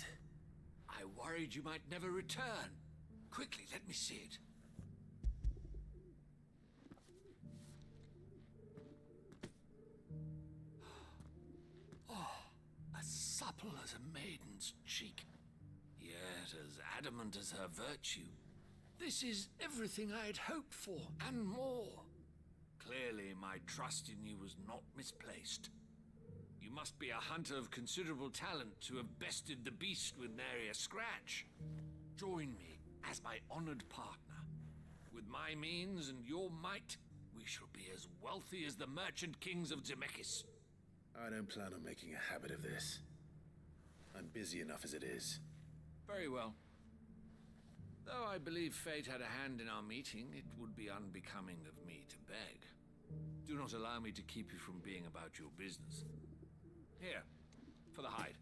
I worried you might never return. Quickly, let me see it. Oh, as supple as a maiden's cheek, yet as adamant as her virtue. This is everything I had hoped for, and more. Clearly, my trust in you was not misplaced. You must be a hunter of considerable talent to have bested the beast with nary a scratch. Join me as my honored partner. With my means and your might, we shall be as wealthy as the merchant kings of Zemeckis. I don't plan on making a habit of this. I'm busy enough as it is. Very well. Though I believe fate had a hand in our meeting, it would be unbecoming of me to beg. Do not allow me to keep you from being about your business. Here, for the hide.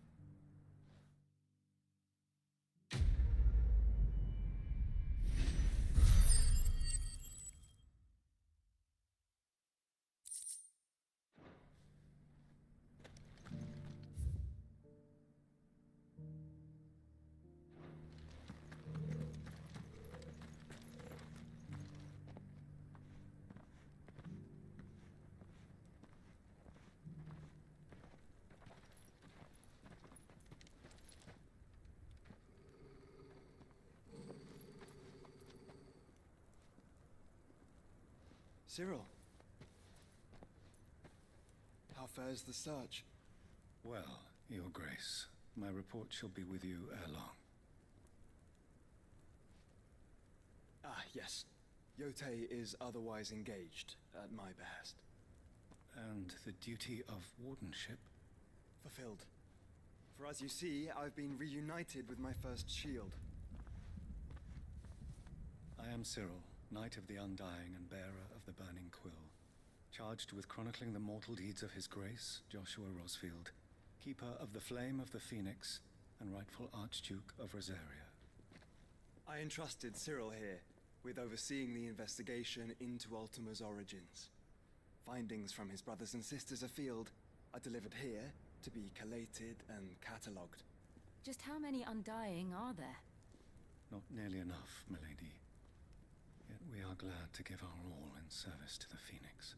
Cyril. How fares the search? Well, Your Grace, my report shall be with you ere long. Ah, yes. Yotei is otherwise engaged, at my behest. And the duty of wardenship? Fulfilled. For as you see, I've been reunited with my first shield. I am Cyril, Knight of the Undying and bearer of the Burning Quill, charged with chronicling the mortal deeds of His Grace, Joshua Rosfield, keeper of the Flame of the Phoenix and rightful Archduke of Rosaria. I entrusted Cyril here with overseeing the investigation into Ultima's origins. Findings from his brothers and sisters afield are delivered here to be collated and catalogued. Just how many Undying are there? Not nearly enough, milady. Yet we are glad to give our all in service to the Phoenix.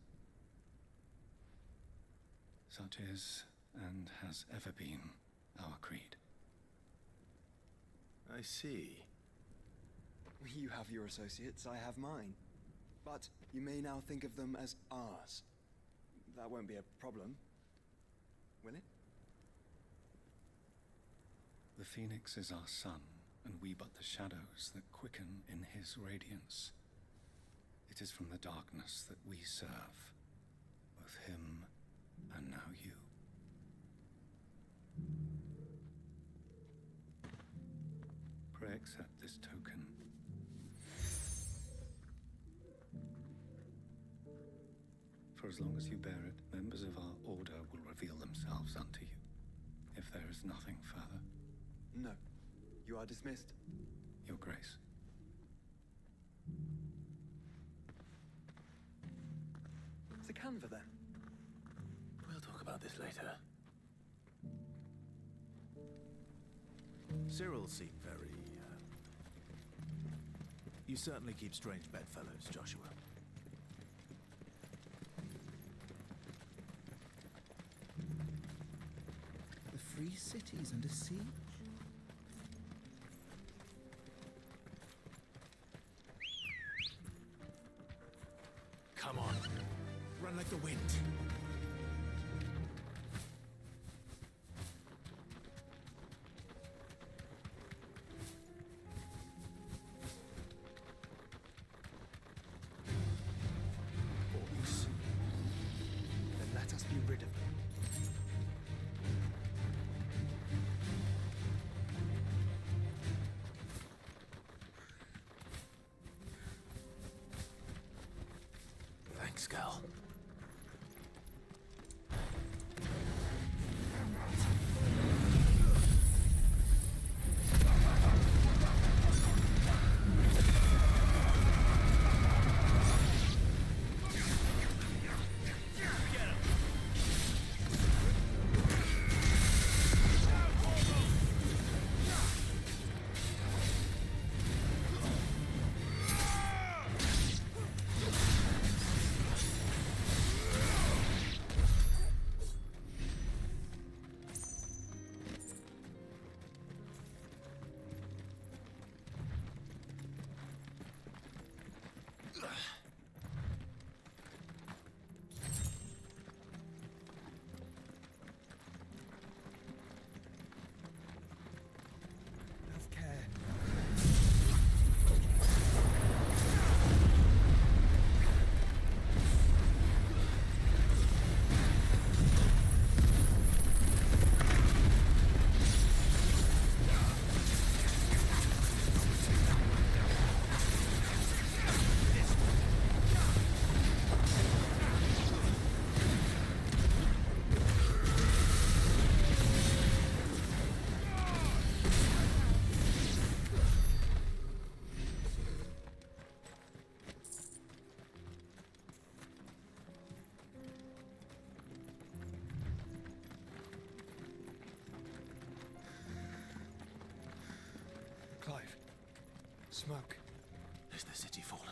Such is, and has ever been, our creed. I see. You have your associates, I have mine. But you may now think of them as ours. That won't be a problem, will it? The Phoenix is our sun, and we but the shadows that quicken in his radiance. It is from the darkness that we serve, both him and now you. accept this token. For as long as you bear it, members of our order will reveal themselves unto you, if there is nothing further. No. You are dismissed. Your Grace. Sekhret, then. We'll talk about this later. Cyril seemed very, You certainly keep strange bedfellows, Joshua. The free cities under siege? Come on. Run like the wind. Orcs. Then let us be rid of them. Thanks, Gal. Clive. Smoke. Is the city fallen?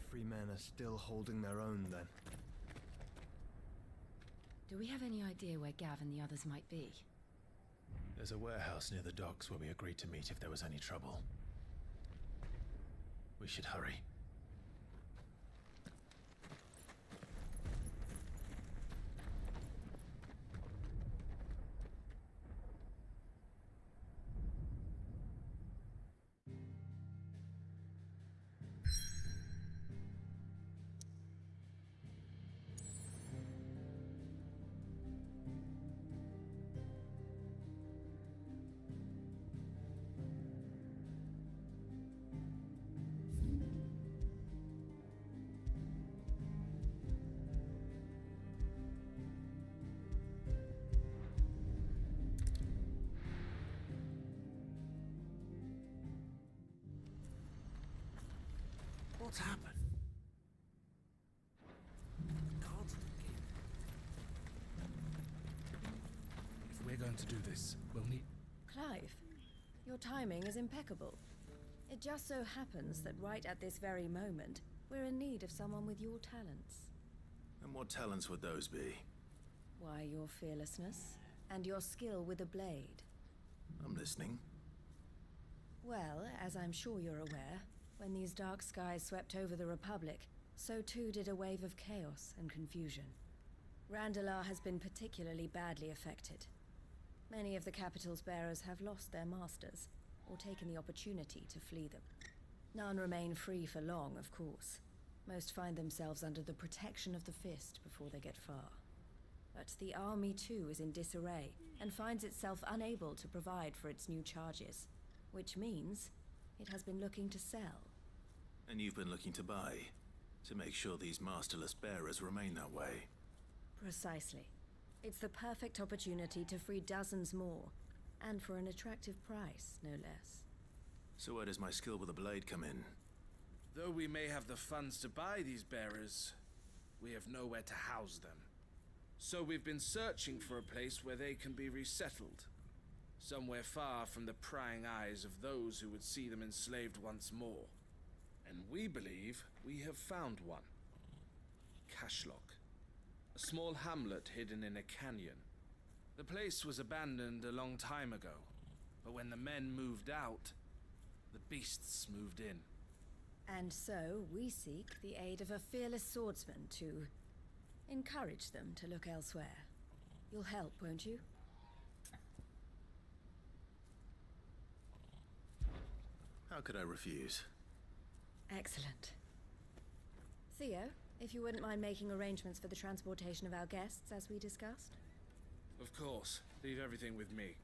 Free men are still holding their own, then. Do we have any idea where Gav and the others might be? There's a warehouse near the docks where we agreed to meet if there was any trouble. We should hurry. What's happened? If we're going to do this, we'll need... Clive, your timing is impeccable. It just so happens that right at this very moment, we're in need of someone with your talents. And what talents would those be? Why, your fearlessness and your skill with a blade. I'm listening. Well, as I'm sure you're aware, When these dark skies swept over the Republic, so too did a wave of chaos and confusion. Randalar has been particularly badly affected. Many of the capital's bearers have lost their masters, or taken the opportunity to flee them. None remain free for long, of course. Most find themselves under the protection of the Fist before they get far. But the army too is in disarray, and finds itself unable to provide for its new charges. Which means it has been looking to sell. And you've been looking to buy, to make sure these masterless bearers remain that way. Precisely. It's the perfect opportunity to free dozens more, and for an attractive price, no less. So where does my skill with the blade come in? Though we may have the funds to buy these bearers, we have nowhere to house them. So we've been searching for a place where they can be resettled. Somewhere far from the prying eyes of those who would see them enslaved once more. And we believe we have found one. Cashlock. A small hamlet hidden in a canyon. The place was abandoned a long time ago, but when the men moved out, the beasts moved in. And so, we seek the aid of a fearless swordsman to encourage them to look elsewhere. You'll help, won't you? How could I refuse? Excellent. Theo, if you wouldn't mind making arrangements for the transportation of our guests, as we discussed? Of course. Leave everything with me.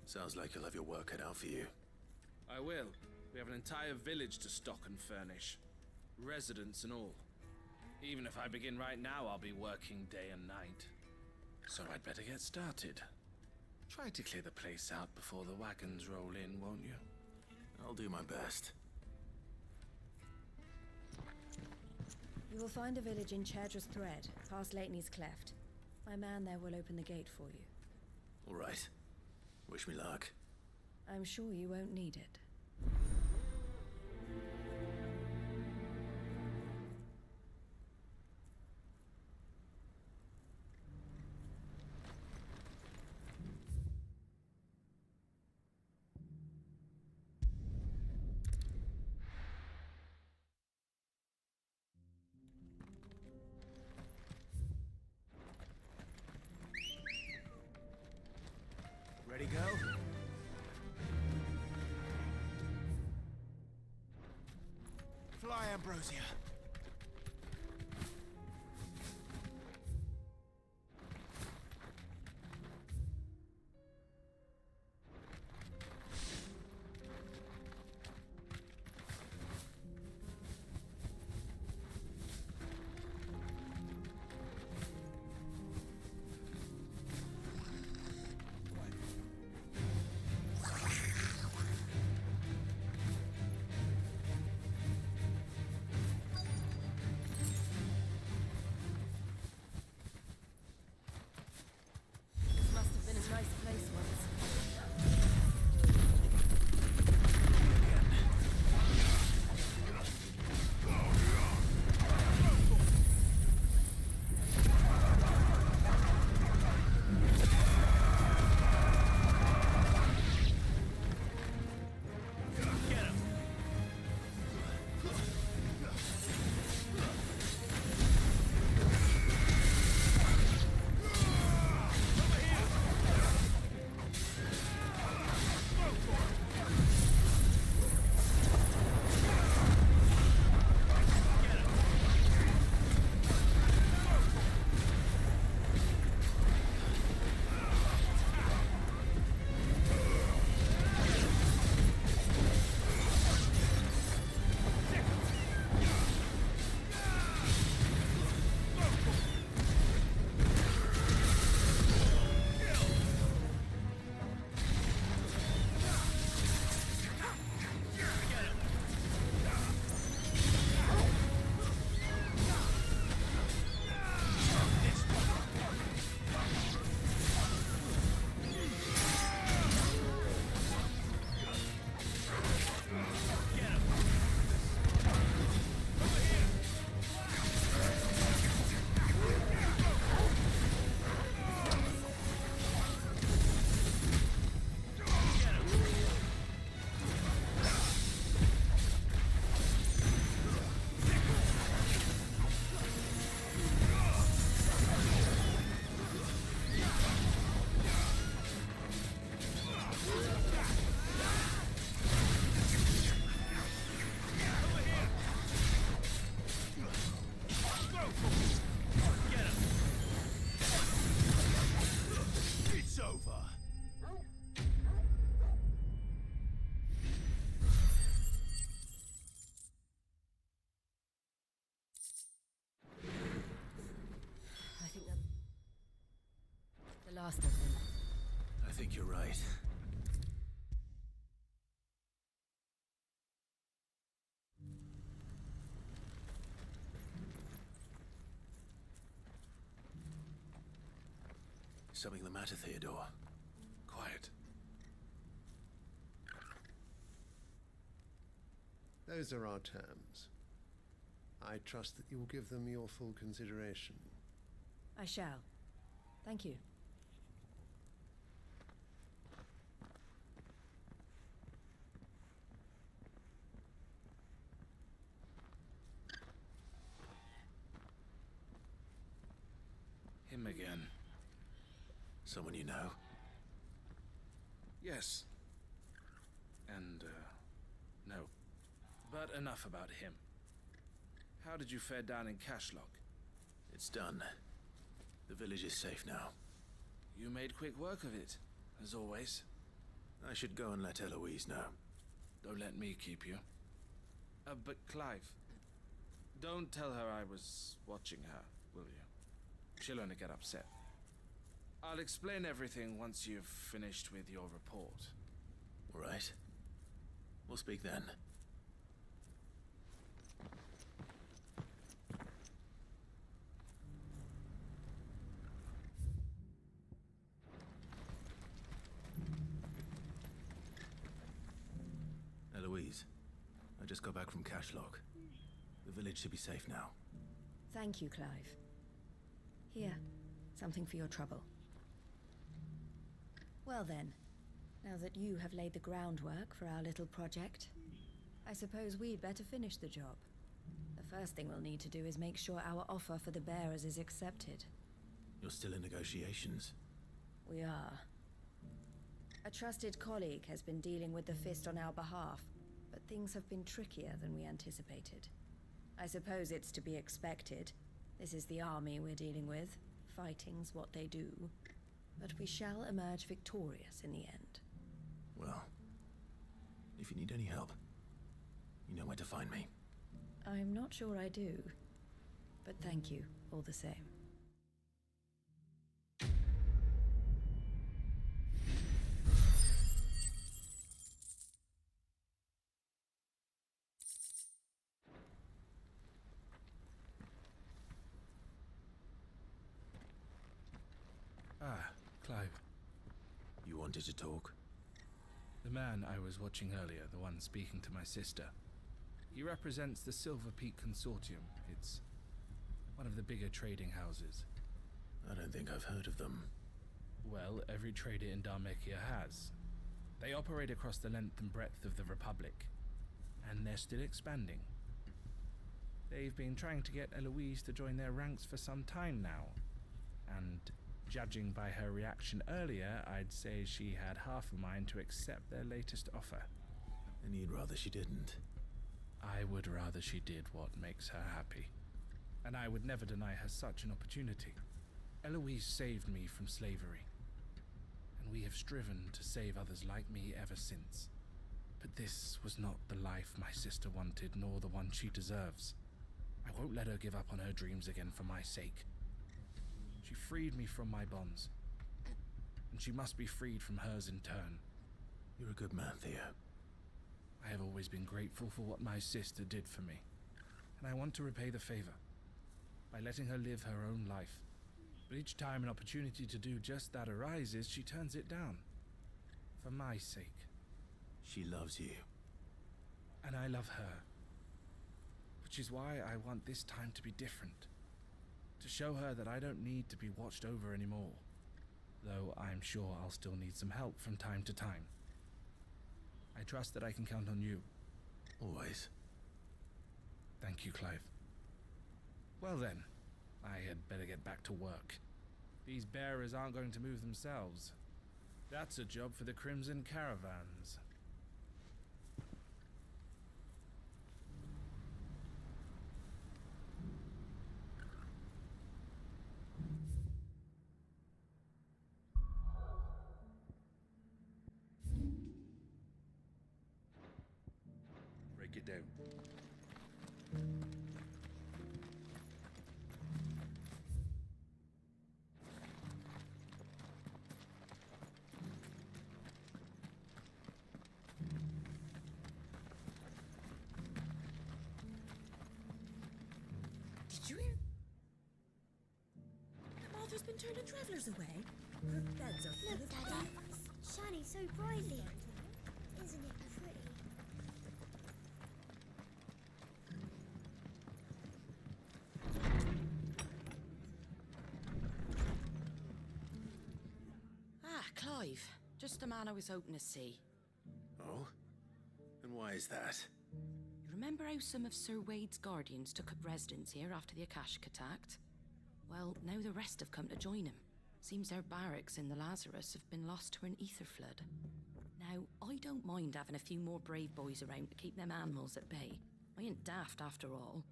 Sounds like you'll have your work cut out for you. I will. We have an entire village to stock and furnish. Residents and all. Even if I begin right now, I'll be working day and night. So I'd better get started. Try to clear the place out before the wagons roll in, won't you? I'll do my best. You will find a village in Chedra's Thread, past Lateney's Cleft. My man there will open the gate for you. All right. Wish me luck. I'm sure you won't need it. Ready, go? Fly, Ambrosia. must have been. I think you're right. Something the matter, Theodore? Quiet. Those are our terms. I trust that you will give them your full consideration. I shall. Thank you. Him again. Someone you know? Yes. And, no. But enough about him. How did you fare down in Cashlock? It's done. The village is safe now. You made quick work of it, as always. I should go and let Eloise know. Don't let me keep you. But Clive, don't tell her I was watching her, will you? She'll only get upset. I'll explain everything once you've finished with your report. All right. We'll speak then. Eloise, I just got back from Cashlock. The village should be safe now. Thank you, Clive. Here, something for your trouble. Well then, now that you have laid the groundwork for our little project, I suppose we'd better finish the job. The first thing we'll need to do is make sure our offer for the bearers is accepted. You're still in negotiations? We are. A trusted colleague has been dealing with the Fist on our behalf, but things have been trickier than we anticipated. I suppose it's to be expected. This is the army we're dealing with. Fighting's what they do. But we shall emerge victorious in the end. Well, if you need any help, you know where to find me. I'm not sure I do, but thank you all the same. Ah, Clive. You wanted to talk? The man I was watching earlier, the one speaking to my sister. He represents the Silver Peak Consortium. It's one of the bigger trading houses. I don't think I've heard of them. Well, every trader in Dharmekia has. They operate across the length and breadth of the Republic, and they're still expanding. They've been trying to get Eloise to join their ranks for some time now, and judging by her reaction earlier, I'd say she had half a mind to accept their latest offer. And you'd rather she didn't? I would rather she did what makes her happy. And I would never deny her such an opportunity. Eloise saved me from slavery. And we have striven to save others like me ever since. But this was not the life my sister wanted, nor the one she deserves. I won't let her give up on her dreams again for my sake. She freed me from my bonds, and she must be freed from hers in turn. You're a good man, Theo. I have always been grateful for what my sister did for me, and I want to repay the favor by letting her live her own life. But each time an opportunity to do just that arises, she turns it down. For my sake. She loves you. And I love her. Which is why I want this time to be different. To show her that I don't need to be watched over anymore. Though I'm sure I'll still need some help from time to time. I trust that I can count on you. Always. Thank you, Clive. Well then, I had better get back to work. These bearers aren't going to move themselves. That's a job for the Crimson Caravans. Break it down. Did you hear? The mother's been turning travelers away. Her beds are full Look, of Daddy. bats. It's shining so brightly. Isn't it pretty? Ah, Clive. Just the man I was hoping to see. Oh? And why is that? You remember how some of Sir Wade's guardians took up residence here after the Akashic attacked? Well, now the rest have come to join him. Seems their barracks in the Lazarus have been lost to an ether flood. Now, I don't mind having a few more brave boys around to keep them animals at bay. I ain't daft after all.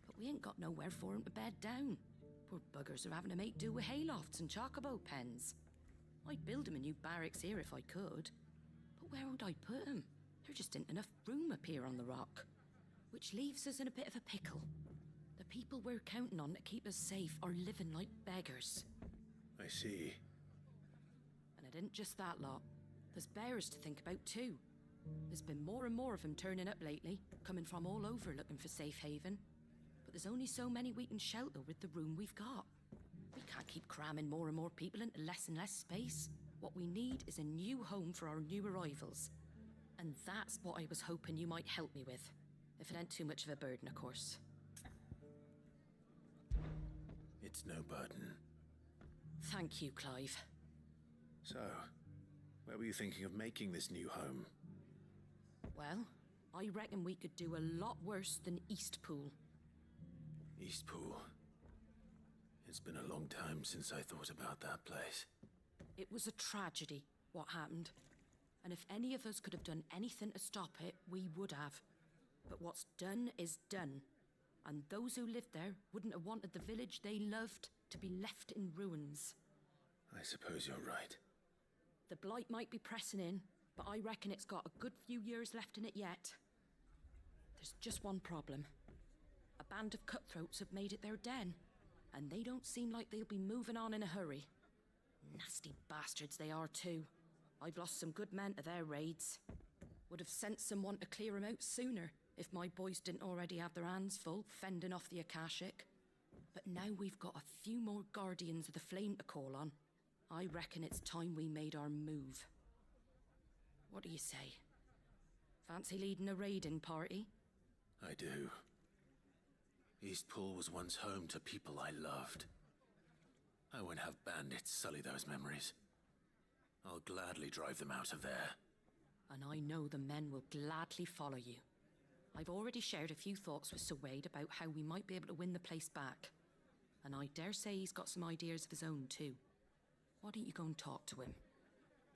But we ain't got nowhere for 'em to bed down. Poor buggers are having to make do with haylofts and chocobo pens. I'd build 'em a new barracks here if I could. But where would I put 'em? There just ain't enough room up here on the rock. Which leaves us in a bit of a pickle. The people we're counting on to keep us safe are living like beggars. I see. And it ain't just that lot. There's bears to think about too. There's been more and more of them turning up lately, coming from all over looking for safe haven. But there's only so many we can shelter with the room we've got. We can't keep cramming more and more people into less and less space. What we need is a new home for our new arrivals. And that's what I was hoping you might help me with. If it ain't too much of a burden, of course. It's no burden. Thank you, Clive. So, where were you thinking of making this new home? Well, I reckon we could do a lot worse than Eastpool. Eastpool. It's been a long time since I thought about that place. It was a tragedy, what happened. And if any of us could have done anything to stop it, we would have. But what's done is done. And those who lived there wouldn't have wanted the village they loved to be left in ruins. I suppose you're right. The blight might be pressing in, but I reckon it's got a good few years left in it yet. There's just one problem. A band of cutthroats have made it their den, and they don't seem like they'll be moving on in a hurry. Nasty bastards they are too. I've lost some good men to their raids. Would have sent someone to clear 'em out sooner, if my boys didn't already have their hands full fending off the Akashic. But now we've got a few more guardians of the flame to call on. I reckon it's time we made our move. What do you say? Fancy leading a raiding party? I do. Eastpool was once home to people I loved. I won't have bandits sully those memories. I'll gladly drive them out of there. And I know the men will gladly follow you. I've already shared a few thoughts with Sir Wade about how we might be able to win the place back. And I dare say he's got some ideas of his own too. Why don't you go and talk to him?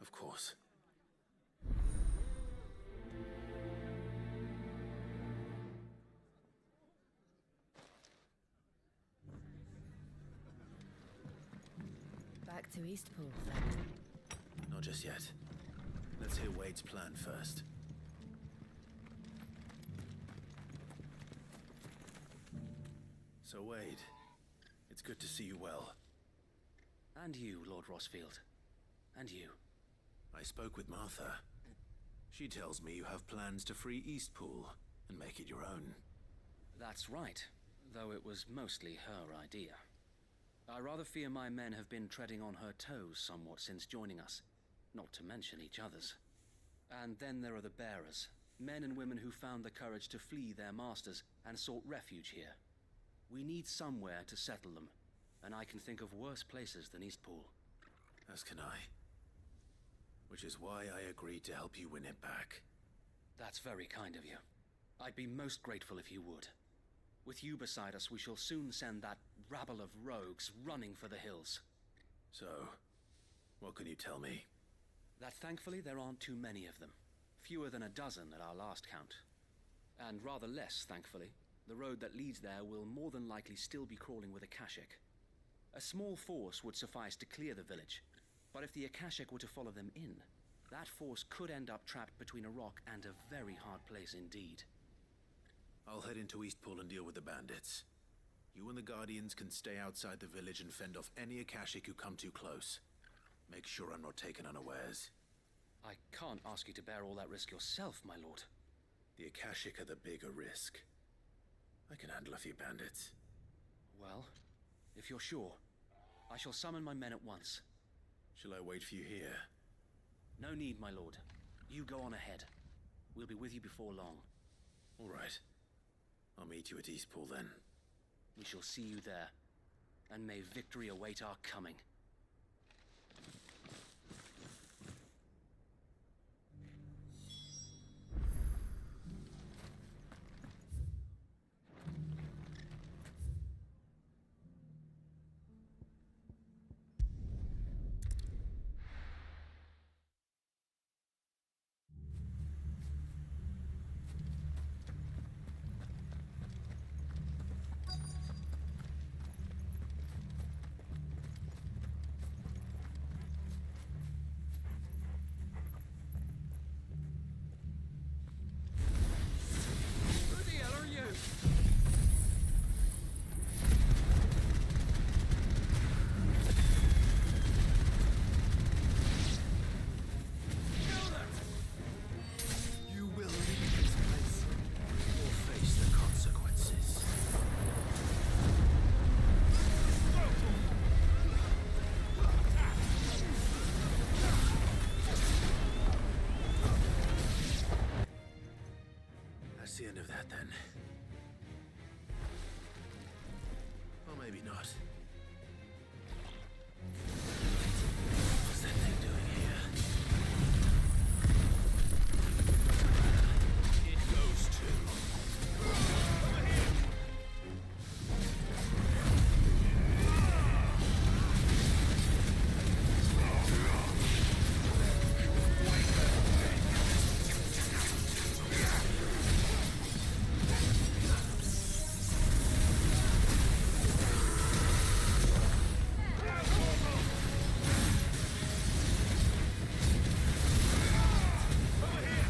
Of course. Back to Eastpool, then. Not just yet. Let's hear Wade's plan first. So Wade, it's good to see you well. And you, Lord Rosfield. And you. I spoke with Martha. She tells me you have plans to free Eastpool and make it your own. That's right, though it was mostly her idea. I rather fear my men have been treading on her toes somewhat since joining us, not to mention each other's. And then there are the bearers, men and women who found the courage to flee their masters and sought refuge here. We need somewhere to settle them, and I can think of worse places than Eastpool. As can I. Which is why I agreed to help you win it back. That's very kind of you. I'd be most grateful if you would. With you beside us, we shall soon send that rabble of rogues running for the hills. So, what can you tell me? That thankfully there aren't too many of them. Fewer than a dozen at our last count. And rather less, thankfully. The road that leads there will more than likely still be crawling with Akashic. A small force would suffice to clear the village, but if the Akashic were to follow them in, that force could end up trapped between a rock and a very hard place indeed. I'll head into Eastpool and deal with the bandits. You and the Guardians can stay outside the village and fend off any Akashic who come too close. Make sure I'm not taken unawares. I can't ask you to bear all that risk yourself, my lord. The Akashic are the bigger risk. I can handle a few bandits. Well, if you're sure, I shall summon my men at once. Shall I wait for you here? No need, my lord. You go on ahead. We'll be with you before long. All right. I'll meet you at Eastpool then. We shall see you there. And may victory await our coming. The end of that then. Or maybe not. What's that thing doing here? It goes too. Over here!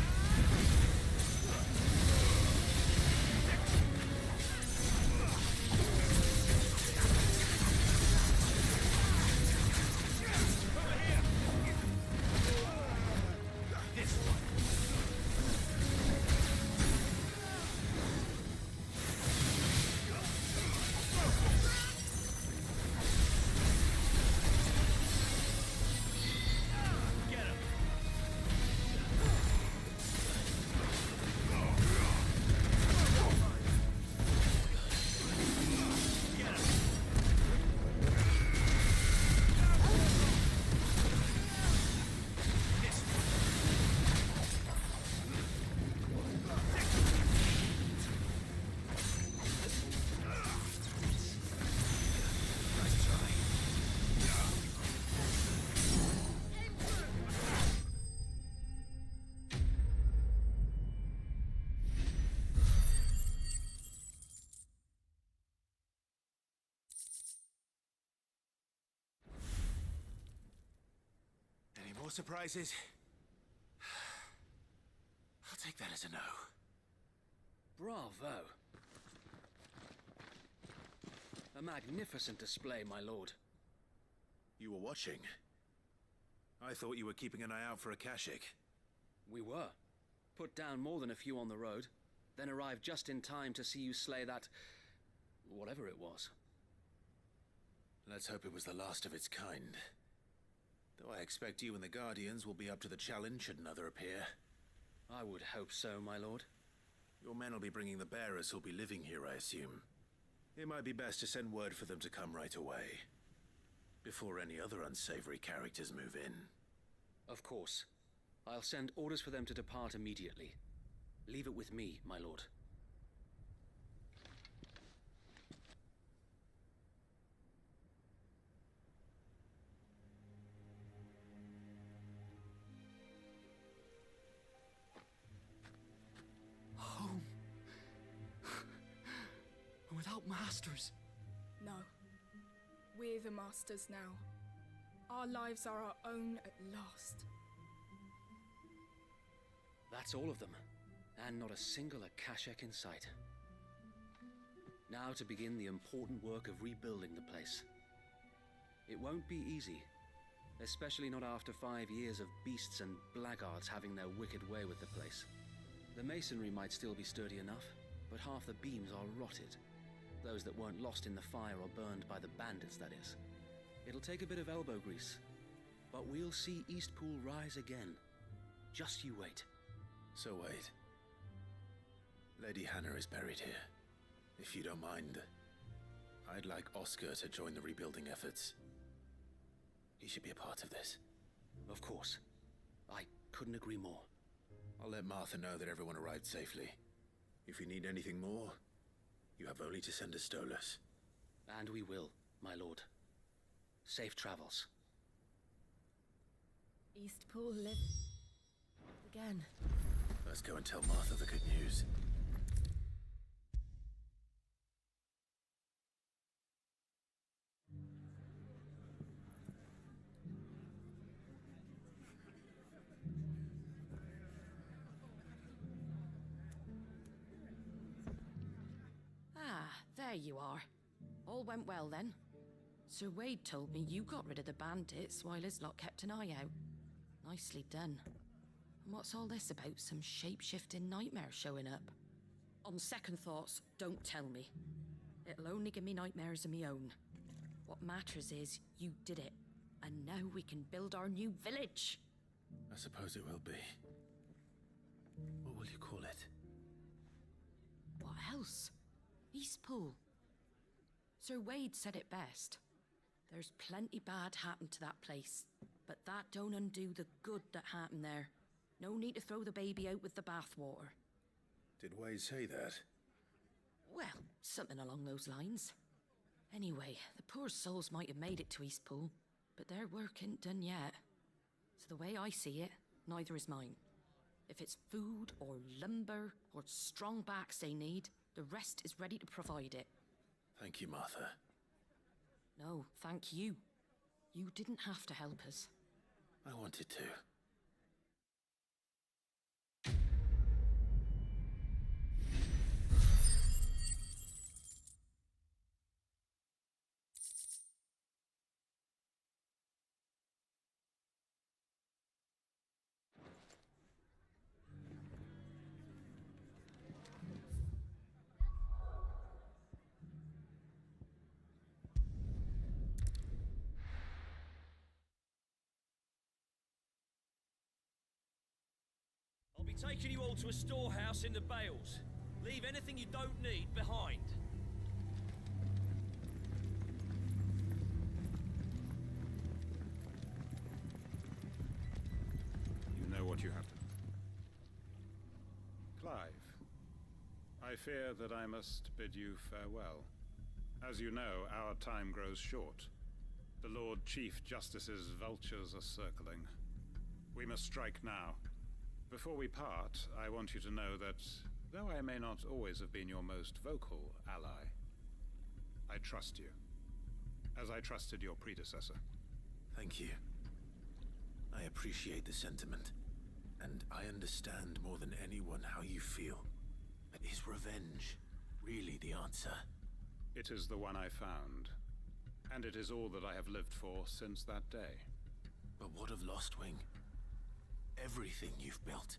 More surprises? I'll take that as a no. Bravo. A magnificent display, my lord. You were watching. I thought you were keeping an eye out for Akashic. We were. Put down more than a few on the road, then arrived just in time to see you slay that... whatever it was. Let's hope it was the last of its kind. Though I expect you and the Guardians will be up to the challenge should another appear. I would hope so, my lord. Your men will be bringing the bearers who'll be living here, I assume. It might be best to send word for them to come right away, before any other unsavory characters move in. Of course. I'll send orders for them to depart immediately. Leave it with me, my lord. Home. Without masters. No. We're the masters now. Our lives are our own at last. That's all of them, and not a single Akashic in sight. Now to begin the important work of rebuilding the place. It won't be easy, especially not after 5 years of beasts and blackguards having their wicked way with the place. The masonry might still be sturdy enough, but half the beams are rotted. Those that weren't lost in the fire or burned by the bandits, that is. It'll take a bit of elbow grease, but we'll see Eastpool rise again. Just you wait. So wait. Lady Hannah is buried here. If you don't mind, I'd like Oscar to join the rebuilding efforts. He should be a part of this. Of course. I couldn't agree more. I'll let Martha know that everyone arrived safely. If you need anything more, you have only to send a Stolas. And we will, my lord. Safe travels. Eastpool live again. Let's go and tell Martha the good news. There you are. All went well then. Sir Wade told me you got rid of the bandits while his lot kept an eye out. Nicely done. And what's all this about some shape-shifting nightmare showing up? On second thoughts, don't tell me. It'll only give me nightmares of my own. What matters is you did it. And now we can build our new village. I suppose it will be. What will you call it? What else? Eastpool. Sir Wade said it best. There's plenty bad happened to that place, but that don't undo the good that happened there. No need to throw the baby out with the bathwater. Did Wade say that? Well, something along those lines. Anyway, the poor souls might have made it to Eastpool, but their work ain't done yet. So the way I see it, neither is mine. If it's food or lumber or strong backs they need, the rest is ready to provide it. Thank you, Martha. No, thank you. You didn't have to help us. I wanted to. I'll be taking you all to a storehouse in the Bales. Leave anything you don't need behind. You know what you have to do. Clive, I fear that I must bid you farewell. As you know, our time grows short. The Lord Chief Justice's vultures are circling. We must strike now. Before we part, I want you to know that, though I may not always have been your most vocal ally, I trust you, as I trusted your predecessor. Thank you. I appreciate the sentiment, and I understand more than anyone how you feel. But is revenge really the answer? It is the one I found, and it is all that I have lived for since that day. But what of Lostwing? Everything you've built.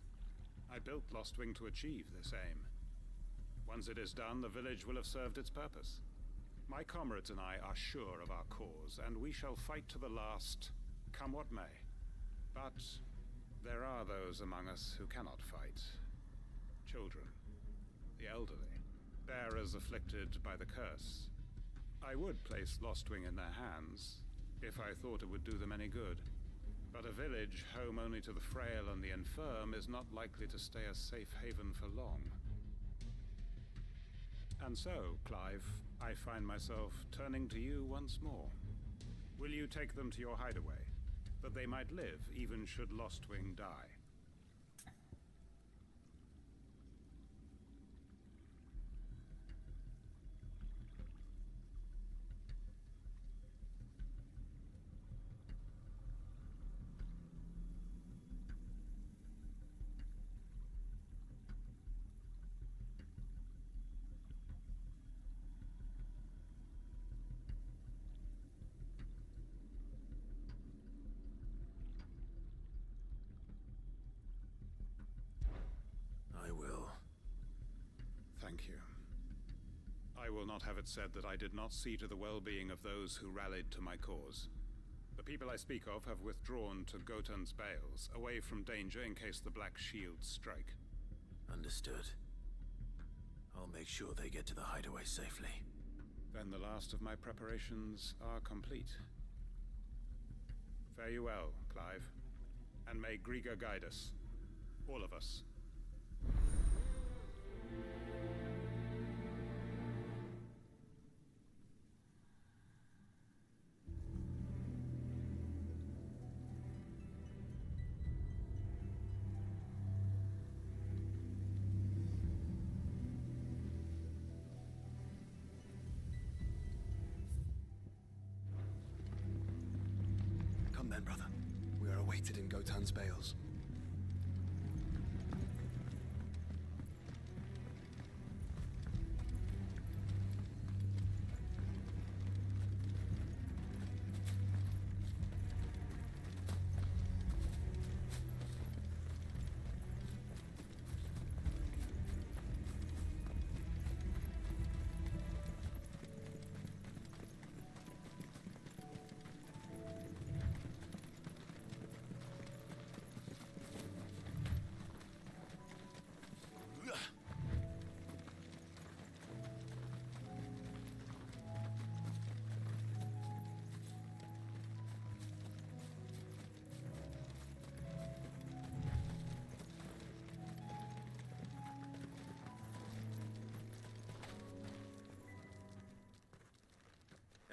I built Lostwing to achieve this aim. Once it is done, the village will have served its purpose. My comrades and I are sure of our cause, and we shall fight to the last, come what may. But there are those among us who cannot fight. Children, the elderly, bearers afflicted by the curse. I would place Lostwing in their hands, if I thought it would do them any good. But a village home only to the frail and the infirm is not likely to stay a safe haven for long. And so, Clive, I find myself turning to you once more. Will you take them to your hideaway, that they might live even should Lostwing die? will not have it said that I did not see to the well-being of those who rallied to my cause. The people I speak of have withdrawn to Gotan's Bales, away from danger in case the Black Shields strike. Understood. I'll make sure they get to the hideaway safely. Then the last of my preparations are complete. Fare you well, Clive. And may Griga guide us. All of us. Come then, brother. We are awaited in Gotan's Bales.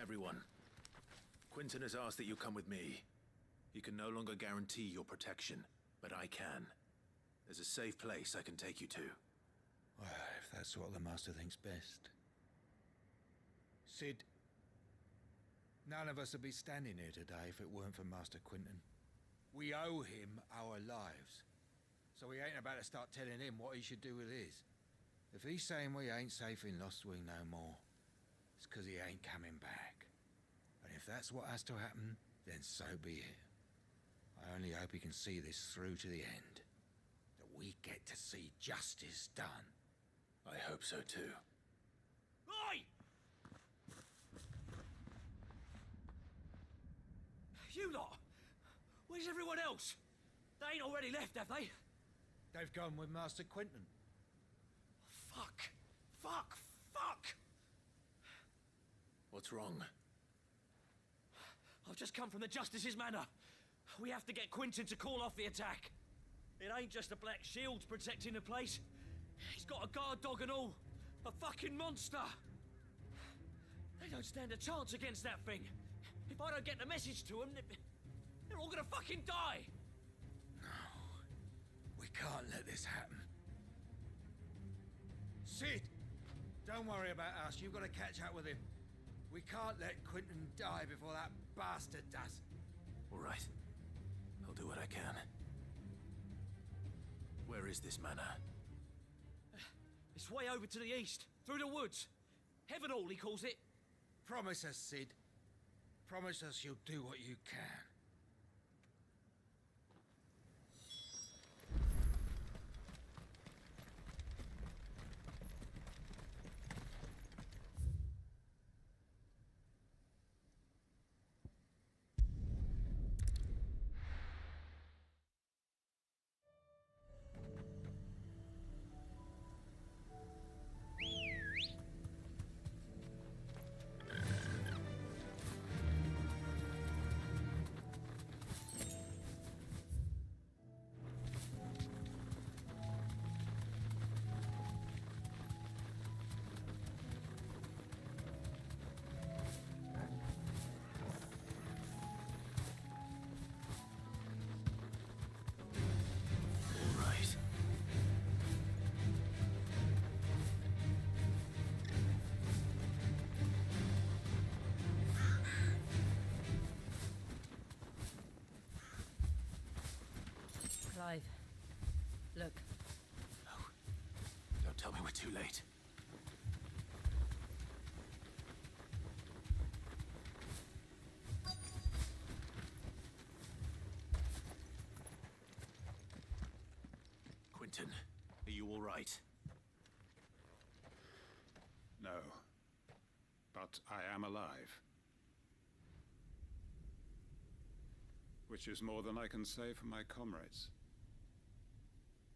Everyone, Quinton has asked that you come with me. He can no longer guarantee your protection, but I can. There's a safe place I can take you to. Well, if that's what the Master thinks best. Sid, none of us would be standing here today if it weren't for Master Quinton. We owe him our lives. So we ain't about to start telling him what he should do with his. If he's saying we ain't safe in Lostwing no more, it's 'cause he ain't coming back. And if that's what has to happen, then so be it. I only hope he can see this through to the end. That we get to see justice done. I hope so too. Oi! You lot! Where's everyone else? They ain't already left, have they? They've gone with Master Quinton. Fuck! Fuck! Fuck! What's wrong? I've just come from the Justice's Manor. We have to get Quinton to call off the attack. It ain't just the Black Shields protecting the place. He's got a guard dog and all. A fucking monster. They don't stand a chance against that thing. If I don't get the message to them, they're all gonna fucking die. No. We can't let this happen. Sid! Don't worry about us. You've got to catch up with him. We can't let Quinton die before that bastard does. All right. I'll do what I can. Where is this manor? It's way over to the east, through the woods. Heaven Hall, he calls it. Promise us, Sid. Promise us you'll do what you can. Clive, look. No. Don't tell me we're too late. Quinton, are you all right? No. but I am alive. Which is more than I can say for my comrades.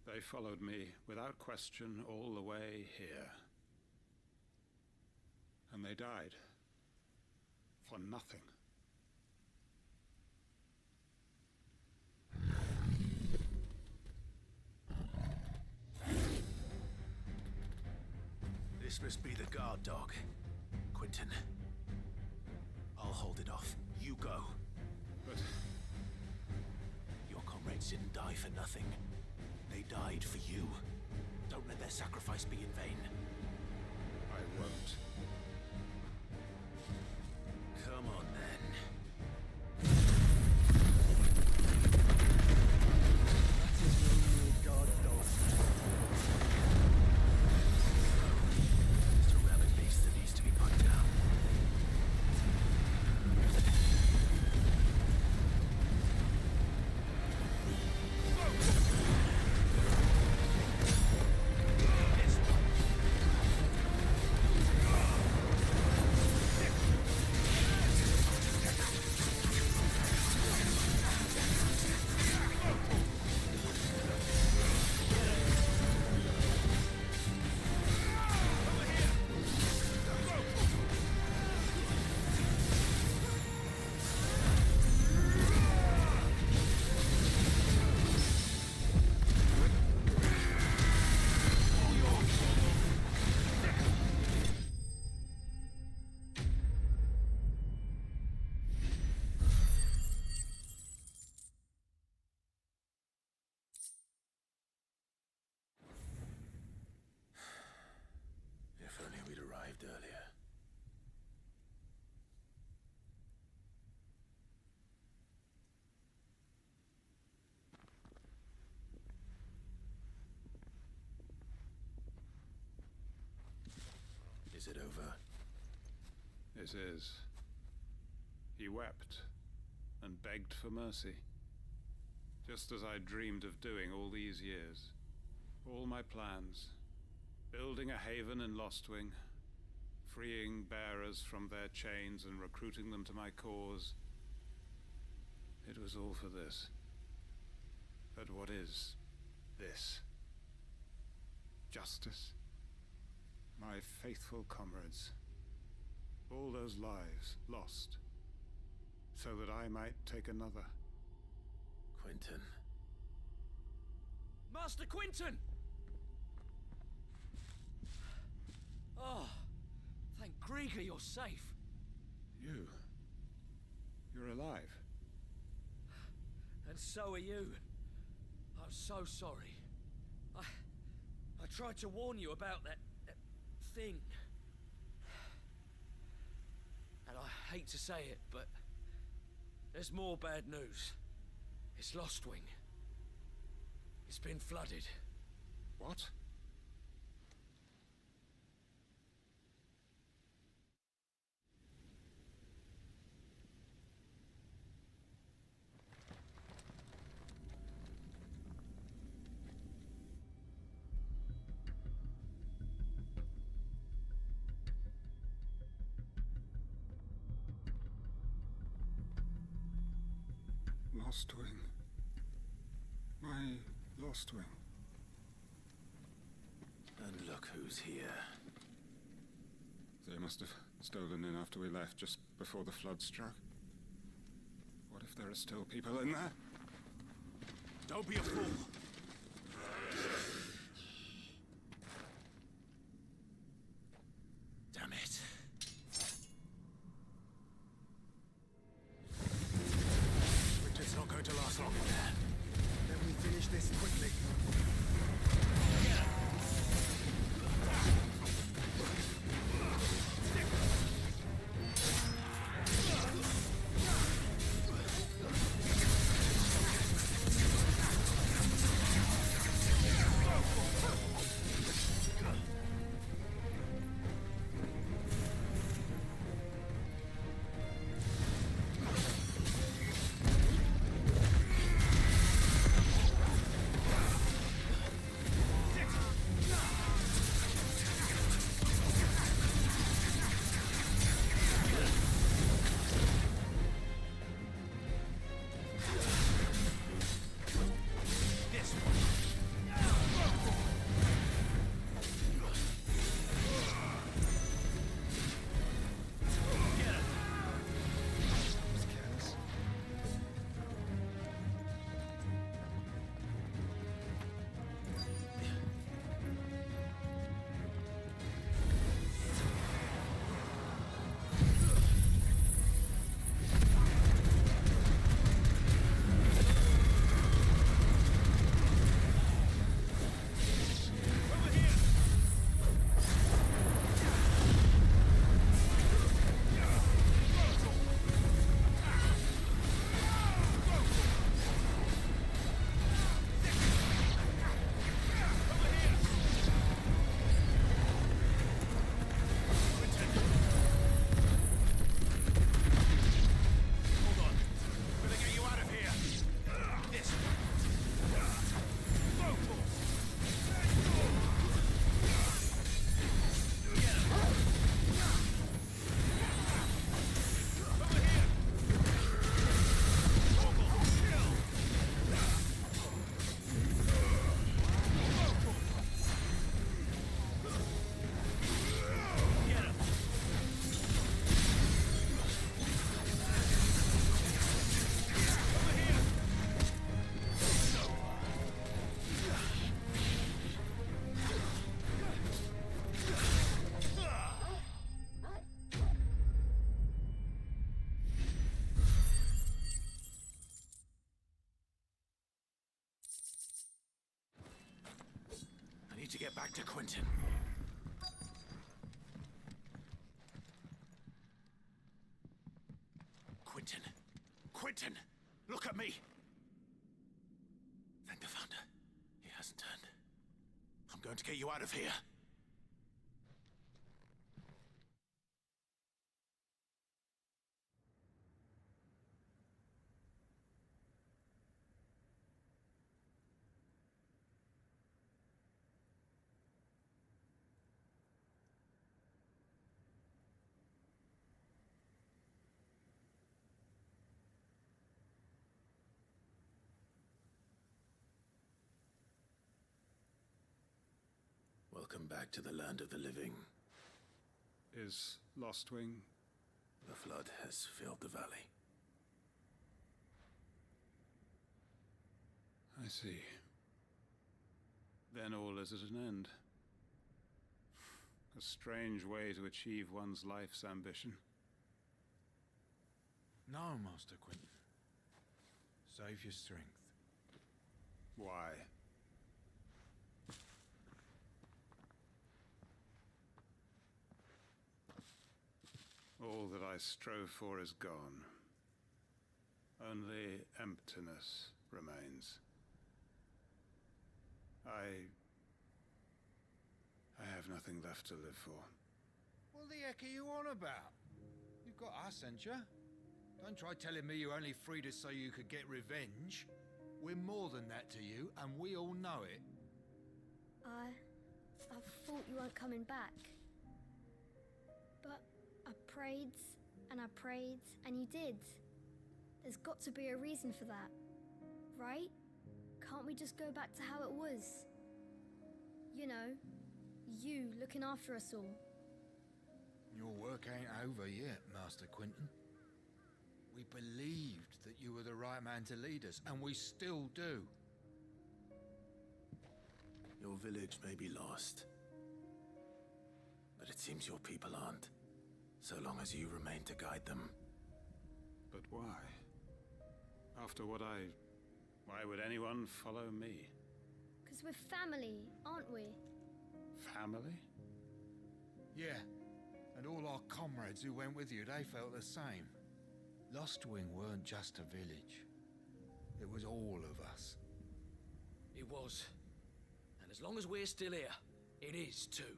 They followed me without question all the way here. And they died. For nothing. This must be the guard dog. Quentin. I'll hold it off. You go. But... your comrades didn't die for nothing. They died for you. Don't let their sacrifice be in vain. I won't. Come on, then. That is no more guard dog. It's a rabid beast that needs to be put down. If only we'd arrived earlier. Is it over? It is. He wept and begged for mercy. Just as I dreamed of doing all these years. All my plans. Building a haven in Lostwing. Freeing bearers from their chains and recruiting them to my cause. It was all for this. But what is this? Justice? My faithful comrades. All those lives lost. So that I might take another. Quentin. Master Quentin! Oh, thank Griga you're safe. You're alive. And so are you. I'm so sorry. I tried to warn you about that thing. And I hate to say it, but there's more bad news. It's Lostwing. It's been flooded. What? Lostwing. My Lostwing. And look who's here. They must have stolen in after we left, just before the flood struck. What if there are still people in there? Don't be a fool! Damn it. It's not going to last long in there. Then we finish this quickly. back to Quentin. Quentin! Quentin! Look at me! Thank the Thunder. He hasn't turned. I'm going to get you out of here. Welcome back to the land of the living. Is Lostwing? The flood has filled the valley. I see. Then all is at an end. A strange way to achieve one's life's ambition. No, Master Quentin. Save your strength. Why? All that I strove for is gone. Only emptiness remains. I have nothing left to live for. What the heck are you on about? You've got us, ain't you? Don't try telling me you only freed us so you could get revenge. We're more than that to you, and we all know it. I thought you weren't coming back. But I prayed, and you did. There's got to be a reason for that, right? Can't we just go back to how it was? You know, you looking after us all. Your work ain't over yet, Master Quentin. We believed that you were the right man to lead us, and we still do. Your village may be lost, but it seems your people aren't, so long as you remain to guide them. But why? After what why would anyone follow me? 'Cause we're family, aren't we? Family? Yeah, and all our comrades who went with you, they felt the same. Lostwing weren't just a village. It was all of us. It was. And as long as we're still here, it is too.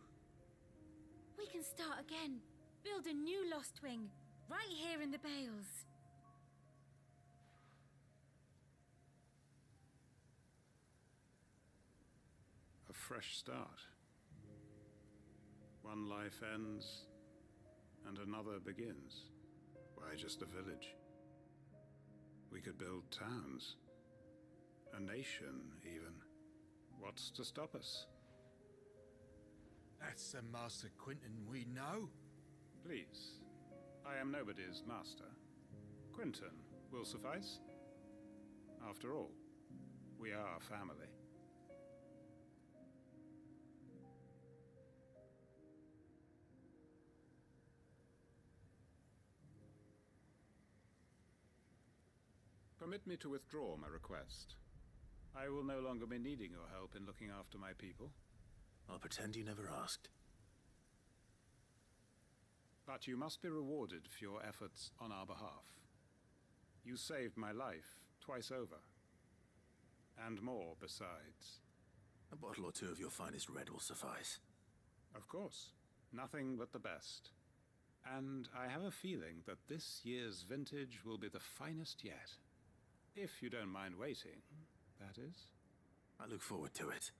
We can start again. Build a new Lostwing, right here in the Bales. A fresh start. One life ends, and another begins. Why just a village? We could build towns. A nation, even. What's to stop us? That's the Master Quentin we know. Please. I am nobody's master. Quentin will suffice. After all, we are family. Permit me to withdraw my request. I will no longer be needing your help in looking after my people. I'll pretend you never asked. But you must be rewarded for your efforts on our behalf. You saved my life twice over. And more besides. A bottle or two of your finest red will suffice. Of course. Nothing but the best. And I have a feeling that this year's vintage will be the finest yet. If you don't mind waiting, that is. I look forward to it.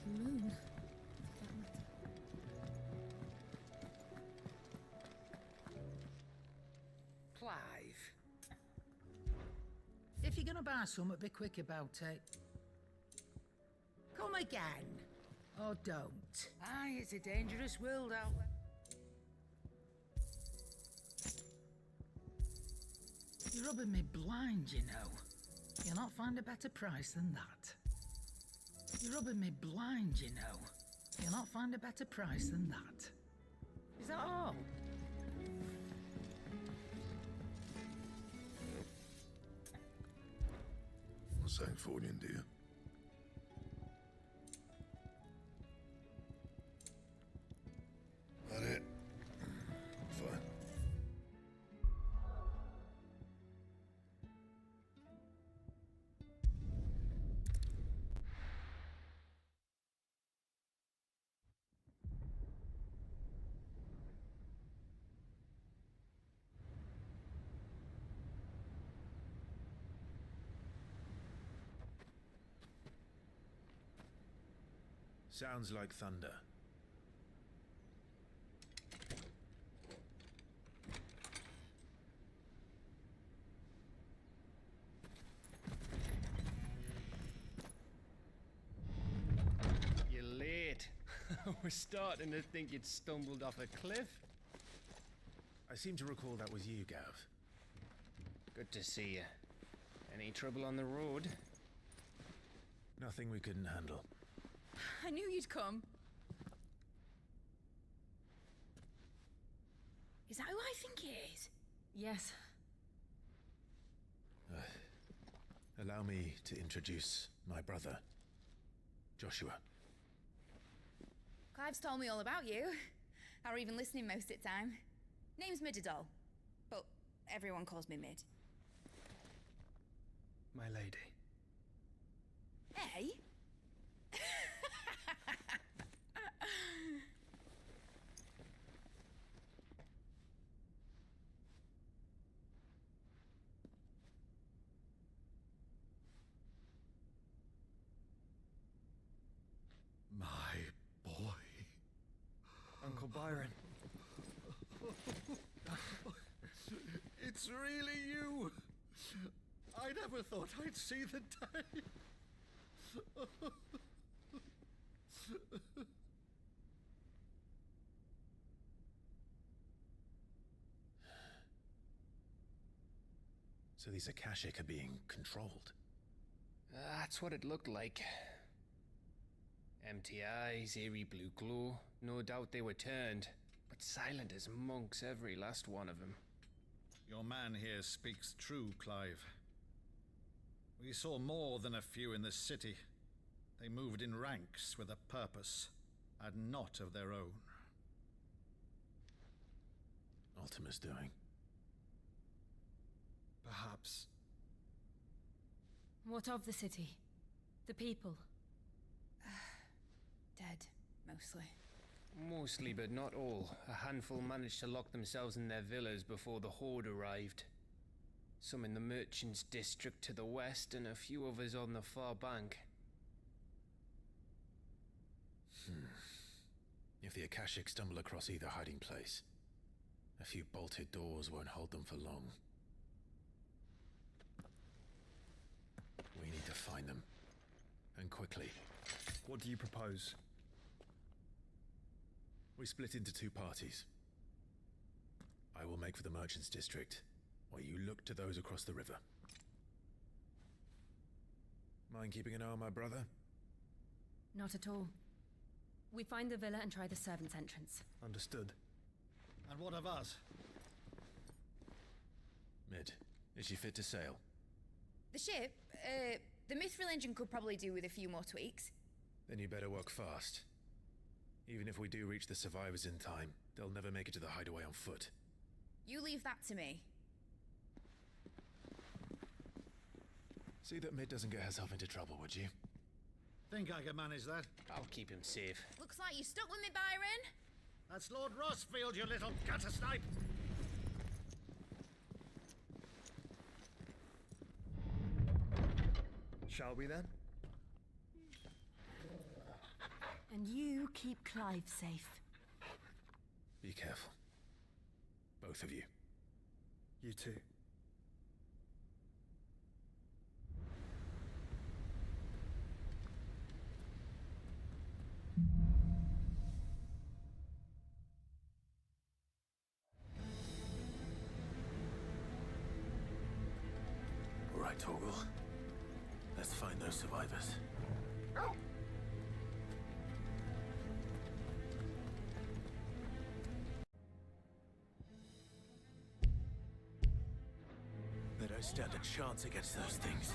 Moon. Clive. If you're gonna buy something, be quick about it. again. Or don't. Aye, it's a dangerous world out there. You're rubbing me blind, you know. You'll not find a better price than that. You're rubbing me blind, you know. You'll not find a better price than that. Is that all? What's that for you, dear? That it? Fine. Sounds like thunder. You're late. We're starting to think you'd stumbled off a cliff. I seem to recall that was you, Gav. Good to see you. Any trouble on the road? Nothing we couldn't handle. I knew you'd come. Is that who I think it is? Yes. Allow me to introduce my brother, Joshua. Clive's told me all about you. Or even listening most of the time. Name's Midadol, but everyone calls me Mid. My lady. Hey? My boy. Uncle Byron. It's really you. I never thought I'd see the day. So these Akashic are being controlled. That's what it looked like. Empty eyes, eerie blue glow. No doubt they were turned, but silent as monks, every last one of them. Your man here speaks true, Clive. We saw more than a few in this city. They moved in ranks with a purpose, and not of their own. Ultima's doing. Perhaps. What of the city? The people? Dead, mostly. Mostly, but not all. A handful managed to lock themselves in their villas before the Horde arrived. Some in the Merchants' District to the west, and a few others on the far bank. If the Akashic stumble across either hiding place, a few bolted doors won't hold them for long. We need to find them. And quickly. What do you propose? We split into two parties. I will make for the Merchants' District, while you look to those across the river. Mind keeping an eye on my brother? Not at all. We find the villa and try the servants' entrance. Understood. And what of us? Mid, is she fit to sail? The ship, the mithril engine could probably do with a few more tweaks. Then you better work fast. Even if we do reach the survivors in time, they'll never make it to the hideaway on foot. You leave that to me. See that Mid doesn't get herself into trouble, would you? Think I can manage that? I'll keep him safe. Looks like you stuck with me, Byron. That's Lord Rossfield, you little gutter snipe! Shall we then? And you keep Clive safe. Be careful. Both of you. You too. Torgal. Let's find those survivors. They don't stand a chance against those things.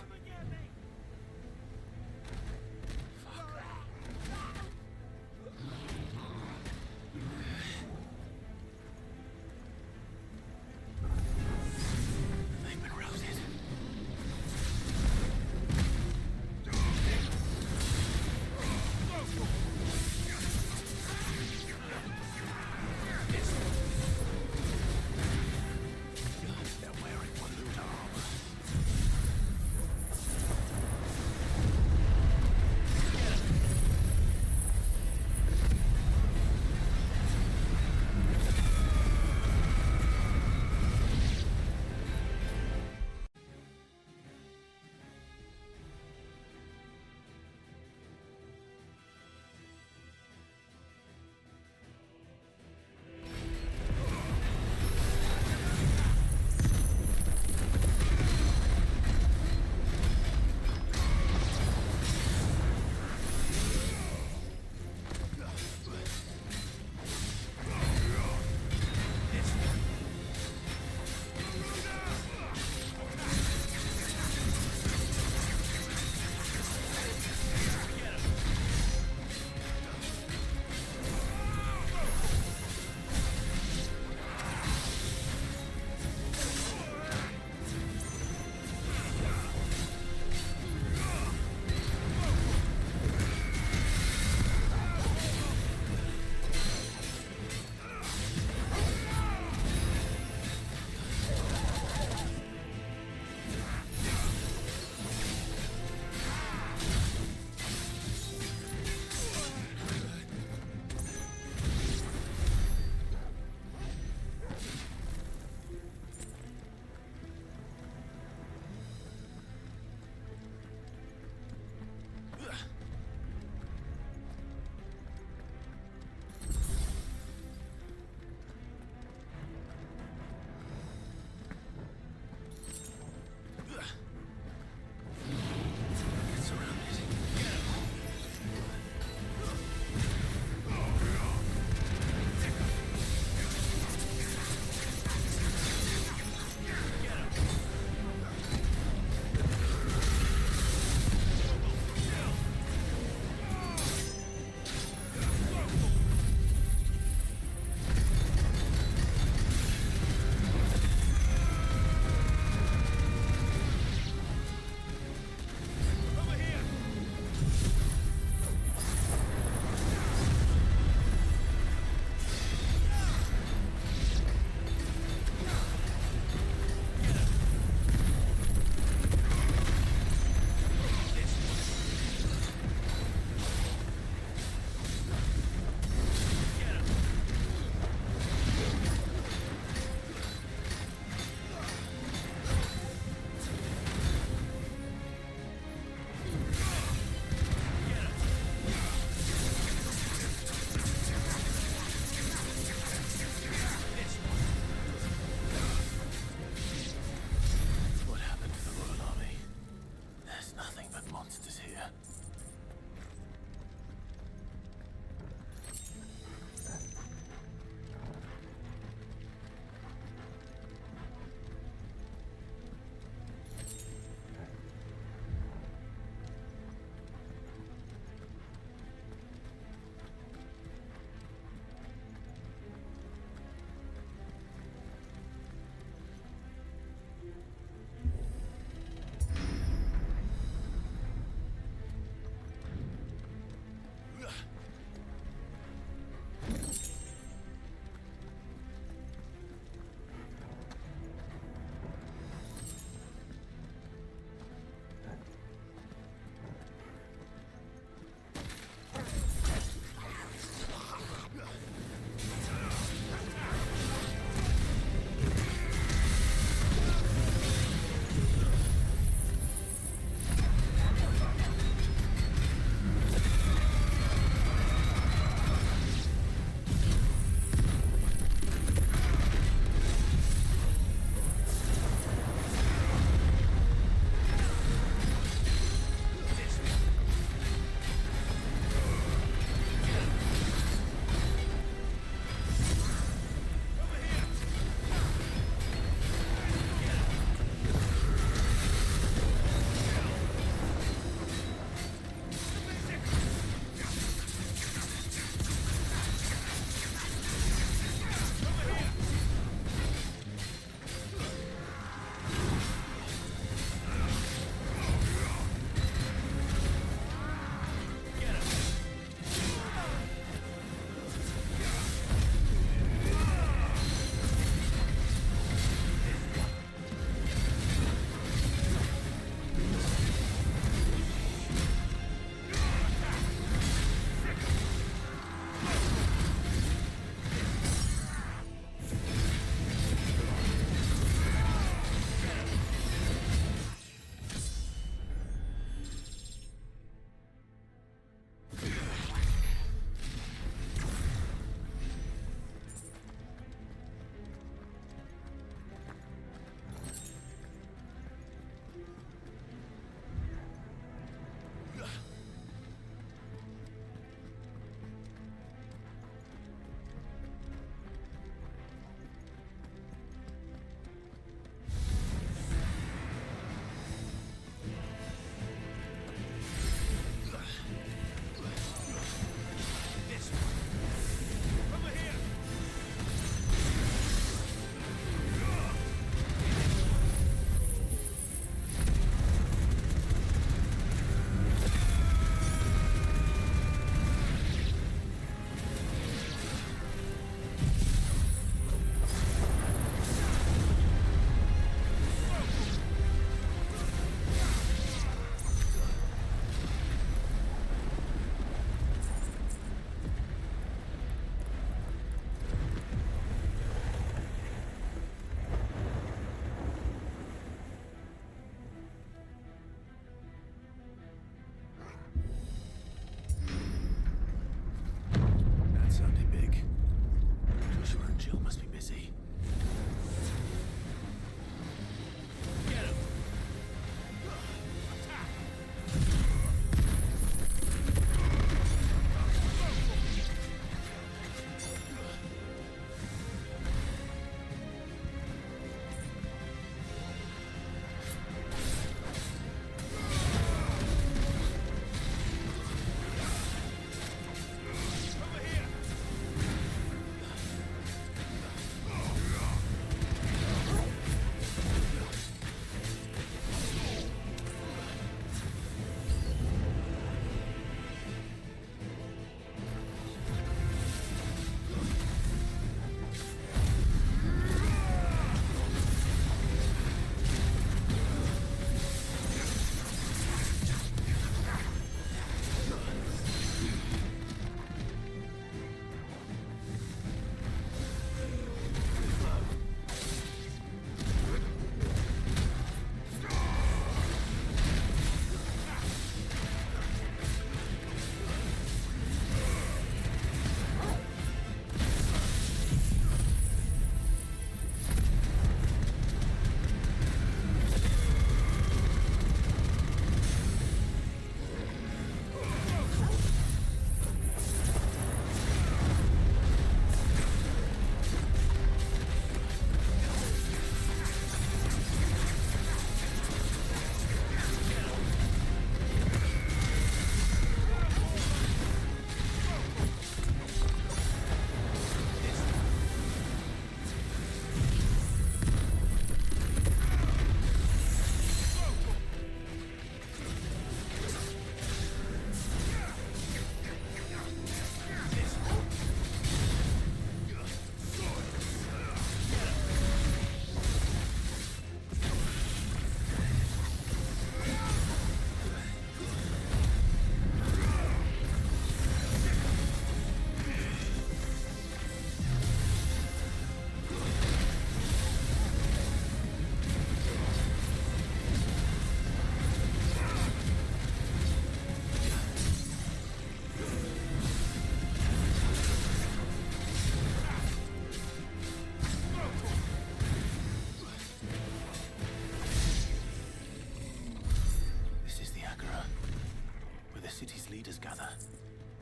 leaders gather,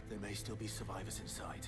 there may still be survivors inside.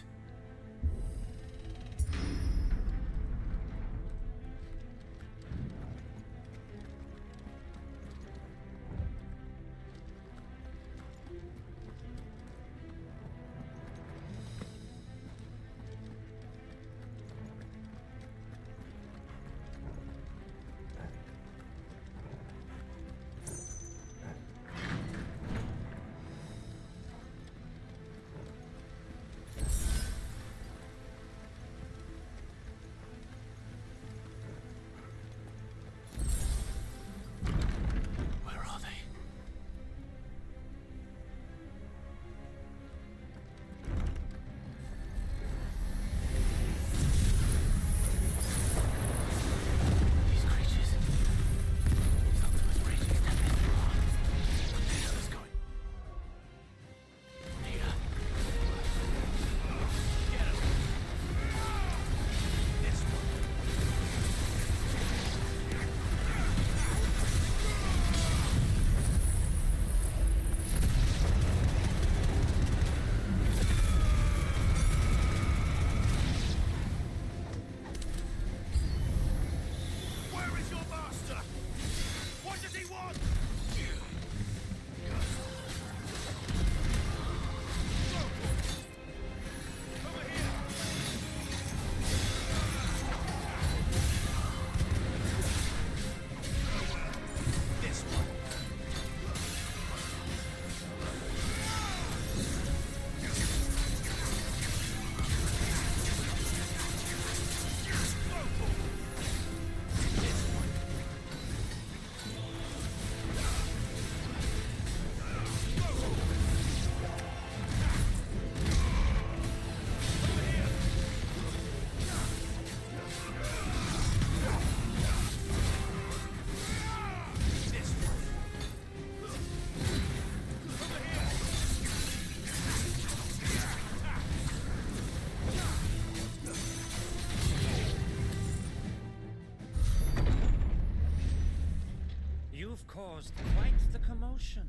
Caused quite the commotion.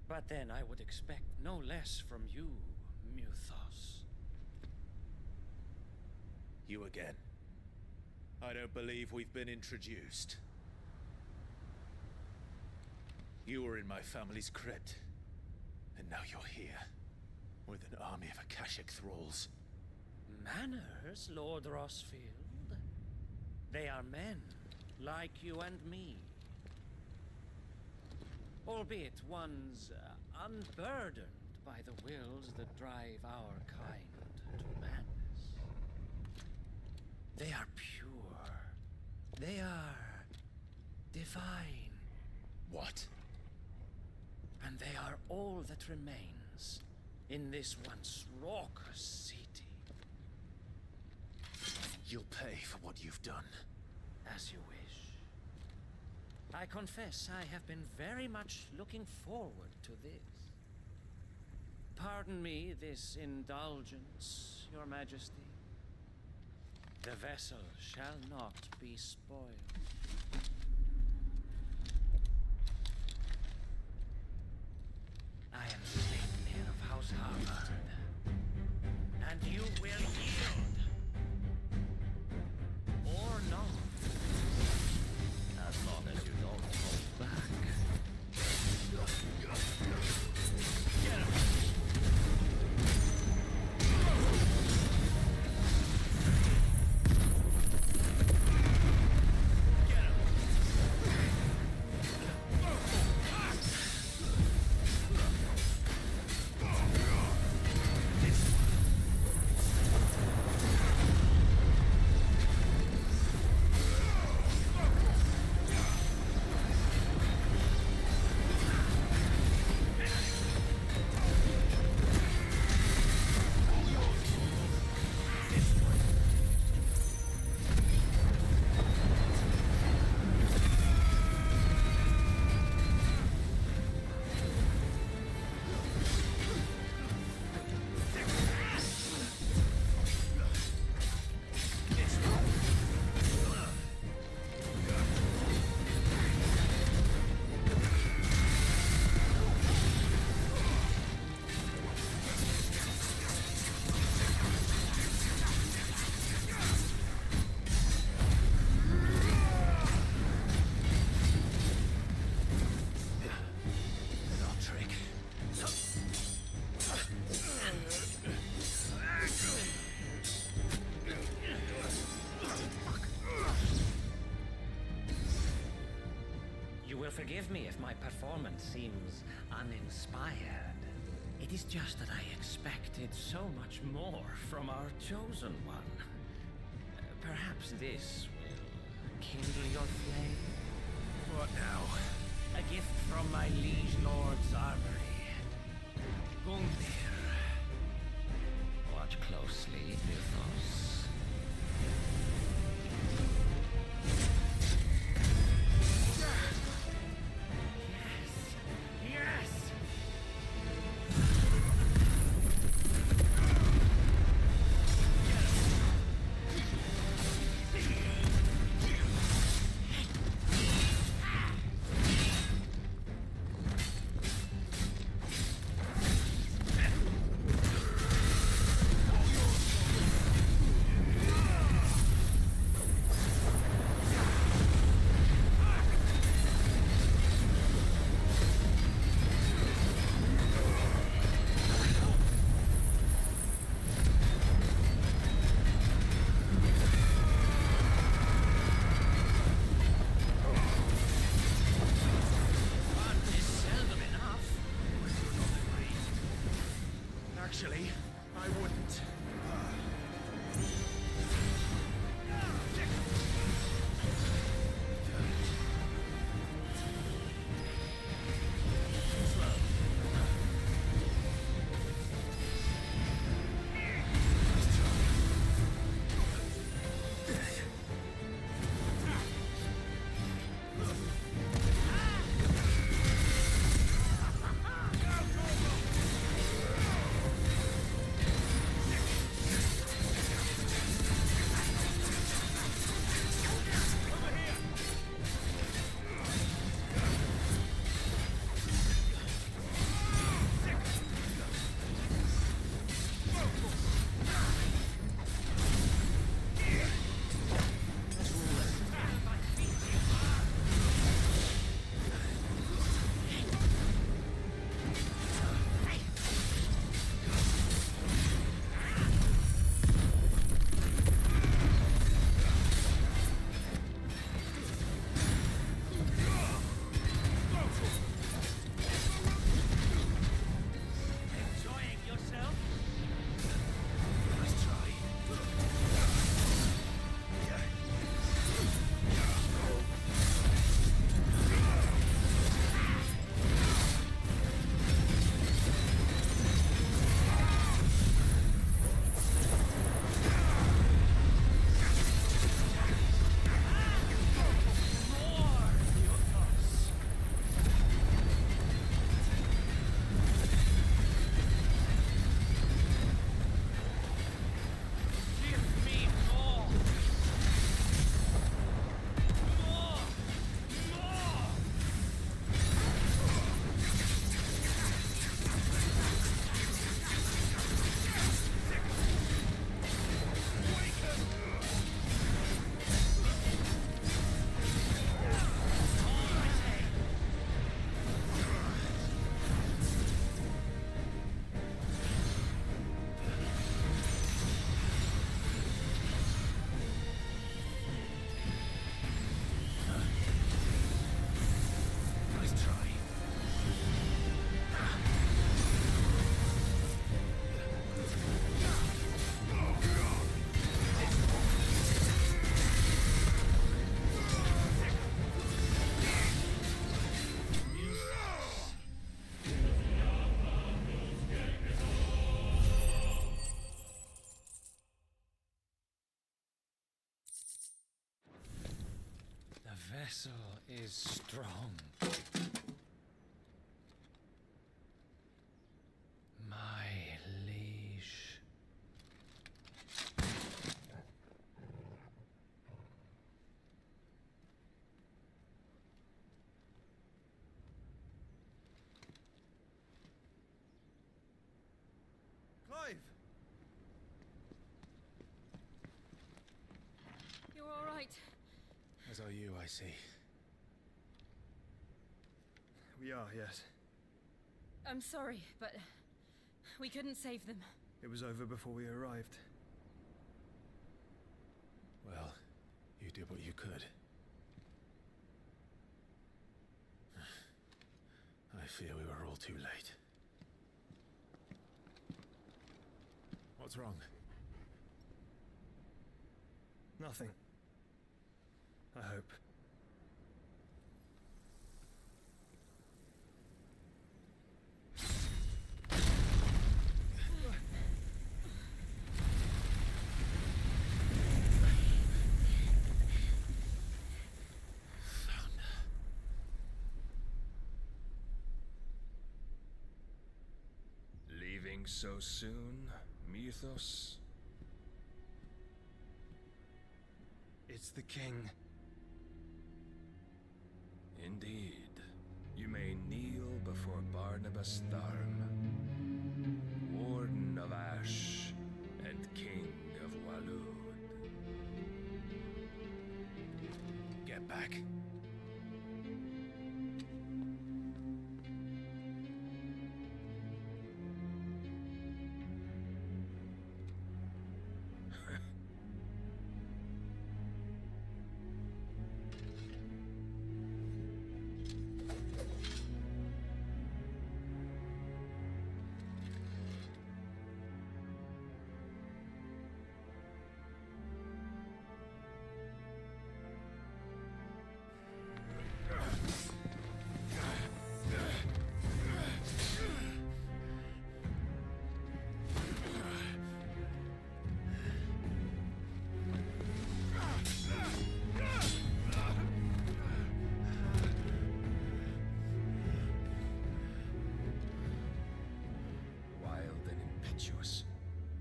But then I would expect no less from you, Muthos. You again. I don't believe we've been introduced. You were in my family's crypt, and now you're here, with an army of Akashic thralls. Manners, Lord Rossfield? They are men, like you and me. Albeit ones unburdened by the wills that drive our kind to madness. They are pure. They are divine. What? And they are all that remains in this once raucous city. You'll pay for what you've done. As you wish. I confess I have been very much looking forward to this. Pardon me this indulgence, Your Majesty. The vessel shall not be spoiled. I am Sleipnir of House Harvard, and you will yield. Or not. As long as you don't hold back. Get him! Get him! will forgive me if my performance seems uninspired. It is just that I expected so much more from our chosen one. Perhaps this will kindle your flame? What now? A gift from my liege lord's armory. Gungnir. Watch closely, Mythos. Yes! Actually, I wouldn't. vessel is strong. My liege. Clive! You're all right. As are you, I see. We are, yes. I'm sorry, but we couldn't save them. It was over before we arrived. Well, you did what you could. fear we were all too late. What's wrong? Nothing. I hope. Leaving so soon, Mythos? It's the king. Indeed. You may kneel before Barnabas Tharmr, Warden of Ash and King of Waloed. Get back.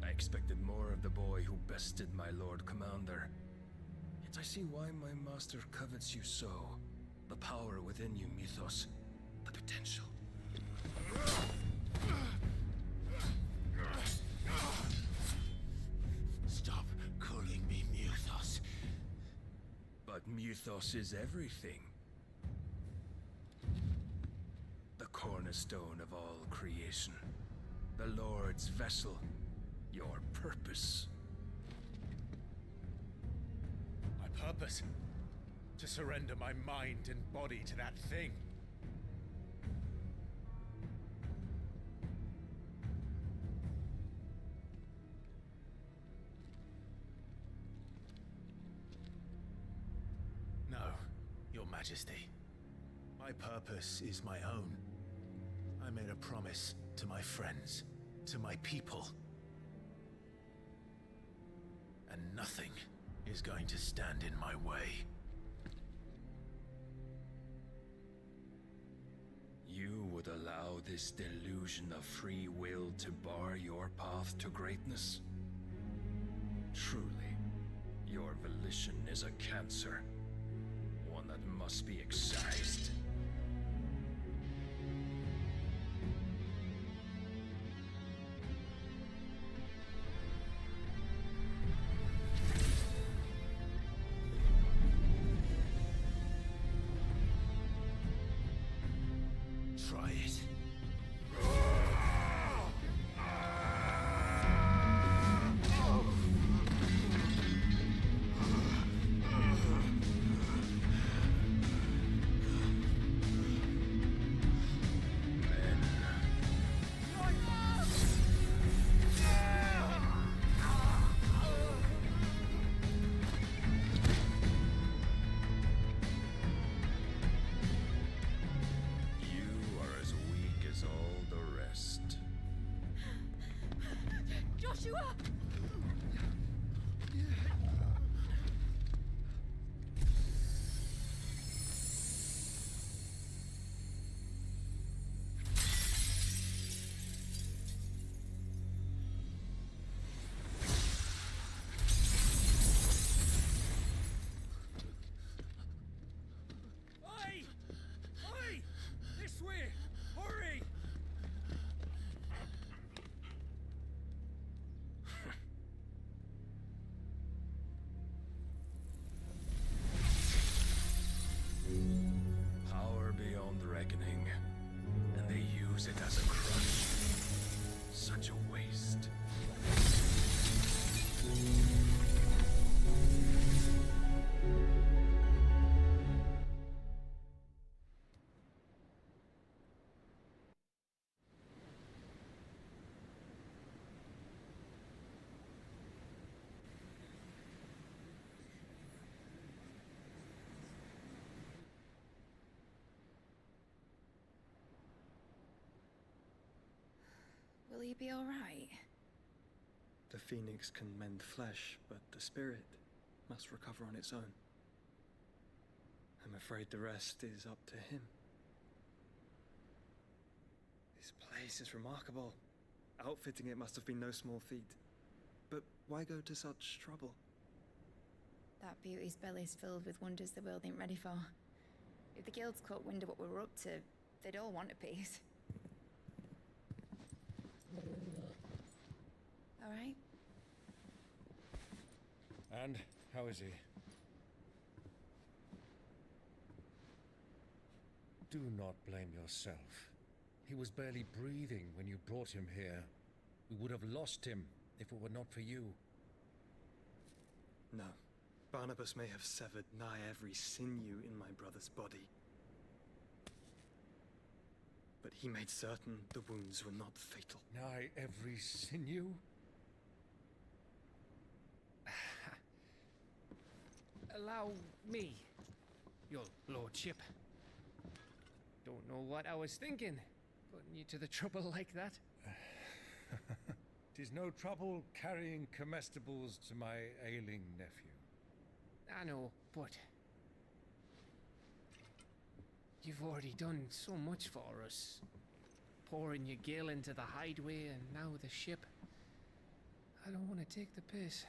I expected more of the boy who bested my Lord Commander. Yet I see why my master covets you so. The power within you, Mythos. The potential. Stop calling me Mythos. But Mythos is everything. The cornerstone of all creation. The Lord's vessel. Your purpose. My purpose? To surrender my mind and body to that thing. No, Your Majesty. My purpose is my own. I made a promise to my friends, to my people. And nothing is going to stand in my way. You would allow this delusion of free will to bar your path to greatness? Truly, your volition is a cancer, one that must be excised. Try it. You are as you be alright? The phoenix can mend flesh, but the spirit must recover on its own. I'm afraid the rest is up to him. This place is remarkable. Outfitting it must have been no small feat. But why go to such trouble? That beauty's belly's filled with wonders the world ain't ready for. If the guilds caught wind of what we're up to, they'd all want a piece. All right? And how is he? Do not blame yourself. He was barely breathing when you brought him here. We would have lost him if it were not for you. No. Barnabas may have severed nigh every sinew in my brother's body. But he made certain the wounds were not fatal. Nigh every sinew? Allow me, your lordship. Don't know what I was thinking, putting you to the trouble like that. 'Tis no trouble carrying comestibles to my ailing nephew. I know, but you've already done so much for us. Pouring your gil into the hideaway and now the ship. I don't want to take the piss.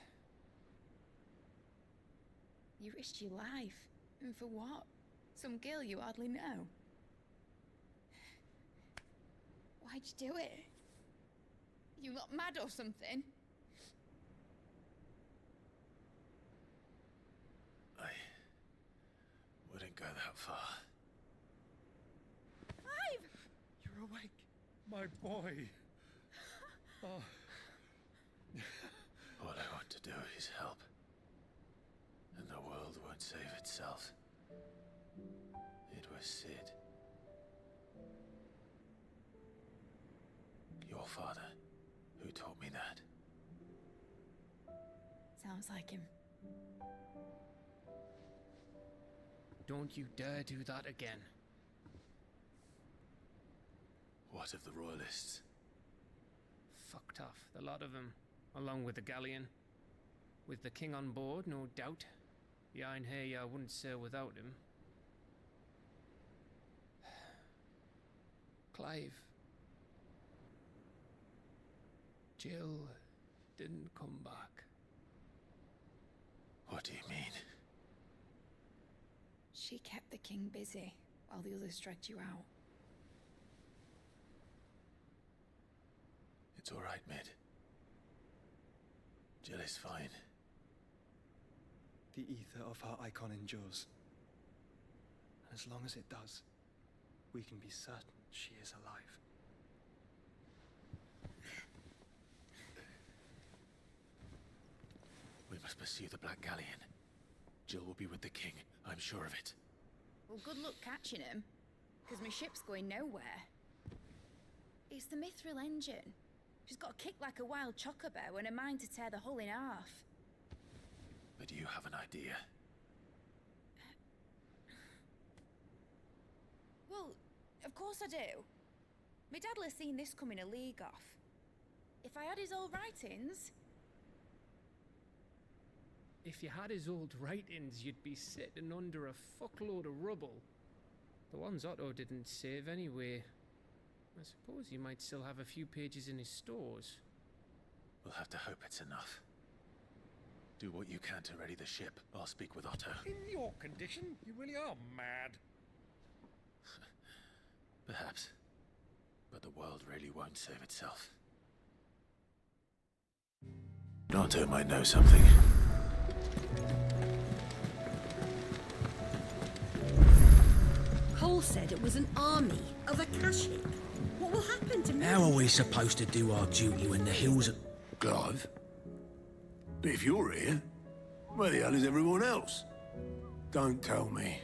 You risked your life. And for what? Some girl you hardly know. Why'd you do it? You not mad or something? I wouldn't go that far. Clive! You're awake, my boy. Oh. All I want to do is help. And the world won't save itself. It was Sid. Your father, who taught me that. Sounds like him. Don't you dare do that again. What of the royalists? Fucked off, the lot of them, along with the galleon. With the king on board, no doubt. Behind here, I wouldn't sail without him. Clive. Jill didn't come back. What do you mean? She kept the king busy while the others dragged you out. It's all right, Mid. Jill is fine. The ether of her icon endures. And as long as it does, we can be certain she is alive. We must pursue the Black Galleon. Jill will be with the king, I'm sure of it. Well, good luck catching him, because my ship's going nowhere. It's the Mithril engine. She's got a kick like a wild chocobo and a mind to tear the hull in half. But you have an idea. Well, of course I do. My dad'll have seen this coming a league off. If I had his old writings... If you had his old writings, you'd be sitting under a fuckload of rubble. The ones Otto didn't save anyway. I suppose you might still have a few pages in his stores. We'll have to hope it's enough. Do what you can to ready the ship. I'll speak with Otto. In your condition, you really are mad. Perhaps. But the world really won't save itself. Otto might know something. Cole said it was an army of Akashic. What will happen to me? How are we supposed to do our duty when the hills are... Clive? But if you're here, where the hell is everyone else? Don't tell me.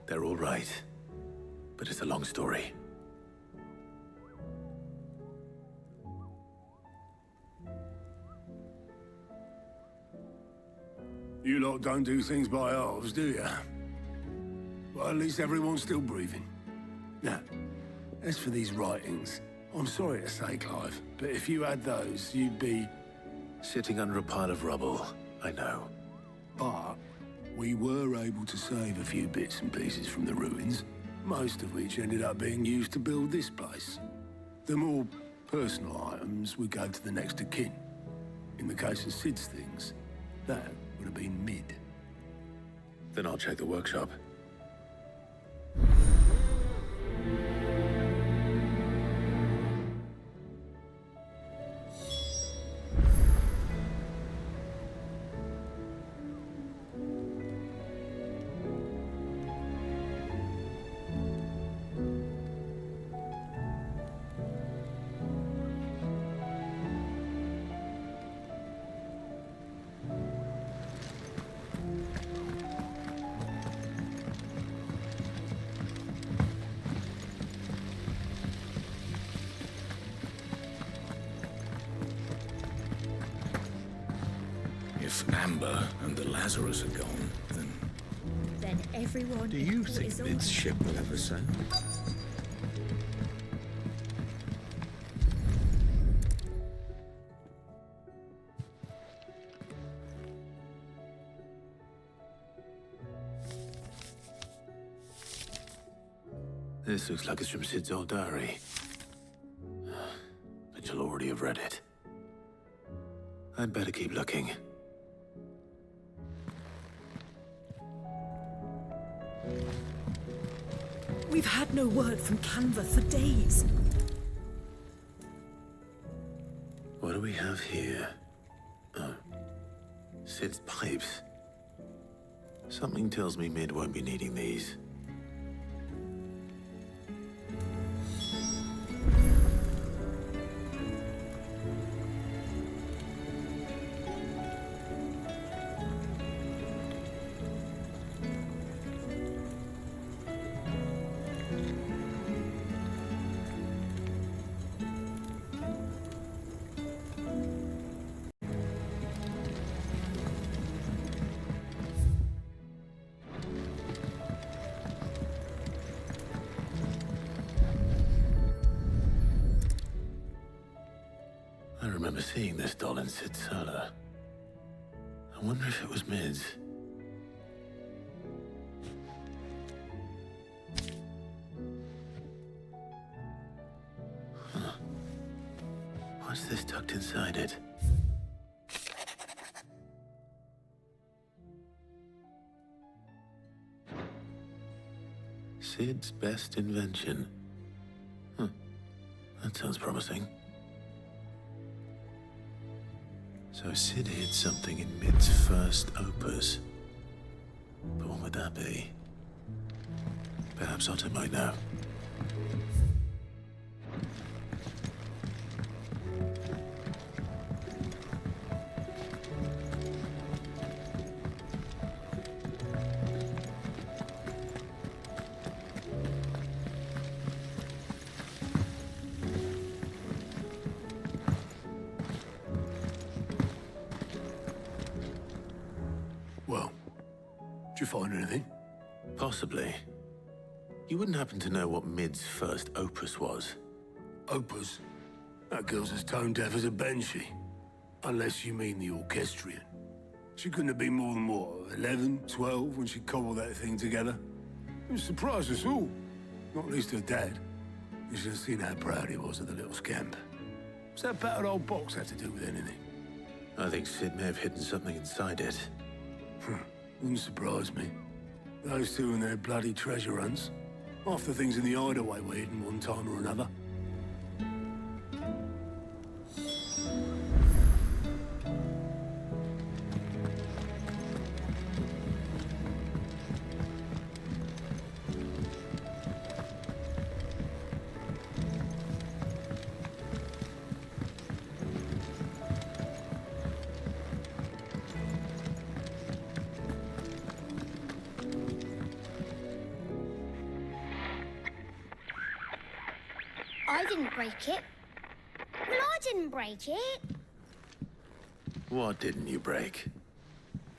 They're all right. But it's a long story. You lot don't do things by halves, do you? Well, at least everyone's still breathing. Now, as for these writings, I'm sorry to say, Clive, but if you had those, you'd be... Sitting under a pile of rubble, I know. But we were able to save a few bits and pieces from the ruins, most of which ended up being used to build this place. The more personal items would go to the next of kin. In the case of Sid's things, that would have been mid. Then I'll check the workshop. If Amber and the Lazarus are gone, Then everyone... do you think Mid's ship will ever sail? This looks like it's from Sid's old diary. But you'll already have read it. I'd better keep looking. We've had no word from Canva for days. What do we have here? Oh. Sid's pipes. Something tells me Mid won't be needing these. I remember seeing this doll in Sid's cellar. I wonder if it was Mid's. Huh. What's this tucked inside it? Sid's best invention. Huh. That sounds promising. So Sid hid something in Mid's first opus. But what would that be? Perhaps Otto might know. Well, did you find anything? Possibly. You wouldn't happen to know what Mid's first opus was? Opus? That girl's as tone deaf as a banshee. Unless you mean the orchestrion. She couldn't have been more than, what, 11, 12 when she cobbled that thing together? It surprised us all. Not least her dad. You should have seen how proud he was of the little scamp. What's that battered old box have to do with anything? I think Sid may have hidden something inside it. Wouldn't surprise me. Those two and their bloody treasure hunts. Half the things in the hideaway were hidden one time or another. I didn't break it. Well, I didn't break it. What didn't you break?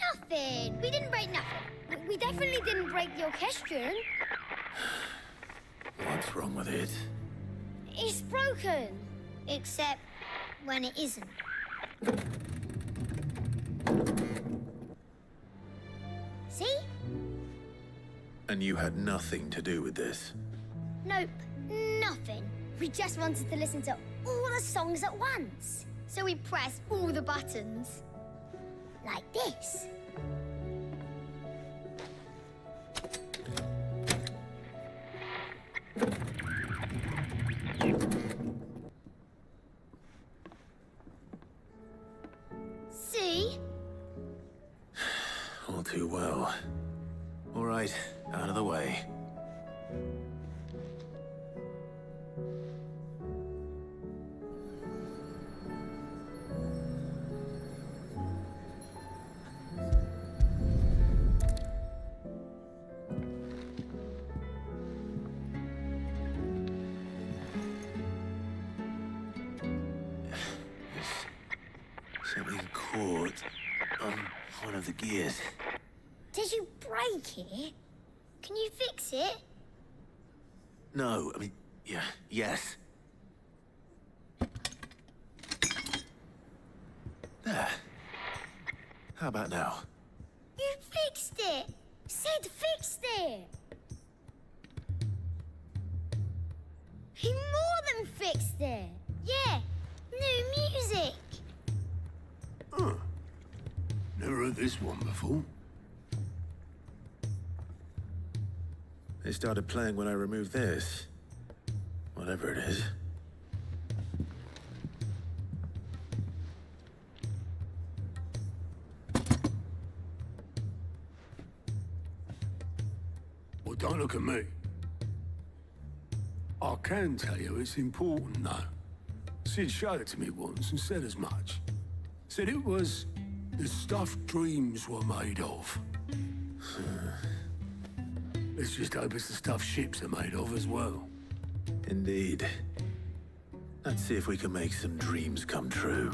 Nothing. We didn't break nothing. We definitely didn't break the orchestrion. What's wrong with it? It's broken. Except when it isn't. See? And you had nothing to do with this? Nope, nothing. We just wanted to listen to all the songs at once. So we pressed all the buttons. Like this. See? All too well. All right, out of the way. Something caught on one of the gears. Did you break it? Can you fix it? No, I mean, yeah, yes. There. How about now? You fixed it! Sid fixed it! He more than fixed it! Yeah, new music! Huh. Never heard this one before. They started playing when I removed this. Whatever it is. Well, don't look at me. I can tell you it's important, though. Sid showed it to me once and said as much. Said it was the stuff dreams were made of. Let's just hope it's the stuff ships are made of as well. Indeed. Let's see if we can make some dreams come true.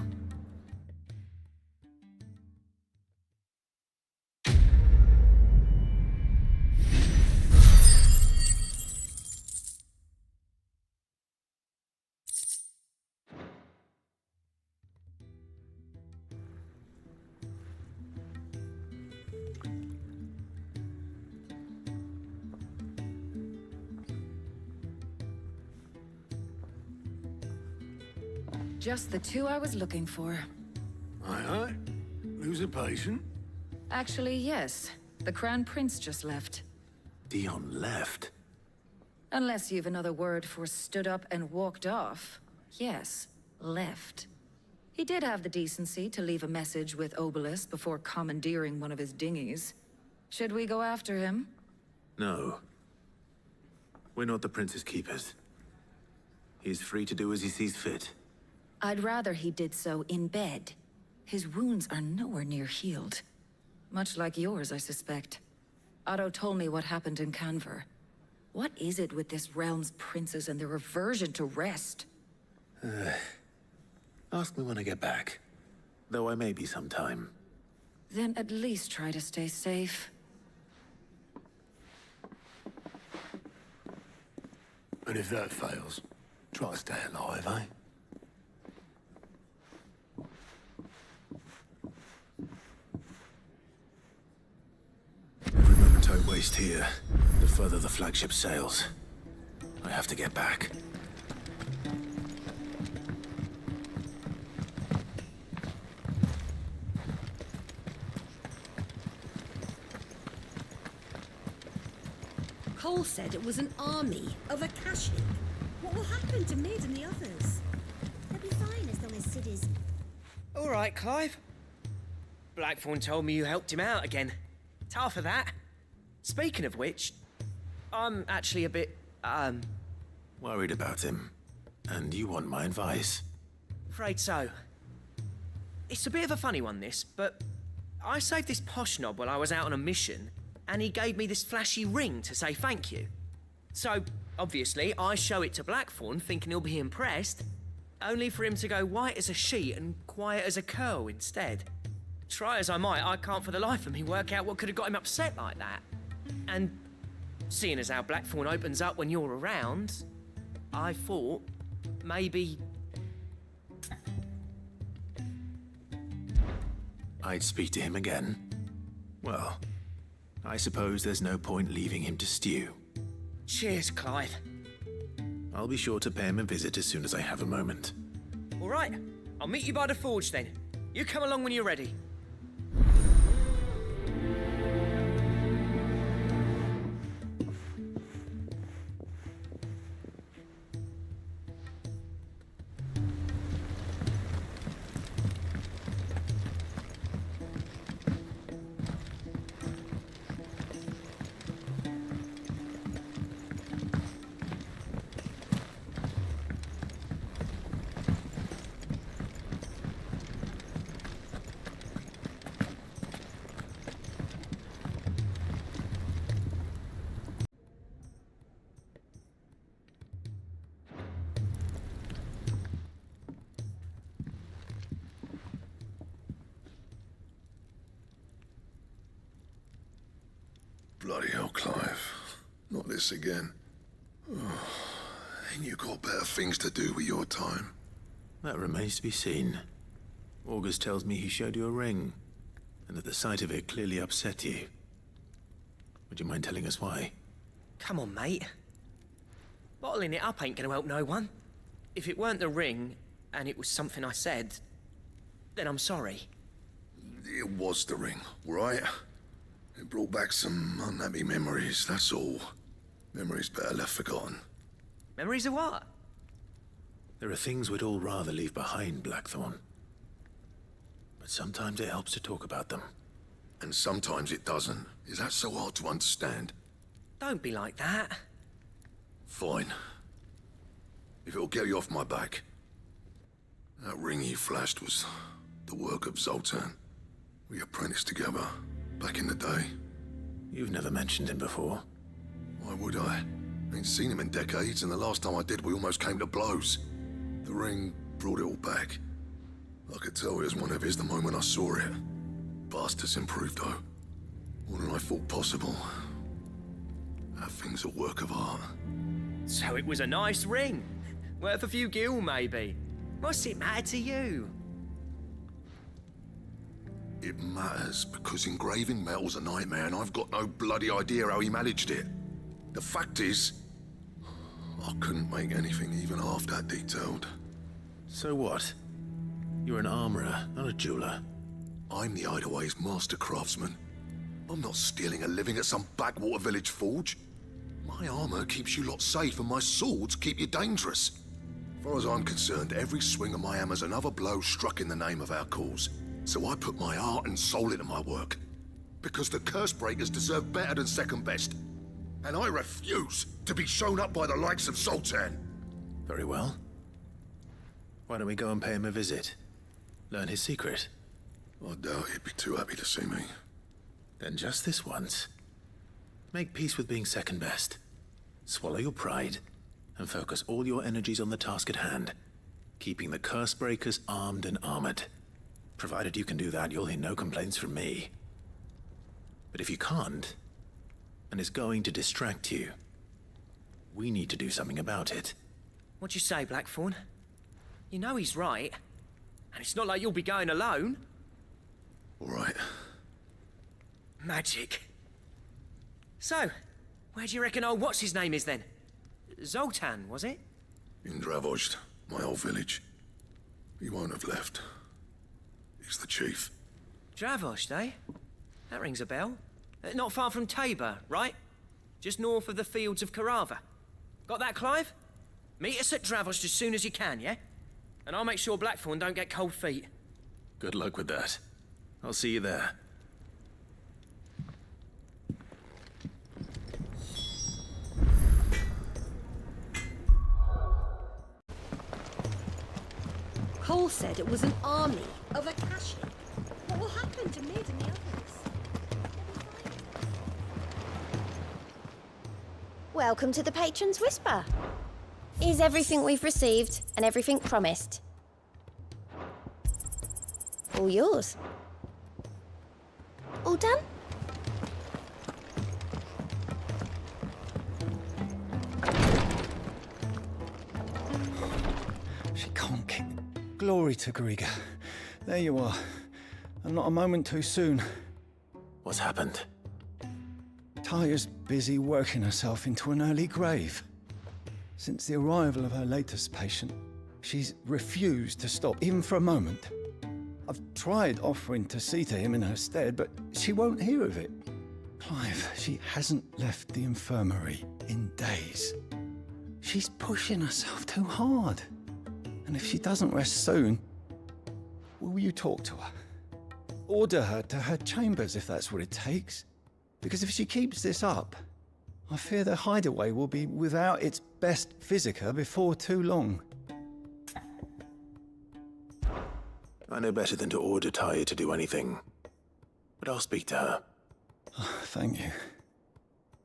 Just the two I was looking for. Aye. Lose a patient? Actually, yes. The Crown Prince just left. Dion left? Unless you've another word for stood up and walked off. Yes, left. He did have the decency to leave a message with Obelisk before commandeering one of his dinghies. Should we go after him? No. We're not the Prince's keepers. He's free to do as he sees fit. I'd rather he did so in bed. His wounds are nowhere near healed. Much like yours, I suspect. Otto told me what happened in Canver. What is it with this realm's princes and their aversion to rest? Ask me when I get back. Though I may be sometime. Then at least try to stay safe. And if that fails, try to stay alive, eh? Every moment I waste here, the further the flagship sails. I have to get back. Cole said it was an army of Akashic. What will happen to Mid and the others? They'll be fine as long as Sid is... All right, Clive. Blackthorn told me you helped him out again. Tough for that. Speaking of which, I'm actually a bit, Worried about him. And you want my advice? afraid so. It's a bit of a funny one, this, but I saved this posh knob while I was out on a mission, and he gave me this flashy ring to say thank you. So, obviously, I show it to Blackthorn, thinking he'll be impressed, only for him to go white as a sheet and quiet as a curl instead. Try as I might, I can't for the life of me work out what could have got him upset like that. And seeing as how Blackthorn opens up when you're around, I thought maybe... I'd speak to him again. Well, I suppose there's no point leaving him to stew. Cheers, Clive. I'll be sure to pay him a visit as soon as I have a moment. All right, I'll meet you by the forge then. You come along when you're ready. Bloody hell, Clive. Not this again. Oh, ain't you got better things to do with your time? That remains to be seen. August tells me he showed you a ring, and that the sight of it clearly upset you. Would you mind telling us why? Come on, mate. Bottling it up ain't gonna help no one. If it weren't the ring, and it was something I said, then I'm sorry. It was the ring, right? It brought back some unhappy memories, that's all. Memories better left forgotten. Memories of what? There are things we'd all rather leave behind, Blackthorn. But sometimes it helps to talk about them. And sometimes it doesn't. Is that so hard to understand? Don't be like that. Fine. If it'll get you off my back. That ring you flashed was the work of Zoltan. We apprenticed together, back in the day. You've never mentioned him before. Why would I? Ain't seen him in decades, and the last time I did, we almost came to blows. The ring brought it all back. I could tell it was one of his the moment I saw it. Bastard's improved, though. More than I thought possible. That thing's a work of art. So it was a nice ring. Worth a few gil, maybe. What's it matter to you? It matters because engraving metal's a nightmare, and I've got no bloody idea how he managed it. The fact is, I couldn't make anything even half that detailed. So what? You're an armorer, not a jeweler. I'm the Hideaway's master craftsman. I'm not stealing a living at some backwater village forge. My armor keeps you lot safe, and my swords keep you dangerous. As far as I'm concerned, every swing of my hammer's another blow struck in the name of our cause. So I put my heart and soul into my work. Because the curse breakers deserve better than second best. And I refuse to be shown up by the likes of Zoltan. Very well. Why don't we go and pay him a visit? Learn his secret? I doubt he'd be too happy to see me. Then just this once. Make peace with being second best. Swallow your pride, and focus all your energies on the task at hand. Keeping the curse breakers armed and armored. Provided you can do that, you'll hear no complaints from me. But if you can't, and it's going to distract you, we need to do something about it. What'd you say, Blackthorn? You know he's right. And it's not like you'll be going alone. All right. Magic. So, where do you reckon old what's-his-name is then? Zoltan, was it? In Dravozd, my old village. He won't have left. He's the chief. Dravozd, eh? That rings a bell. Not far from Tabor, right? Just north of the fields of Karava. Got that, Clive? Meet us at Dravozd as soon as you can, yeah? And I'll make sure Blackthorn don't get cold feet. Good luck with that. I'll see you there. Cole said it was an army of Akashic. What will happen to Mid and the others? Welcome to the Patron's Whisper. Is everything we've received and everything promised? All yours. All done? She can't kick. Glory to Griga. There you are. And not a moment too soon. What's happened? Taya's busy working herself into an early grave. Since the arrival of her latest patient, she's refused to stop, even for a moment. I've tried offering to see to him in her stead, but she won't hear of it. Clive, she hasn't left the infirmary in days. She's pushing herself too hard. And if she doesn't rest soon, will you talk to her? Order her to her chambers if that's what it takes. Because if she keeps this up, I fear the hideaway will be without its best physica before too long. I know better than to order Taya to do anything, but I'll speak to her. Oh, thank you.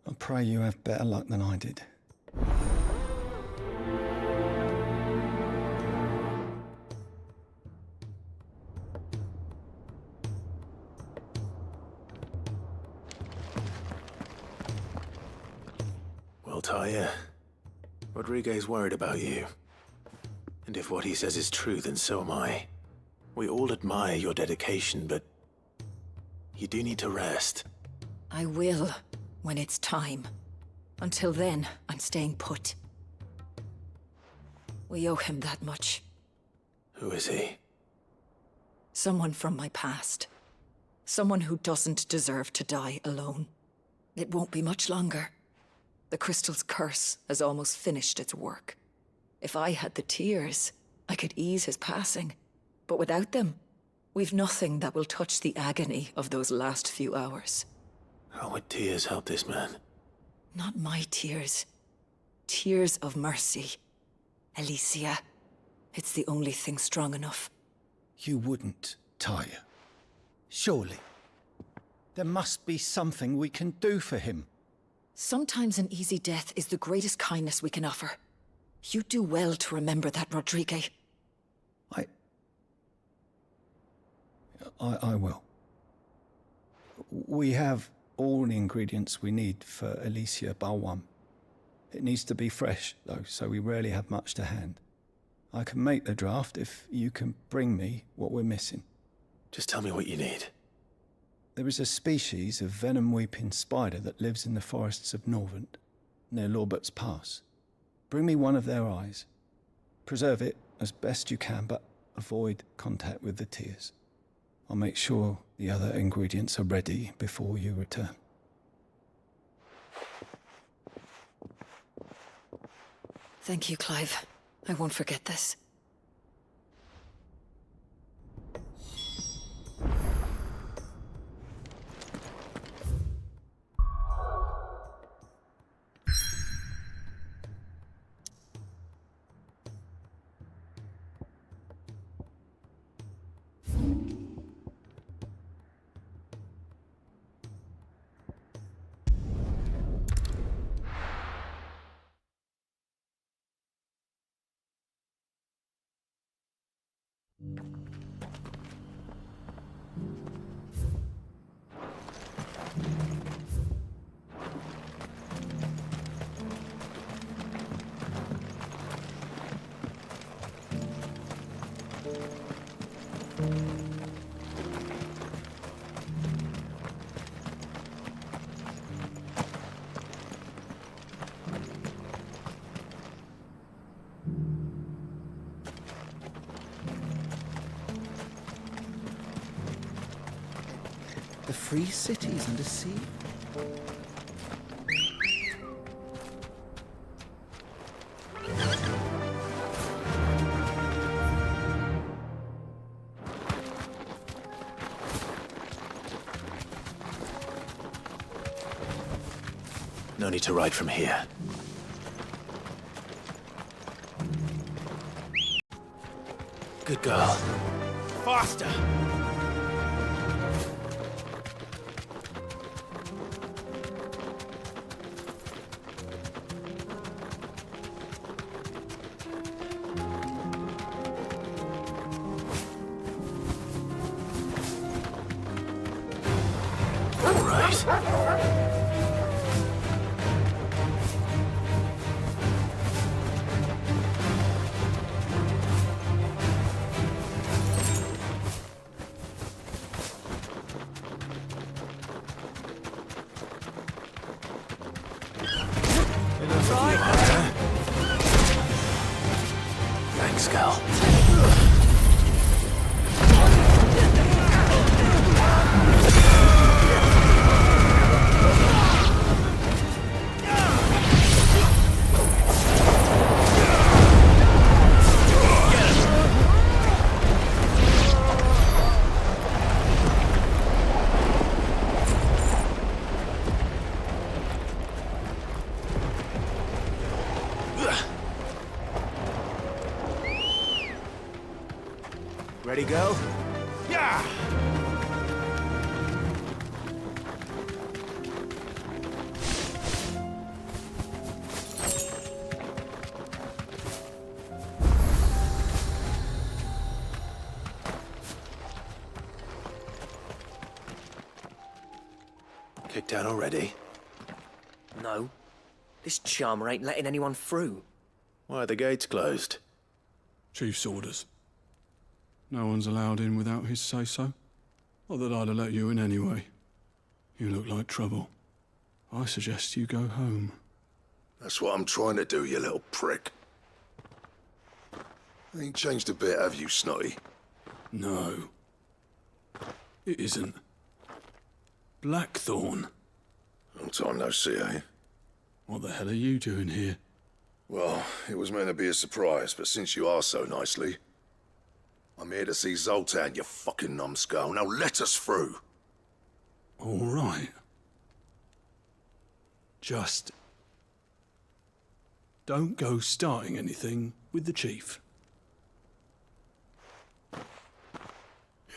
I pray you have better luck than I did. Well, Taya, Rodriguez worried about you. And if what he says is true, then so am I. We all admire your dedication, but you do need to rest. I will, when it's time. Until then, I'm staying put. We owe him that much. Who is he? Someone from my past. Someone who doesn't deserve to die alone. It won't be much longer. The crystal's curse has almost finished its work. If I had the tears, I could ease his passing. But without them, we've nothing that will touch the agony of those last few hours. How would tears help this man? Not my tears. Tears of mercy. Alicia, it's the only thing strong enough. You wouldn't, Taya. Surely. There must be something we can do for him. Sometimes an easy death is the greatest kindness we can offer. You do well to remember that, Rodriguez. I will. We have all the ingredients we need for Alicia Balwam. It needs to be fresh, though, so we rarely have much to hand. I can make the draft if you can bring me what we're missing. Just tell me what you need. There is a species of venom-weeping spider that lives in the forests of Norvent, near Lorbert's Pass. Bring me one of their eyes. Preserve it as best you can, but avoid contact with the tears. I'll make sure the other ingredients are ready before you return. Thank you, Clive. I won't forget this. The free cities under sea? No need to ride from here. Good girl. Faster! skull. Ready, go? Yeah! Kicked out already? No. This charmer ain't letting anyone through. Why are the gates closed? Chief's orders. No one's allowed in without his say-so. Not that I'd have let you in anyway. You look like trouble. I suggest you go home. That's what I'm trying to do, you little prick. Ain't changed a bit, have you, Snotty? No. It isn't. Blackthorn. Long time no see, eh? What the hell are you doing here? Well, it was meant to be a surprise, but since you are so nicely, I'm here to see Zoltan, you fucking numbskull. Now let us through. All right. Just don't go starting anything with the chief.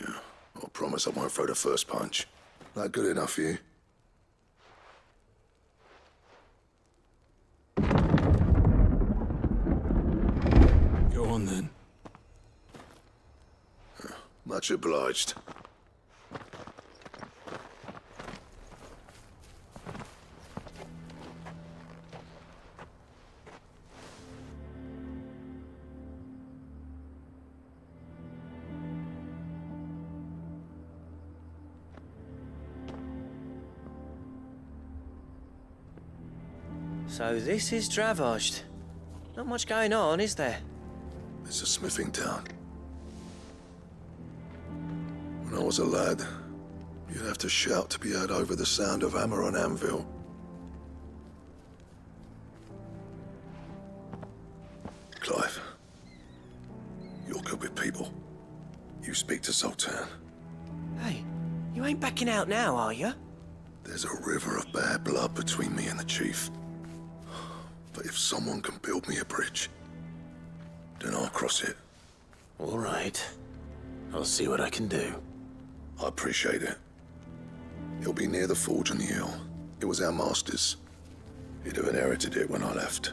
Yeah, I promise I won't throw the first punch. That good enough for you? Go on then. Much obliged. So this is Dravaged. Not much going on, is there? It's a smithing town. When I was a lad, you'd have to shout to be heard over the sound of hammer on anvil. Clive, you're good with people. You speak to Zoltan. Hey, you ain't backing out now, are you? There's a river of bad blood between me and the chief. But if someone can build me a bridge, then I'll cross it. All right. I'll see what I can do. I appreciate it. It'll be near the forge on the hill. It was our master's. He'd have inherited it when I left.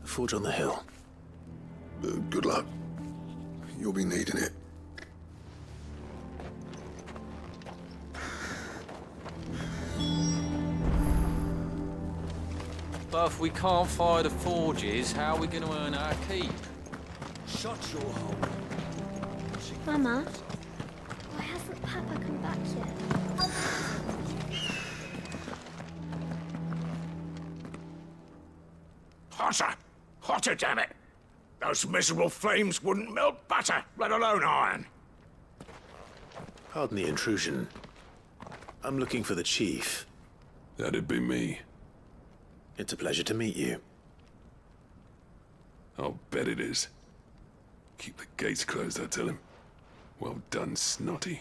The forge on the hill? Good luck. You'll be needing it. But if we can't fire the forges, how are we going to earn our keep? Shut your hole. Mama, why hasn't Papa come back yet? Hotter! Hotter, damn it! Those miserable flames wouldn't melt butter, let alone iron. Pardon the intrusion. I'm looking for the chief. That'd be me. It's a pleasure to meet you. I'll bet it is. Keep the gates closed, I tell him. Well done, Snotty.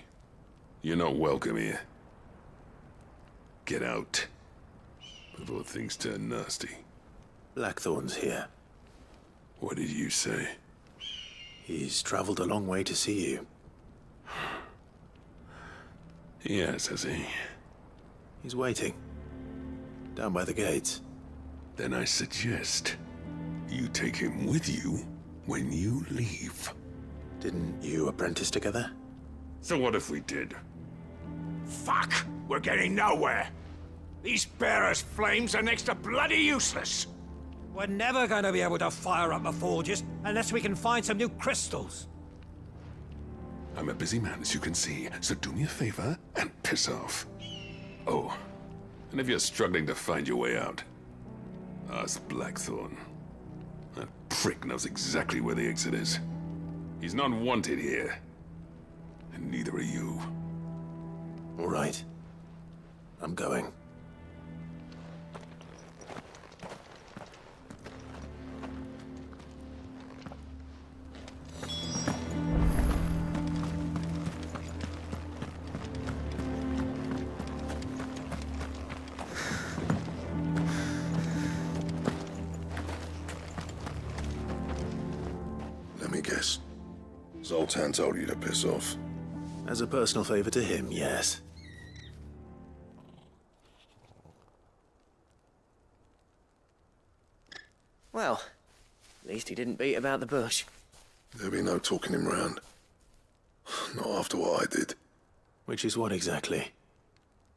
You're not welcome here. Get out. Before things turn nasty. Blackthorn's here. What did you say? He's traveled a long way to see you. Yes, has he? He's waiting. Down by the gates. Then I suggest you take him with you when you leave. Didn't you apprentice together? So what if we did? Fuck! We're getting nowhere! These bearers' flames are next to bloody useless! We're never going to be able to fire up the forges unless we can find some new crystals. I'm a busy man, as you can see, so do me a favor and piss off. Oh, and if you're struggling to find your way out, ask Blackthorn. That prick knows exactly where the exit is. He's not wanted here. And neither are you. All right. I'm going. Let me guess. Zoltan told you to piss off. As a personal favor to him, yes. Well, at least he didn't beat about the bush. There'll be no talking him round. Not after what I did. Which is what exactly?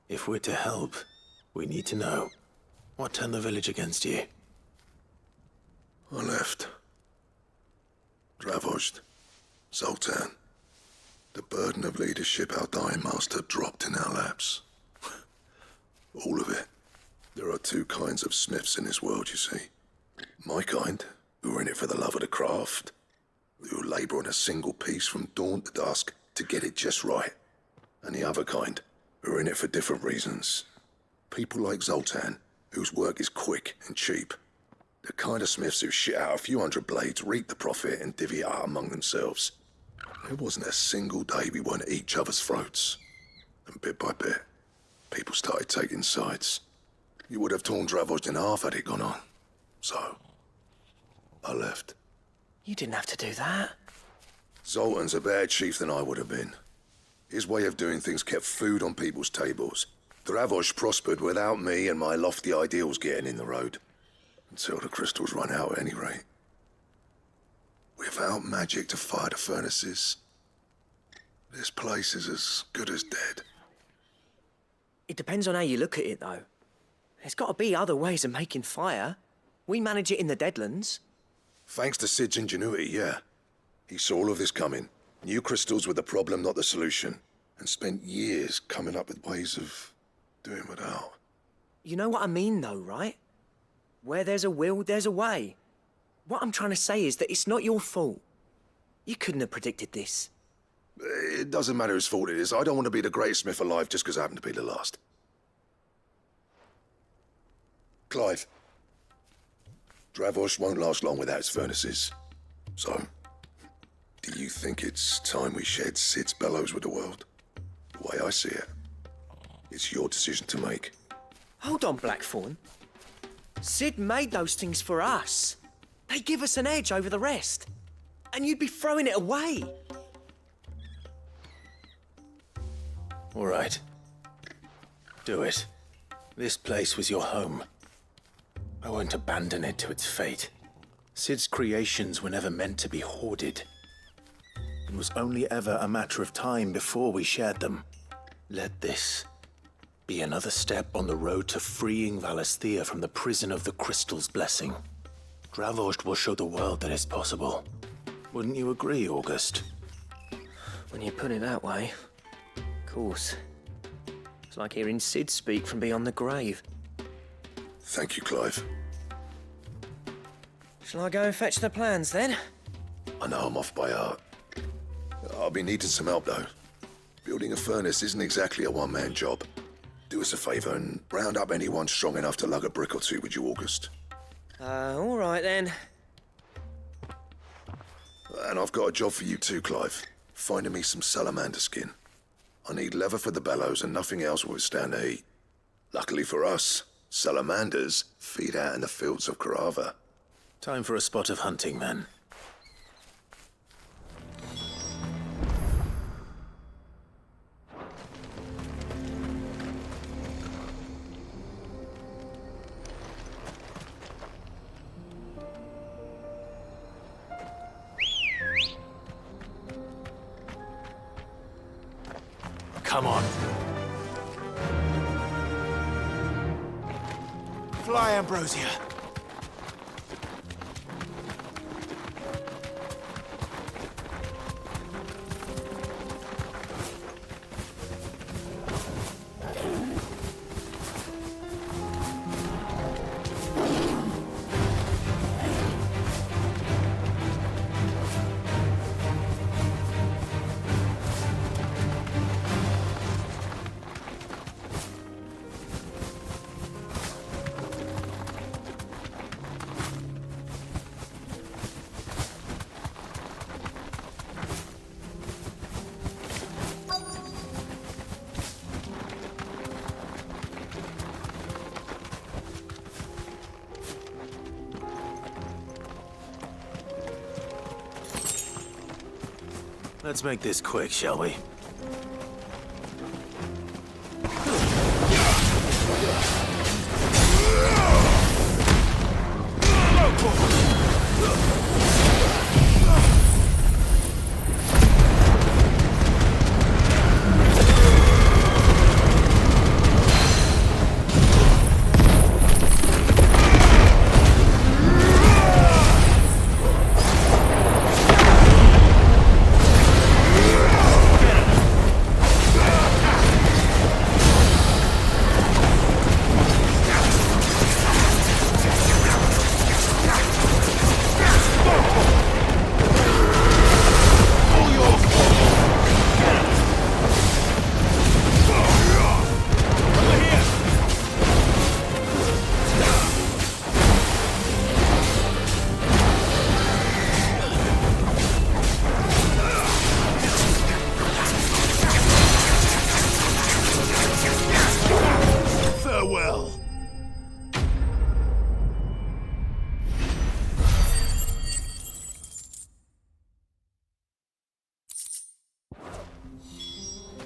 If we're to help, we need to know. What turned the village against you? I left. Dravozd. Zoltan. The burden of leadership our dying master dropped in our laps. All of it. There are two kinds of smiths in this world, you see. My kind, who are in it for the love of the craft, who labour on a single piece from dawn to dusk to get it just right. And the other kind, who are in it for different reasons. People like Zoltan, whose work is quick and cheap. The kind of smiths who shit out a few hundred blades, reap the profit, and divvy it out among themselves. There wasn't a single day we weren't at each other's throats. And bit by bit, people started taking sides. You would have torn Dravozd in half had it gone on. So, I left. You didn't have to do that. Zoltan's a better chief than I would have been. His way of doing things kept food on people's tables. Dravozd prospered without me and my lofty ideals getting in the road. Until the crystals run out at any rate. Without magic to fire the furnaces, this place is as good as dead. It depends on how you look at it, though. There's got to be other ways of making fire. We manage it in the Deadlands. Thanks to Sid's ingenuity, yeah. He saw all of this coming. Knew crystals were the problem, not the solution. And spent years coming up with ways of doing without. You know what I mean, though, right? Where there's a will, there's a way. What I'm trying to say is that it's not your fault. You couldn't have predicted this. It doesn't matter whose fault it is. I don't want to be the greatest smith alive just because I happen to be the last. Clive. Dravozd won't last long without its furnaces. So, do you think it's time we shed Sid's bellows with the world? The way I see it, it's your decision to make. Hold on, Blackthorn. Sid made those things for us. They give us an edge over the rest. And you'd be throwing it away. All right. Do it. This place was your home. I won't abandon it to its fate. Sid's creations were never meant to be hoarded. It was only ever a matter of time before we shared them. Let this be another step on the road to freeing Valisthea from the prison of the Crystal's blessing. Dravozd will show the world that it's possible. Wouldn't you agree, August? When you put it that way, of course. It's like hearing Sid speak from beyond the grave. Thank you, Clive. Shall I go and fetch the plans, then? I know I'm off by heart. I'll be needing some help, though. Building a furnace isn't exactly a one-man job. Do us a favour and round up anyone strong enough to lug a brick or two with you, August. All right, then. And I've got a job for you too, Clive. Finding me some salamander skin. I need leather for the bellows and nothing else will withstand the heat. Luckily for us, salamanders feed out in the fields of Karava. Time for a spot of hunting, then. Come on. Fly, Ambrosia. Let's make this quick, shall we?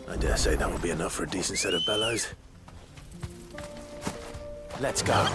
I dare say that will be enough for a decent set of bellows. Let's go.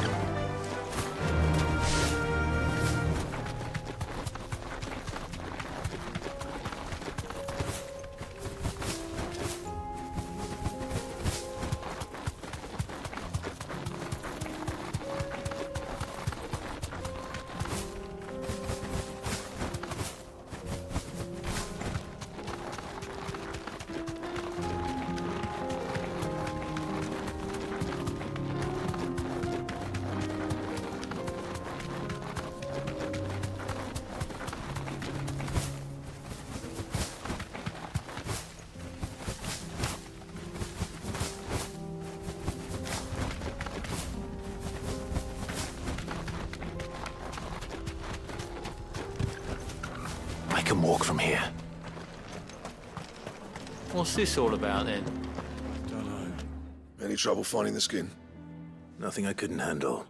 Can walk from here. What's this all about then? Don't know. Any trouble finding the skin? Nothing I couldn't handle.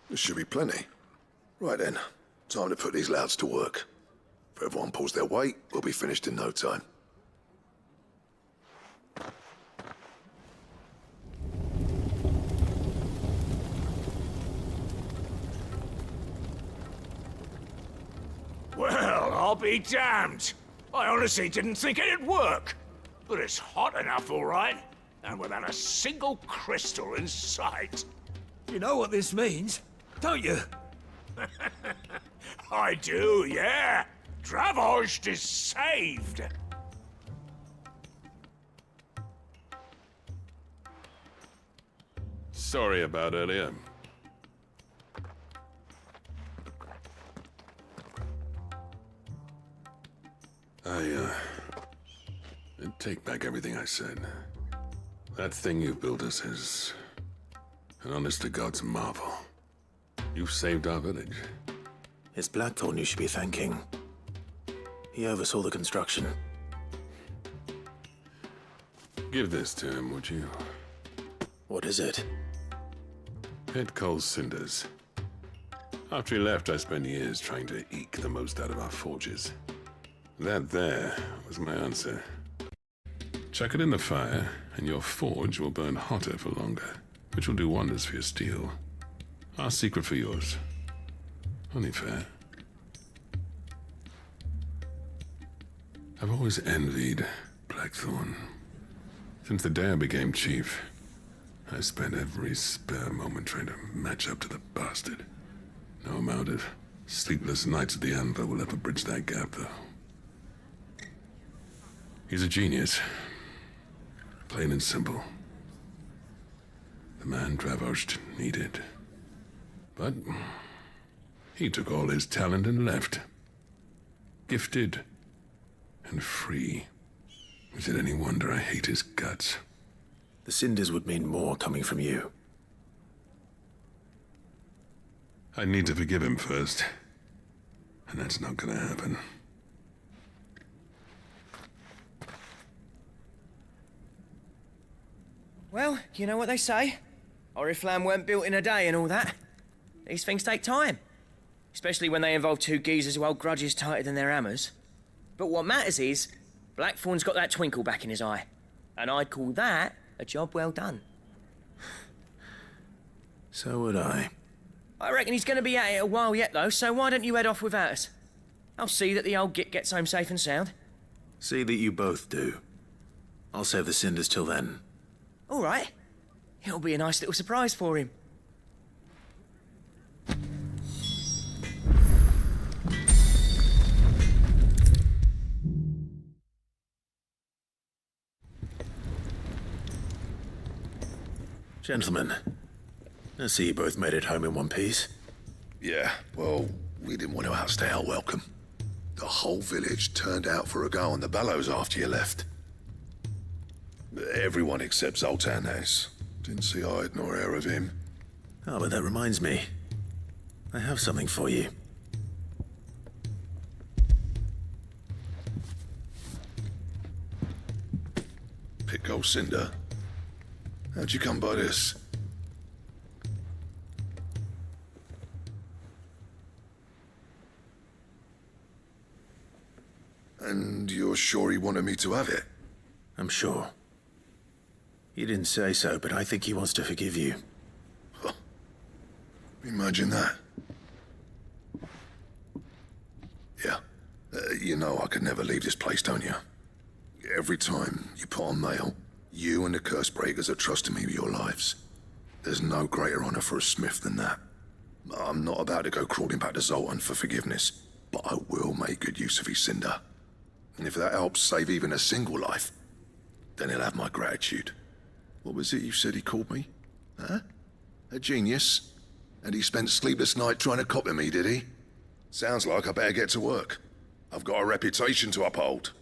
This should be plenty. Right then, time to put these louds to work. If everyone pulls their weight, we'll be finished in no time. Well, I'll be damned. I honestly didn't think it'd work. But it's hot enough, all right. And without a single crystal in sight. You know what this means, don't you? I do, yeah. Dravost is saved. Sorry about earlier. I take back everything I said. That thing you built us is an honest-to-God's marvel. You've saved our village. It's Blackthorn you should be thanking. He oversaw the construction. Give this to him, would you? What is it? Pit coal cinders. After he left, I spent years trying to eke the most out of our forges. That there was my answer. Chuck it in the fire, and your forge will burn hotter for longer, which will do wonders for your steel. Our secret for yours. Only fair. I've always envied Blackthorn. Since the day I became chief, I spent every spare moment trying to match up to the bastard. No amount of sleepless nights at the Anvil will ever bridge that gap, though. He's a genius. Plain and simple. The man Dravost needed. But he took all his talent and left. Gifted and free. Is it any wonder I hate his guts? The cinders would mean more coming from you. I need to forgive him first. And that's not gonna happen. Well, you know what they say. Flan weren't built in a day and all that. These things take time. Especially when they involve two geezers who hold grudges tighter than their hammers. But what matters is, Blackthorn's got that twinkle back in his eye. And I'd call that a job well done. So would I. I reckon he's going to be at it a while yet, though, so why don't you head off without us? I'll see that the old git gets home safe and sound. See that you both do. I'll save the cinders till then. All right. It'll be a nice little surprise for him. Gentlemen, I see you both made it home in one piece. Yeah, well, we didn't want to outstay our welcome. The whole village turned out for a go on the bellows after you left. Everyone except Zoltan has. Didn't see hide nor hair of him. Oh, but that reminds me. I have something for you. Pick gold cinder. How'd you come by this? And you're sure he wanted me to have it? I'm sure. He didn't say so, but I think he wants to forgive you. Huh. Imagine that. Yeah. You know I could never leave this place, don't you? Every time you put on mail, you and the curse breakers are trusting me with your lives. There's no greater honor for a smith than that. I'm not about to go crawling back to Zoltan for forgiveness, but I will make good use of his cinder. And if that helps save even a single life, then he'll have my gratitude. What was it you said he called me? Huh? A genius? And he spent sleepless night trying to copy me, did he? Sounds like I better get to work. I've got a reputation to uphold.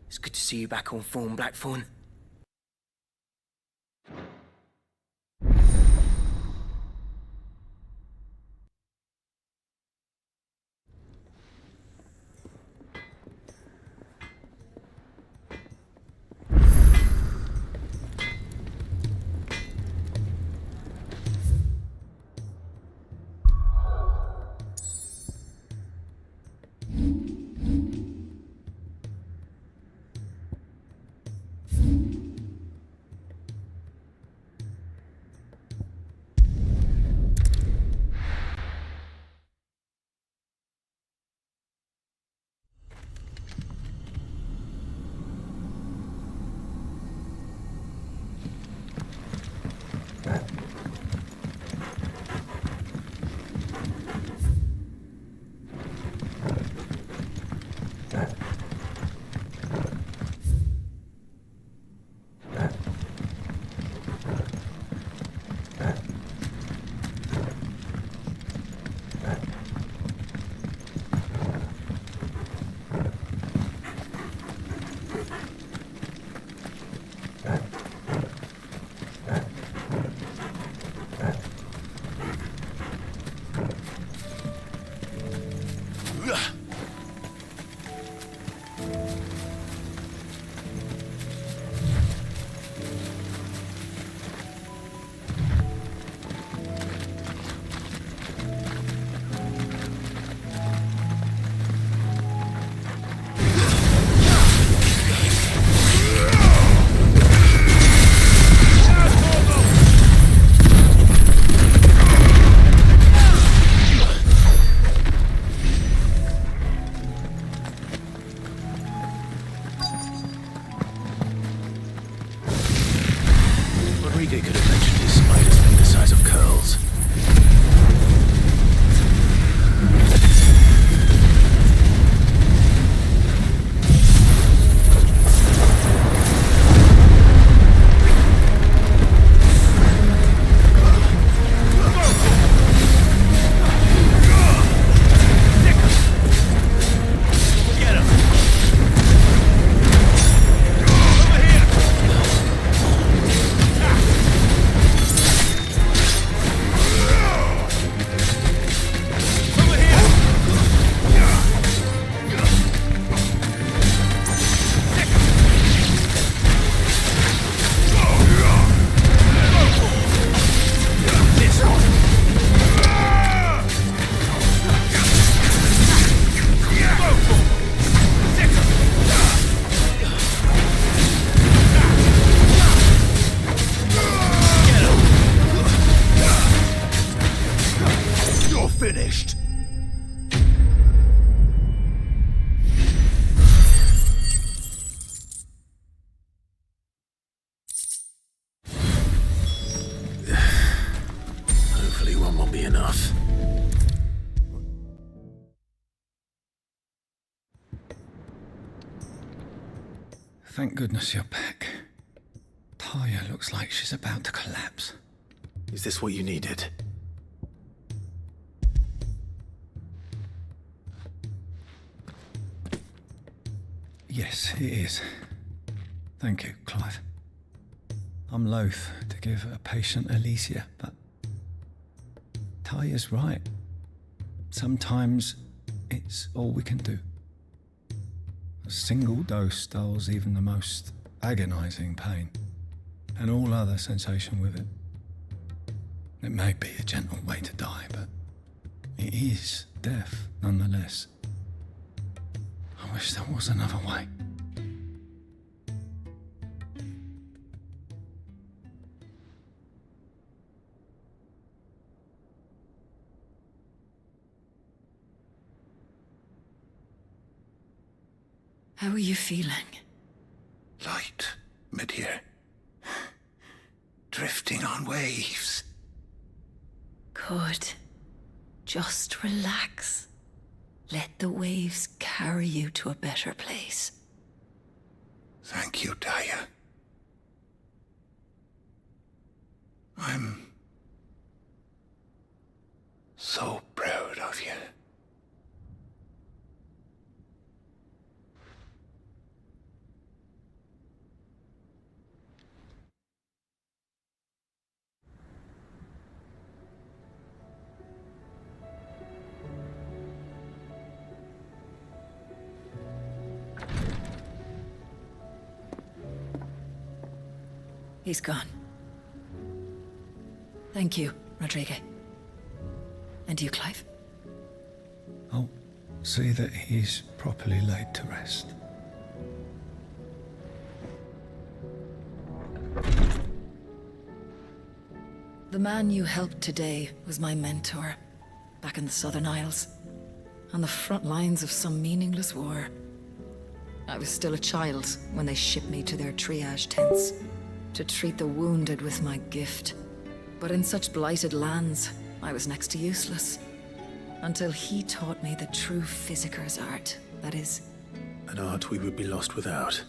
It's good to see you back on form, Blackthorn. Sanbreque could have mentioned his spiders being the size of curls. Thank goodness you're back. Taya looks like she's about to collapse. Is this what you needed? Yes, it is. Thank you, Clive. I'm loath to give a patient Elysia, but Taya's right. Sometimes it's all we can do. A single dose dulls even the most agonizing pain, and all other sensation with it. It may be a gentle way to die, but it is death nonetheless. I wish there was another way. How are you feeling? Light, mid-here. Drifting on waves. Good. Just relax. Let the waves carry you to a better place. Thank you, Taya. I'm so proud of you. He's gone. Thank you, Rodrigo. And you, Clive? I'll see that he's properly laid to rest. The man you helped today was my mentor, back in the Southern Isles, on the front lines of some meaningless war. I was still a child when they shipped me to their triage tents, to treat the wounded with my gift. But in such blighted lands, I was next to useless. Until he taught me the true Physiker's art, that is... An art we would be lost without.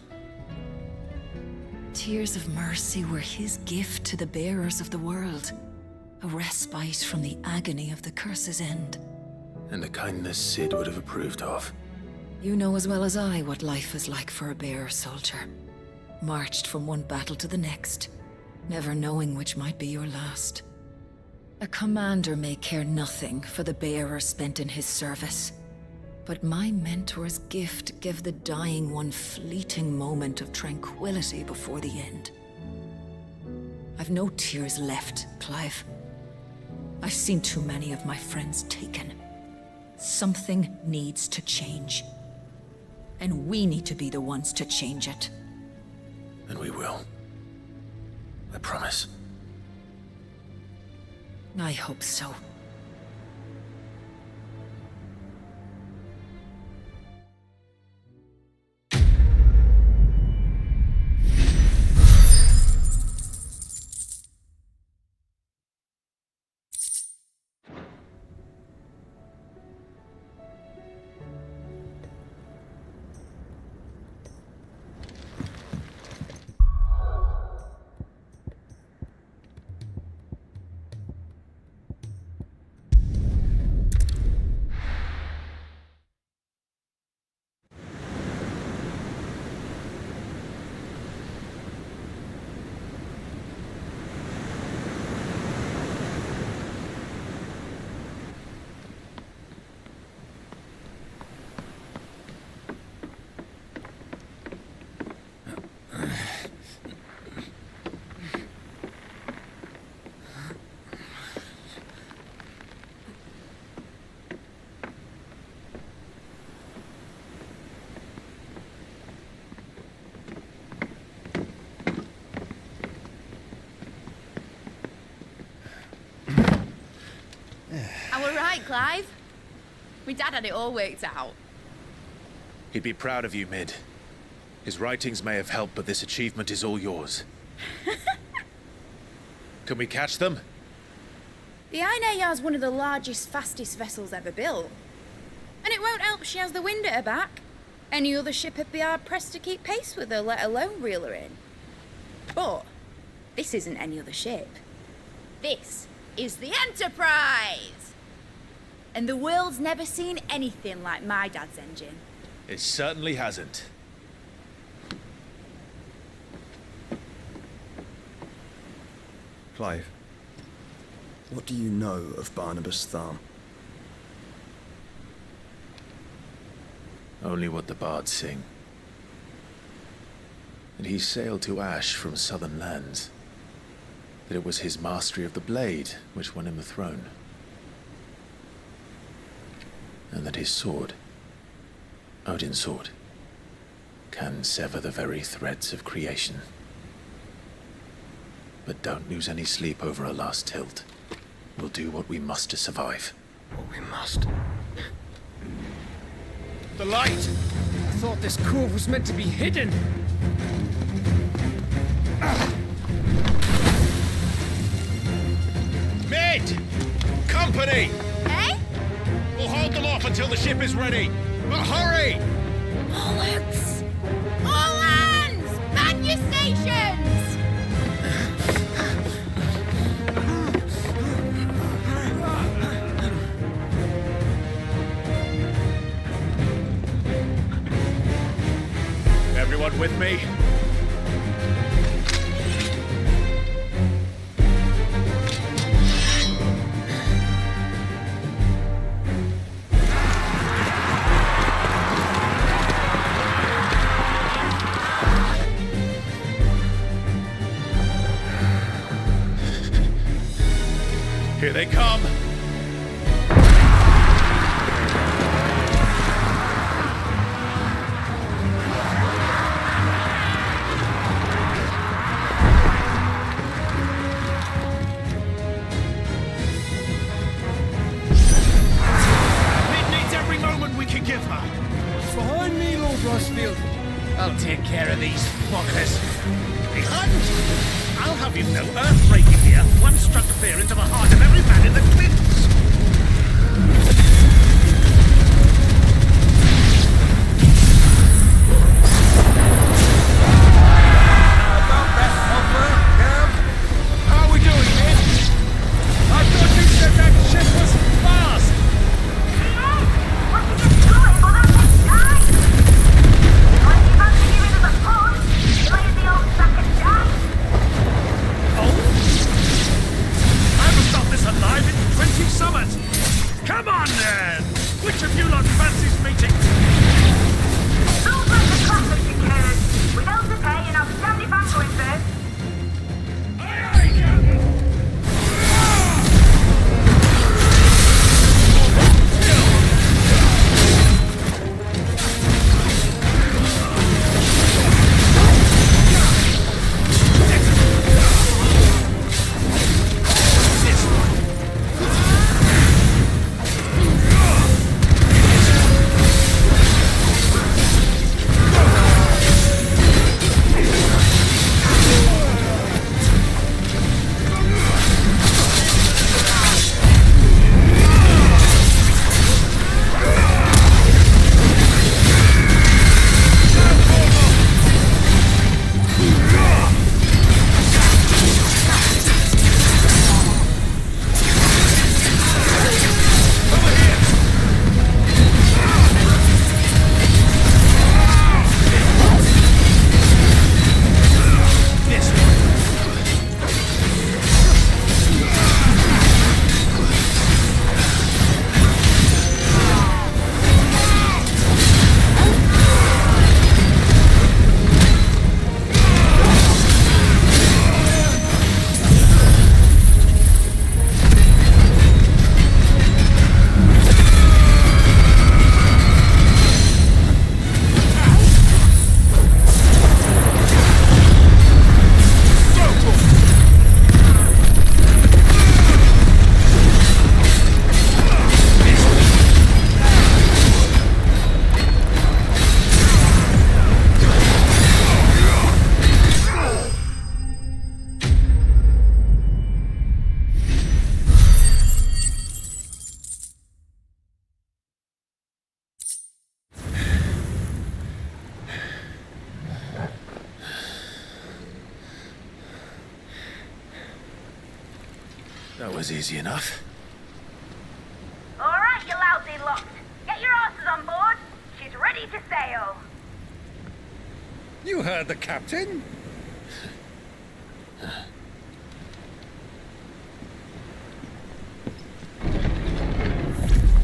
Tears of mercy were his gift to the bearers of the world. A respite from the agony of the curse's end. And a kindness Sid would have approved of. You know as well as I what life is like for a bearer soldier. Marched from one battle to the next, never knowing which might be your last. A commander may care nothing for the bearer spent in his service, but my mentor's gift gave the dying one fleeting moment of tranquility before the end. I've no tears left, Clive. I've seen too many of my friends taken. Something needs to change. And we need to be the ones to change it. And we will. I promise. I hope so. Clive. My dad had it all worked out. He'd be proud of you, Mid. His writings may have helped, but this achievement is all yours. Can we catch them? The Ainayar's one of the largest, fastest vessels ever built. And it won't help she has the wind at her back. Any other ship would be hard-pressed to keep pace with her, let alone reel her in. But this isn't any other ship. This is the Enterprise! And the world's never seen anything like my dad's engine. It certainly hasn't. Clive, what do you know of Barnabas Tharmr? Only what the bards sing. And he sailed to Ash from southern lands. That it was his mastery of the blade which won him the throne. And that his sword, Odin's sword, can sever the very threads of creation. But don't lose any sleep over a last tilt. We'll do what we must to survive. What we must? The light! I thought this cove was meant to be hidden. Mid! Company! Eh? We'll hold them off until the ship is ready. But hurry! Bollocks! All hands! Man your stations! Everyone with me? Here they come! Behind me, Lord Rosfield. I'll take care of these fuckers. Behind you! I'll have you know, Earthbreaking here once struck fear into the heart of every man in the cliffs. About that offer, Gav? How are we doing, Ned? I thought you said that ship was fast! I haven't got this alive in 20 so That was easy enough. All right, you lousy lot. Get your asses on board. She's ready to sail. You heard the captain.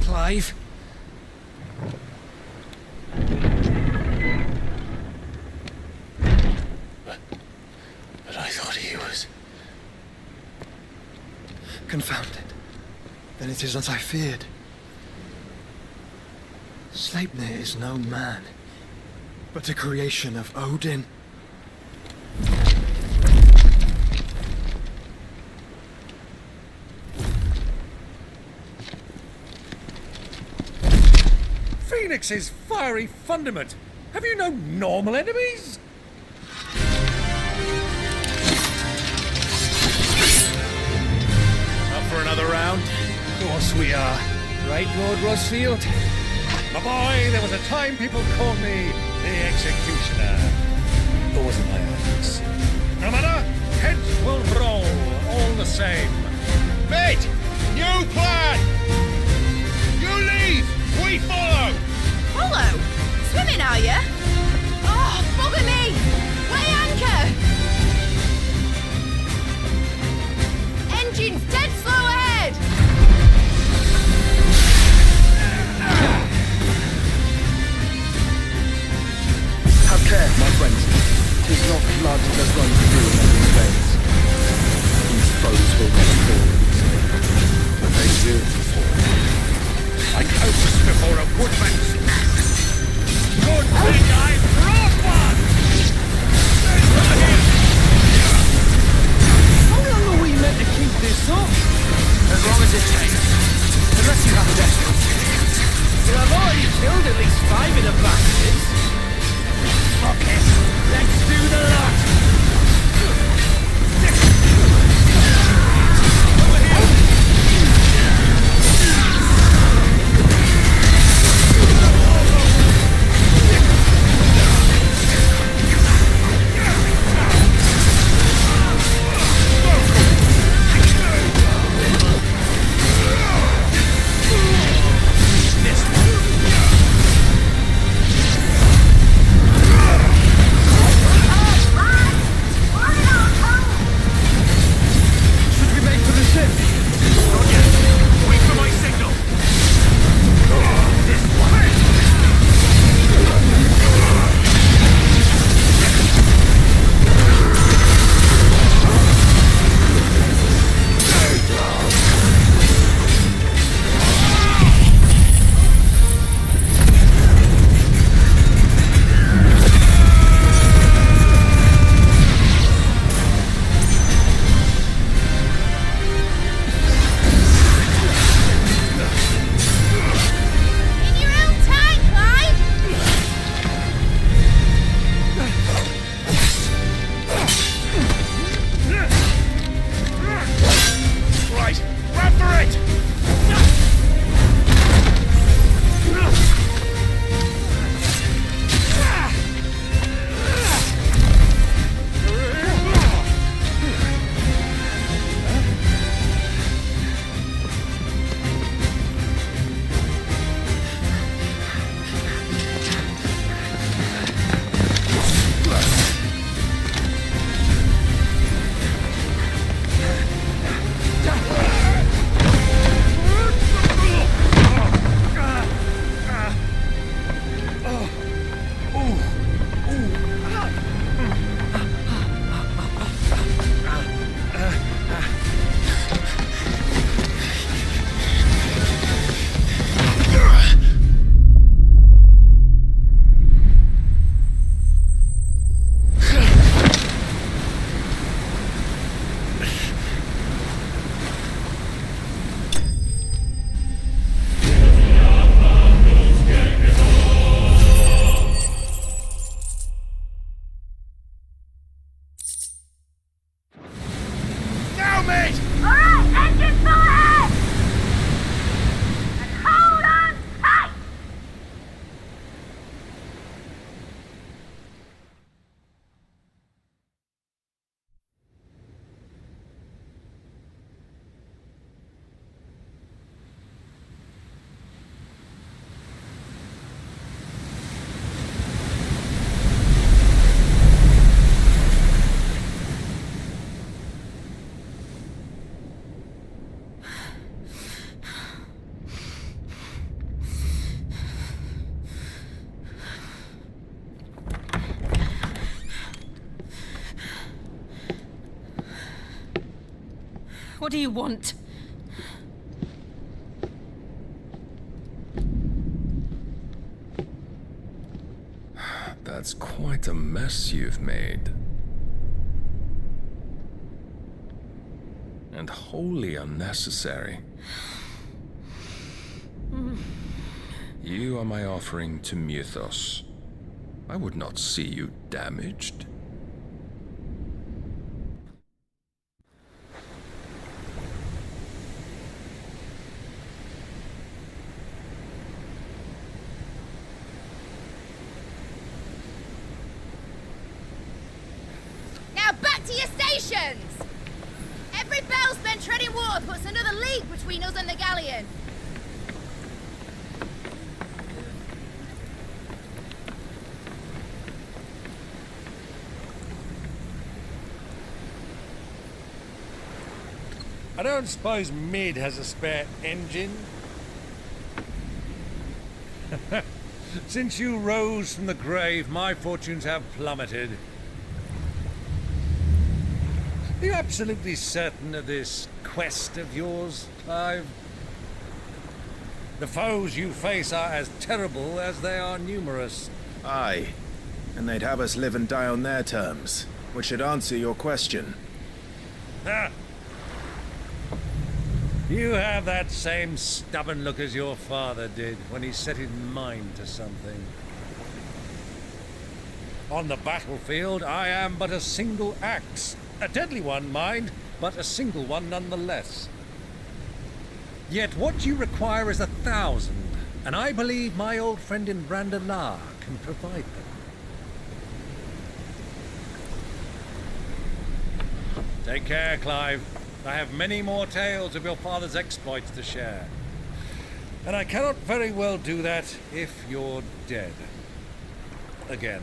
Clive? But I thought he was... Confounded. Then it is as I feared. Sleipnir is no man, but a creation of Odin. Phoenix's fiery fundament. Have you no normal enemies? Up for another round? Of course we are. Right, Lord Rosfield? My boy, there was a time people called me the Executioner. Or wasn't I obvious? No matter, heads will roll all the same. Mate! New plan! You leave! We follow! Follow? Swimming, are you? Oh, bugger me! Weigh anchor! Engine's dead slow ahead! Have care, my friends. 'Tis not blood that runs through men's veins. These foes will not fall easily, but they will fall. Like opus before a woodman's axe. Good thing I brought one! How long are we meant to keep this up? As long as it takes. Unless you have desperate. I've already killed at least 5 of the bastards. Fuck it. Let's do the lot. What do you want? That's quite a mess you've made. And wholly unnecessary. You are my offering to Mythos. I would not see you damaged. Now back to your stations! Every bell spent treading water puts another league between us and the galleon. I don't suppose Mid has a spare engine? Since you rose from the grave, my fortunes have plummeted. Are you absolutely certain of this quest of yours, Clive? The foes you face are as terrible as they are numerous. Aye. And they'd have us live and die on their terms, which should answer your question. Ha! You have that same stubborn look as your father did when he set his mind to something. On the battlefield, I am but a single axe. A deadly one, mind, but a single one nonetheless. Yet what you require is 1,000, and I believe my old friend in Brandalar can provide them. Take care, Clive. I have many more tales of your father's exploits to share. And I cannot very well do that if you're dead. Again.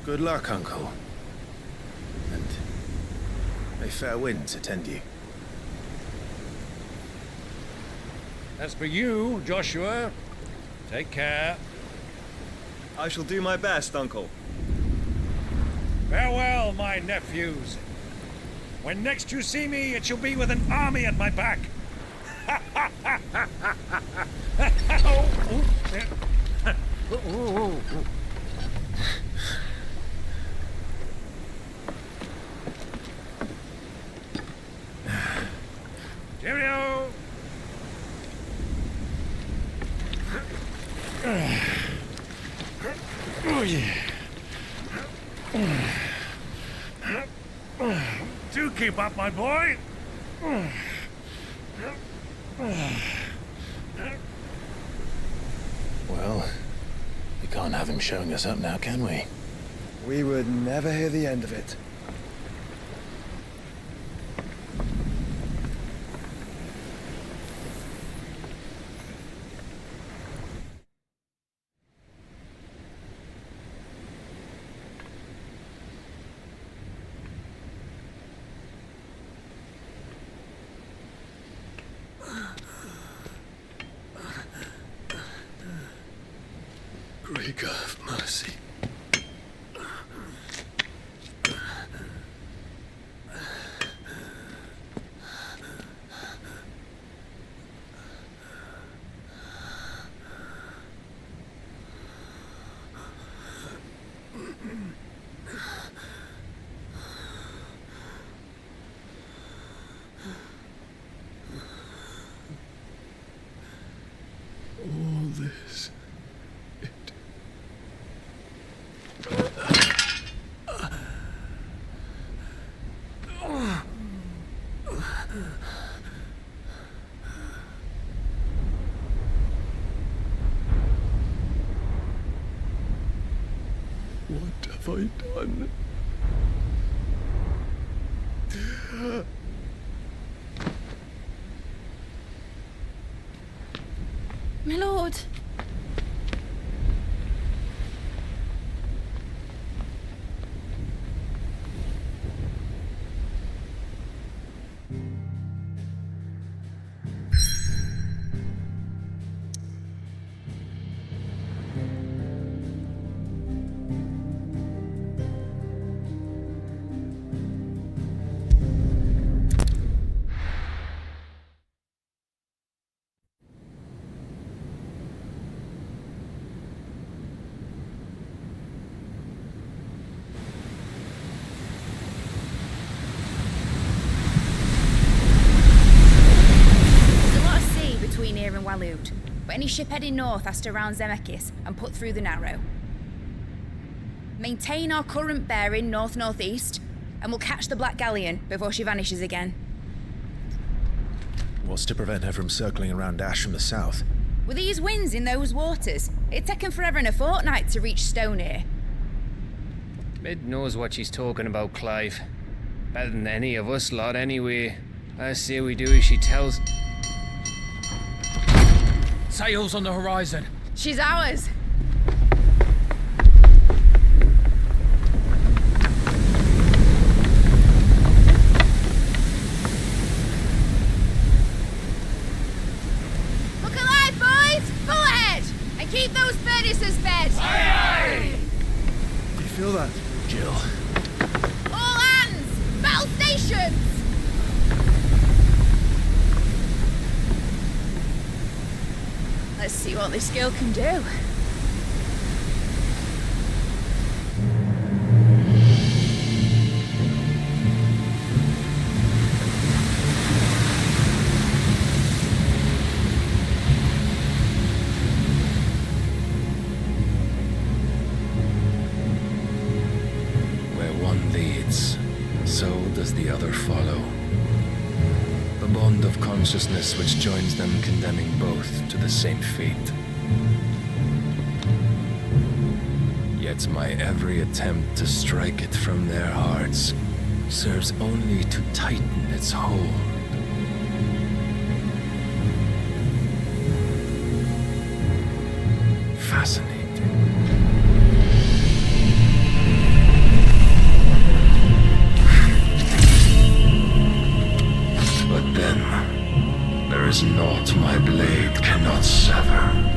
Good luck, Uncle. And may fair winds attend you. As for you, Joshua, take care. I shall do my best, Uncle. Farewell, my nephews. When next you see me, it shall be with an army at my back. Cheerio! Oh, yeah. Do keep up, my boy. Well, we can't have him showing us up now, can we? We would never hear the end of it. Great God of mercy. All this. What have I done? My lord. Any ship heading north has to round Zemeckis and put through the Narrow. Maintain our current bearing north-northeast, and we'll catch the Black Galleon before she vanishes again. What's to prevent her from circling around Ash from the south? With these winds in those waters, it'd taken forever and a fortnight to reach Stonehenge. Mid knows what she's talking about, Clive. Better than any of us lot, anyway. I say we do as she tells. Sails on the horizon. She's ours. Look alive, boys! Full ahead! And keep those furnaces fed! Aye, aye! Do you feel that? Jill. All hands! Battle stations! Let's see what this girl can do. Where one leads, so does the other follow. The bond of consciousness which joins them, condemning both to the same fate. Yet my every attempt to strike it from their hearts serves only to tighten its hold. Fascinating. But then, there is naught my blade cannot sever.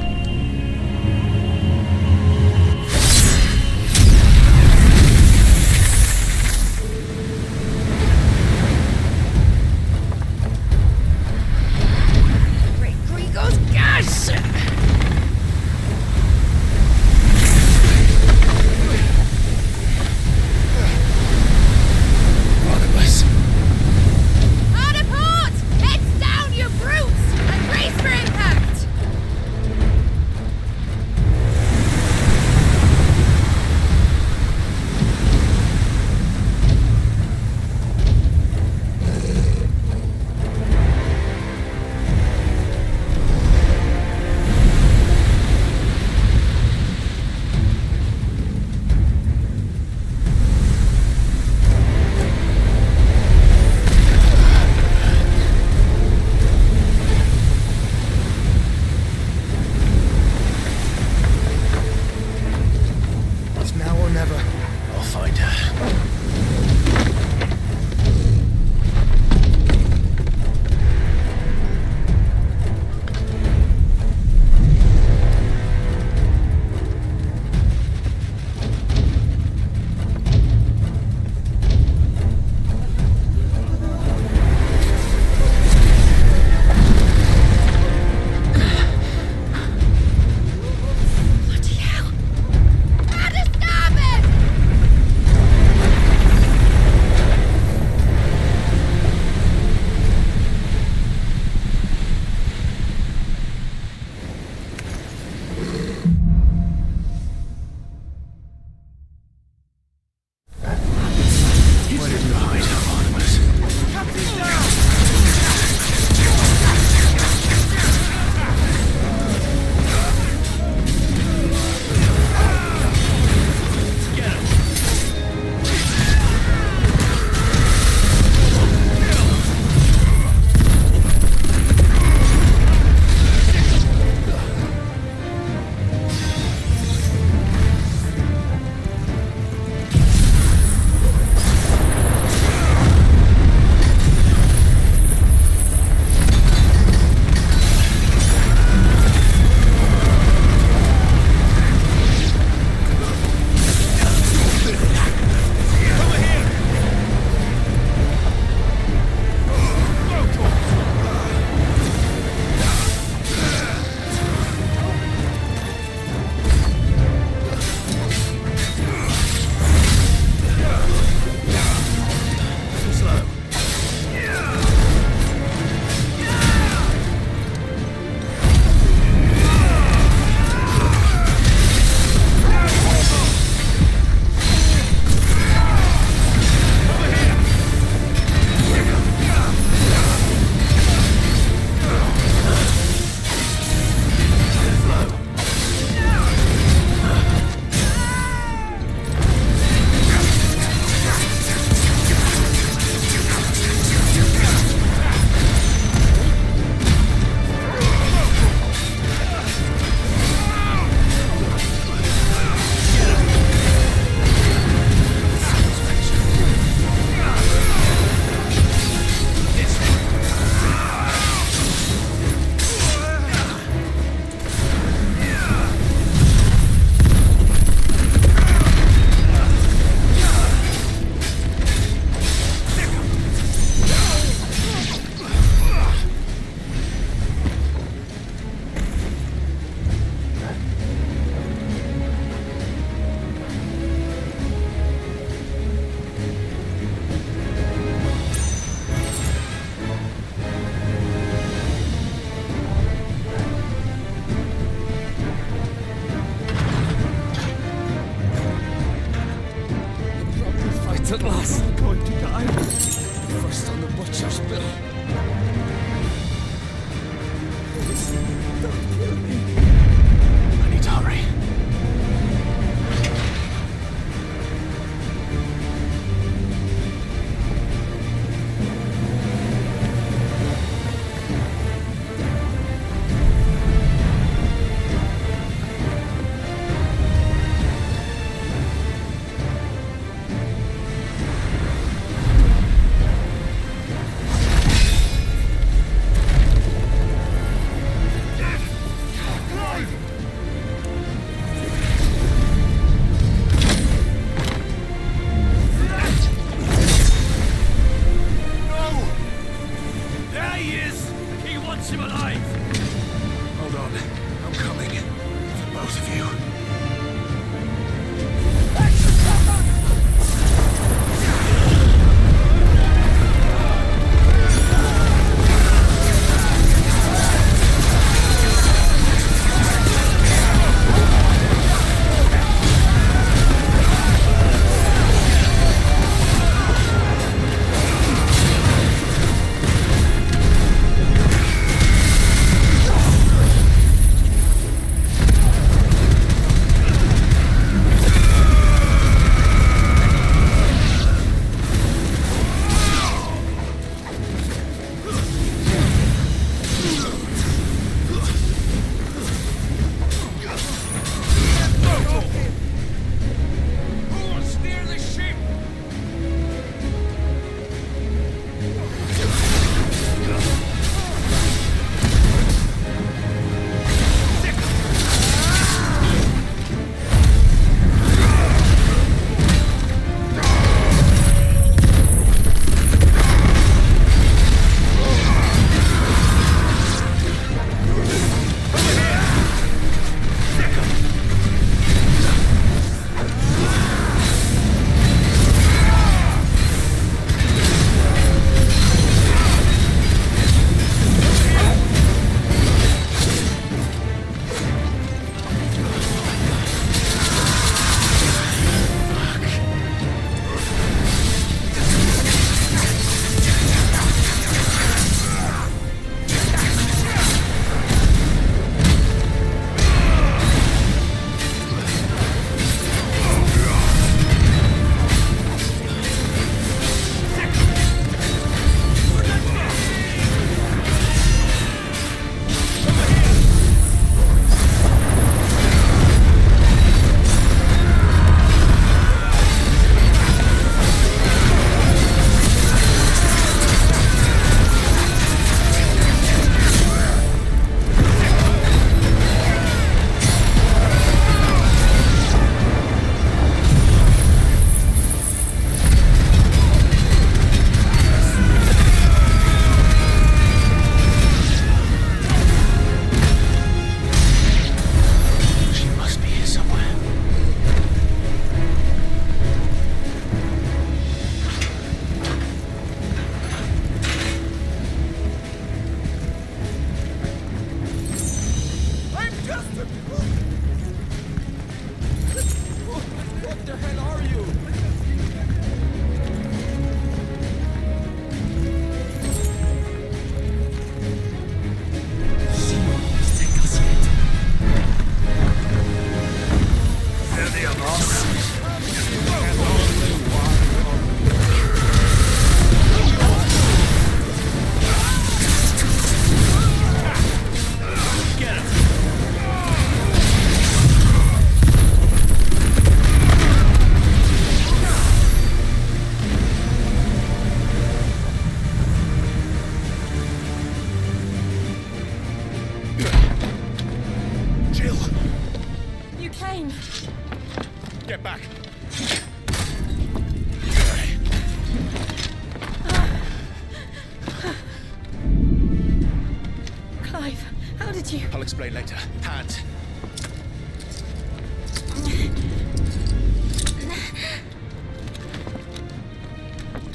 hurt you. I'll explain later. Hands.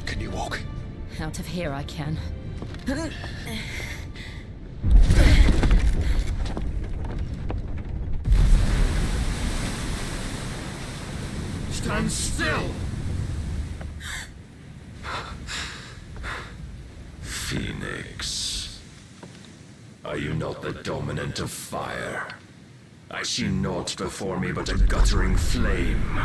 Can you walk? Out of here I can. Stand still! Phoenix. Are you not the dominant of fire? I see naught before me but a guttering flame.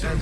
Then.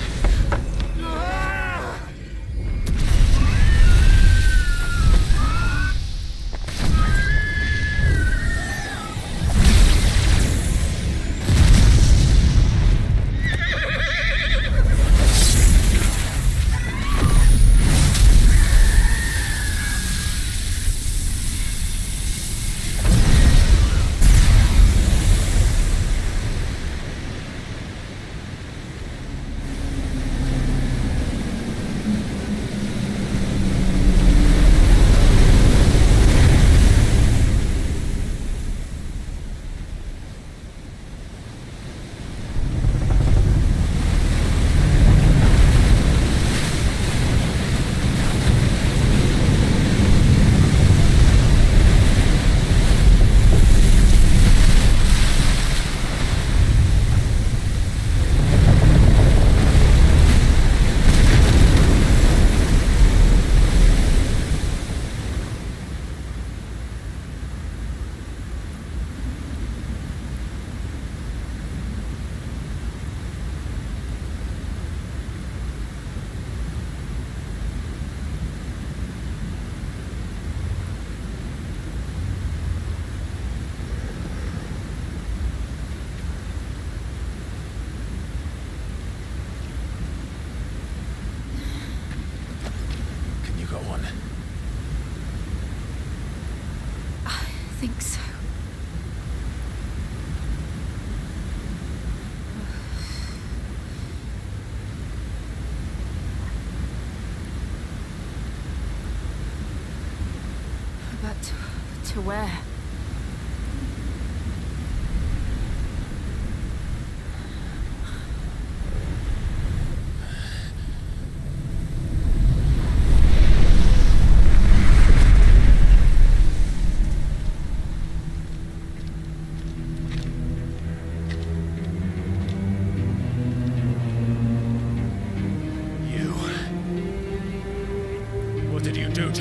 I think so. But to where?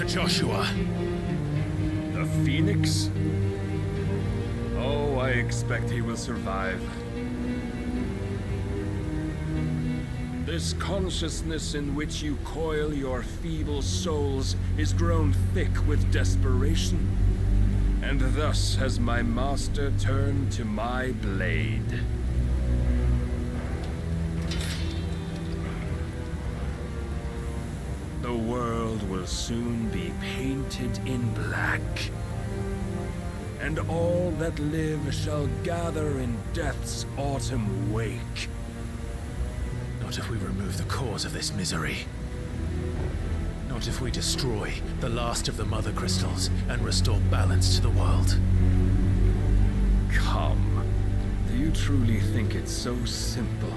Joshua. The Phoenix? Oh, I expect he will survive. This consciousness in which you coil your feeble souls is grown thick with desperation. And thus has my master turned to my blade. The world will soon be painted in black, and all that live shall gather in death's autumn wake. Not if we remove the cause of this misery. Not if we destroy the last of the Mother Crystals and restore balance to the world. Come. Do you truly think it's so simple?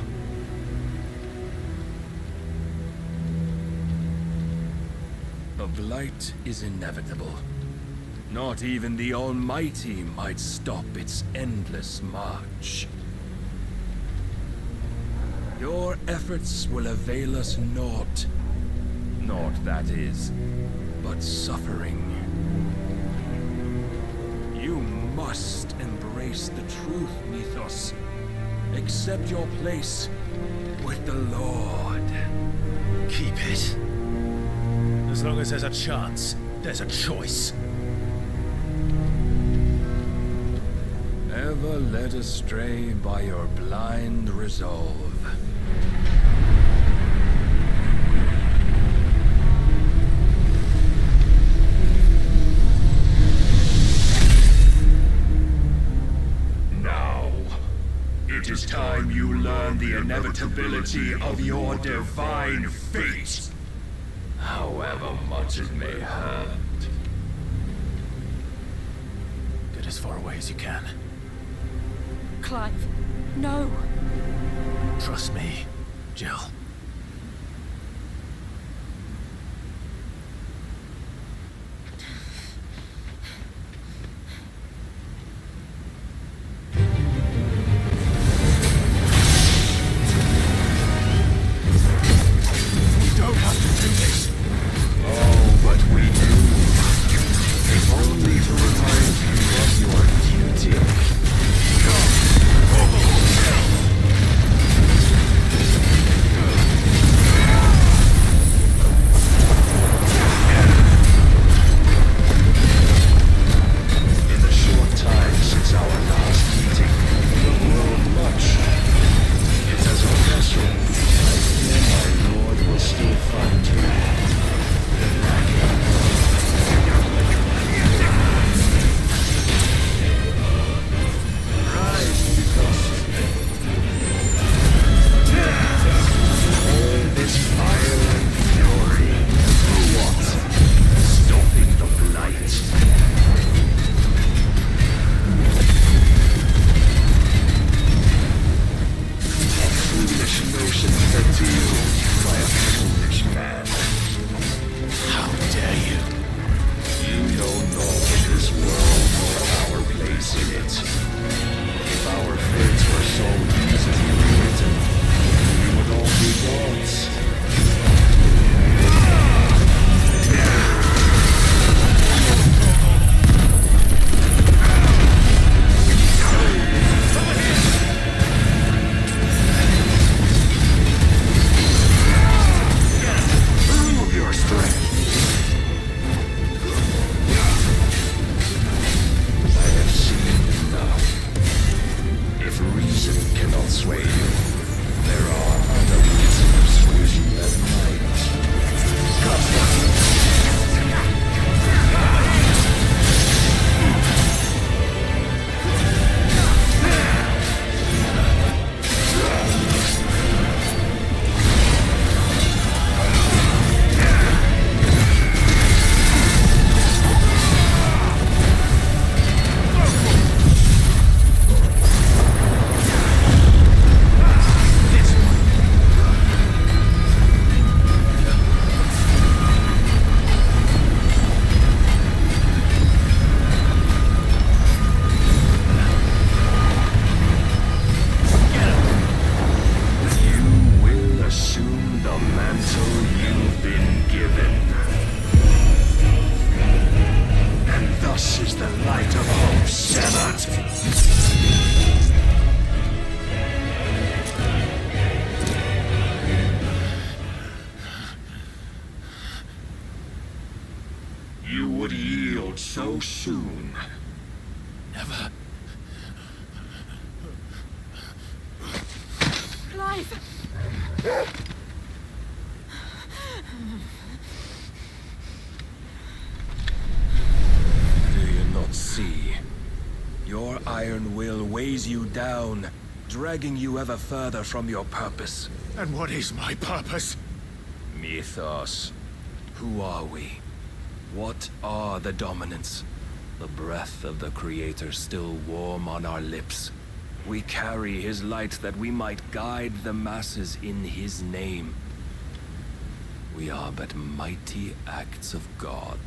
The blight is inevitable. Not even the Almighty might stop its endless march. Your efforts will avail us naught. Naught, that is, but suffering. You must embrace the truth, Mythos. Accept your place with the Lord. Keep it. As long as there's a chance, there's a choice. ever led astray by your blind resolve. Now, it is time you learn the inevitability of your divine fate, however much it may hurt. Get as far away as you can. Clive, no. Trust me, Jill. so soon. Never. Clive! Do you not see? Your iron will weighs you down, dragging you ever further from your purpose. And what is my purpose? Mythos. Who are we? What are the dominants? The breath of the Creator still warm on our lips. We carry his light that we might guide the masses in his name. We are but mighty acts of God.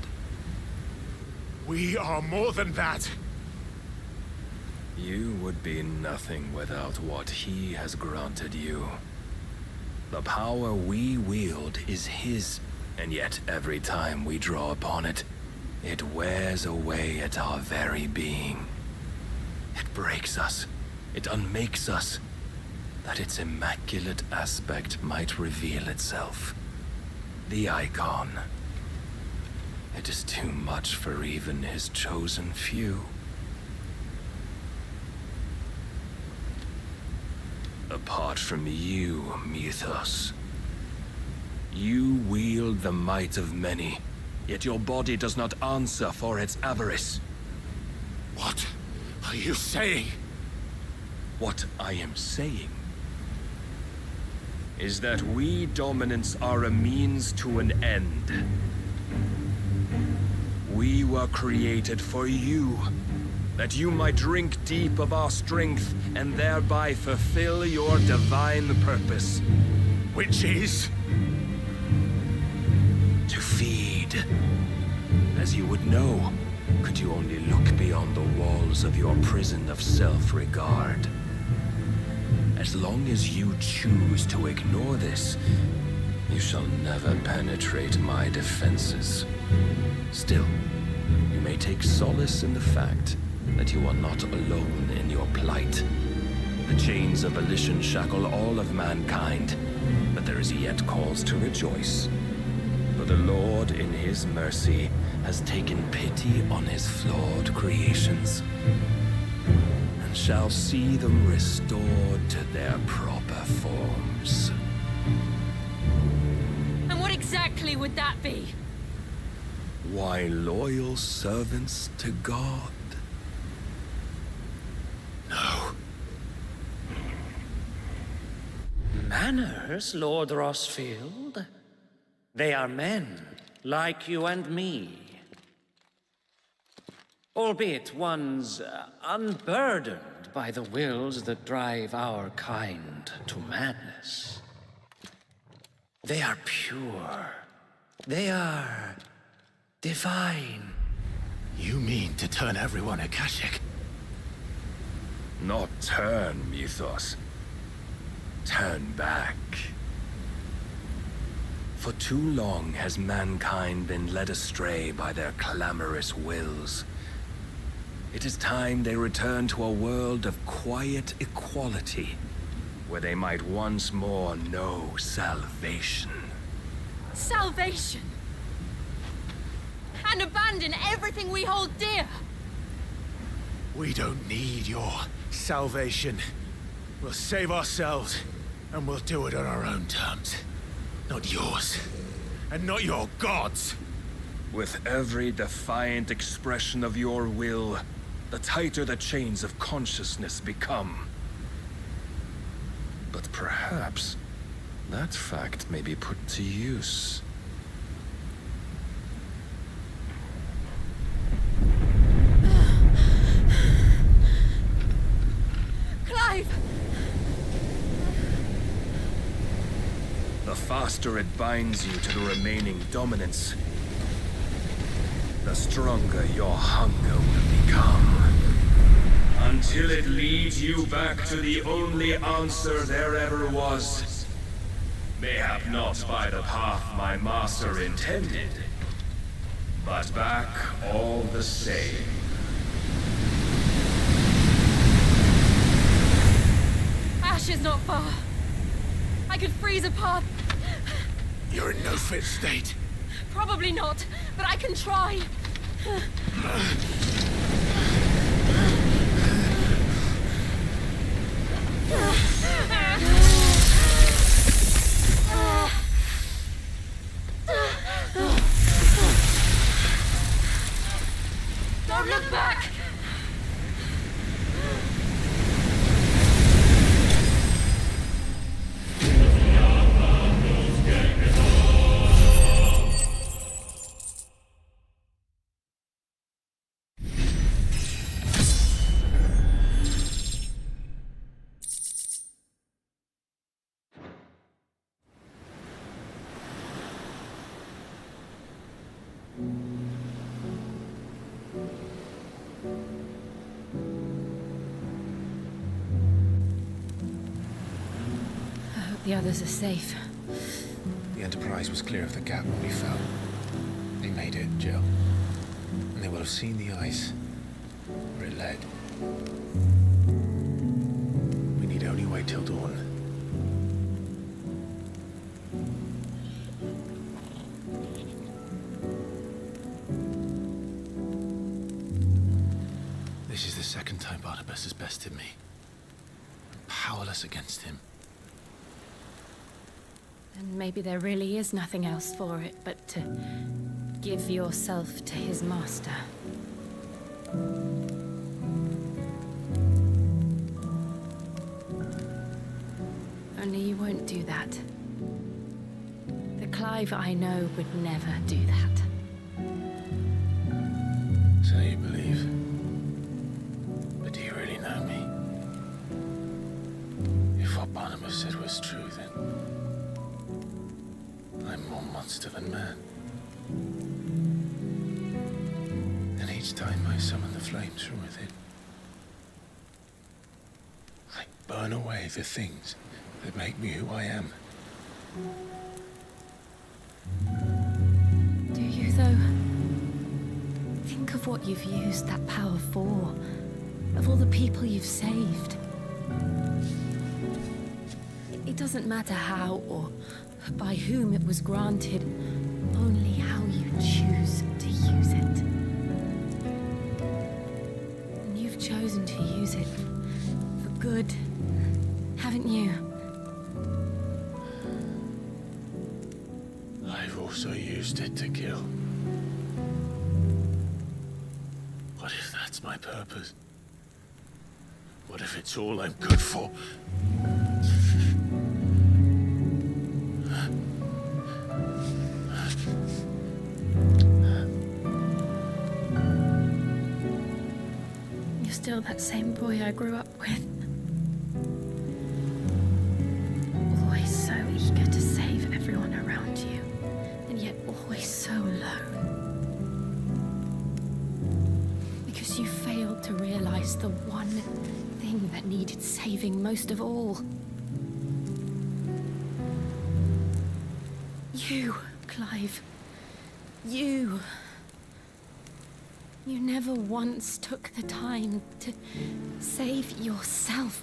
We are more than that. You would be nothing without what he has granted you. The power we wield is his, and yet every time we draw upon it, it wears away at our very being. It breaks us, it unmakes us, that its immaculate aspect might reveal itself. The icon. It is too much for even his chosen few. Apart from you, Mythos. You wield the might of many, yet your body does not answer for its avarice. What are you saying? What I am saying is that we dominants are a means to an end. We were created for you, that you might drink deep of our strength and thereby fulfill your divine purpose. Which is? To feed. As you would know, could you only look beyond the walls of your prison of self-regard. As long as you choose to ignore this, you shall never penetrate my defenses. Still, you may take solace in the fact that you are not alone in your plight. The chains of volition shackle all of mankind, but there is yet cause to rejoice. For the Lord, in his mercy, has taken pity on his flawed creations, and shall see them restored to their proper forms. And what exactly would that be? Why, loyal servants to God. No. Manners, Lord Rossfield? They are men, like you and me. Albeit ones unburdened by the wills that drive our kind to madness. They are pure. They are divine. You mean to turn everyone Akashic? Not turn, Mythos. Turn back. For too long has mankind been led astray by their clamorous wills. It is time they return to a world of quiet equality, where they might once more know salvation. Salvation? And abandon everything we hold dear? We don't need your salvation. We'll save ourselves, and we'll do it on our own terms. Not yours. And not your gods! With every defiant expression of your will, the tighter the chains of consciousness become. But perhaps that fact may be put to use. Clive! The faster it binds you to the remaining dominance, the stronger your hunger will become. Until it leads you back to the only answer there ever was. Mayhap not by the path my master intended, but back all the same. Ash is not far. I could freeze a path. You're in no fit state. Probably not, but I can try. Don't look back! The others are safe. The Enterprise was clear of the gap when we fell. They made it, Jill. And they will have seen the ice where it led. We need only wait till dawn. This is the second time Barnabas has bested me. powerless against him. And maybe there really is nothing else for it but to give yourself to his master. Only you won't do that. The Clive I know would never do that. So you believe? But do you really know me? If what Barnabas said was true, then I'm more monster than man. And each time I summon the flames from within, I burn away the things that make me who I am. Do you, though? Think of what you've used that power for, of all the people you've saved. It doesn't matter how or by whom it was granted, only how you choose to use it. And you've chosen to use it for good, haven't you? I've also used it to kill. What if that's my purpose? What if it's all I'm good for? You're still that same boy I grew up with. Always so eager to save everyone around you, and yet always so alone. Because you failed to realize the one thing that needed saving most of all. You, Clive. You. You never once took the time to save yourself.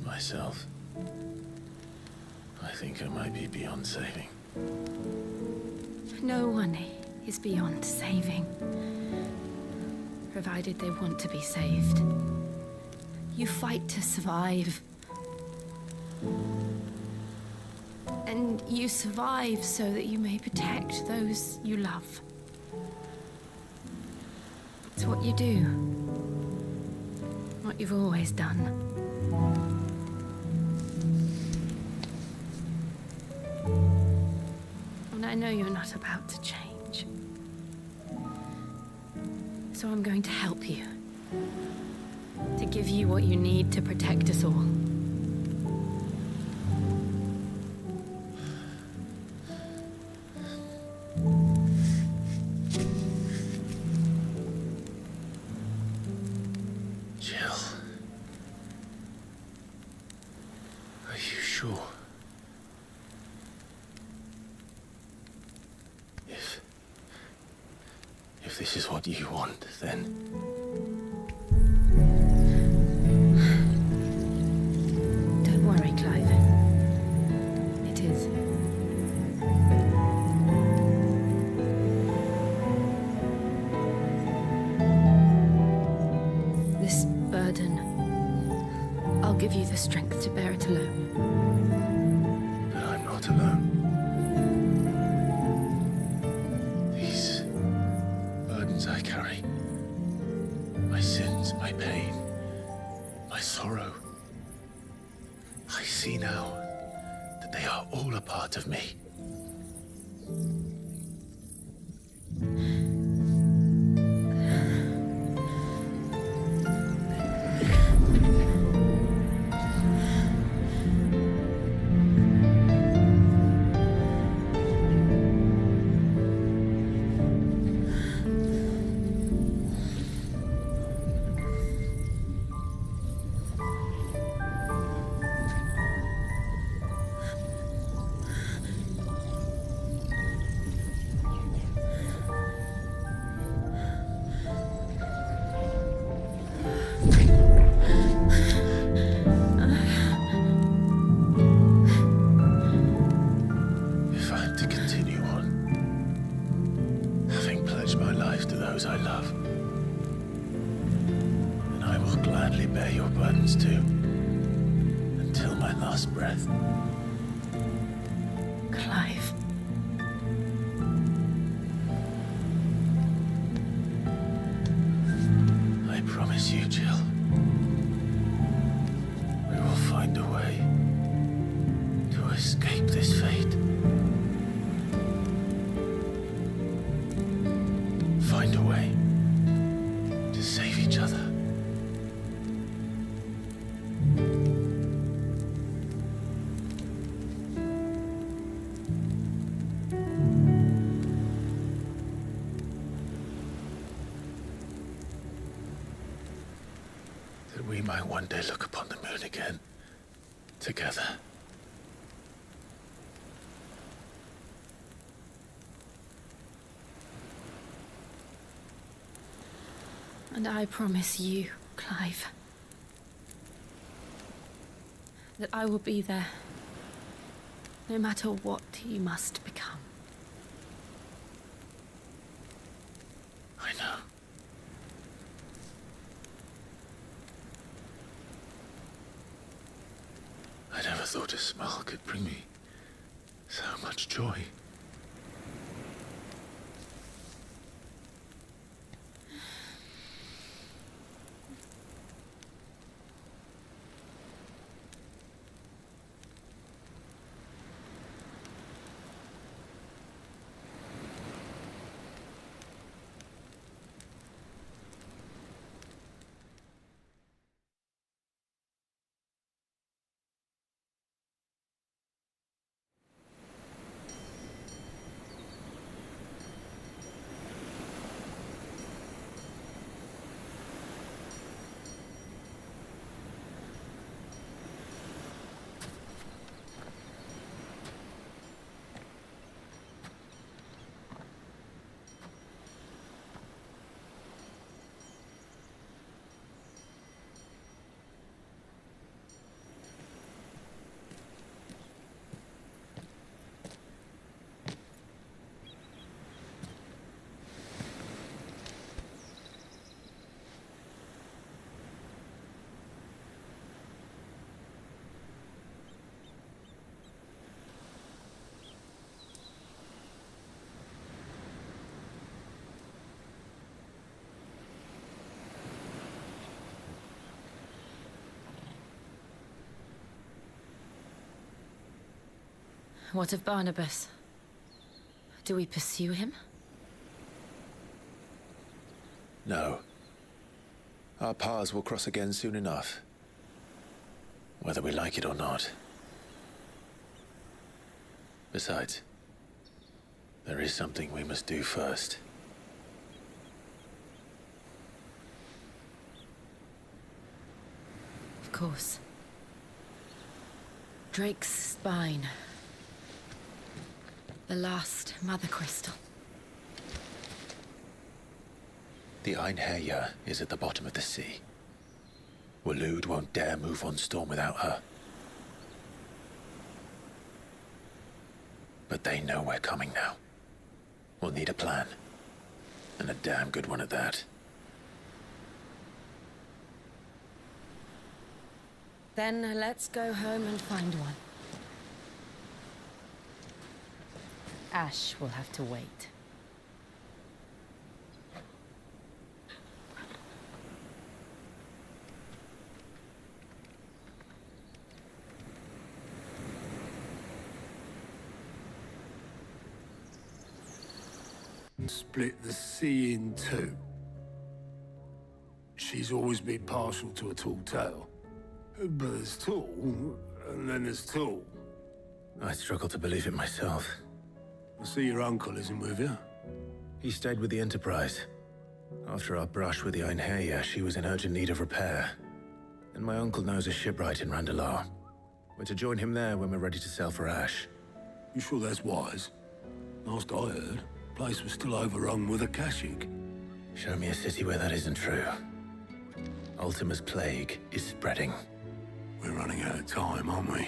Myself? I think I might be beyond saving. No one is beyond saving, provided they want to be saved. You fight to survive. And you survive so that you may protect those you love. It's what you do. What you've always done. And I know you're not about to change. So I'm going to help you. To give you what you need to protect us all. Jill. Are you sure? If this is what you want, then... Don't worry, Clive. It is. This burden, I'll give you the strength to bear it alone. But I'm not alone. These burdens I carry, my sins, my pain, my sorrow, I see now that they are all a part of me. last breath. Clive. I promise you, Jill. We will find a way to escape this fate. Find a way to save each other. That we might one day look upon the moon again, together. And I promise you, Clive, that I will be there, no matter what you must become. I know. I never thought a smile could bring me so much joy. What of Barnabas? Do we pursue him? No. Our paths will cross again soon enough. Whether we like it or not. Besides, there is something we must do first. Of course. Drake's spine. The last Mother Crystal. The Einherjar is at the bottom of the sea. Waloed won't dare move on storm without her. But they know we're coming now. We'll need a plan. And a damn good one at that. Then let's go home and find one. Ash will have to wait. Split the sea in two. She's always been partial to a tall tale. But there's tall, and then there's tall. I struggle to believe it myself. I see your uncle isn't with you. He stayed with the Enterprise. After our brush with the Einherjar, she was in urgent need of repair. And my uncle knows a shipwright in Randalar. We're to join him there when we're ready to sail for Ash. You sure that's wise? Last I heard, the place was still overrun with Akashic. Show me a city where that isn't true. Ultima's plague is spreading. We're running out of time, aren't we?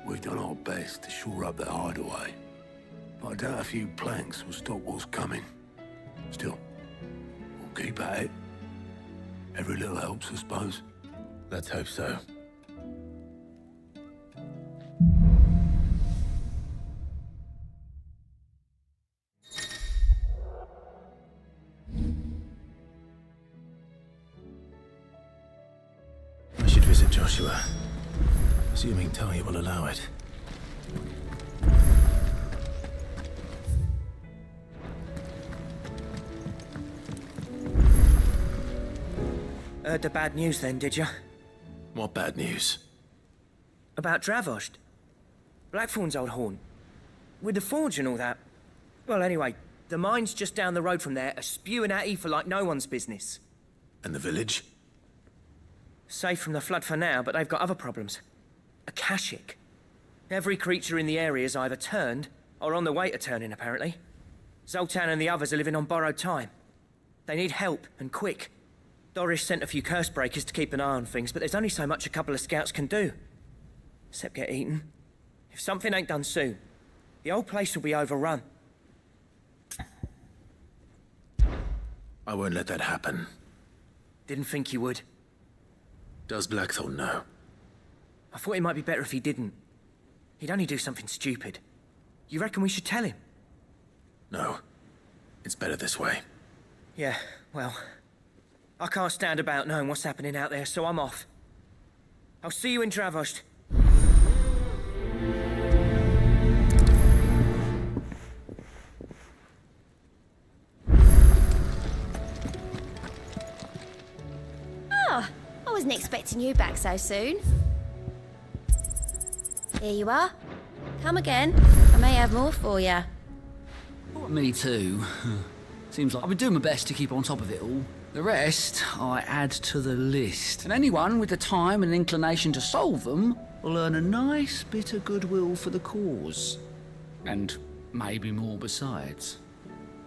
We've done our best to shore up that hideaway. But I doubt a few planks will stop what's coming. Still, we'll keep at it. Every little helps, I suppose. Let's hope so. Assuming Talia will allow it. Heard the bad news then, did you? What bad news? About Dravost. Blackthorn's old haunt. With the forge and all that. Well, anyway, the mines just down the road from there are spewing out ether like no one's business. And the village? Safe from the flood for now, but they've got other problems. Akashic. Every creature in the area is either turned, or on the way to turning, apparently. Zoltan and the others are living on borrowed time. They need help, and quick. Doris sent a few curse breakers to keep an eye on things, but there's only so much a couple of scouts can do. Except get eaten. If something ain't done soon, the old place will be overrun. I won't let that happen. Didn't think you would. Does Blackthorn know? I thought it might be better if he didn't. He'd only do something stupid. You reckon we should tell him? No. It's better this way. Yeah, well... I can't stand about knowing what's happening out there, so I'm off. I'll see you in Dravost. Ah, I wasn't expecting you back so soon. Here you are. Come again. I may have more for you. Me too. Seems like I've been doing my best to keep on top of it all. The rest, I add to the list. And anyone with the time and inclination to solve them will earn a nice bit of goodwill for the cause. And maybe more besides.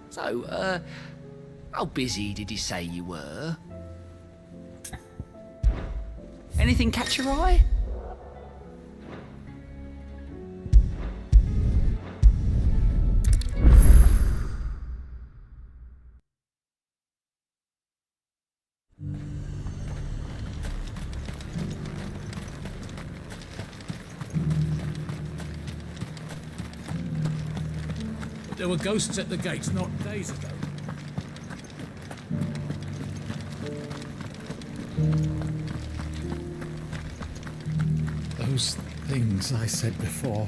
So, how busy did you say you were? Anything catch your eye? There were ghosts at the gates not days ago. Those things I said before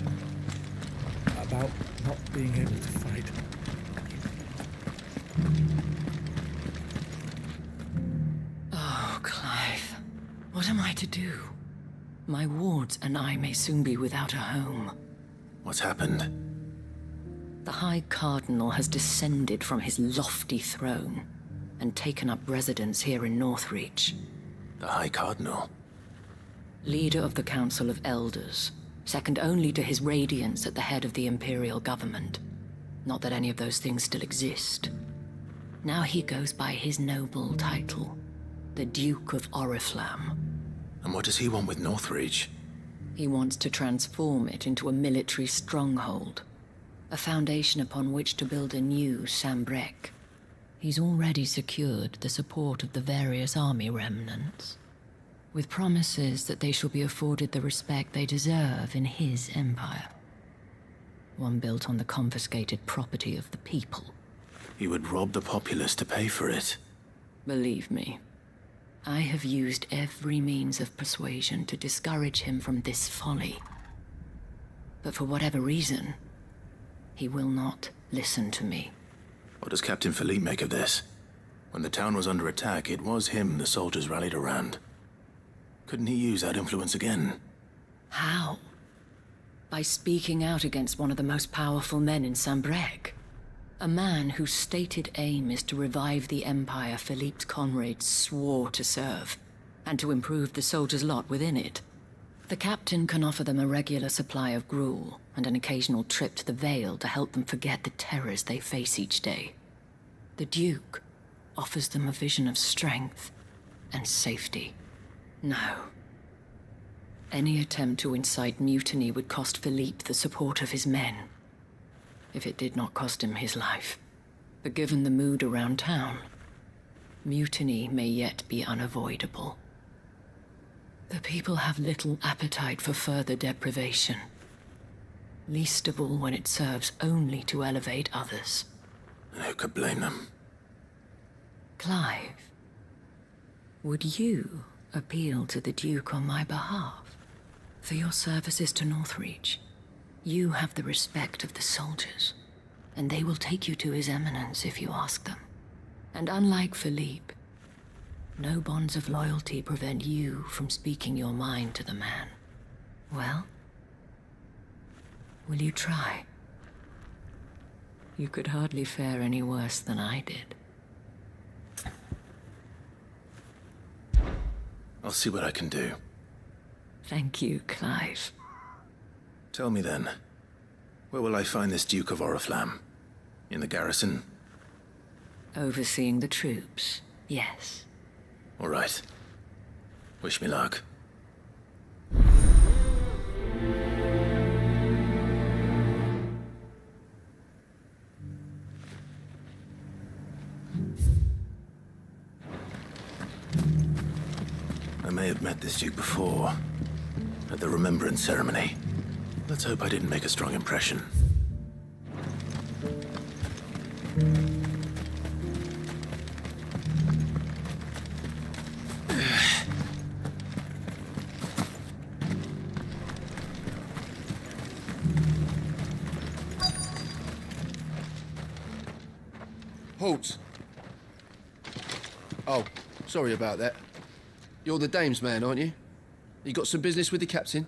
about not being able to fight. Oh, Clive. What am I to do? My wards and I may soon be without a home. What's happened? The High Cardinal has descended from his lofty throne and taken up residence here in Northreach. The High Cardinal? Leader of the Council of Elders, second only to his Radiance at the head of the Imperial government. Not that any of those things still exist. Now he goes by his noble title, the Duke of Oriflamme. And what does he want with Northreach? He wants to transform it into a military stronghold. A foundation upon which to build a new Sanbreque. He's already secured the support of the various army remnants, with promises that they shall be afforded the respect they deserve in his empire. One built on the confiscated property of the people. He would rob the populace to pay for it. Believe me, I have used every means of persuasion to discourage him from this folly. But for whatever reason, he will not listen to me. What does Captain Philippe make of this? When the town was under attack, it was him the soldiers rallied around. Couldn't he use that influence again? How? By speaking out against one of the most powerful men in Sanbreque. A man whose stated aim is to revive the empire Philippe's comrades swore to serve, and to improve the soldiers' lot within it. The captain can offer them a regular supply of gruel, and an occasional trip to the Vale to help them forget the terrors they face each day. The Duke offers them a vision of strength and safety. No. Any attempt to incite mutiny would cost Philippe the support of his men. If it did not cost him his life. But given the mood around town, mutiny may yet be unavoidable. The people have little appetite for further deprivation. Least of all when it serves only to elevate others. And who could blame them? Clive, would you appeal to the Duke on my behalf? For your services to Northreach, you have the respect of the soldiers, and they will take you to His Eminence if you ask them. And unlike Philippe, no bonds of loyalty prevent you from speaking your mind to the man. Well, will you try? You could hardly fare any worse than I did. I'll see what I can do. Thank you, Clive. Tell me then, where will I find this Duke of Oriflamme? In the garrison? Overseeing the troops, yes. All right. Wish me luck. I may have met this Duke before, at the Remembrance Ceremony. Let's hope I didn't make a strong impression. Halt! Oh, sorry about that. You're the dame's man, aren't you? You got some business with the captain?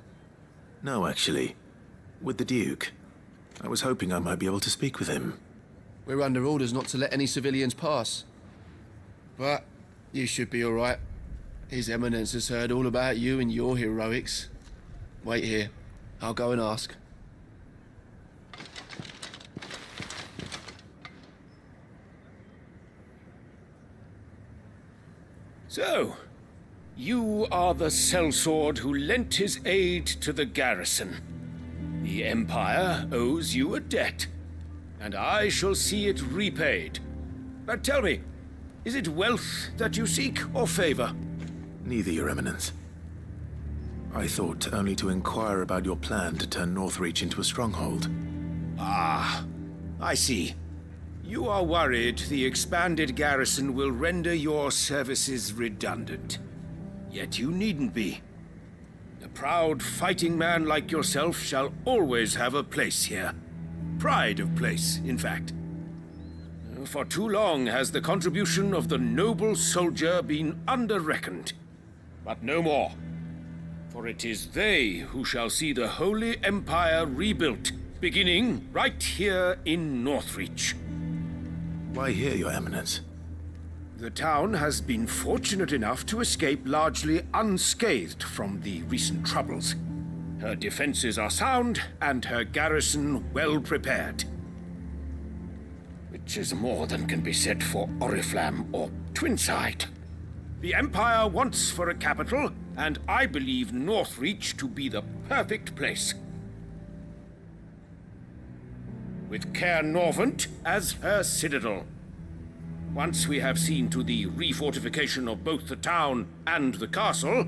No, actually. With the Duke. I was hoping I might be able to speak with him. We're under orders not to let any civilians pass. But you should be all right. His Eminence has heard all about you and your heroics. Wait here. I'll go and ask. So, you are the sellsword who lent his aid to the garrison. The Empire owes you a debt, and I shall see it repaid. But tell me, is it wealth that you seek, or favor? Neither, Your Eminence. I thought only to inquire about your plan to turn Northreach into a stronghold. Ah, I see. You are worried the expanded garrison will render your services redundant. Yet you needn't be. A proud fighting man like yourself shall always have a place here. Pride of place, in fact. For too long has the contribution of the noble soldier been under-reckoned. But no more. For it is they who shall see the Holy Empire rebuilt, beginning right here in Northreach. Why here, Your Eminence? The town has been fortunate enough to escape largely unscathed from the recent troubles. Her defenses are sound, and her garrison well prepared. Which is more than can be said for Oriflamme or Twinside. The Empire wants for a capital, and I believe Northreach to be the perfect place. With Caer Norvent as her citadel. Once we have seen to the refortification of both the town and the castle,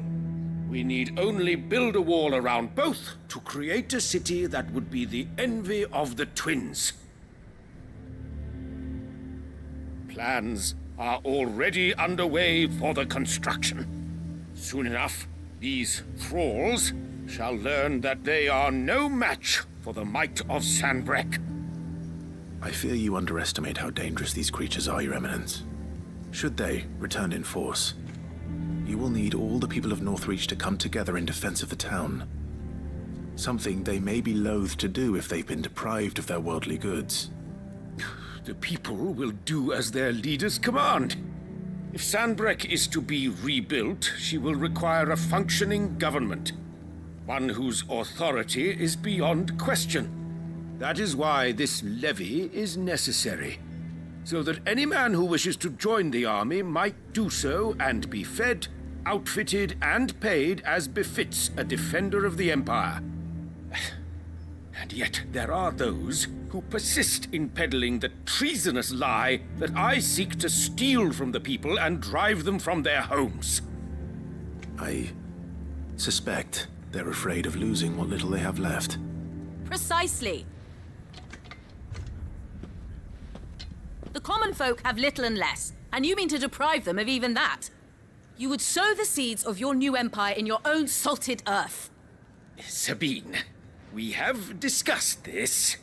we need only build a wall around both to create a city that would be the envy of the twins. Plans are already underway for the construction. Soon enough, these thralls shall learn that they are no match for the might of Sanbreque. I fear you underestimate how dangerous these creatures are, Your Eminence. Should they return in force, you will need all the people of Northreach to come together in defense of the town. Something they may be loath to do if they've been deprived of their worldly goods. The people will do as their leaders command. If Sanbreque is to be rebuilt, she will require a functioning government. One whose authority is beyond question. That is why this levy is necessary. So that any man who wishes to join the army might do so and be fed, outfitted, and paid as befits a defender of the Empire. And yet there are those who persist in peddling the treasonous lie that I seek to steal from the people and drive them from their homes. I suspect they're afraid of losing what little they have left. Precisely. The common folk have little and less, and you mean to deprive them of even that. You would sow the seeds of your new empire in your own salted earth. Sabine, we have discussed this.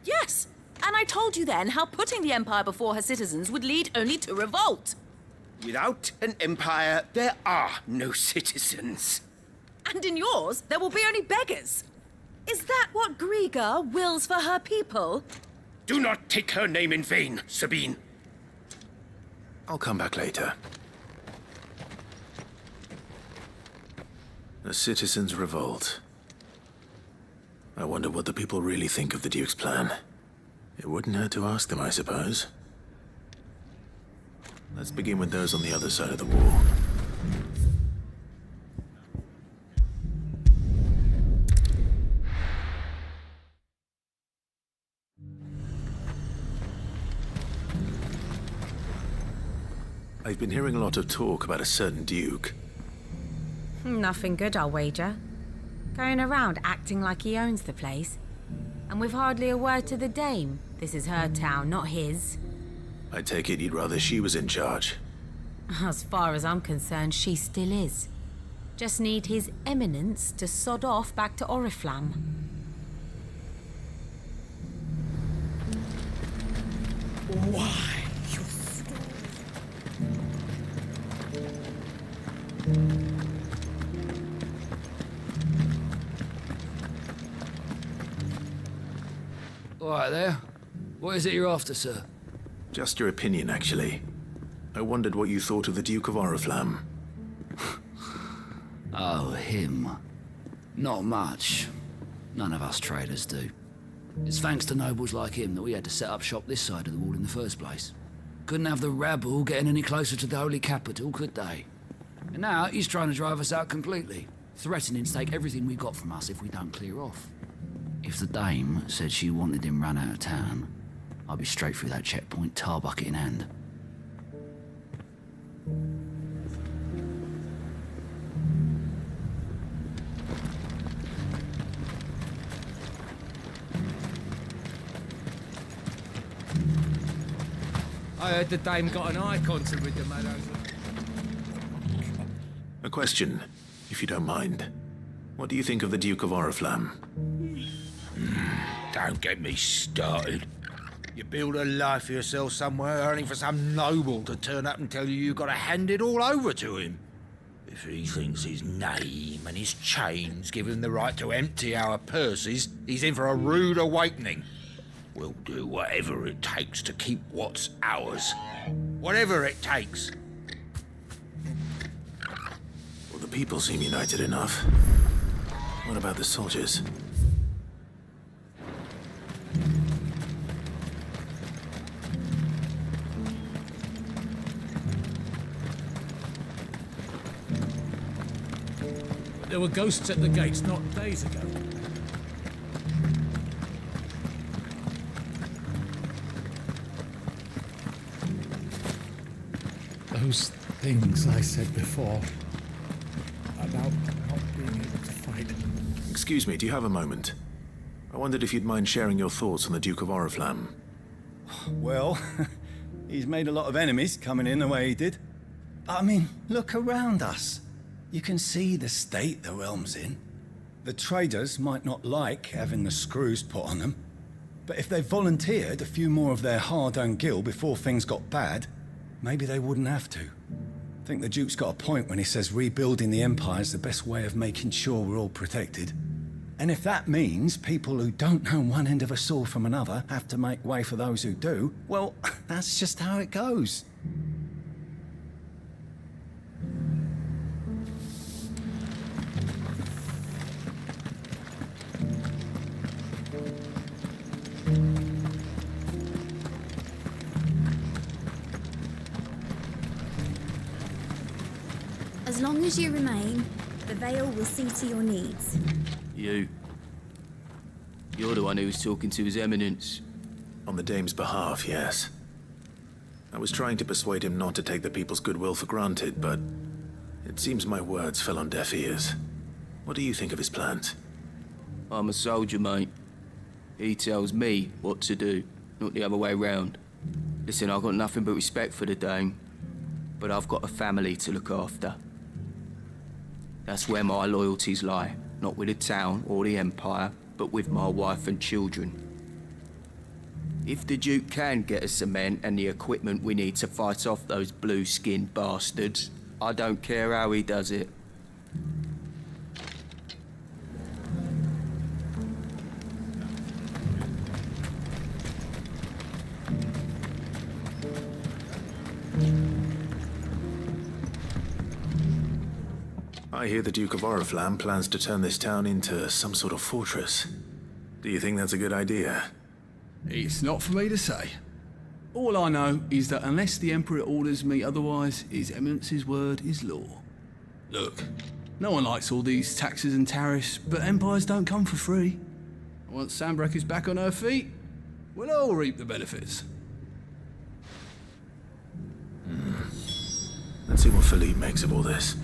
Yes, and I told you then how putting the Empire before her citizens would lead only to revolt. Without an empire, there are no citizens. And in yours, there will be only beggars. Is that what Griga wills for her people? Do not take her name in vain, Sabine. I'll come back later. A citizens' revolt. I wonder what the people really think of the Duke's plan. It wouldn't hurt to ask them, I suppose. Let's begin with those on the other side of the wall. I've been hearing a lot of talk about a certain Duke. Nothing good, I'll wager. Going around acting like he owns the place. And with hardly a word to the dame. This is her town, not his. I take it you'd rather she was in charge. As far as I'm concerned, she still is. Just need his eminence to sod off back to Oriflamme. Why? All right there. What is it you're after, sir? Just your opinion, actually. I wondered what you thought of the Duke of Oriflamme. Oh, him. Not much. None of us traders do. It's thanks to nobles like him that we had to set up shop this side of the wall in the first place. Couldn't have the rabble getting any closer to the holy capital, could they? And now he's trying to drive us out completely, threatening to take everything we got from us if we don't clear off. If the dame said she wanted him run out of town, I'd be straight through that checkpoint, tar bucket in hand. I heard the dame got an eye concert with the Meadows. A question, if you don't mind. What do you think of the Duke of Oriflamme? Don't get me started. You build a life for yourself somewhere, only for some noble to turn up and tell you got to hand it all over to him. If he thinks his name and his chains give him the right to empty our purses, he's in for a rude awakening. We'll do whatever it takes to keep what's ours. Whatever it takes. Well, the people seem united enough. What about the soldiers? There were ghosts at the gates not days ago. Those things I said before about not being able to fight. Excuse me, do you have a moment? I wondered if you'd mind sharing your thoughts on the Duke of Oriflamme. Well, he's made a lot of enemies coming in the way he did. I mean, look around us. You can see the state the realm's in. The traders might not like having the screws put on them, but if they volunteered a few more of their hard-earned gil before things got bad, maybe they wouldn't have to. I think the Duke's got a point when he says rebuilding the Empire's the best way of making sure we're all protected. And if that means people who don't know one end of a sword from another have to make way for those who do, well, that's just how it goes. As long as you remain, the Veil will see to your needs. You're the one who was talking to His Eminence. On the Dame's behalf, yes. I was trying to persuade him not to take the people's goodwill for granted, but it seems my words fell on deaf ears. What do you think of his plans? I'm a soldier, mate. He tells me what to do, not the other way round. Listen, I've got nothing but respect for the Dame, but I've got a family to look after. That's where my loyalties lie. Not with the town or the Empire, but with my wife and children. If the Duke can get us cement and the equipment we need to fight off those blue-skinned bastards, I don't care how he does it. I hear the Duke of Oriflamme plans to turn this town into some sort of fortress. Do you think that's a good idea? It's not for me to say. All I know is that unless the Emperor orders me otherwise, His Eminence's word is law. Look, no one likes all these taxes and tariffs, but empires don't come for free. Once Sanbreque is back on her feet, we'll all reap the benefits. Let's see what Philippe makes of all this.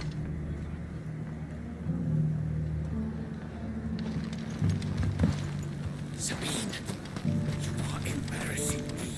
Sabine, you are embarrassing me.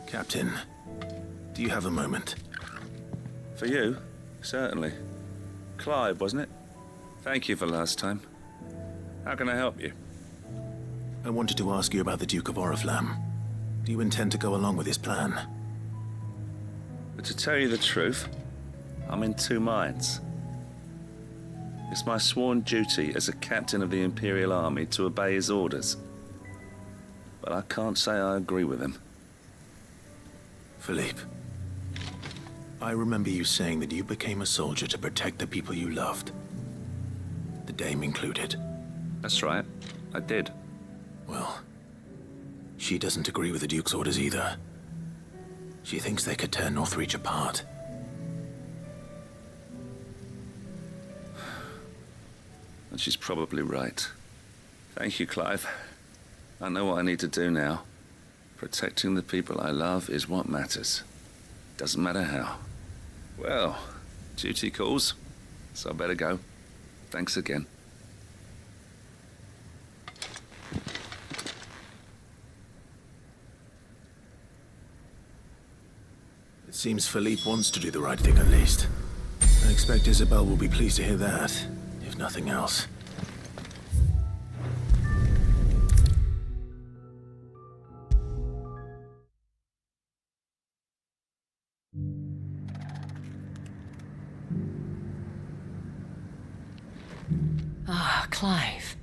Captain, do you have a moment? For you? Certainly. Clive, wasn't it? Thank you for last time. How can I help you? I wanted to ask you about the Duke of Oriflamme. Do you intend to go along with his plan? But to tell you the truth, I'm in two minds. It's my sworn duty as a captain of the Imperial Army to obey his orders. But I can't say I agree with him. Philippe, I remember you saying that you became a soldier to protect the people you loved. The Dame included. That's right, I did. Well, she doesn't agree with the Duke's orders either. She thinks they could tear Northreach apart. And she's probably right. Thank you, Clive. I know what I need to do now. Protecting the people I love is what matters. Doesn't matter how. Well, duty calls, so I better go. Thanks again. It seems Philippe wants to do the right thing at least. I expect Isabel will be pleased to hear that, if nothing else. Ah, Clive.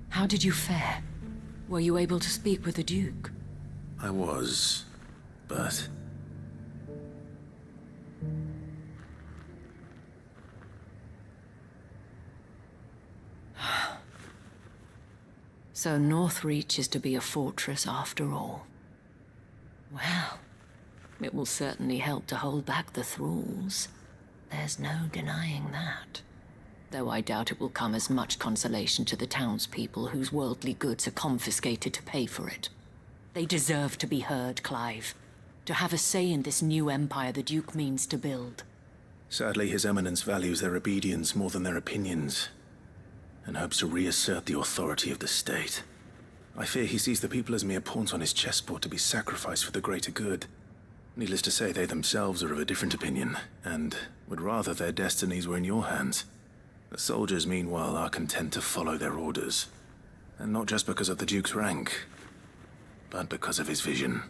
How did you fare? Were you able to speak with the Duke? I was, but... So Northreach is to be a fortress after all. Well, it will certainly help to hold back the thralls. There's no denying that. Though I doubt it will come as much consolation to the townspeople whose worldly goods are confiscated to pay for it. They deserve to be heard, Clive. To have a say in this new empire the Duke means to build. Sadly, His Eminence values their obedience more than their opinions, and hopes to reassert the authority of the state. I fear he sees the people as mere pawns on his chessboard to be sacrificed for the greater good. Needless to say, they themselves are of a different opinion, and would rather their destinies were in your hands. The soldiers, meanwhile, are content to follow their orders. And not just because of the Duke's rank, but because of his vision.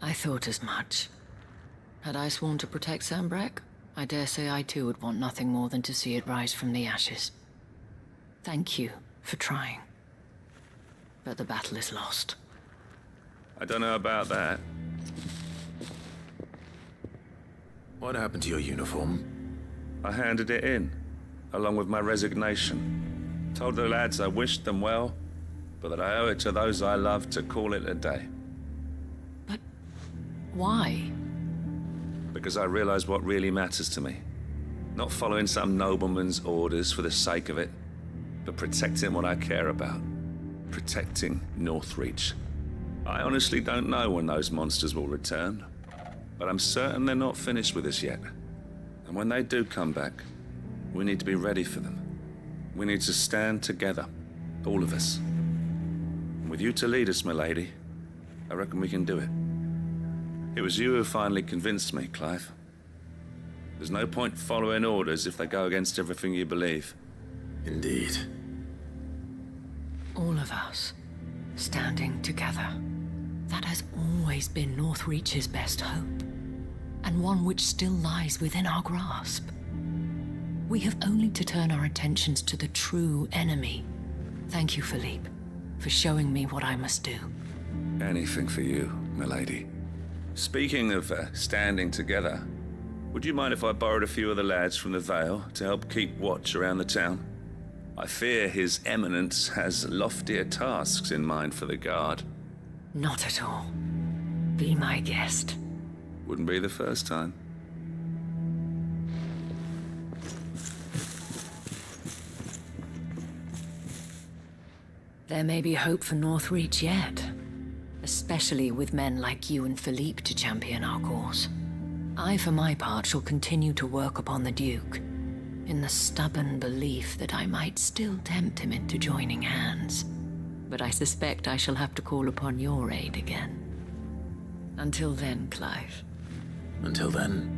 I thought as much. Had I sworn to protect Sanbreque, I dare say I too would want nothing more than to see it rise from the ashes. Thank you for trying. But the battle is lost. I don't know about that. What happened to your uniform? I handed it in, along with my resignation. Told the lads I wished them well, but that I owe it to those I love to call it a day. Why? Because I realized what really matters to me. Not following some nobleman's orders for the sake of it, but protecting what I care about. Protecting Northreach. I honestly don't know when those monsters will return, but I'm certain they're not finished with us yet. And when they do come back, we need to be ready for them. We need to stand together, all of us. And with you to lead us, milady, I reckon we can do it. It was you who finally convinced me, Clive. There's no point following orders if they go against everything you believe. Indeed. All of us, standing together. That has always been Northreach's best hope, and one which still lies within our grasp. We have only to turn our attentions to the true enemy. Thank you, Philippe, for showing me what I must do. Anything for you, milady. Speaking of standing together, would you mind if I borrowed a few of the lads from the Vale to help keep watch around the town? I fear His Eminence has loftier tasks in mind for the guard. Not at all. Be my guest. Wouldn't be the first time. There may be hope for Northreach yet, especially with men like you and Philippe to champion our cause. I, for my part, shall continue to work upon the Duke, in the stubborn belief that I might still tempt him into joining hands. But I suspect I shall have to call upon your aid again. Until then, Clive. Until then.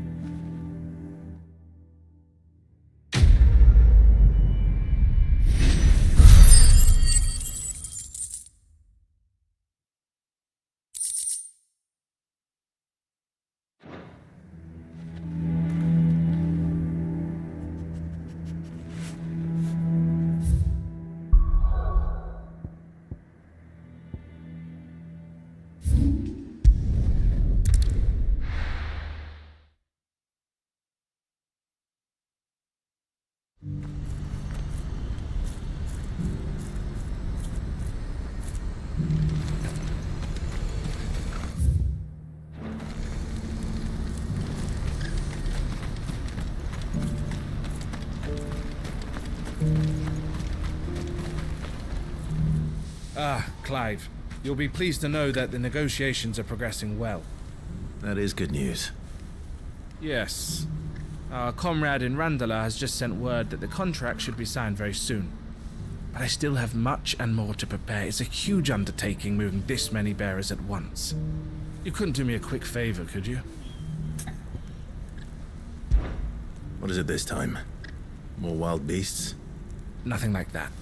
Clive, you'll be pleased to know that the negotiations are progressing well. That is good news. Yes. Our comrade in Randala has just sent word that the contract should be signed very soon. But I still have much and more to prepare. It's a huge undertaking moving this many bearers at once. You couldn't do me a quick favor, could you? What is it this time? More wild beasts? Nothing like that.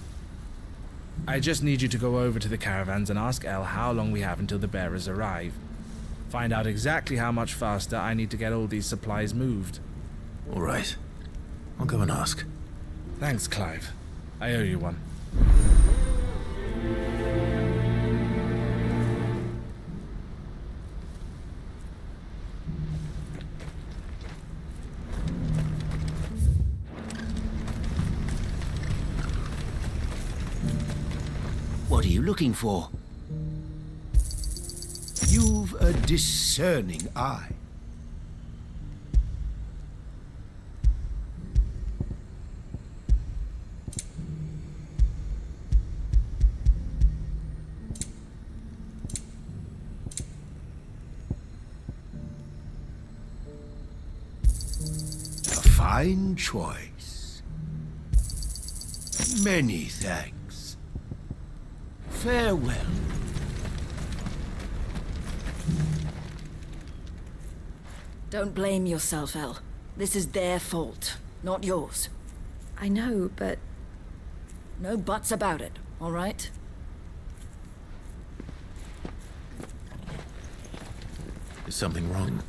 I just need you to go over to the caravans and ask El how long we have until the bearers arrive. Find out exactly how much faster I need to get all these supplies moved. All right. I'll go and ask. Thanks, Clive. I owe you one. What are you looking for? You've a discerning eye. A fine choice. Many thanks. Farewell. Don't blame yourself, El. This is their fault, not yours. I know, but... No buts about it, all right? Is something wrong?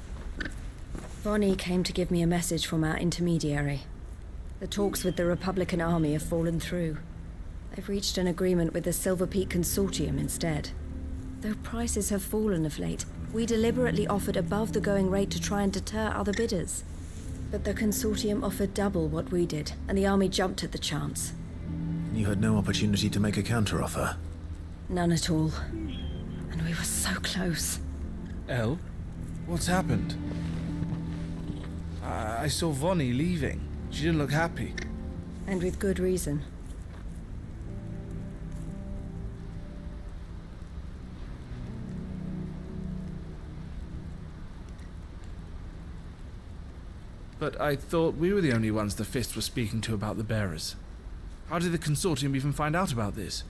Vonnie came to give me a message from our intermediary. The talks with the Republican army have fallen through. They've reached an agreement with the Silver Peak Consortium instead. Though prices have fallen of late, we deliberately offered above the going rate to try and deter other bidders. But the Consortium offered double what we did, and the army jumped at the chance. You had no opportunity to make a counteroffer? None at all. And we were so close. El? What's happened? I saw Vonnie leaving. She didn't look happy. And with good reason. But I thought we were the only ones the Fist was speaking to about the bearers. How did the Consortium even find out about this?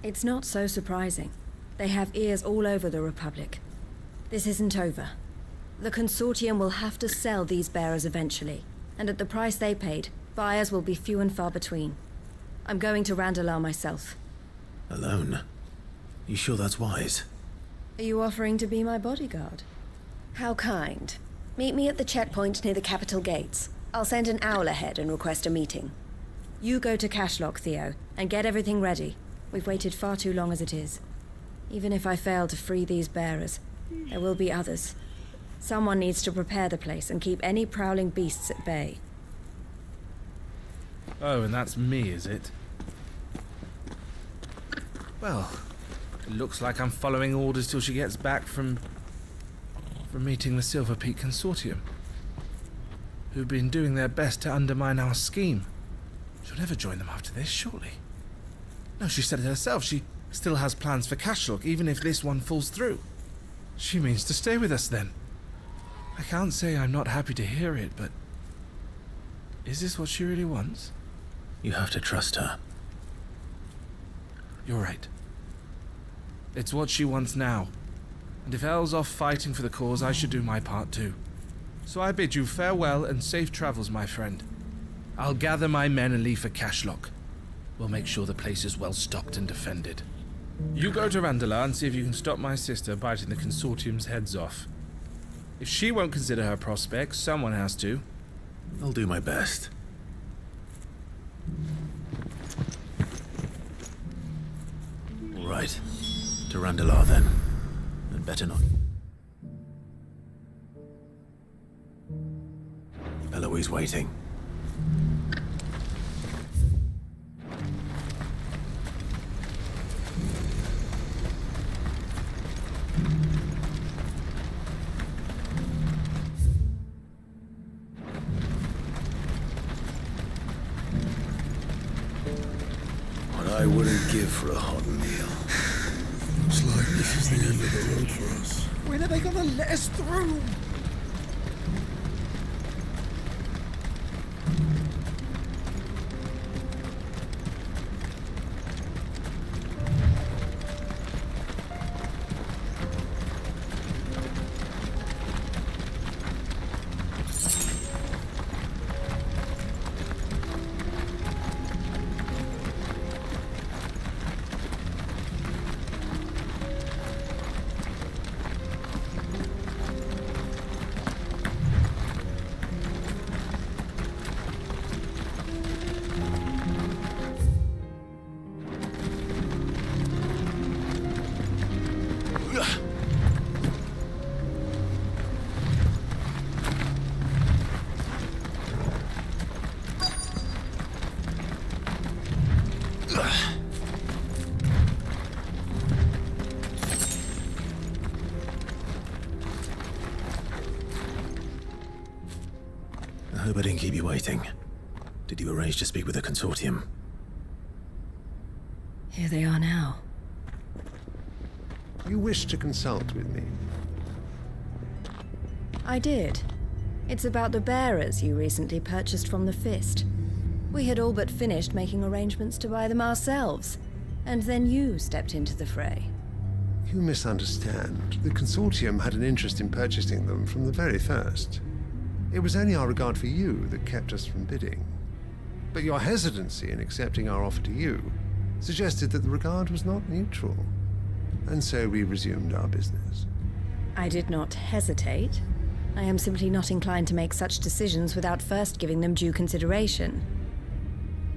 It's not so surprising. They have ears all over the Republic. This isn't over. The Consortium will have to sell these bearers eventually, and at the price they paid, buyers will be few and far between. I'm going to Randalar myself. Alone? You sure that's wise? Are you offering to be my bodyguard? How kind. Meet me at the checkpoint near the capital gates. I'll send an owl ahead and request a meeting. You go to Cashlock, Theo, and get everything ready. We've waited far too long as it is. Even if I fail to free these bearers, there will be others. Someone needs to prepare the place and keep any prowling beasts at bay. Oh, and that's me, is it? Well, it looks like I'm following orders till she gets back from meeting the Silver Peak Consortium, who've been doing their best to undermine our scheme. She'll never join them after this, surely. No, she said it herself. She still has plans for Cashlock, even if this one falls through. She means to stay with us, then. I can't say I'm not happy to hear it, but... is this what she really wants? You have to trust her. You're right. It's what she wants now. And if Elle's off fighting for the cause, I should do my part too. So I bid you farewell and safe travels, my friend. I'll gather my men and leave for Cashlock. We'll make sure the place is well stocked and defended. You go to Randalar and see if you can stop my sister biting the Consortium's heads off. If she won't consider her prospects, someone has to. I'll do my best. All right. To Randalar, then. And better not. Eloise waiting. I wouldn't give for a hot meal. Looks like this is the end of the road for us. When are they gonna let us through? I hope I didn't keep you waiting. Did you arrange to speak with the Consortium? Here they are now. You wish to consult with me? I did. It's about the bearers you recently purchased from the Fist. We had all but finished making arrangements to buy them ourselves, and then you stepped into the fray. You misunderstand. The Consortium had an interest in purchasing them from the very first. It was only our regard for you that kept us from bidding. But your hesitancy in accepting our offer to you suggested that the regard was not neutral. And so we resumed our business. I did not hesitate. I am simply not inclined to make such decisions without first giving them due consideration.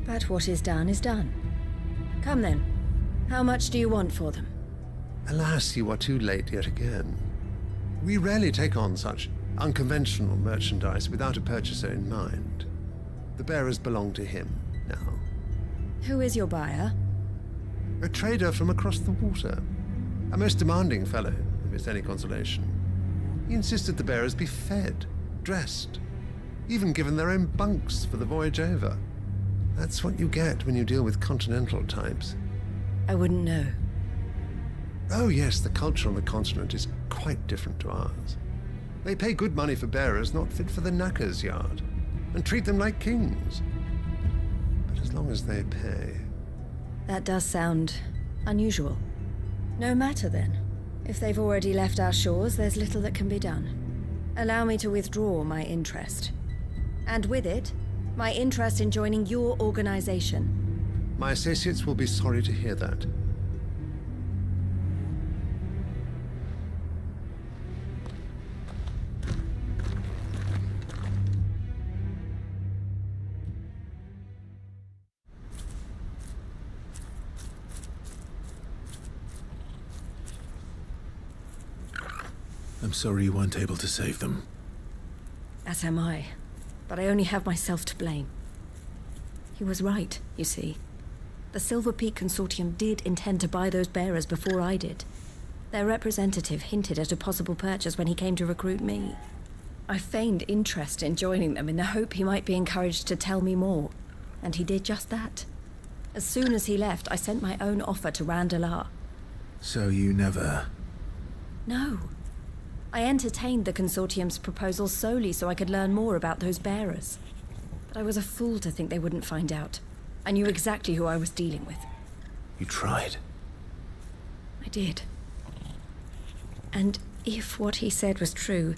But what is done is done. Come then. How much do you want for them? Alas, you are too late yet again. We rarely take on such unconventional merchandise without a purchaser in mind. The bearers belong to him now. Who is your buyer? A trader from across the water. A most demanding fellow, if it's any consolation. He insisted the bearers be fed, dressed, even given their own bunks for the voyage over. That's what you get when you deal with continental types. I wouldn't know. Oh yes, the culture on the continent is quite different to ours. They pay good money for bearers not fit for the knacker's yard, and treat them like kings. But as long as they pay... That does sound unusual. No matter then. If they've already left our shores, there's little that can be done. Allow me to withdraw my interest. And with it, my interest in joining your organization. My associates will be sorry to hear that. I'm sorry you weren't able to save them. As am I. But I only have myself to blame. He was right, you see. The Silver Peak Consortium did intend to buy those bearers before I did. Their representative hinted at a possible purchase when he came to recruit me. I feigned interest in joining them in the hope he might be encouraged to tell me more, and he did just that. As soon as he left, I sent my own offer to Randalar. So you never... No. I entertained the Consortium's proposal solely so I could learn more about those bearers. But I was a fool to think they wouldn't find out. I knew exactly who I was dealing with. You tried. I did. And if what he said was true,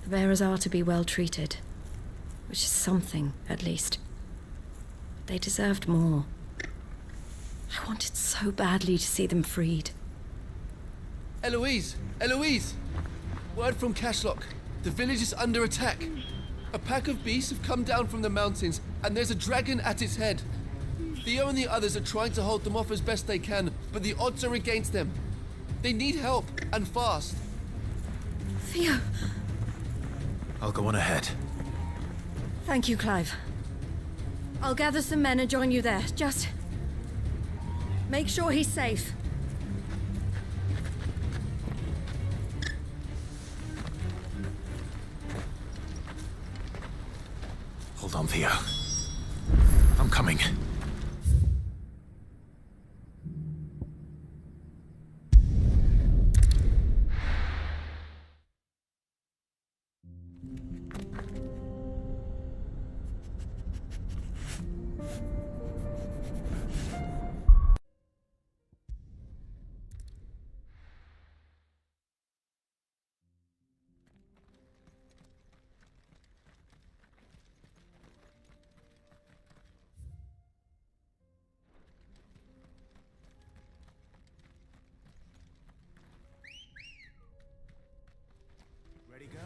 the bearers are to be well treated. Which is something, at least. But they deserved more. I wanted so badly to see them freed. Eloise! Eloise! Word from Cashlock. The village is under attack. A pack of beasts have come down from the mountains, and there's a dragon at its head. Theo and the others are trying to hold them off as best they can, but the odds are against them. They need help, and fast. Theo! I'll go on ahead. Thank you, Clive. I'll gather some men and join you there. Just... make sure he's safe. Hold on, Theo. I'm coming. Ready, go?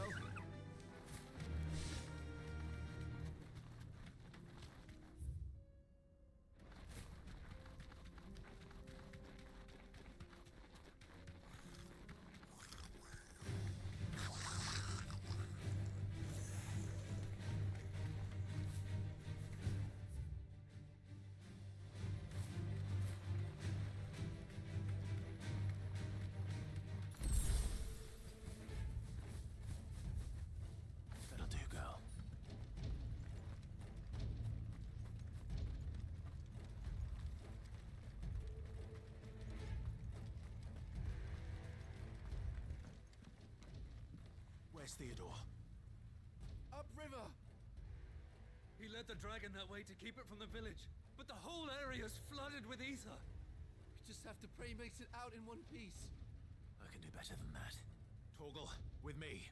That'll do, girl. Where's Theodore? Upriver! He led the dragon that way to keep it from the village, but the whole area's flooded with ether. We just have to pray he makes it out in one piece. I can do better than that. Torgal, with me.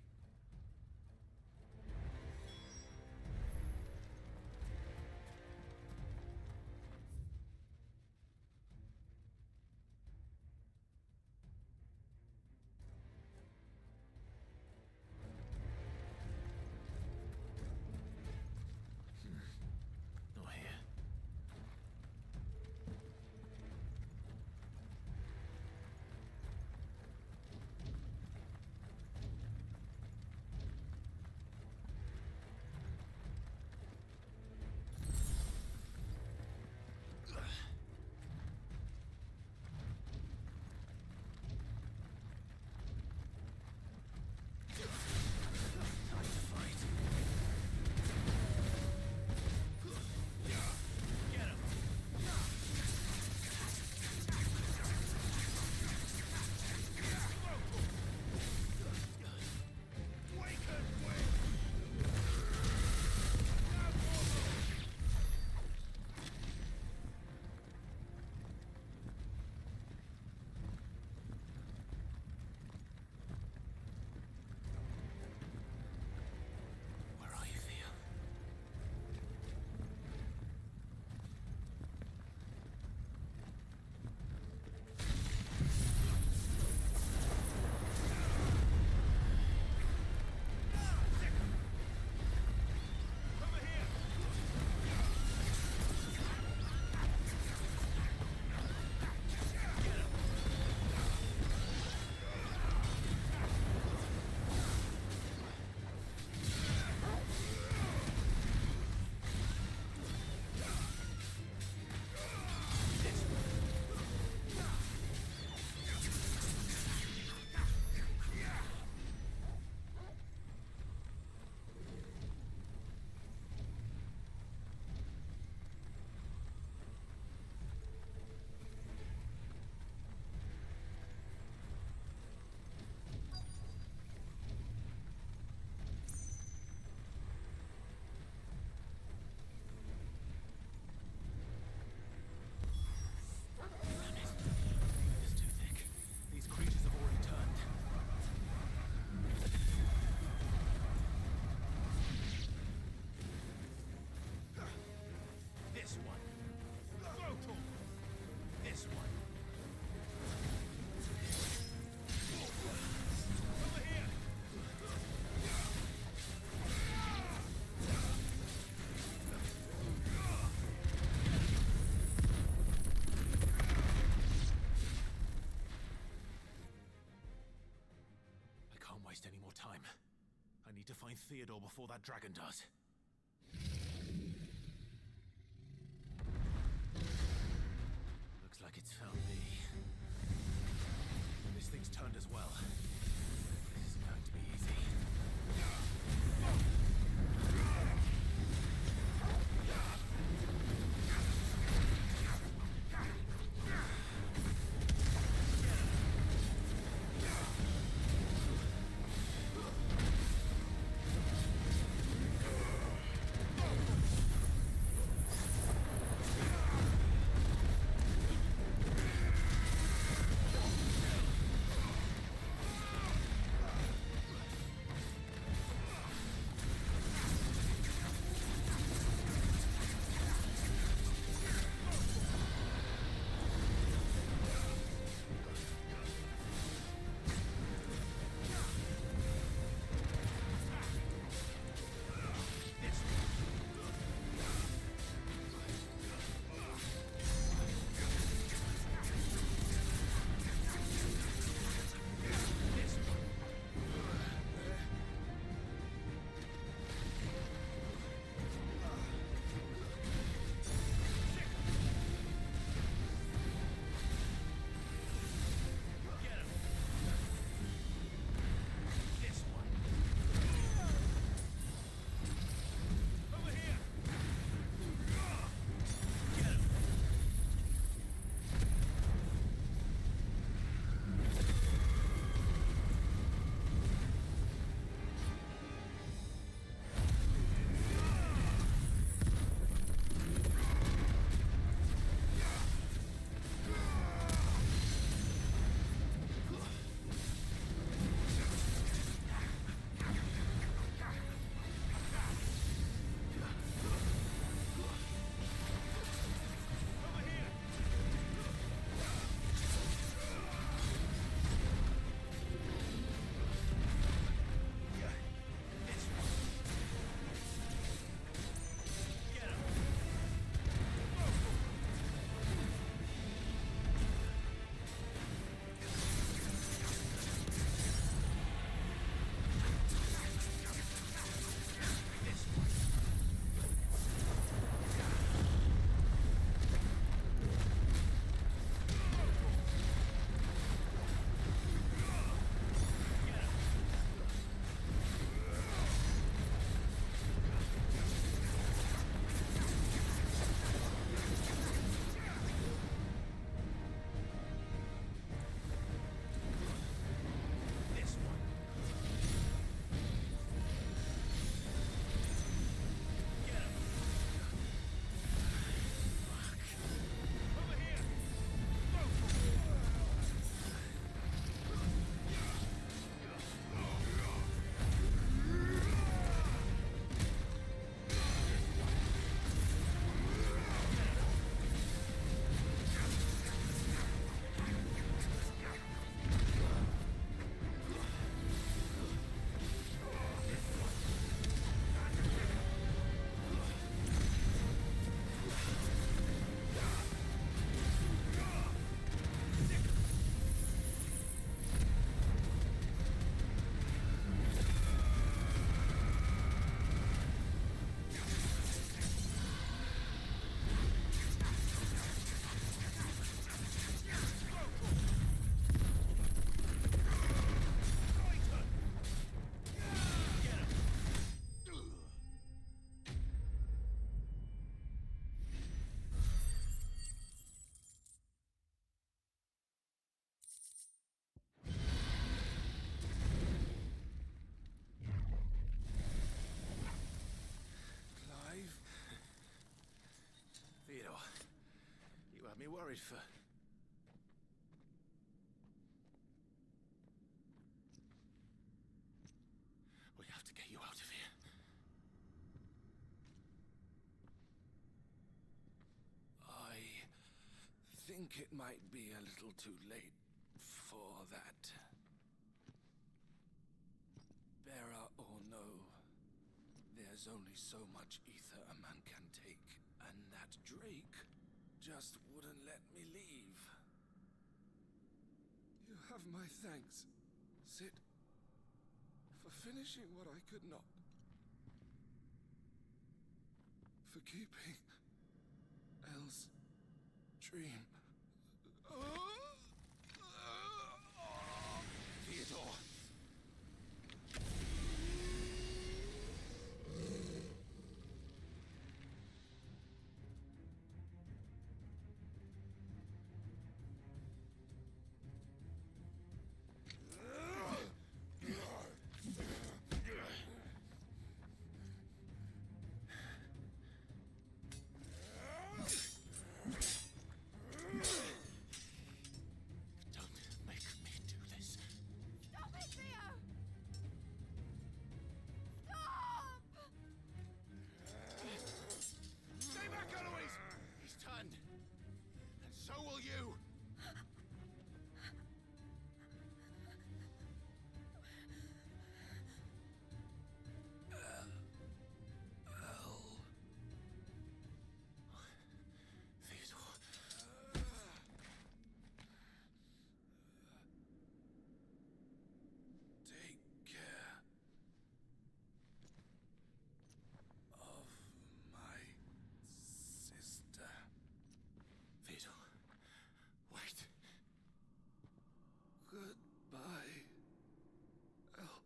Not here. time. I need to find Theodore before that dragon does. Looks like it's found me. This thing's turned as well. This isn't going to be easy. Theodore, you had me worried for... We have to get you out of here. I think it might be a little too late for that. Bearer or no, there's only so much ether a man can take, and that Drake just wouldn't let me leave. You have my thanks. Sit. For finishing what I could not. For keeping Elle's dream. Theodore! So will you! Theodore. Take care of my sister. Theodore, wait. Goodbye, Elle.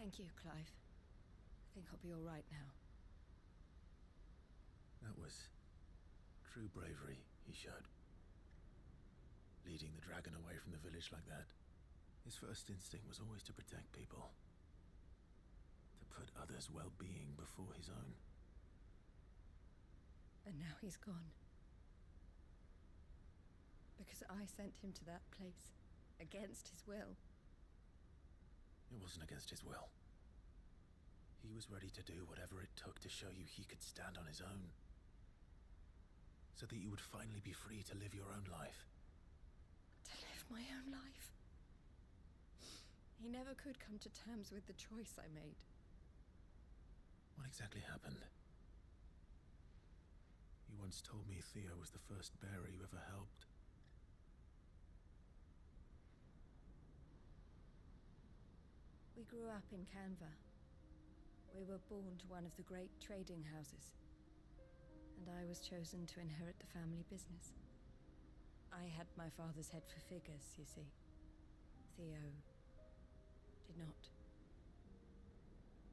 Thank you, Clive. I think I'll be all right now. That was true bravery he showed. Leading the dragon away from the village like that. His first instinct was always to protect people. To put others' well-being before his own. And now he's gone. Because I sent him to that place, against his will. It wasn't against his will. He was ready to do whatever it took to show you he could stand on his own. So that you would finally be free to live your own life. To live my own life? He never could come to terms with the choice I made. What exactly happened? You once told me Theo was the first bearer you ever helped. We grew up in Canva. We were born to one of the great trading houses. And I was chosen to inherit the family business. I had my father's head for figures, you see. Theo did not.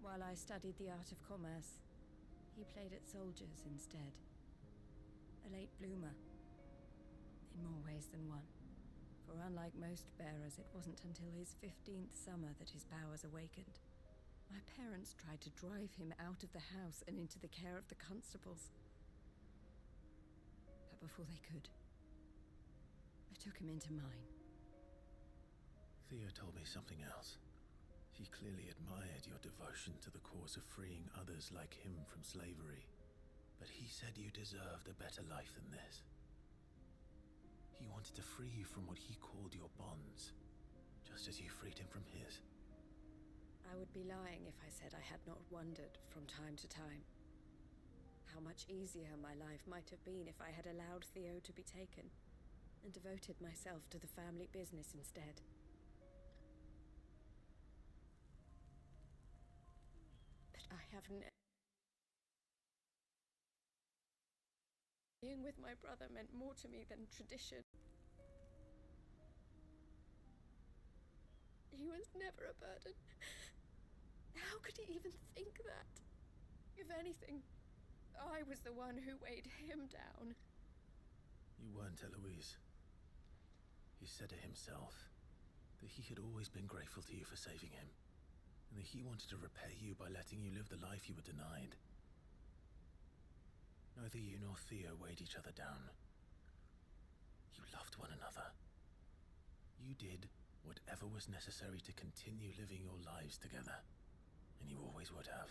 While I studied the art of commerce, he played at soldiers instead. A late bloomer. In more ways than one. For unlike most bearers, it wasn't until his 15th summer that his powers awakened. My parents tried to drive him out of the house and into the care of the constables. But before they could, I took him into mine. Theo told me something else. He clearly admired your devotion to the cause of freeing others like him from slavery. But he said you deserved a better life than this. He wanted to free you from what he called your bonds, just as you freed him from his. I would be lying if I said I had not wondered from time to time how much easier my life might have been if I had allowed Theo to be taken and devoted myself to the family business instead. But I have never... Being with my brother meant more to me than tradition. He was never a burden. How could he even think that? If anything, I was the one who weighed him down. You weren't, Eloise. He said it himself, that he had always been grateful to you for saving him, and that he wanted to repay you by letting you live the life you were denied. Neither you nor Theo weighed each other down. You loved one another. You did whatever was necessary to continue living your lives together, and you always would have.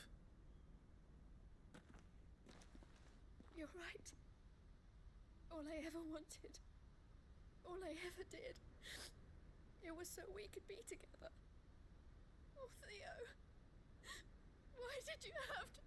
You're right. All I ever wanted, all I ever did, it was so we could be together. Oh, Theo, why did you have to...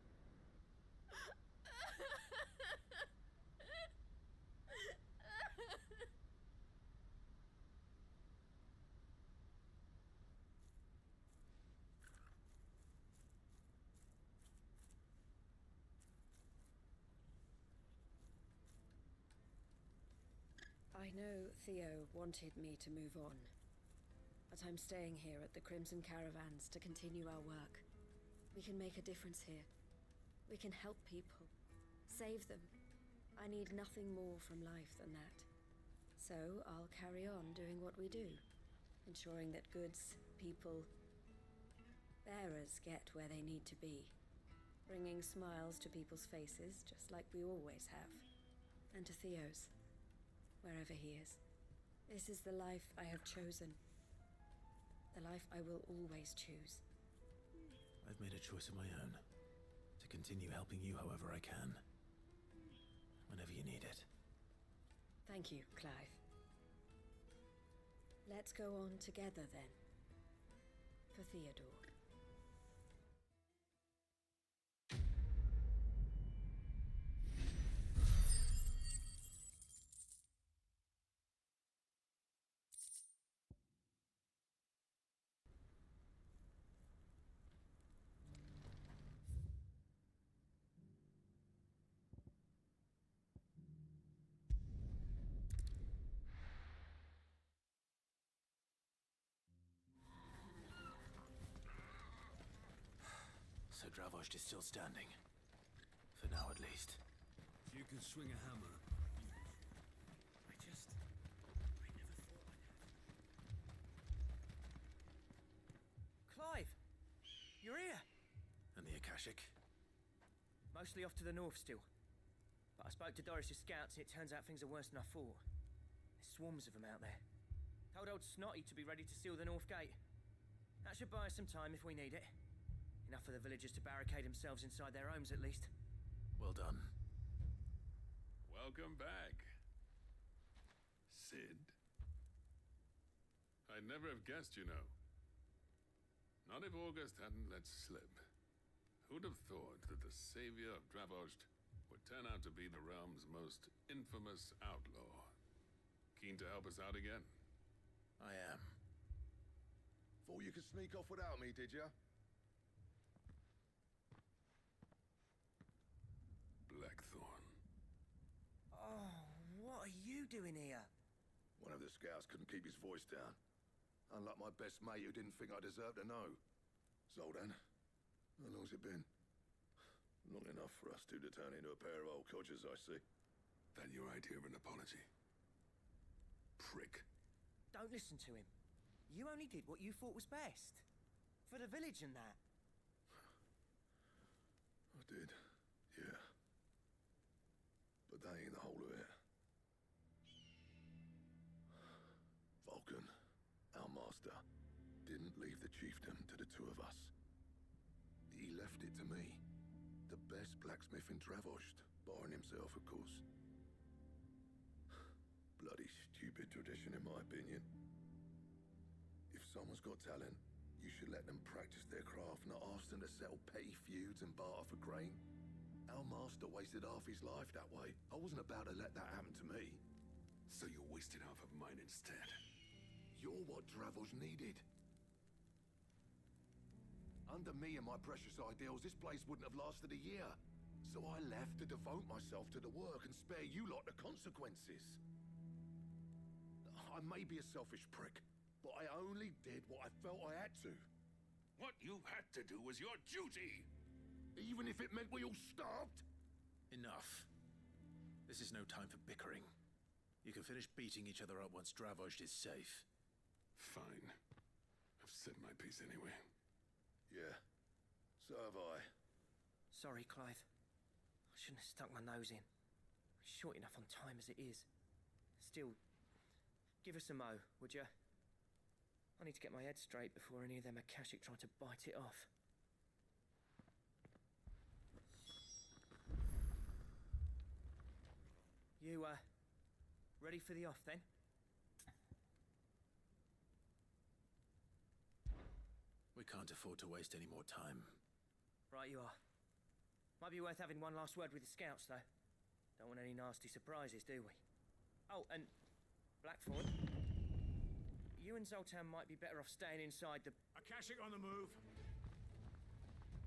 I know Theo wanted me to move on, but I'm staying here at the Crimson Caravans to continue our work. We can make a difference here. We can help people, save them. I need nothing more from life than that. So I'll carry on doing what we do, ensuring that goods, people, bearers get where they need to be, bringing smiles to people's faces just like we always have, and to Theo's, wherever he is. This is the life I have chosen, the life I will always choose. I've made a choice of my own, to continue helping you however I can, whenever you need it. Thank you, Clive. Let's go on together then, for Theodore. So Dravost is still standing. For now, at least. If you can swing a hammer... I never thought I'd have... Clive! You're here! And the Akashic? Mostly off to the north still. But I spoke to Doris's scouts and it turns out things are worse than I thought. There's swarms of them out there. Told old Snotty to be ready to seal the north gate. That should buy us some time if we need it. Enough for the villagers to barricade themselves inside their homes, at least. Well done. Welcome back, Sid. I'd never have guessed, you know. Not if August hadn't let slip. Who'd have thought that the savior of Dravost would turn out to be the realm's most infamous outlaw? Keen to help us out again? I am. Thought you could sneak off without me, did you? Blackthorn. Oh, what are you doing here? One of the scouts couldn't keep his voice down. Unlike my best mate who didn't think I deserved to know. Zoldan, how long's it been? Long enough for us two to turn into a pair of old codgers, I see. That your idea of an apology? Prick. Don't listen to him. You only did what you thought was best. For the village and that. I did, yeah. But that ain't the whole of it. Vulcan, our master, didn't leave the chiefdom to the two of us. He left it to me. The best blacksmith in Dravost, barring himself, of course. Bloody stupid tradition, in my opinion. If someone's got talent, you should let them practice their craft, not ask them to settle petty feuds and barter for grain. Our master wasted half his life that way. I wasn't about to let that happen to me. So you wasted half of mine instead. You're what Dravost needed. Under me and my precious ideals, this place wouldn't have lasted a year. So I left to devote myself to the work and spare you lot the consequences. I may be a selfish prick, but I only did what I felt I had to. What you had to do was your duty! Even if it meant we all starved? Enough. This is no time for bickering. You can finish beating each other up once Dravoj is safe. Fine. I've said my piece anyway. Yeah. So have I. Sorry, Clive. I shouldn't have stuck my nose in. We're short enough on time as it is. Still, give us a mo, would you? I need to get my head straight before any of them Akashic try to bite it off. You, ready for the off, then? We can't afford to waste any more time. Right you are. Might be worth having one last word with the scouts, though. Don't want any nasty surprises, do we? Oh, and Blackford, you and Zoltan might be better off staying inside the... Akashic on the move.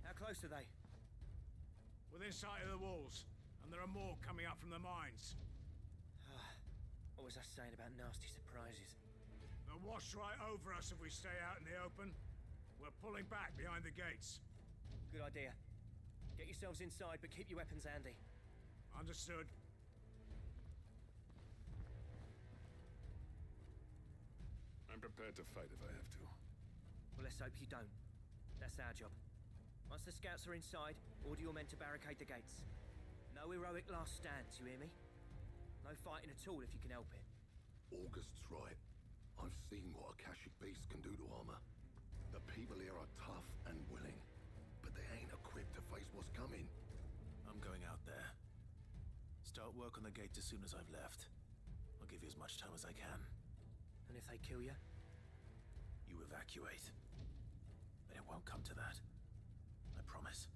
How close are they? Within sight of the walls, and there are more coming up from the mines. What was I saying about nasty surprises? They'll wash right over us if we stay out in the open. We're pulling back behind the gates. Good idea. Get yourselves inside, but keep your weapons handy. Understood. I'm prepared to fight if I have to. Well, let's hope you don't. That's our job. Once the scouts are inside, order your men to barricade the gates. No heroic last stands, you hear me? No fighting at all if you can help it. August's right. I've seen what Akashic beasts can do to armor. The people here are tough and willing, but they ain't equipped to face what's coming. I'm going out there. Start work on the gate as soon as I've left. I'll give you as much time as I can. And if they kill you? You evacuate. But it won't come to that. I promise.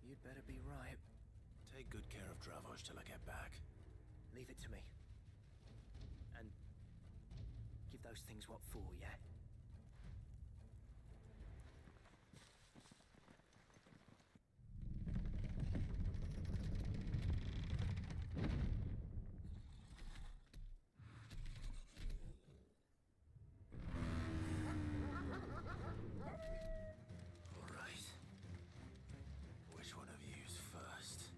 You'd better be right. Take good care of Dravoj till I get back. Leave it to me. And give those things what for, yeah? All right. Which one of you's first?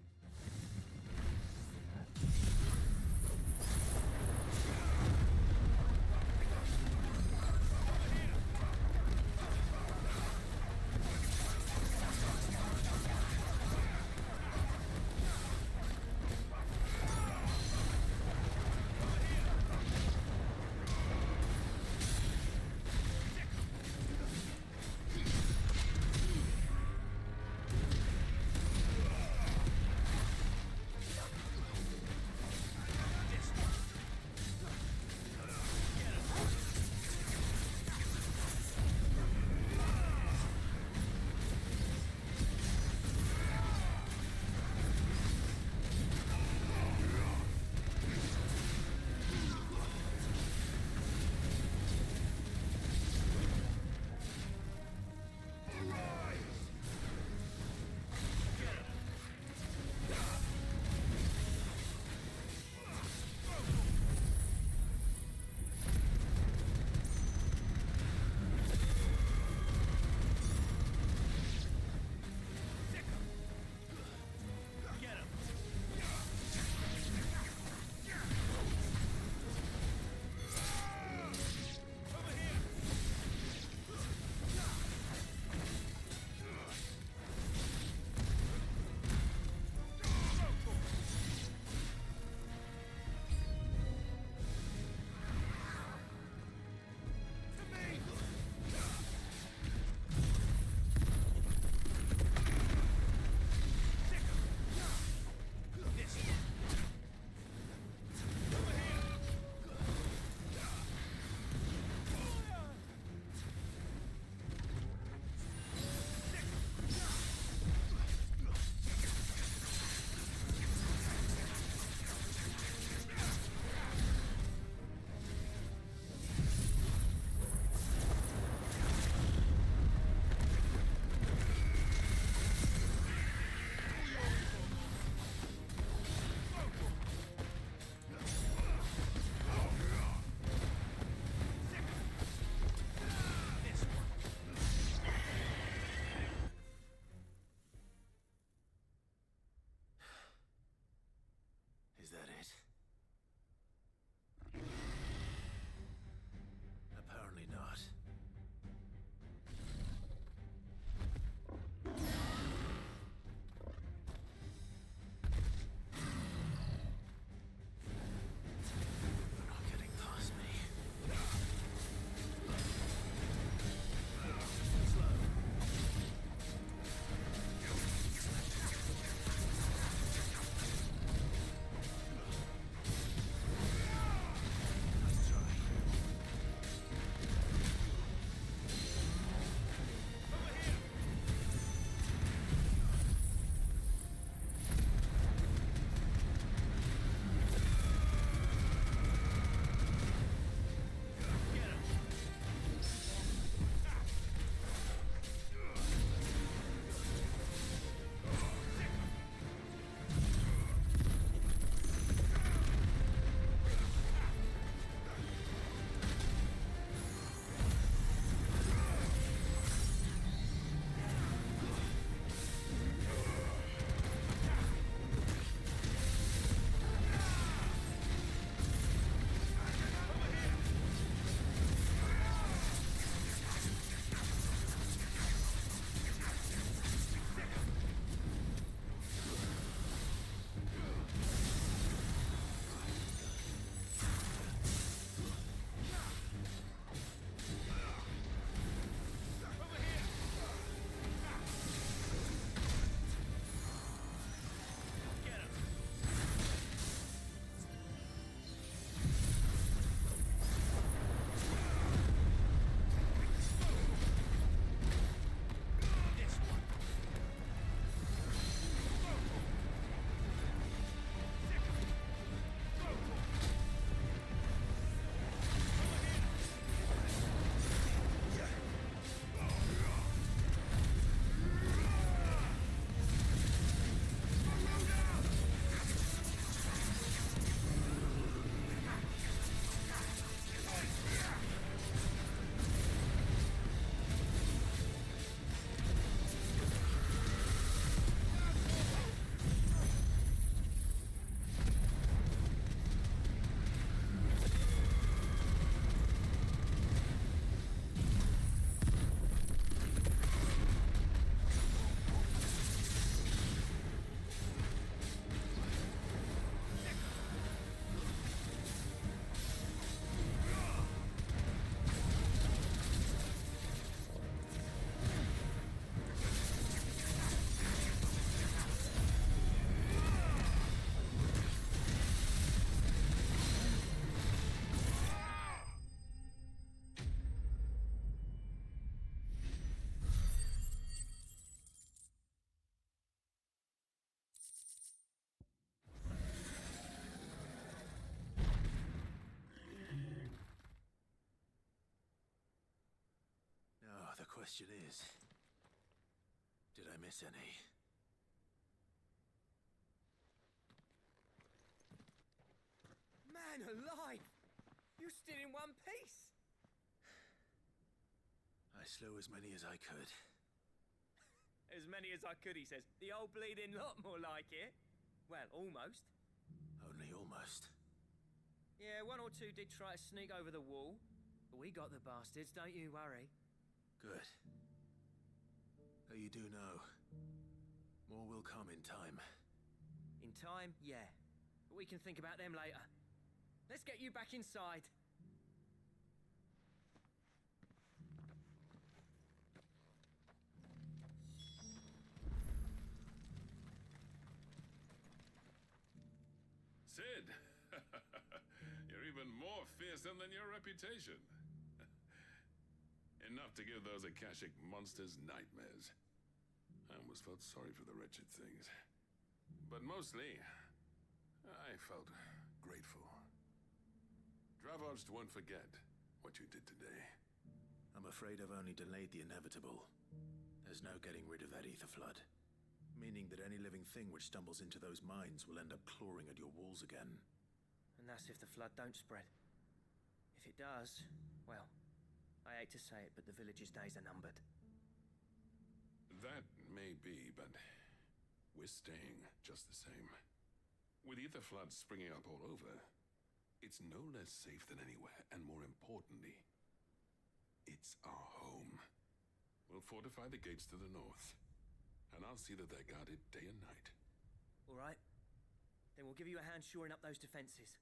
question is, did I miss any? Man alive! You're still in one piece! I slew as many as I could. As many as I could, he says. The old bleeding lot, more like it. Well, almost. Only almost. Yeah, one or two did try to sneak over the wall. But we got the bastards, don't you worry. Good. Though you do know, more will come in time. In time, yeah. But we can think about them later. Let's get you back inside. Sid! You're even more fearsome than your reputation. Enough to give those Akashic monsters nightmares. I almost felt sorry for the wretched things. But mostly, I felt grateful. Dravoged won't forget what you did today. I'm afraid I've only delayed the inevitable. There's no getting rid of that ether flood. Meaning that any living thing which stumbles into those mines will end up clawing at your walls again. And that's if the flood don't spread. If it does, well, I hate to say it, but the village's days are numbered. That may be, but we're staying just the same. With ether floods springing up all over, it's no less safe than anywhere, and more importantly, it's our home. We'll fortify the gates to the north, and I'll see that they're guarded day and night. All right. Then we'll give you a hand shoring up those defenses.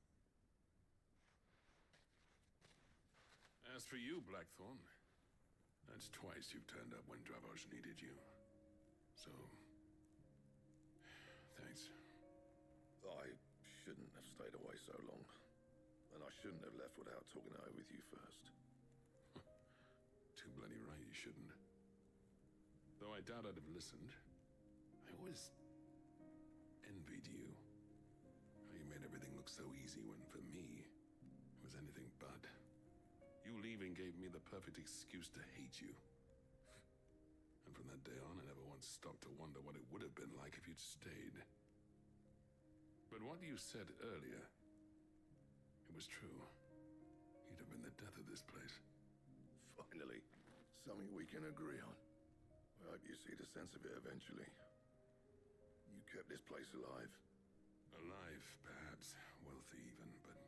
As for you, Blackthorn, that's twice you've turned up when Dravos needed you. So, thanks. I shouldn't have stayed away so long. And I shouldn't have left without talking it over with you first. Too bloody right you shouldn't. Though I doubt I'd have listened. I always envied you. How you made everything look so easy when, for me, it was anything but. You leaving gave me the perfect excuse to hate you. And from that day on, I never once stopped to wonder what it would have been like if you'd stayed. But what you said earlier, it was true. You'd have been the death of this place. Finally, something we can agree on. I hope you see the sense of it eventually. You kept this place alive. Alive, perhaps. Wealthy even, but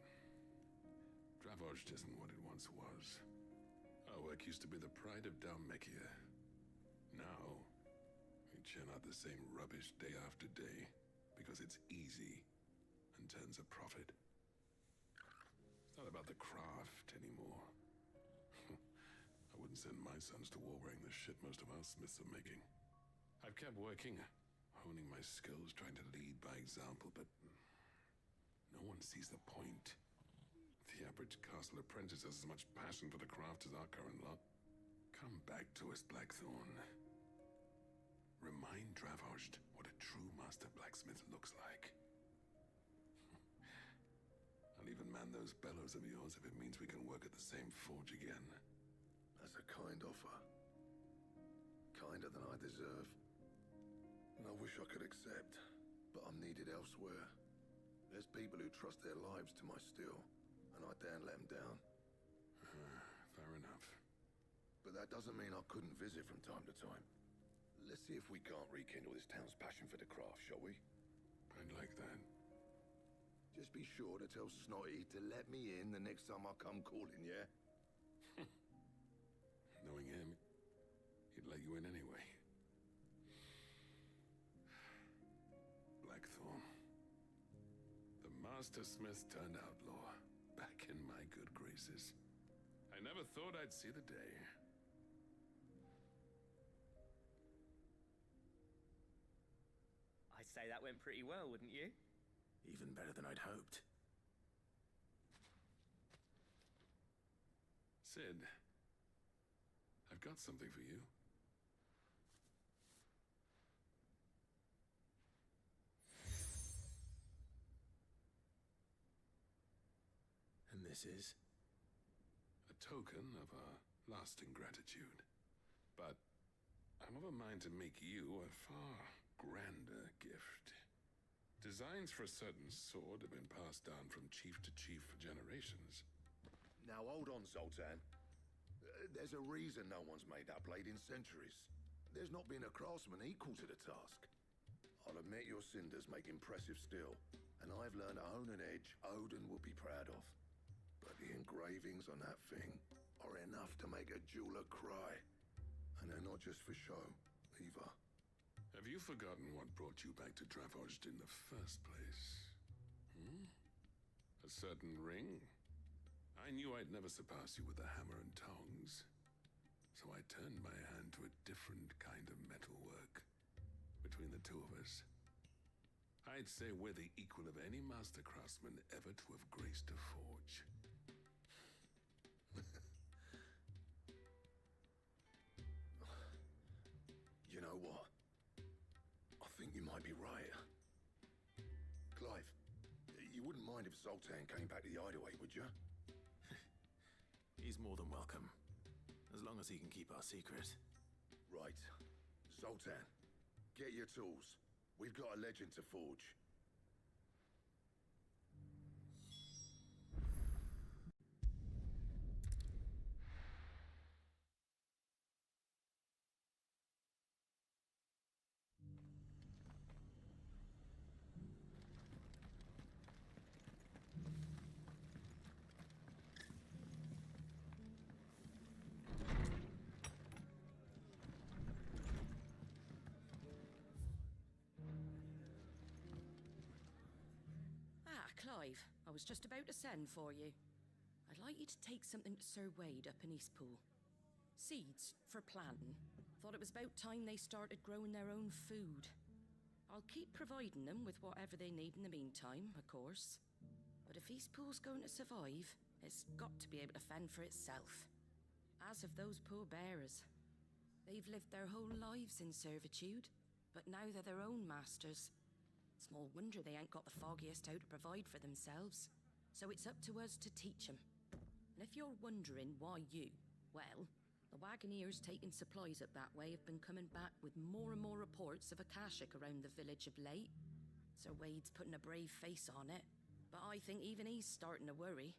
Dravoged isn't what it once was. Our work used to be the pride of Dalmekia. Now, we churn out the same rubbish day after day because it's easy and turns a profit. It's not about the craft anymore. I wouldn't send my sons to war wearing the shit most of our smiths are making. I've kept working, honing my skills, trying to lead by example, but no one sees the point. The average castle apprentice has as much passion for the craft as our current lot. Come back to us, Blackthorn. Remind Dravoged what a true master blacksmith looks like. I'll even man those bellows of yours if it means we can work at the same forge again. That's a kind offer. Kinder than I deserve. And I wish I could accept, but I'm needed elsewhere. There's people who trust their lives to my steel, and I daren't let them down. Fair enough. But that doesn't mean I couldn't visit from time to time. Let's see if we can't rekindle this town's passion for the craft, shall we? I'd like that. Just be sure to tell Snotty to let me in the next time I come calling, yeah? Knowing him, he'd let you in anyway. Blackthorn. The Master Smith turned outlaw, back in my good graces. I never thought I'd see the day. I'd say that went pretty well, wouldn't you? Even better than I'd hoped. Sid, I've got something for you. And this is? A token of our lasting gratitude. But I'm of a mind to make you a far grander gift. Designs for a certain sword have been passed down from chief to chief for generations. Now hold on, Zoltan. There's a reason no one's made that blade in centuries. There's not been a craftsman equal to the task. I'll admit your cinders make impressive steel, and I've learned to hone an edge Odin will be proud of. But the engravings on that thing are enough to make a jeweler cry. And they're not just for show, either. Have you forgotten what brought you back to Dravozd in the first place? Hmm? A certain ring? I knew I'd never surpass you with a hammer and tongs. So I turned my hand to a different kind of metalwork. Between the two of us, I'd say we're the equal of any master craftsman ever to have graced a forge. You know what? I think you might be right. Clive, you wouldn't mind if Zoltan came back to the Hideaway, would you? He's more than welcome. As long as he can keep our secret. Right. Zoltan, get your tools. We've got a legend to forge. Clive, I was just about to send for you. I'd like you to take something to Sir Wade up in Eastpool. Seeds for planting. Thought it was about time they started growing their own food. I'll keep providing them with whatever they need in the meantime, of course. But if Eastpool's going to survive, it's got to be able to fend for itself. As of those poor bearers. They've lived their whole lives in servitude, but now they're their own masters. Small wonder they ain't got the foggiest how to provide for themselves. So it's up to us to teach them. And if you're wondering why you, well, the Wagoneers taking supplies up that way have been coming back with more and more reports of Akashic around the village of late. Sir Wade's putting a brave face on it, but I think even he's starting to worry.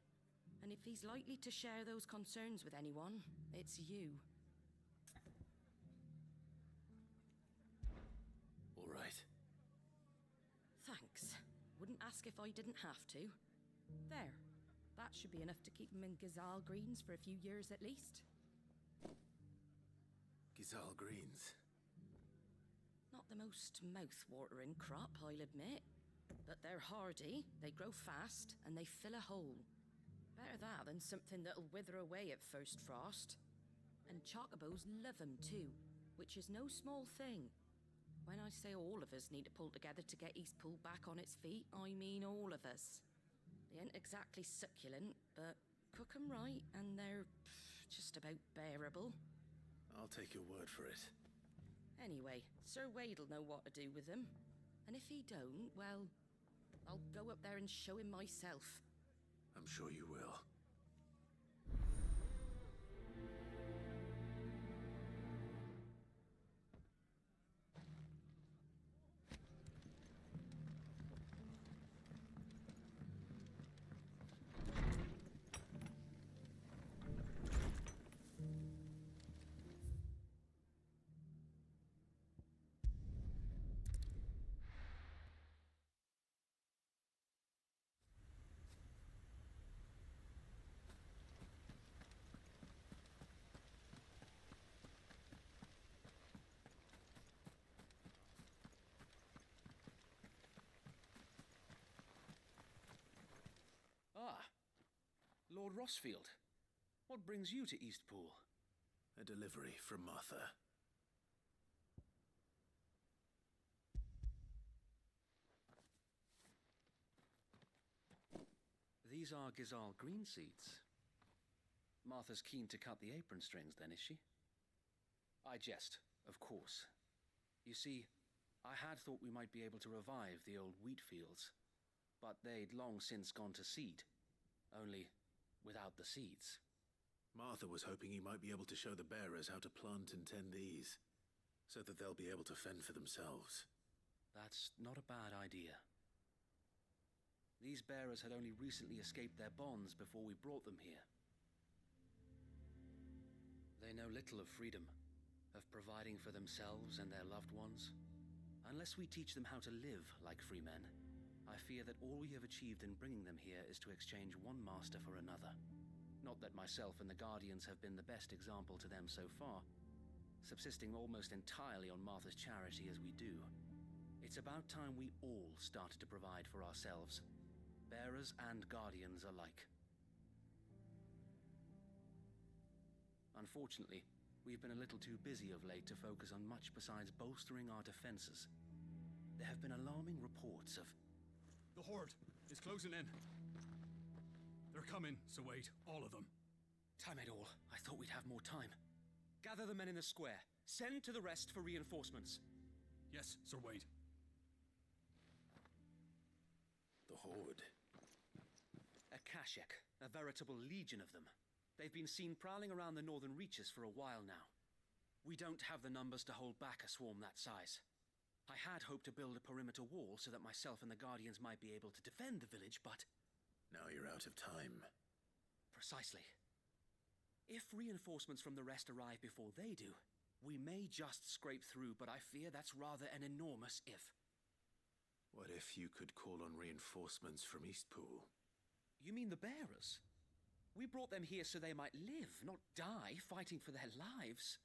And if he's likely to share those concerns with anyone, it's you. All right. Thanks. Wouldn't ask if I didn't have to. There. That should be enough to keep him in Gazal Greens for a few years at least. Gazal Greens? Not the most mouth-watering crop, I'll admit. But they're hardy, they grow fast, and they fill a hole. Better that than something that'll wither away at first frost. And chocobos love 'em too, which is no small thing. When I say all of us need to pull together to get Eastpool back on its feet, I mean all of us. They ain't exactly succulent, but cook 'em right and they're just about bearable. I'll take your word for it. Anyway, Sir Wade'll know what to do with them. And if he don't, well, I'll go up there and show him myself. I'm sure you will. Ah, Lord Rossfield. What brings you to Eastpool? A delivery from Martha. These are Gazal green seeds. Martha's keen to cut the apron strings, then, is she? I jest, of course. You see, I had thought we might be able to revive the old wheat fields, but they'd long since gone to seed, only without the seeds. Martha was hoping you might be able to show the bearers how to plant and tend these, so that they'll be able to fend for themselves. That's not a bad idea. These bearers had only recently escaped their bonds before we brought them here. They know little of freedom, of providing for themselves and their loved ones. Unless we teach them how to live like free men, I fear that all we have achieved in bringing them here is to exchange one master for another. Not that myself and the Guardians have been the best example to them so far, subsisting almost entirely on Martha's charity as we do. It's about time we all started to provide for ourselves, bearers and Guardians alike. Unfortunately, we've been a little too busy of late to focus on much besides bolstering our defenses. There have been alarming reports of... The Horde is closing in. They're coming, so wait, all of them. Time it all. I thought we'd have more time. Gather the men in the square. Send to the rest for reinforcements. Yes, Sir Wade. The Horde. Akashic, a veritable legion of them. They've been seen prowling around the northern reaches for a while now. We don't have the numbers to hold back a swarm that size. I had hoped to build a perimeter wall so that myself and the Guardians might be able to defend the village, but... Now you're out of time. Precisely. If reinforcements from the rest arrive before they do, we may just scrape through, but I fear that's rather an enormous if. What if you could call on reinforcements from Eastpool? You mean the bearers? We brought them here so they might live, not die, fighting for their lives.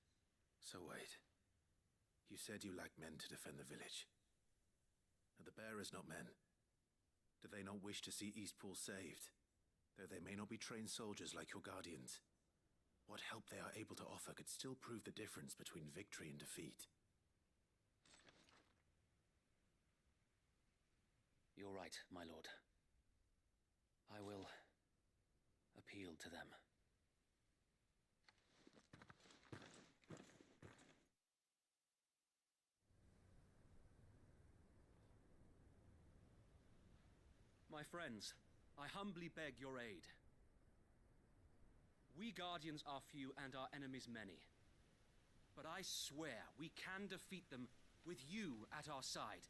So wait. You said you lack men to defend the village. Are the bearers not men? Do they not wish to see Eastpool saved? Though they may not be trained soldiers like your Guardians. What help they are able to offer could still prove the difference between victory and defeat. You're right, my lord. I will appeal to them. My friends, I humbly beg your aid. We Guardians are few and our enemies many. But I swear we can defeat them with you at our side.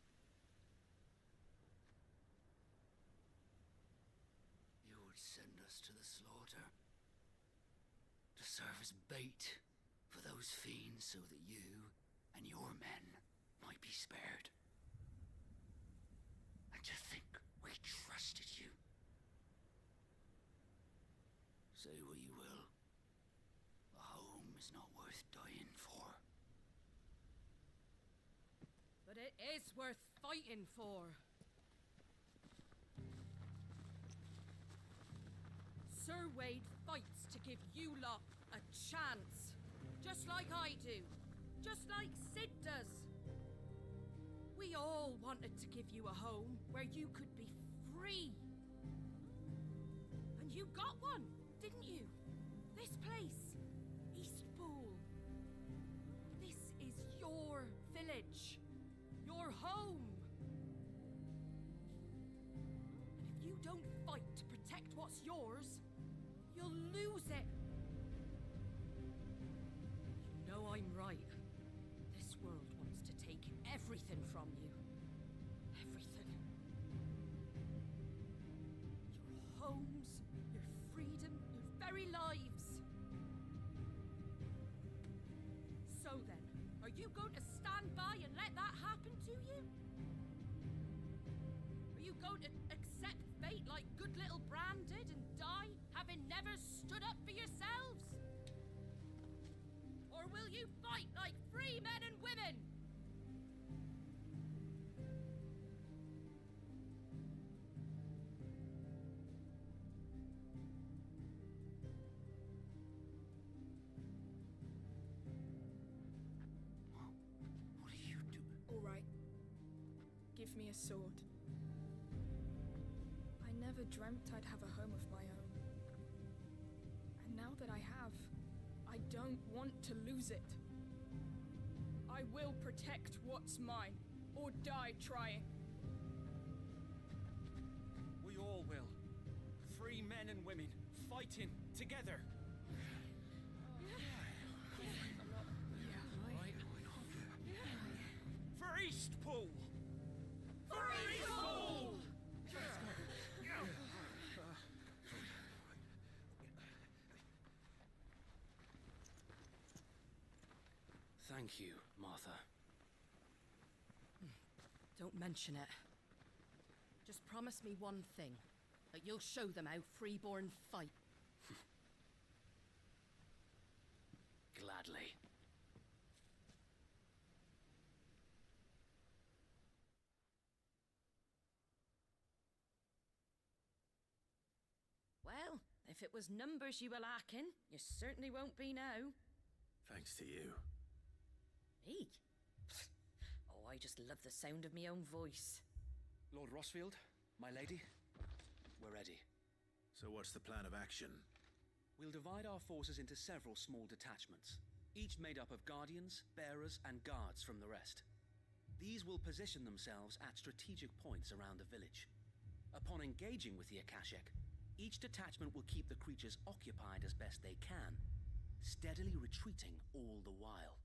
You would send us to the slaughter, to serve as bait for those fiends so that you and your men might be spared. And to think we trusted you. Say what you will. A home is not worth dying for. But it is worth fighting for. Sir Wade fights to give you lot a chance. Just like I do. Just like Sid does. We all wanted to give you a home where you could be free. And you got one, didn't you? This place, Eastpool. This is your village. Your home. And if you don't fight to protect what's yours, you'll lose it. You know I'm right. This world wants to take everything from you. Everything. Your homes, your freedom, your very lives. So then, are you going to stand by and let that happen to you? Are you going to accept fate like good little Bran did and die, having never stood up for yourselves? Or will you fight like free men and women? What are you doing? All right. Give me a sword. I never dreamt I'd have a home of my own. And now that I have, I don't want to lose it. I will protect what's mine, or die trying. We all will. Free men and women, fighting together. Thank you, Martha. Don't mention it. Just promise me one thing. That you'll show them how freeborn fight. Gladly. Well, if it was numbers you were lacking, you certainly won't be now. Thanks to you. Me? Oh, I just love the sound of my own voice. Lord Rossfield, my lady, we're ready. So what's the plan of action? We'll divide our forces into several small detachments, each made up of guardians, bearers, and guards from the rest. These will position themselves at strategic points around the village. Upon engaging with the Akashic, each detachment will keep the creatures occupied as best they can, steadily retreating all the while.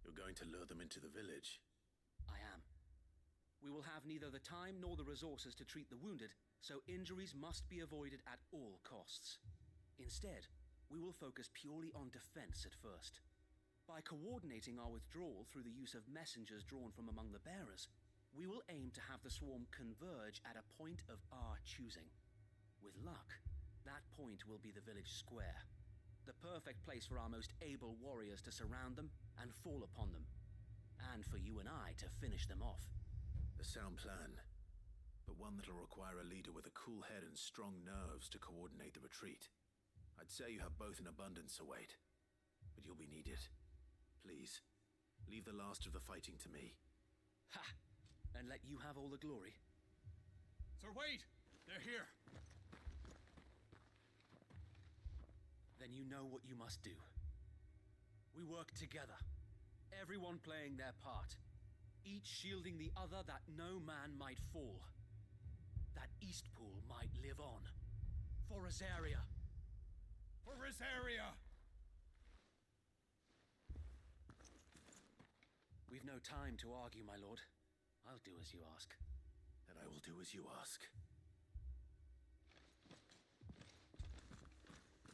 You're going to lure them into the village? I am. We will have neither the time nor the resources to treat the wounded, so injuries must be avoided at all costs. Instead, we will focus purely on defense at first. By coordinating our withdrawal through the use of messengers drawn from among the bearers, we will aim to have the swarm converge at a point of our choosing. With luck, that point will be the village square, the perfect place for our most able warriors to surround them and fall upon them, and for you and I to finish them off. A sound plan, but one that'll require a leader with a cool head and strong nerves to coordinate the retreat. I'd say you have both in abundance, Sir Wade, but you'll be needed. Please, leave the last of the fighting to me. Ha! And let you have all the glory. Sir Wade! They're here! Then you know what you must do. We work together, everyone playing their part, each shielding the other that no man might fall, that Eastpool might live on. For Rosaria! For Rosaria! We've no time to argue, my lord. I'll do as you ask. And I will do as you ask.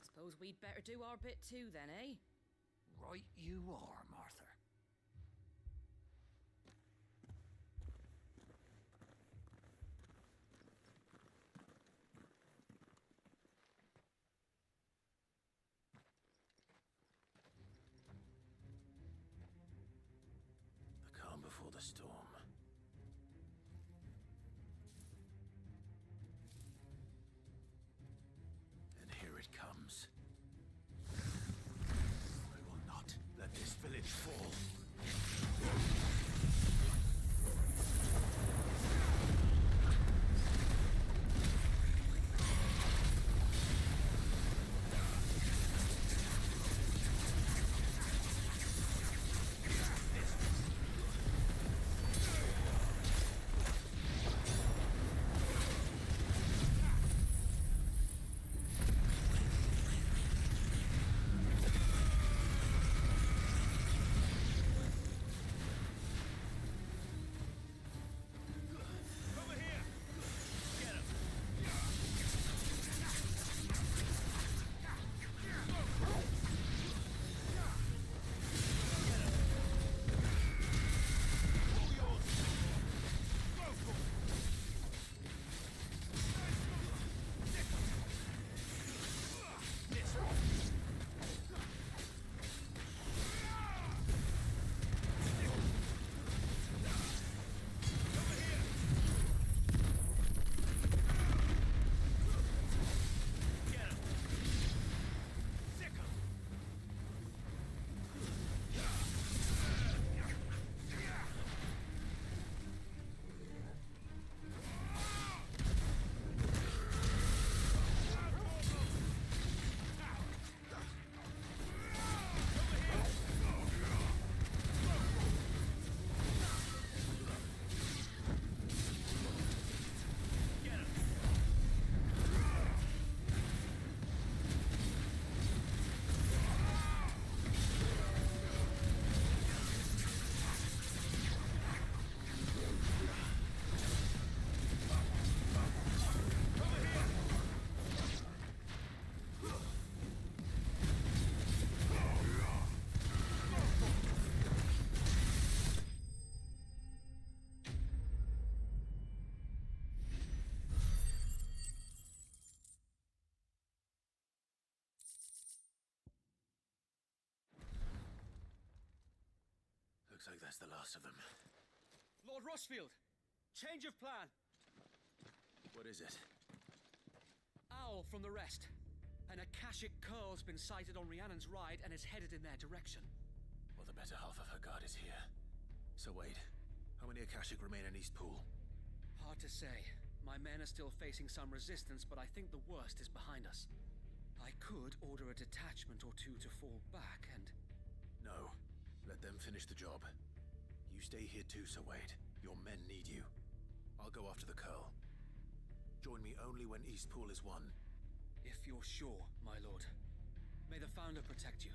Suppose we'd better do our bit too then, eh? Right you are, Martha. The calm before the storm. And here it comes. I will not let this village fall. there's the last of them. Lord Rossfield! Change of plan! What is it? Owl from the rest. An Akashic curl's been sighted on Rhiannon's ride and is headed in their direction. Well, the better half of her guard is here. So wait, how many Akashic remain in East Pool? Hard to say. My men are still facing some resistance, but I think the worst is behind us. I could order a detachment or two to fall back and... No. Let them finish the job. You stay here too, Sir Wade. Your men need you. I'll go after the Curl. Join me only when East Pool is won. If you're sure, my lord. May the Founder protect you.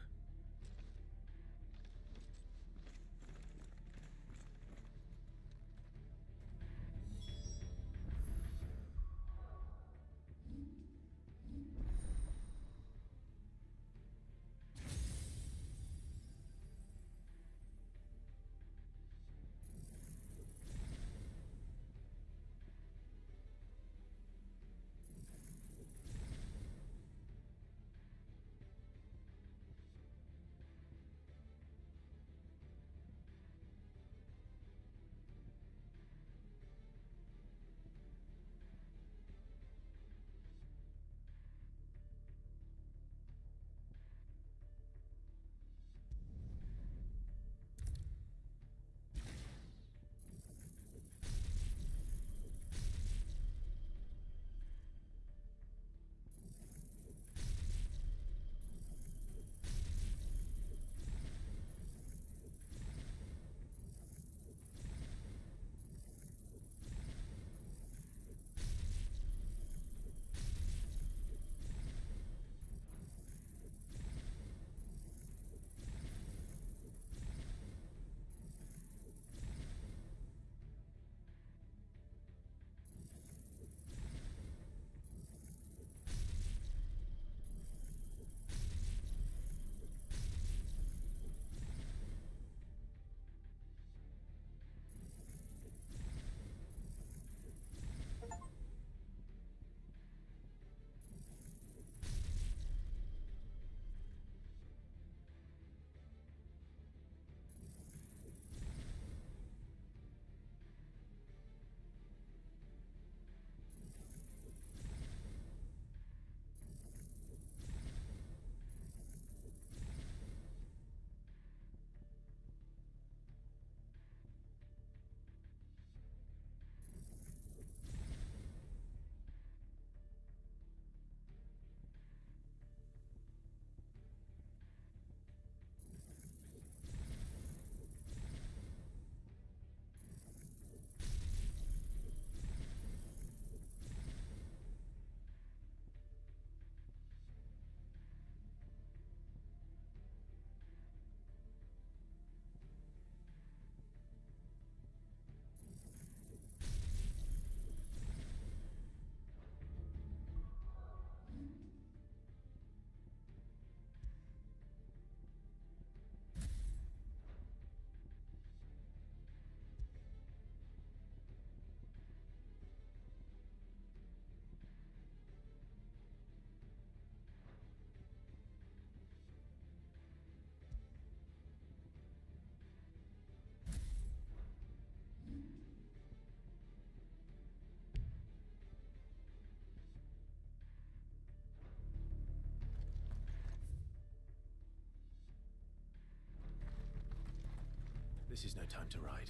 This is no time to ride.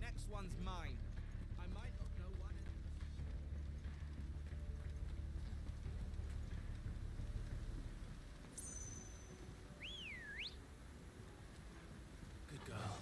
Next one's mine. I might not know one. Good girl.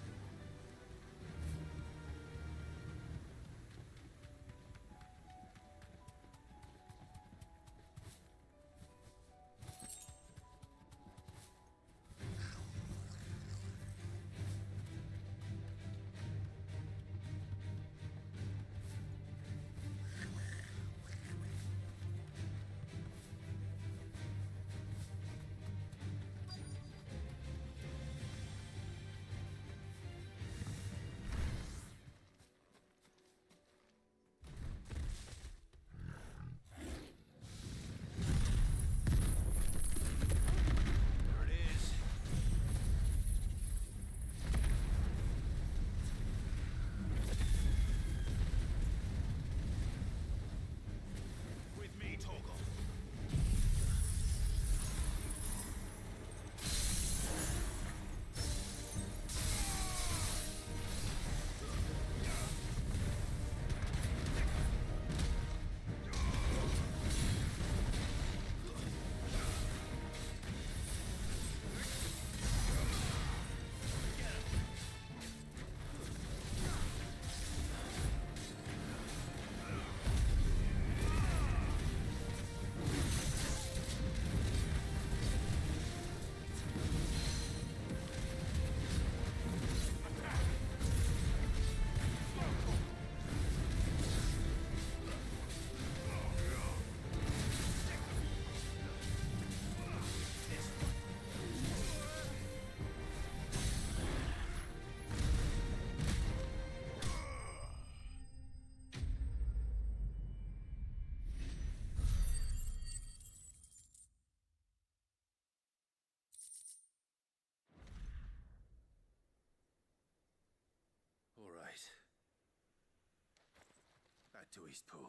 back to Eastpool.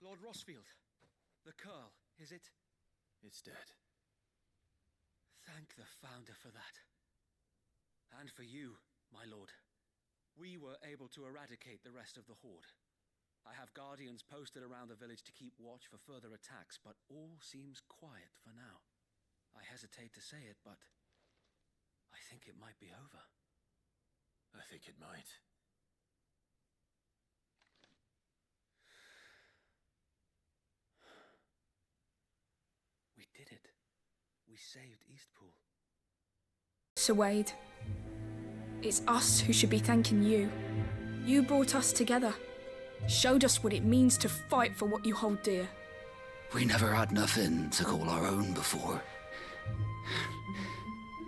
Lord Rosfield, the Curl, is it? It's dead. Thank the Founder for that. And for you, my lord. We were able to eradicate the rest of the Horde. I have guardians posted around the village to keep watch for further attacks, but all seems quiet for now. I hesitate to say it, but I think it might be over. I think it might. We did it. We saved Eastpool. Sir Wade, it's us who should be thanking you. You brought us together, showed us what it means to fight for what you hold dear. We never had nothing to call our own before.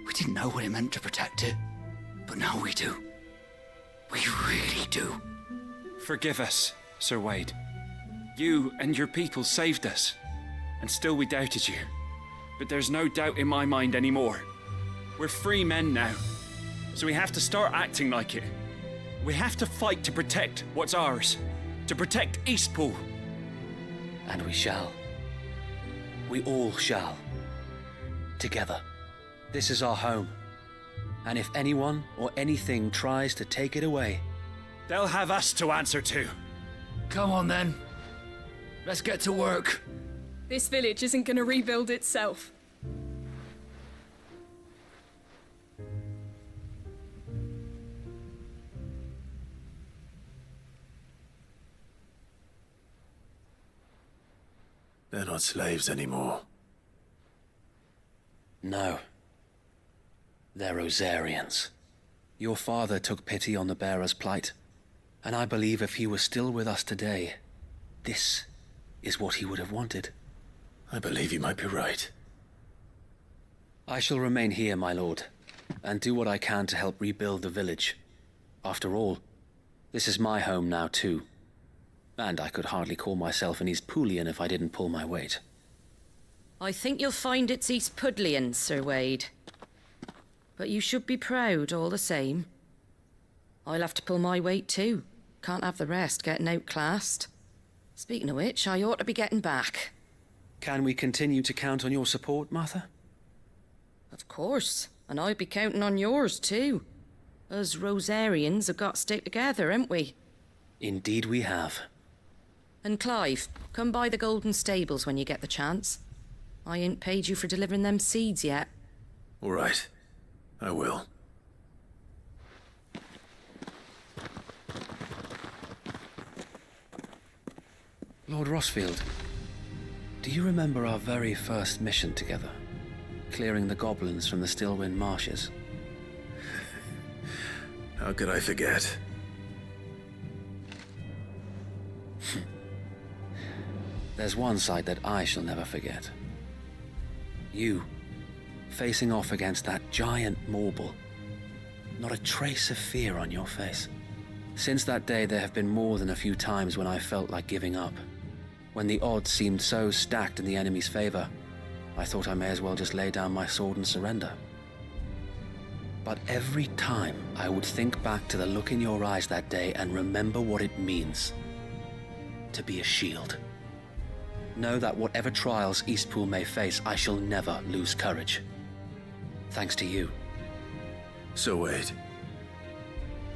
We didn't know what it meant to protect it, but now we do. We really do. Forgive us, Sir Wade. You and your people saved us, and still we doubted you. But there's no doubt in my mind anymore. We're free men now, so we have to start acting like it. We have to fight to protect what's ours, to protect Eastpool. And we shall. We all shall. Together. This is our home. And if anyone or anything tries to take it away, they'll have us to answer to. Come on then. Let's get to work. This village isn't gonna rebuild itself. They're not slaves anymore. No. They're Rosarians. Your father took pity on the bearer's plight, and I believe if he was still with us today, this is what he would have wanted. I believe you might be right. I shall remain here, my lord, and do what I can to help rebuild the village. After all, this is my home now too. And I could hardly call myself an Eastpoolian if I didn't pull my weight. I think you'll find it's Eastpudlian, Sir Wade. But you should be proud all the same. I'll have to pull my weight too. Can't have the rest getting outclassed. Speaking of which, I ought to be getting back. Can we continue to count on your support, Martha? Of course, and I'll be counting on yours too. Us Rosarians have got to stick together, haven't we? Indeed we have. And Clive, come by the Golden Stables when you get the chance. I ain't paid you for delivering them seeds yet. All right. I will. Lord Rosfield, do you remember our very first mission together? Clearing the goblins from the Stillwind Marshes? How could I forget? There's one sight that I shall never forget. You, facing off against that giant Morble. Not a trace of fear on your face. Since that day, there have been more than a few times when I felt like giving up. When the odds seemed so stacked in the enemy's favor, I thought I may as well just lay down my sword and surrender. But every time, I would think back to the look in your eyes that day and remember what it means to be a shield. Know that whatever trials Eastpool may face, I shall never lose courage. Thanks to you. So Wade,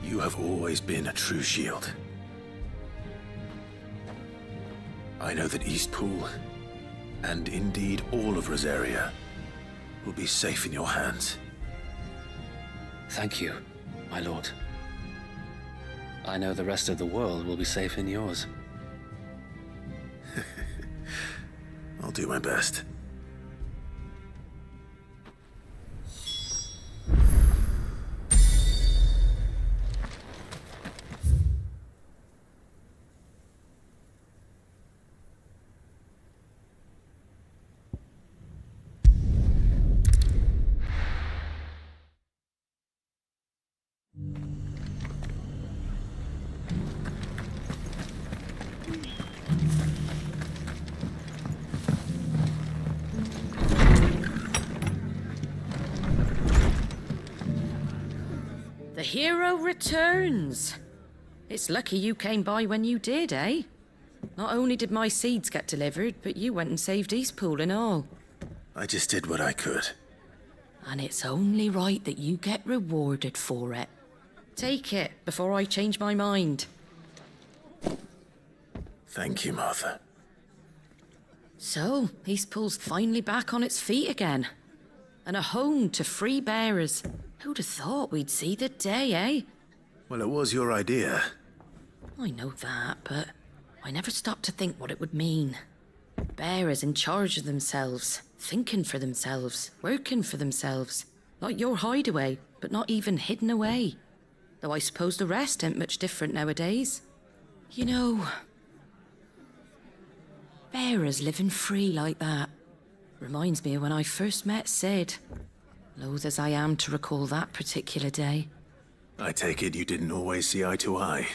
you have always been a true shield. I know that Eastpool, and indeed all of Rosaria, will be safe in your hands. Thank you, my lord. I know the rest of the world will be safe in yours. I'll do my best. hero returns. It's lucky you came by when you did, eh? Not only did my seeds get delivered, but you went and saved Eastpool and all. I just did what I could. And it's only right that you get rewarded for it. Take it before I change my mind. Thank you, Martha. So, Eastpool's finally back on its feet again. And a home to free bearers. Who'd have thought we'd see the day, eh? Well, it was your idea. I know that, but I never stopped to think what it would mean. Bearers in charge of themselves, thinking for themselves, working for themselves. Like your hideaway, but not even hidden away. Though I suppose the rest ain't much different nowadays. You know, bearers living free like that reminds me of when I first met Sid. Loath as I am to recall that particular day. I take it you didn't always see eye to eye.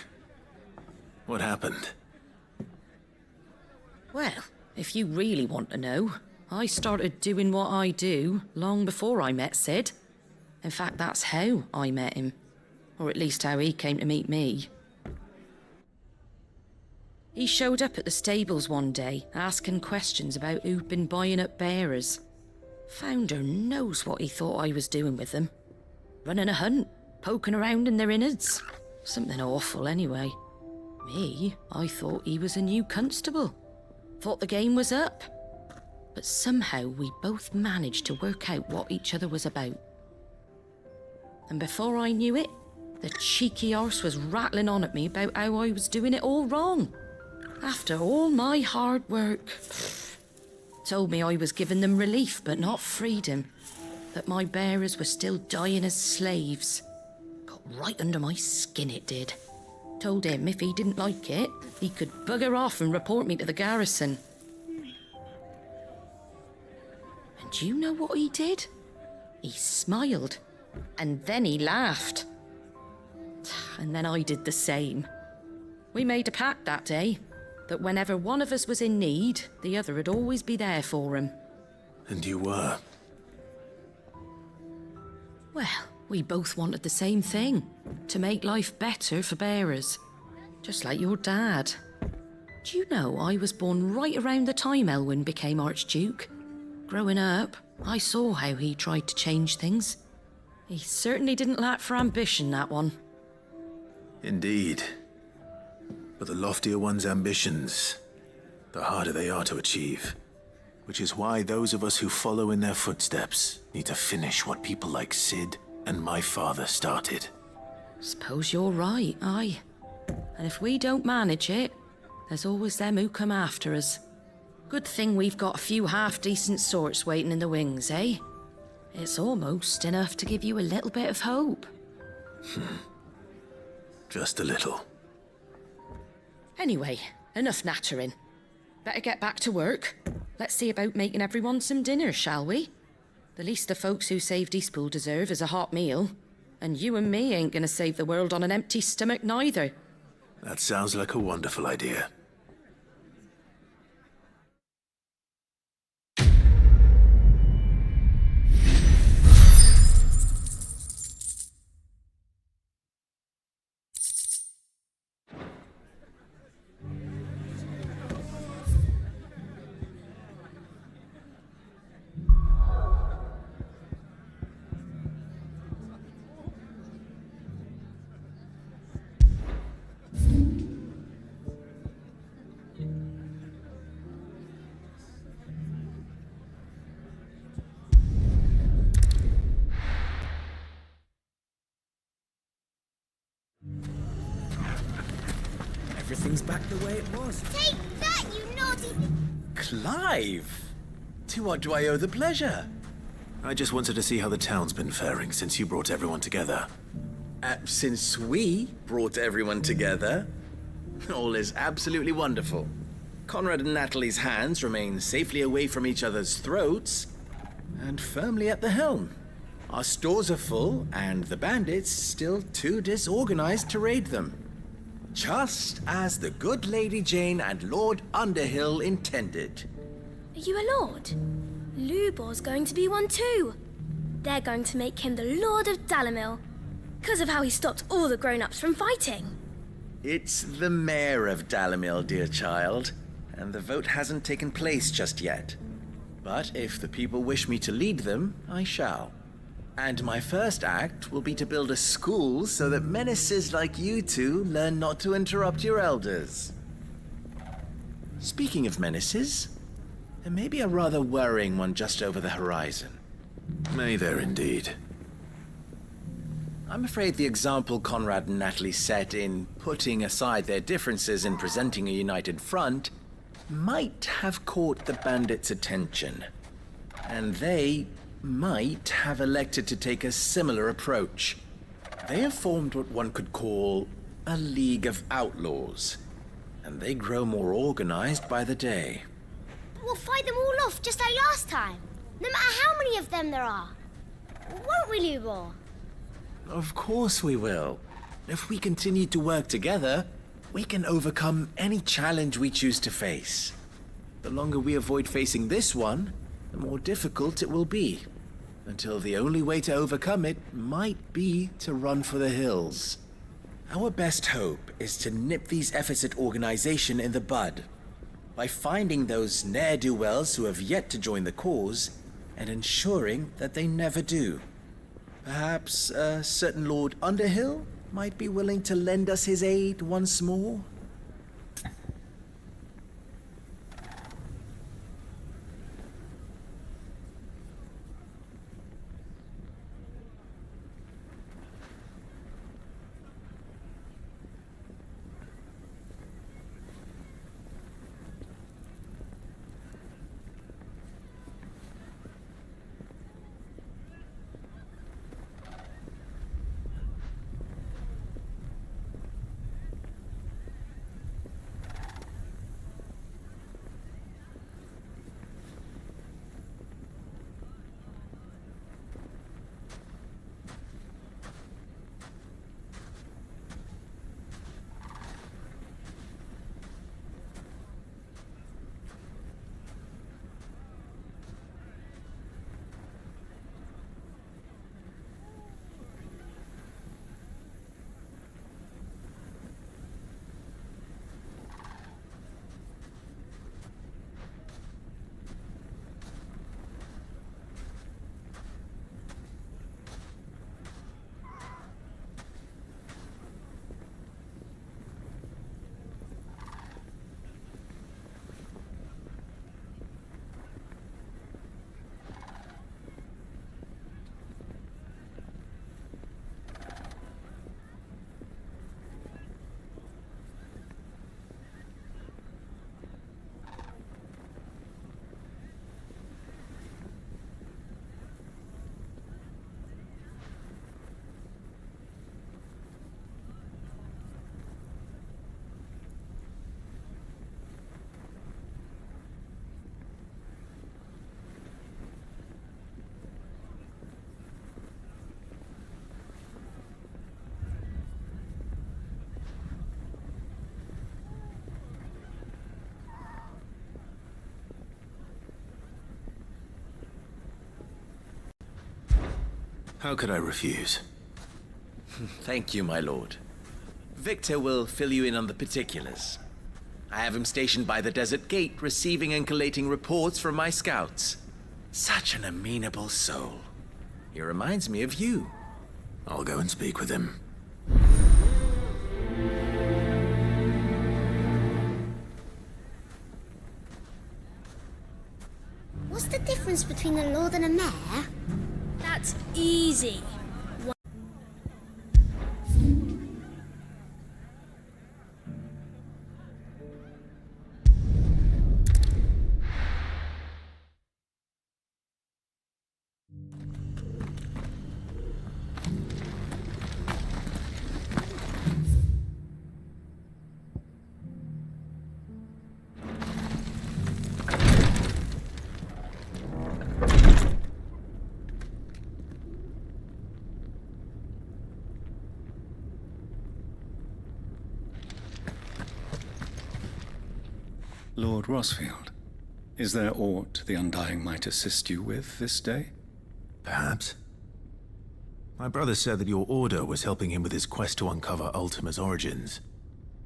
What happened? Well, if you really want to know, I started doing what I do long before I met Sid. In fact, that's how I met him. Or at least how he came to meet me. He showed up at the stables one day, asking questions about who'd been buying up bearers. Founder knows what he thought I was doing with them. Running a hunt, poking around in their innards. Something awful anyway. Me, I thought he was a new constable. Thought the game was up. But somehow we both managed to work out what each other was about. And before I knew it, the cheeky arse was rattling on at me about how I was doing it all wrong. After all my hard work. Told me I was giving them relief but not freedom. That my bearers were still dying as slaves. Got right under my skin, it did. Told him if he didn't like it, he could bugger off and report me to the garrison. And do you know what he did? He smiled. And then he laughed. And then I did the same. We made a pact that day, that whenever one of us was in need, the other would always be there for him. And you were? Well, we both wanted the same thing. To make life better for bearers. Just like your dad. Do you know I was born right around the time Elwyn became Archduke? Growing up, I saw how he tried to change things. He certainly didn't lack for ambition, that one. Indeed. But the loftier one's ambitions, the harder they are to achieve. Which is why those of us who follow in their footsteps need to finish what people like Sid and my father started. Suppose you're right, aye. And if we don't manage it, there's always them who come after us. Good thing we've got a few half-decent sorts waiting in the wings, eh? It's almost enough to give you a little bit of hope. Just a little. Anyway, enough nattering. Better get back to work. Let's see about making everyone some dinner, shall we? The least the folks who saved Eastpool deserve is a hot meal. And you and me ain't gonna save the world on an empty stomach neither. That sounds like a wonderful idea. Everything's back the way it was. Take that, you naughty... Clive! To what do I owe the pleasure? I just wanted to see how the town's been faring since you brought everyone together. Since we brought everyone together, all is absolutely wonderful. Conrad and Natalie's hands remain safely away from each other's throats and firmly at the helm. Our stores are full, and the bandits still too disorganized to raid them. Just as the good Lady Jane and Lord Underhill intended. Are you a lord? Lubor's going to be one too. They're going to make him the Lord of Dalamil. Because of how he stopped all the grown-ups from fighting. It's the mayor of Dalimil, dear child, and the vote hasn't taken place just yet. But if the people wish me to lead them, I shall. And my first act will be to build a school so that menaces like you two learn not to interrupt your elders. Speaking of menaces, there may be a rather worrying one just over the horizon. May there indeed. I'm afraid the example Conrad and Natalie set in putting aside their differences and presenting a united front might have caught the bandits' attention. And they might have elected to take a similar approach. They have formed what one could call a League of Outlaws, and they grow more organized by the day. We'll fight them all off just like last time, no matter how many of them there are. Won't we, Lubor? Of course we will. If we continue to work together, we can overcome any challenge we choose to face. The longer we avoid facing this one, the more difficult it will be, until the only way to overcome it might be to run for the hills. Our best hope is to nip these efforts at organization in the bud, by finding those ne'er-do-wells who have yet to join the cause, and ensuring that they never do. Perhaps a certain Lord Underhill might be willing to lend us his aid once more? How could I refuse? Thank you, my lord. Victor will fill you in on the particulars. I have him stationed by the desert gate, receiving and collating reports from my scouts. Such an amenable soul. He reminds me of you. I'll go and speak with him. What's the difference between a lord and a mayor? That's easy. Lord Rosfield, is there aught the Undying might assist you with this day? Perhaps. My brother said that your order was helping him with his quest to uncover Ultima's origins.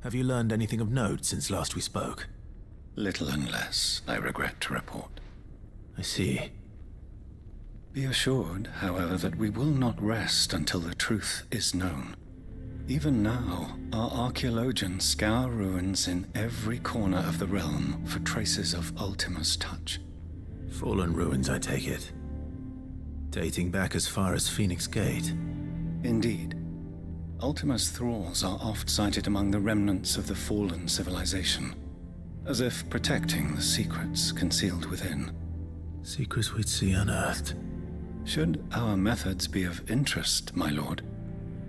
Have you learned anything of note since last we spoke? Little unless, I regret to report. I see. Be assured, however, that we will not rest until the truth is known. Even now, our archaeologians scour ruins in every corner of the realm for traces of Ultima's touch. Fallen ruins, I take it. Dating back as far as Phoenix Gate. Indeed. Ultima's thralls are oft sighted among the remnants of the fallen civilization, as if protecting the secrets concealed within. Secrets we'd see unearthed. Should our methods be of interest, my lord,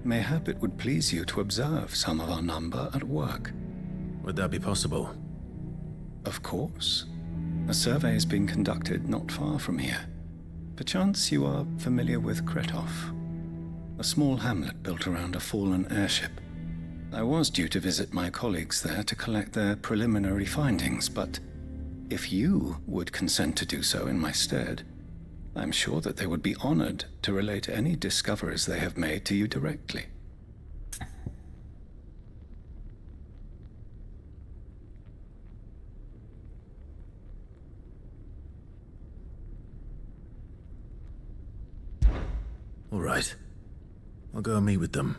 mayhap it would please you to observe some of our number at work. Would that be possible? Of course. A survey is being conducted not far from here. Perchance you are familiar with Kretov, a small hamlet built around a fallen airship. I was due to visit my colleagues there to collect their preliminary findings, but if you would consent to do so in my stead, I'm sure that they would be honored to relate any discoveries they have made to you directly. All right. I'll go and meet with them.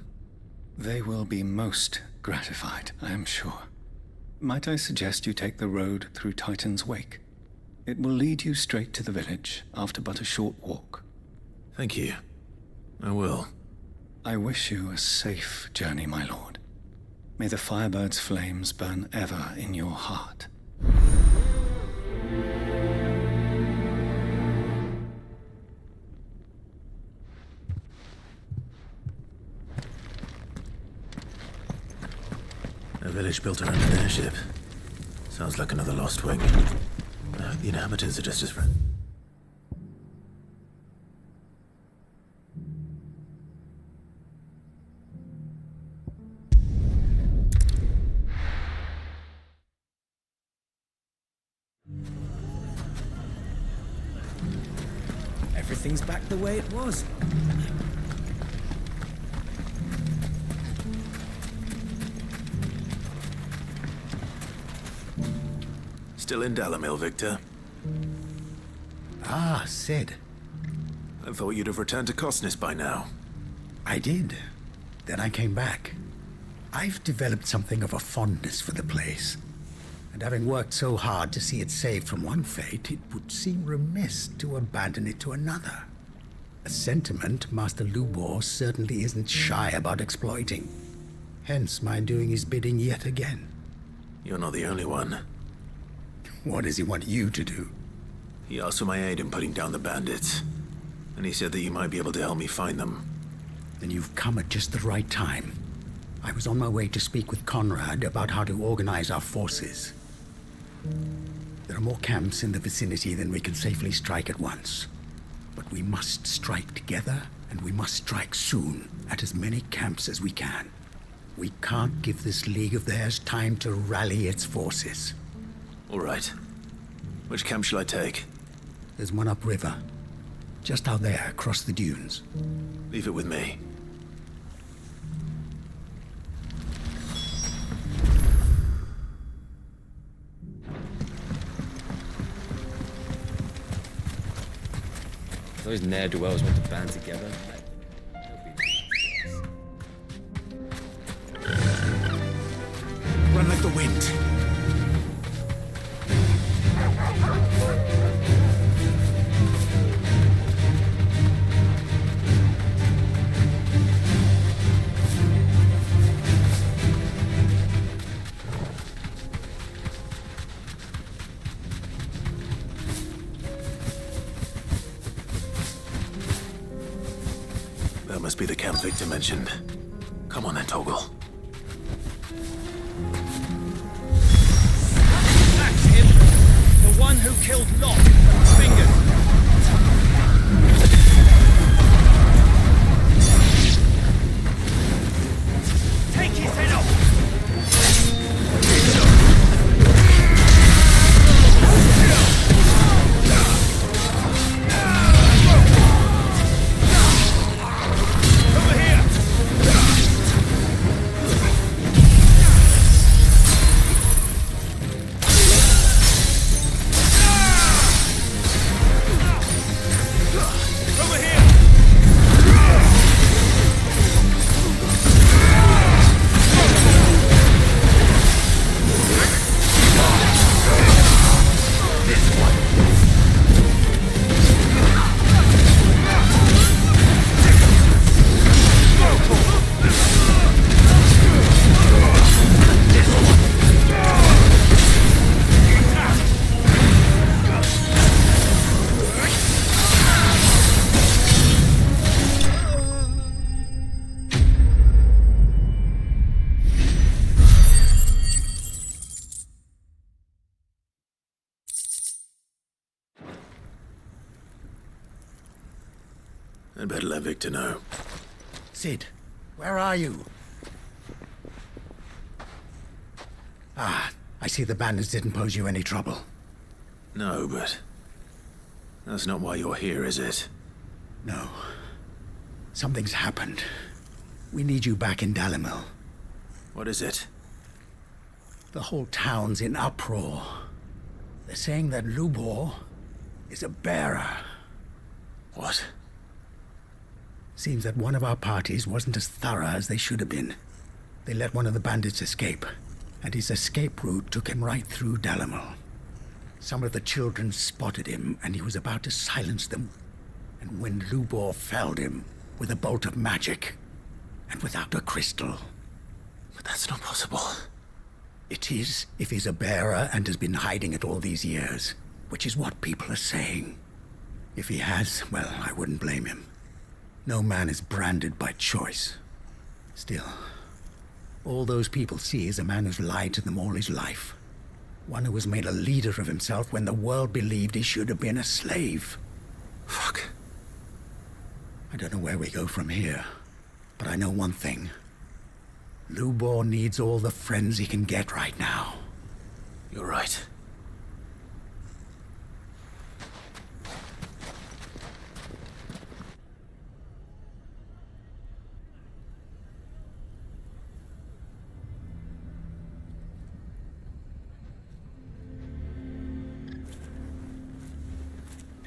They will be most gratified, I am sure. Might I suggest you take the road through Titan's Wake? It will lead you straight to the village after but a short walk. Thank you. I will. I wish you a safe journey, my lord. May the Firebird's flames burn ever in your heart. A village built around an airship. Sounds like another lost wing. I hope the inhabitants are just as friendly. Everything's back the way it was. Still in Dalamil, Victor? Ah, Sid. I thought you'd have returned to Cosnis by now. I did. Then I came back. I've developed something of a fondness for the place. And having worked so hard to see it saved from one fate, it would seem remiss to abandon it to another. A sentiment Master Lubor certainly isn't shy about exploiting. Hence my doing his bidding yet again. You're not the only one. What does he want you to do? He asked for my aid in putting down the bandits. And he said that you might be able to help me find them. Then you've come at just the right time. I was on my way to speak with Conrad about how to organize our forces. There are more camps in the vicinity than we can safely strike at once. But we must strike together, and we must strike soon at as many camps as we can. We can't give this league of theirs time to rally its forces. All right. Which camp shall I take? There's one upriver. Just out there, across the dunes. Leave it with me. Those ne'er-do-wells want to band together. Run like the wind. That must be the camp Victor mentioned. Come on then, Toggle. That's him! The one who killed Lot with his fingers! Take his head off! I'd better let Victor know. Sid, where are you? Ah, I see the bandits didn't pose you any trouble. No, but that's not why you're here, is it? No. Something's happened. We need you back in Dalimil. What is it? The whole town's in uproar. They're saying that Lubor is a bearer. What? Seems that one of our parties wasn't as thorough as they should have been. They let one of the bandits escape, and his escape route took him right through Dalimil. Some of the children spotted him, and he was about to silence them. And when Lubor felled him with a bolt of magic, and without a crystal. But that's not possible. It is, if he's a bearer and has been hiding it all these years, which is what people are saying. If he has, well, I wouldn't blame him. No man is branded by choice. Still, all those people see is a man who's lied to them all his life. One who was made a leader of himself when the world believed he should have been a slave. Fuck. I don't know where we go from here, but I know one thing. Lubor needs all the friends he can get right now. You're right.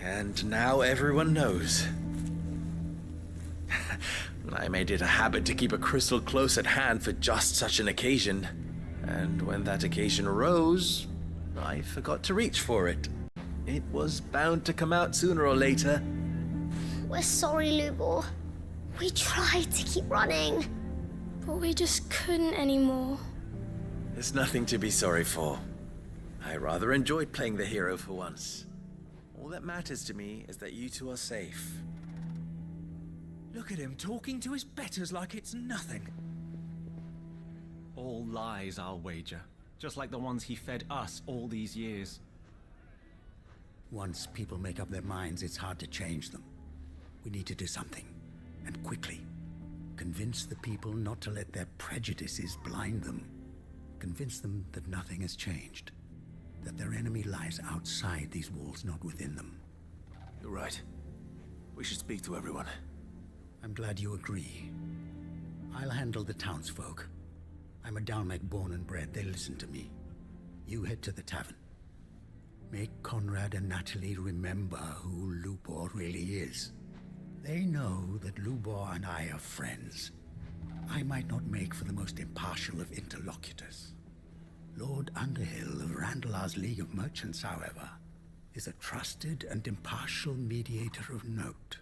And now everyone knows. I made it a habit to keep a crystal close at hand for just such an occasion. And when that occasion arose, I forgot to reach for it. It was bound to come out sooner or later. We're sorry, Lubor. We tried to keep running, but we just couldn't anymore. There's nothing to be sorry for. I rather enjoyed playing the hero for once. All that matters to me is that you two are safe. Look at him talking to his betters like it's nothing. All lies, I'll wager. Just like the ones he fed us all these years. Once people make up their minds, it's hard to change them. We need to do something, and quickly. Convince the people not to let their prejudices blind them. Convince them that nothing has changed. That their enemy lies outside these walls, not within them. You're right. We should speak to everyone. I'm glad you agree. I'll handle the townsfolk. I'm a Dalmek born and bred. They listen to me. You head to the tavern. Make Conrad and Natalie remember who Lubor really is. They know that Lubor and I are friends. I might not make for the most impartial of interlocutors. Lord Underhill of Randalar's League of Merchants, however, is a trusted and impartial mediator of note.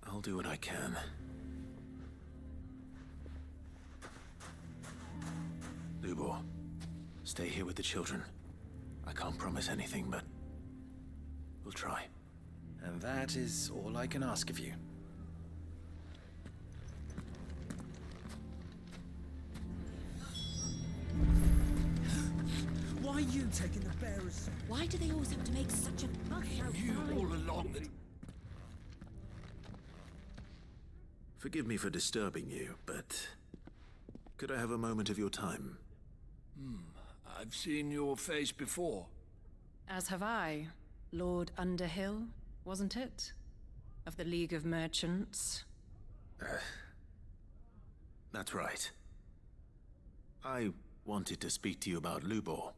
I'll do what I can. Lubor, stay here with the children. I can't promise anything, but we'll try. And that is all I can ask of you. Why are you taking the bearers? Why do they always have to make such a fuss outside? You all along that... Forgive me for disturbing you, but could I have a moment of your time? I've seen your face before. As have I. Lord Underhill, wasn't it? Of the League of Merchants. That's right. I wanted to speak to you about Lubor.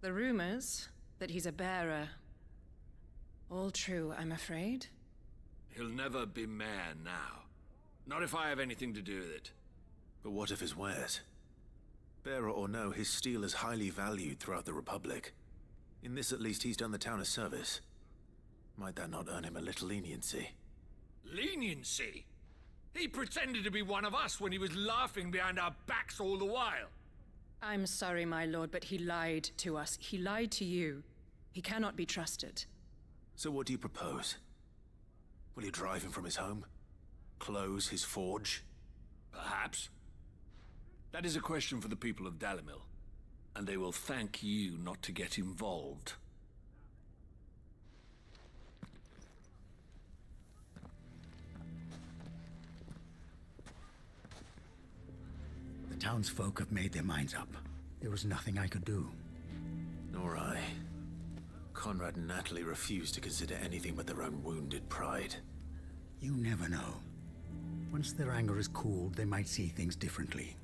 The rumors that he's a bearer. All true, I'm afraid. He'll never be mayor now. Not if I have anything to do with it. But what of his wares? Bearer or no, his steel is highly valued throughout the Republic. In this at least, he's done the town a service. Might that not earn him a little leniency? Leniency? He pretended to be one of us when he was laughing behind our backs all the while. I'm sorry, my lord, but he lied to us. He lied to you. He cannot be trusted. So what do you propose? Will you drive him from his home? Close his forge? Perhaps. That is a question for the people of Dalimil, and they will thank you not to get involved. townsfolk have made their minds up. There was nothing I could do. Nor I. Conrad and Natalie refused to consider anything but their own wounded pride. You never know. Once their anger is cooled, they might see things differently.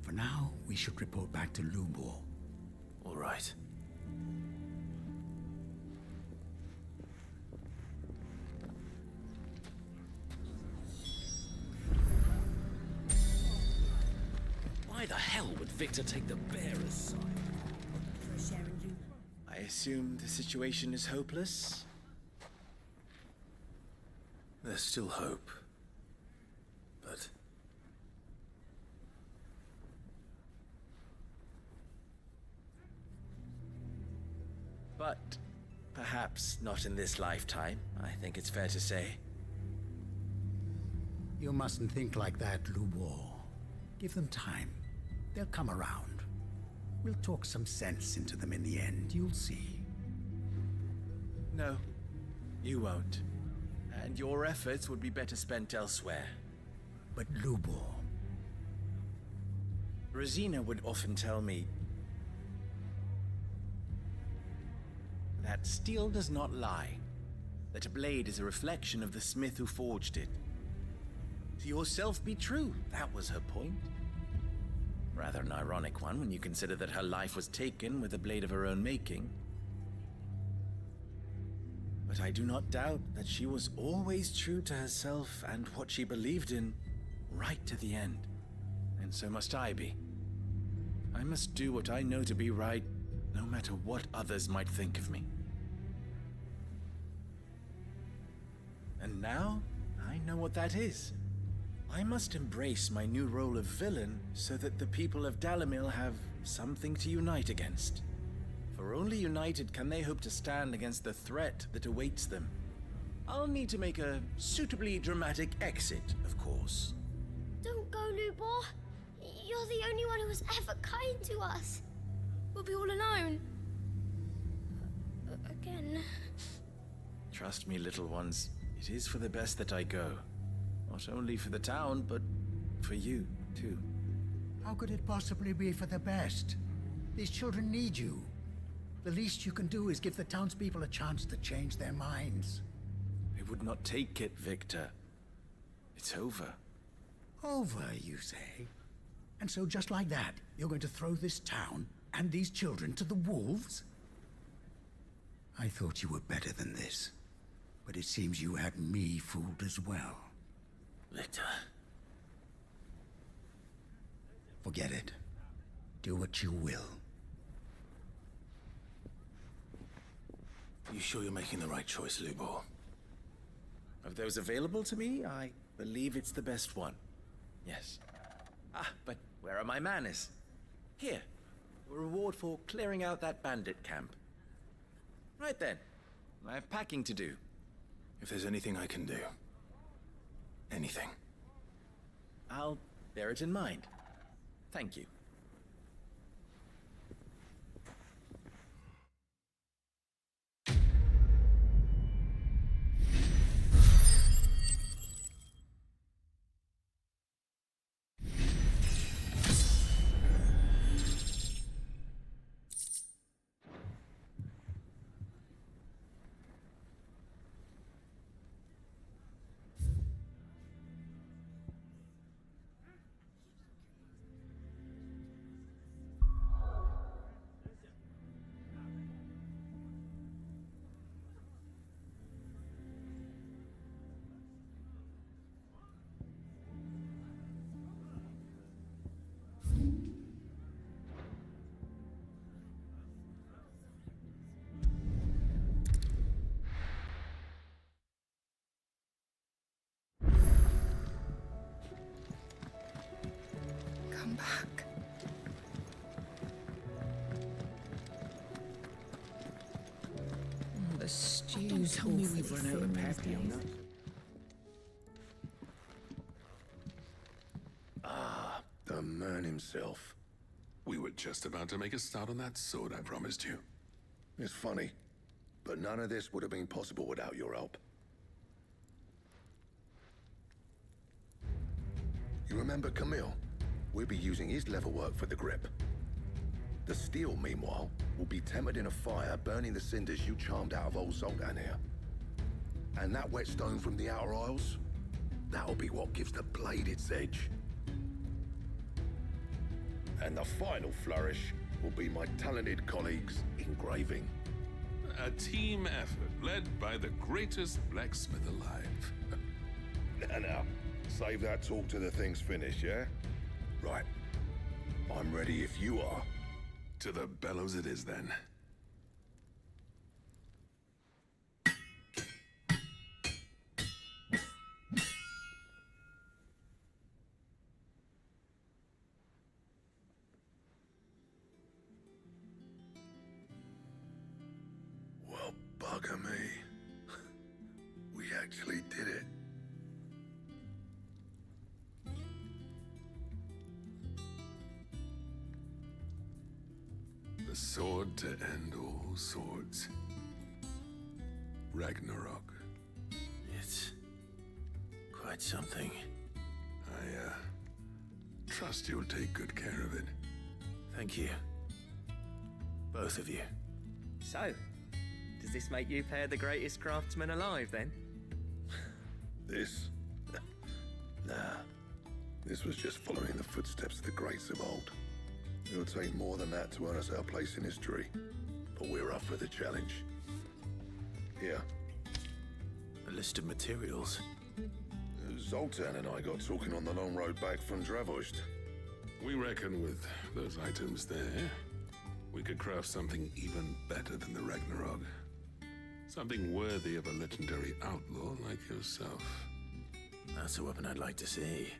For now, we should report back to Lubor. All right. Why the hell would Victor take the bearer's side? I assume the situation is hopeless? There's still hope. But... But perhaps not in this lifetime, I think it's fair to say. You mustn't think like that, Lubor. Give them time. They'll come around. We'll talk some sense into them in the end, you'll see. No, you won't. And your efforts would be better spent elsewhere. But Lubor... Rosina would often tell me that steel does not lie, that a blade is a reflection of the smith who forged it. To yourself be true, that was her point. Rather an ironic one when you consider that her life was taken with a blade of her own making. But I do not doubt that she was always true to herself and what she believed in, right to the end. And so must I be. I must do what I know to be right, no matter what others might think of me. And now, I know what that is. I must embrace my new role of villain so that the people of Dalimil have something to unite against. For only united can they hope to stand against the threat that awaits them. I'll need to make a suitably dramatic exit, of course. Don't go, Lubor. You're the only one who was ever kind to us. We'll be all alone. Again. Trust me, little ones. It is for the best that I go. Not only for the town, but for you, too. How could it possibly be for the best? These children need you. The least you can do is give the townspeople a chance to change their minds. They would not take it, Victor. It's over. Over, you say? And so just like that, you're going to throw this town and these children to the wolves? I thought you were better than this. But it seems you had me fooled as well. Victor. Forget it. Do what you will. You sure you're making the right choice, Lubor? Of those available to me, I believe it's the best one. Yes. Ah, but where are my manners? Here. A reward for clearing out that bandit camp. Right then. I have packing to do. If there's anything I can do. Anything. I'll bear it in mind. Thank you. Come back. The stew's Tell me we've run out of pappy on that. Ah, the man himself. We were just about to make a start on that sword I promised you. It's funny, but none of this would have been possible without your help. You remember Camille? we'll be using his leatherwork for the grip. The steel, meanwhile, will be tempered in a fire, burning the cinders you charmed out of old Zoltan here. And that whetstone from the Outer Isles, that'll be what gives the blade its edge. And the final flourish will be my talented colleagues' engraving. A team effort led by the greatest blacksmith alive. Now, save that talk till the thing's finished, yeah? Right. I'm ready if you are. To the bellows it is, then. Well, bugger me. We actually did it. The sword to end all swords. Ragnarok. It's quite something. I, trust you'll take good care of it. Thank you. Both of you. So, does this make you pair the greatest craftsman alive, then? This? Nah. This was just following the footsteps of the greats of old. It'll take more than that to earn us our place in history. But we're up for the challenge. Here. A list of materials. Zoltan and I got talking on the long road back from Dravost. We reckon with those items there, we could craft something even better than the Ragnarok. Something worthy of a legendary outlaw like yourself. That's a weapon I'd like to see.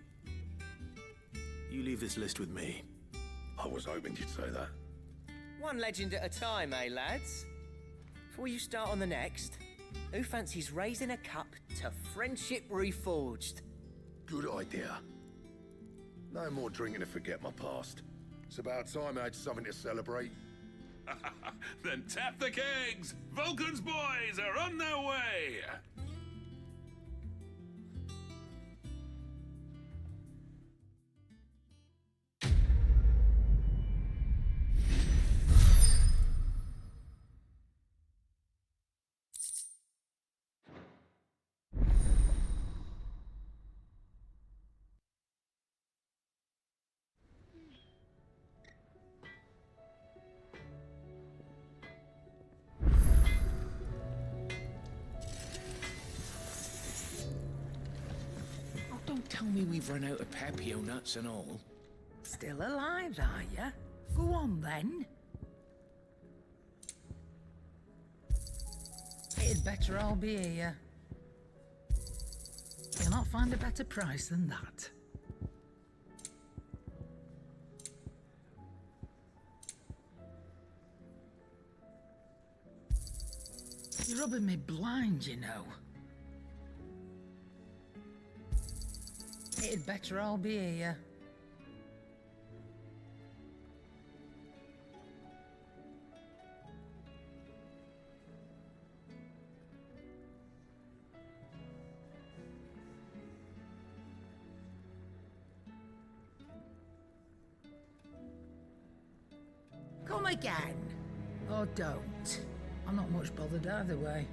You leave this list with me. I was hoping you'd say that. One legend at a time, eh, lads? Before you start on the next, who fancies raising a cup to friendship reforged? Good idea. No more drinking to forget my past. It's about time I had something to celebrate. Then tap the kegs! Vulcan's boys are on their way! Tell me we've run out of papio nuts and all. Still alive, are ya? Go on, then. It'd better all be here. You'll not find a better price than that. You're rubbing me blind, you know. It'd better all be here. Come again. Or don't. I'm not much bothered either way.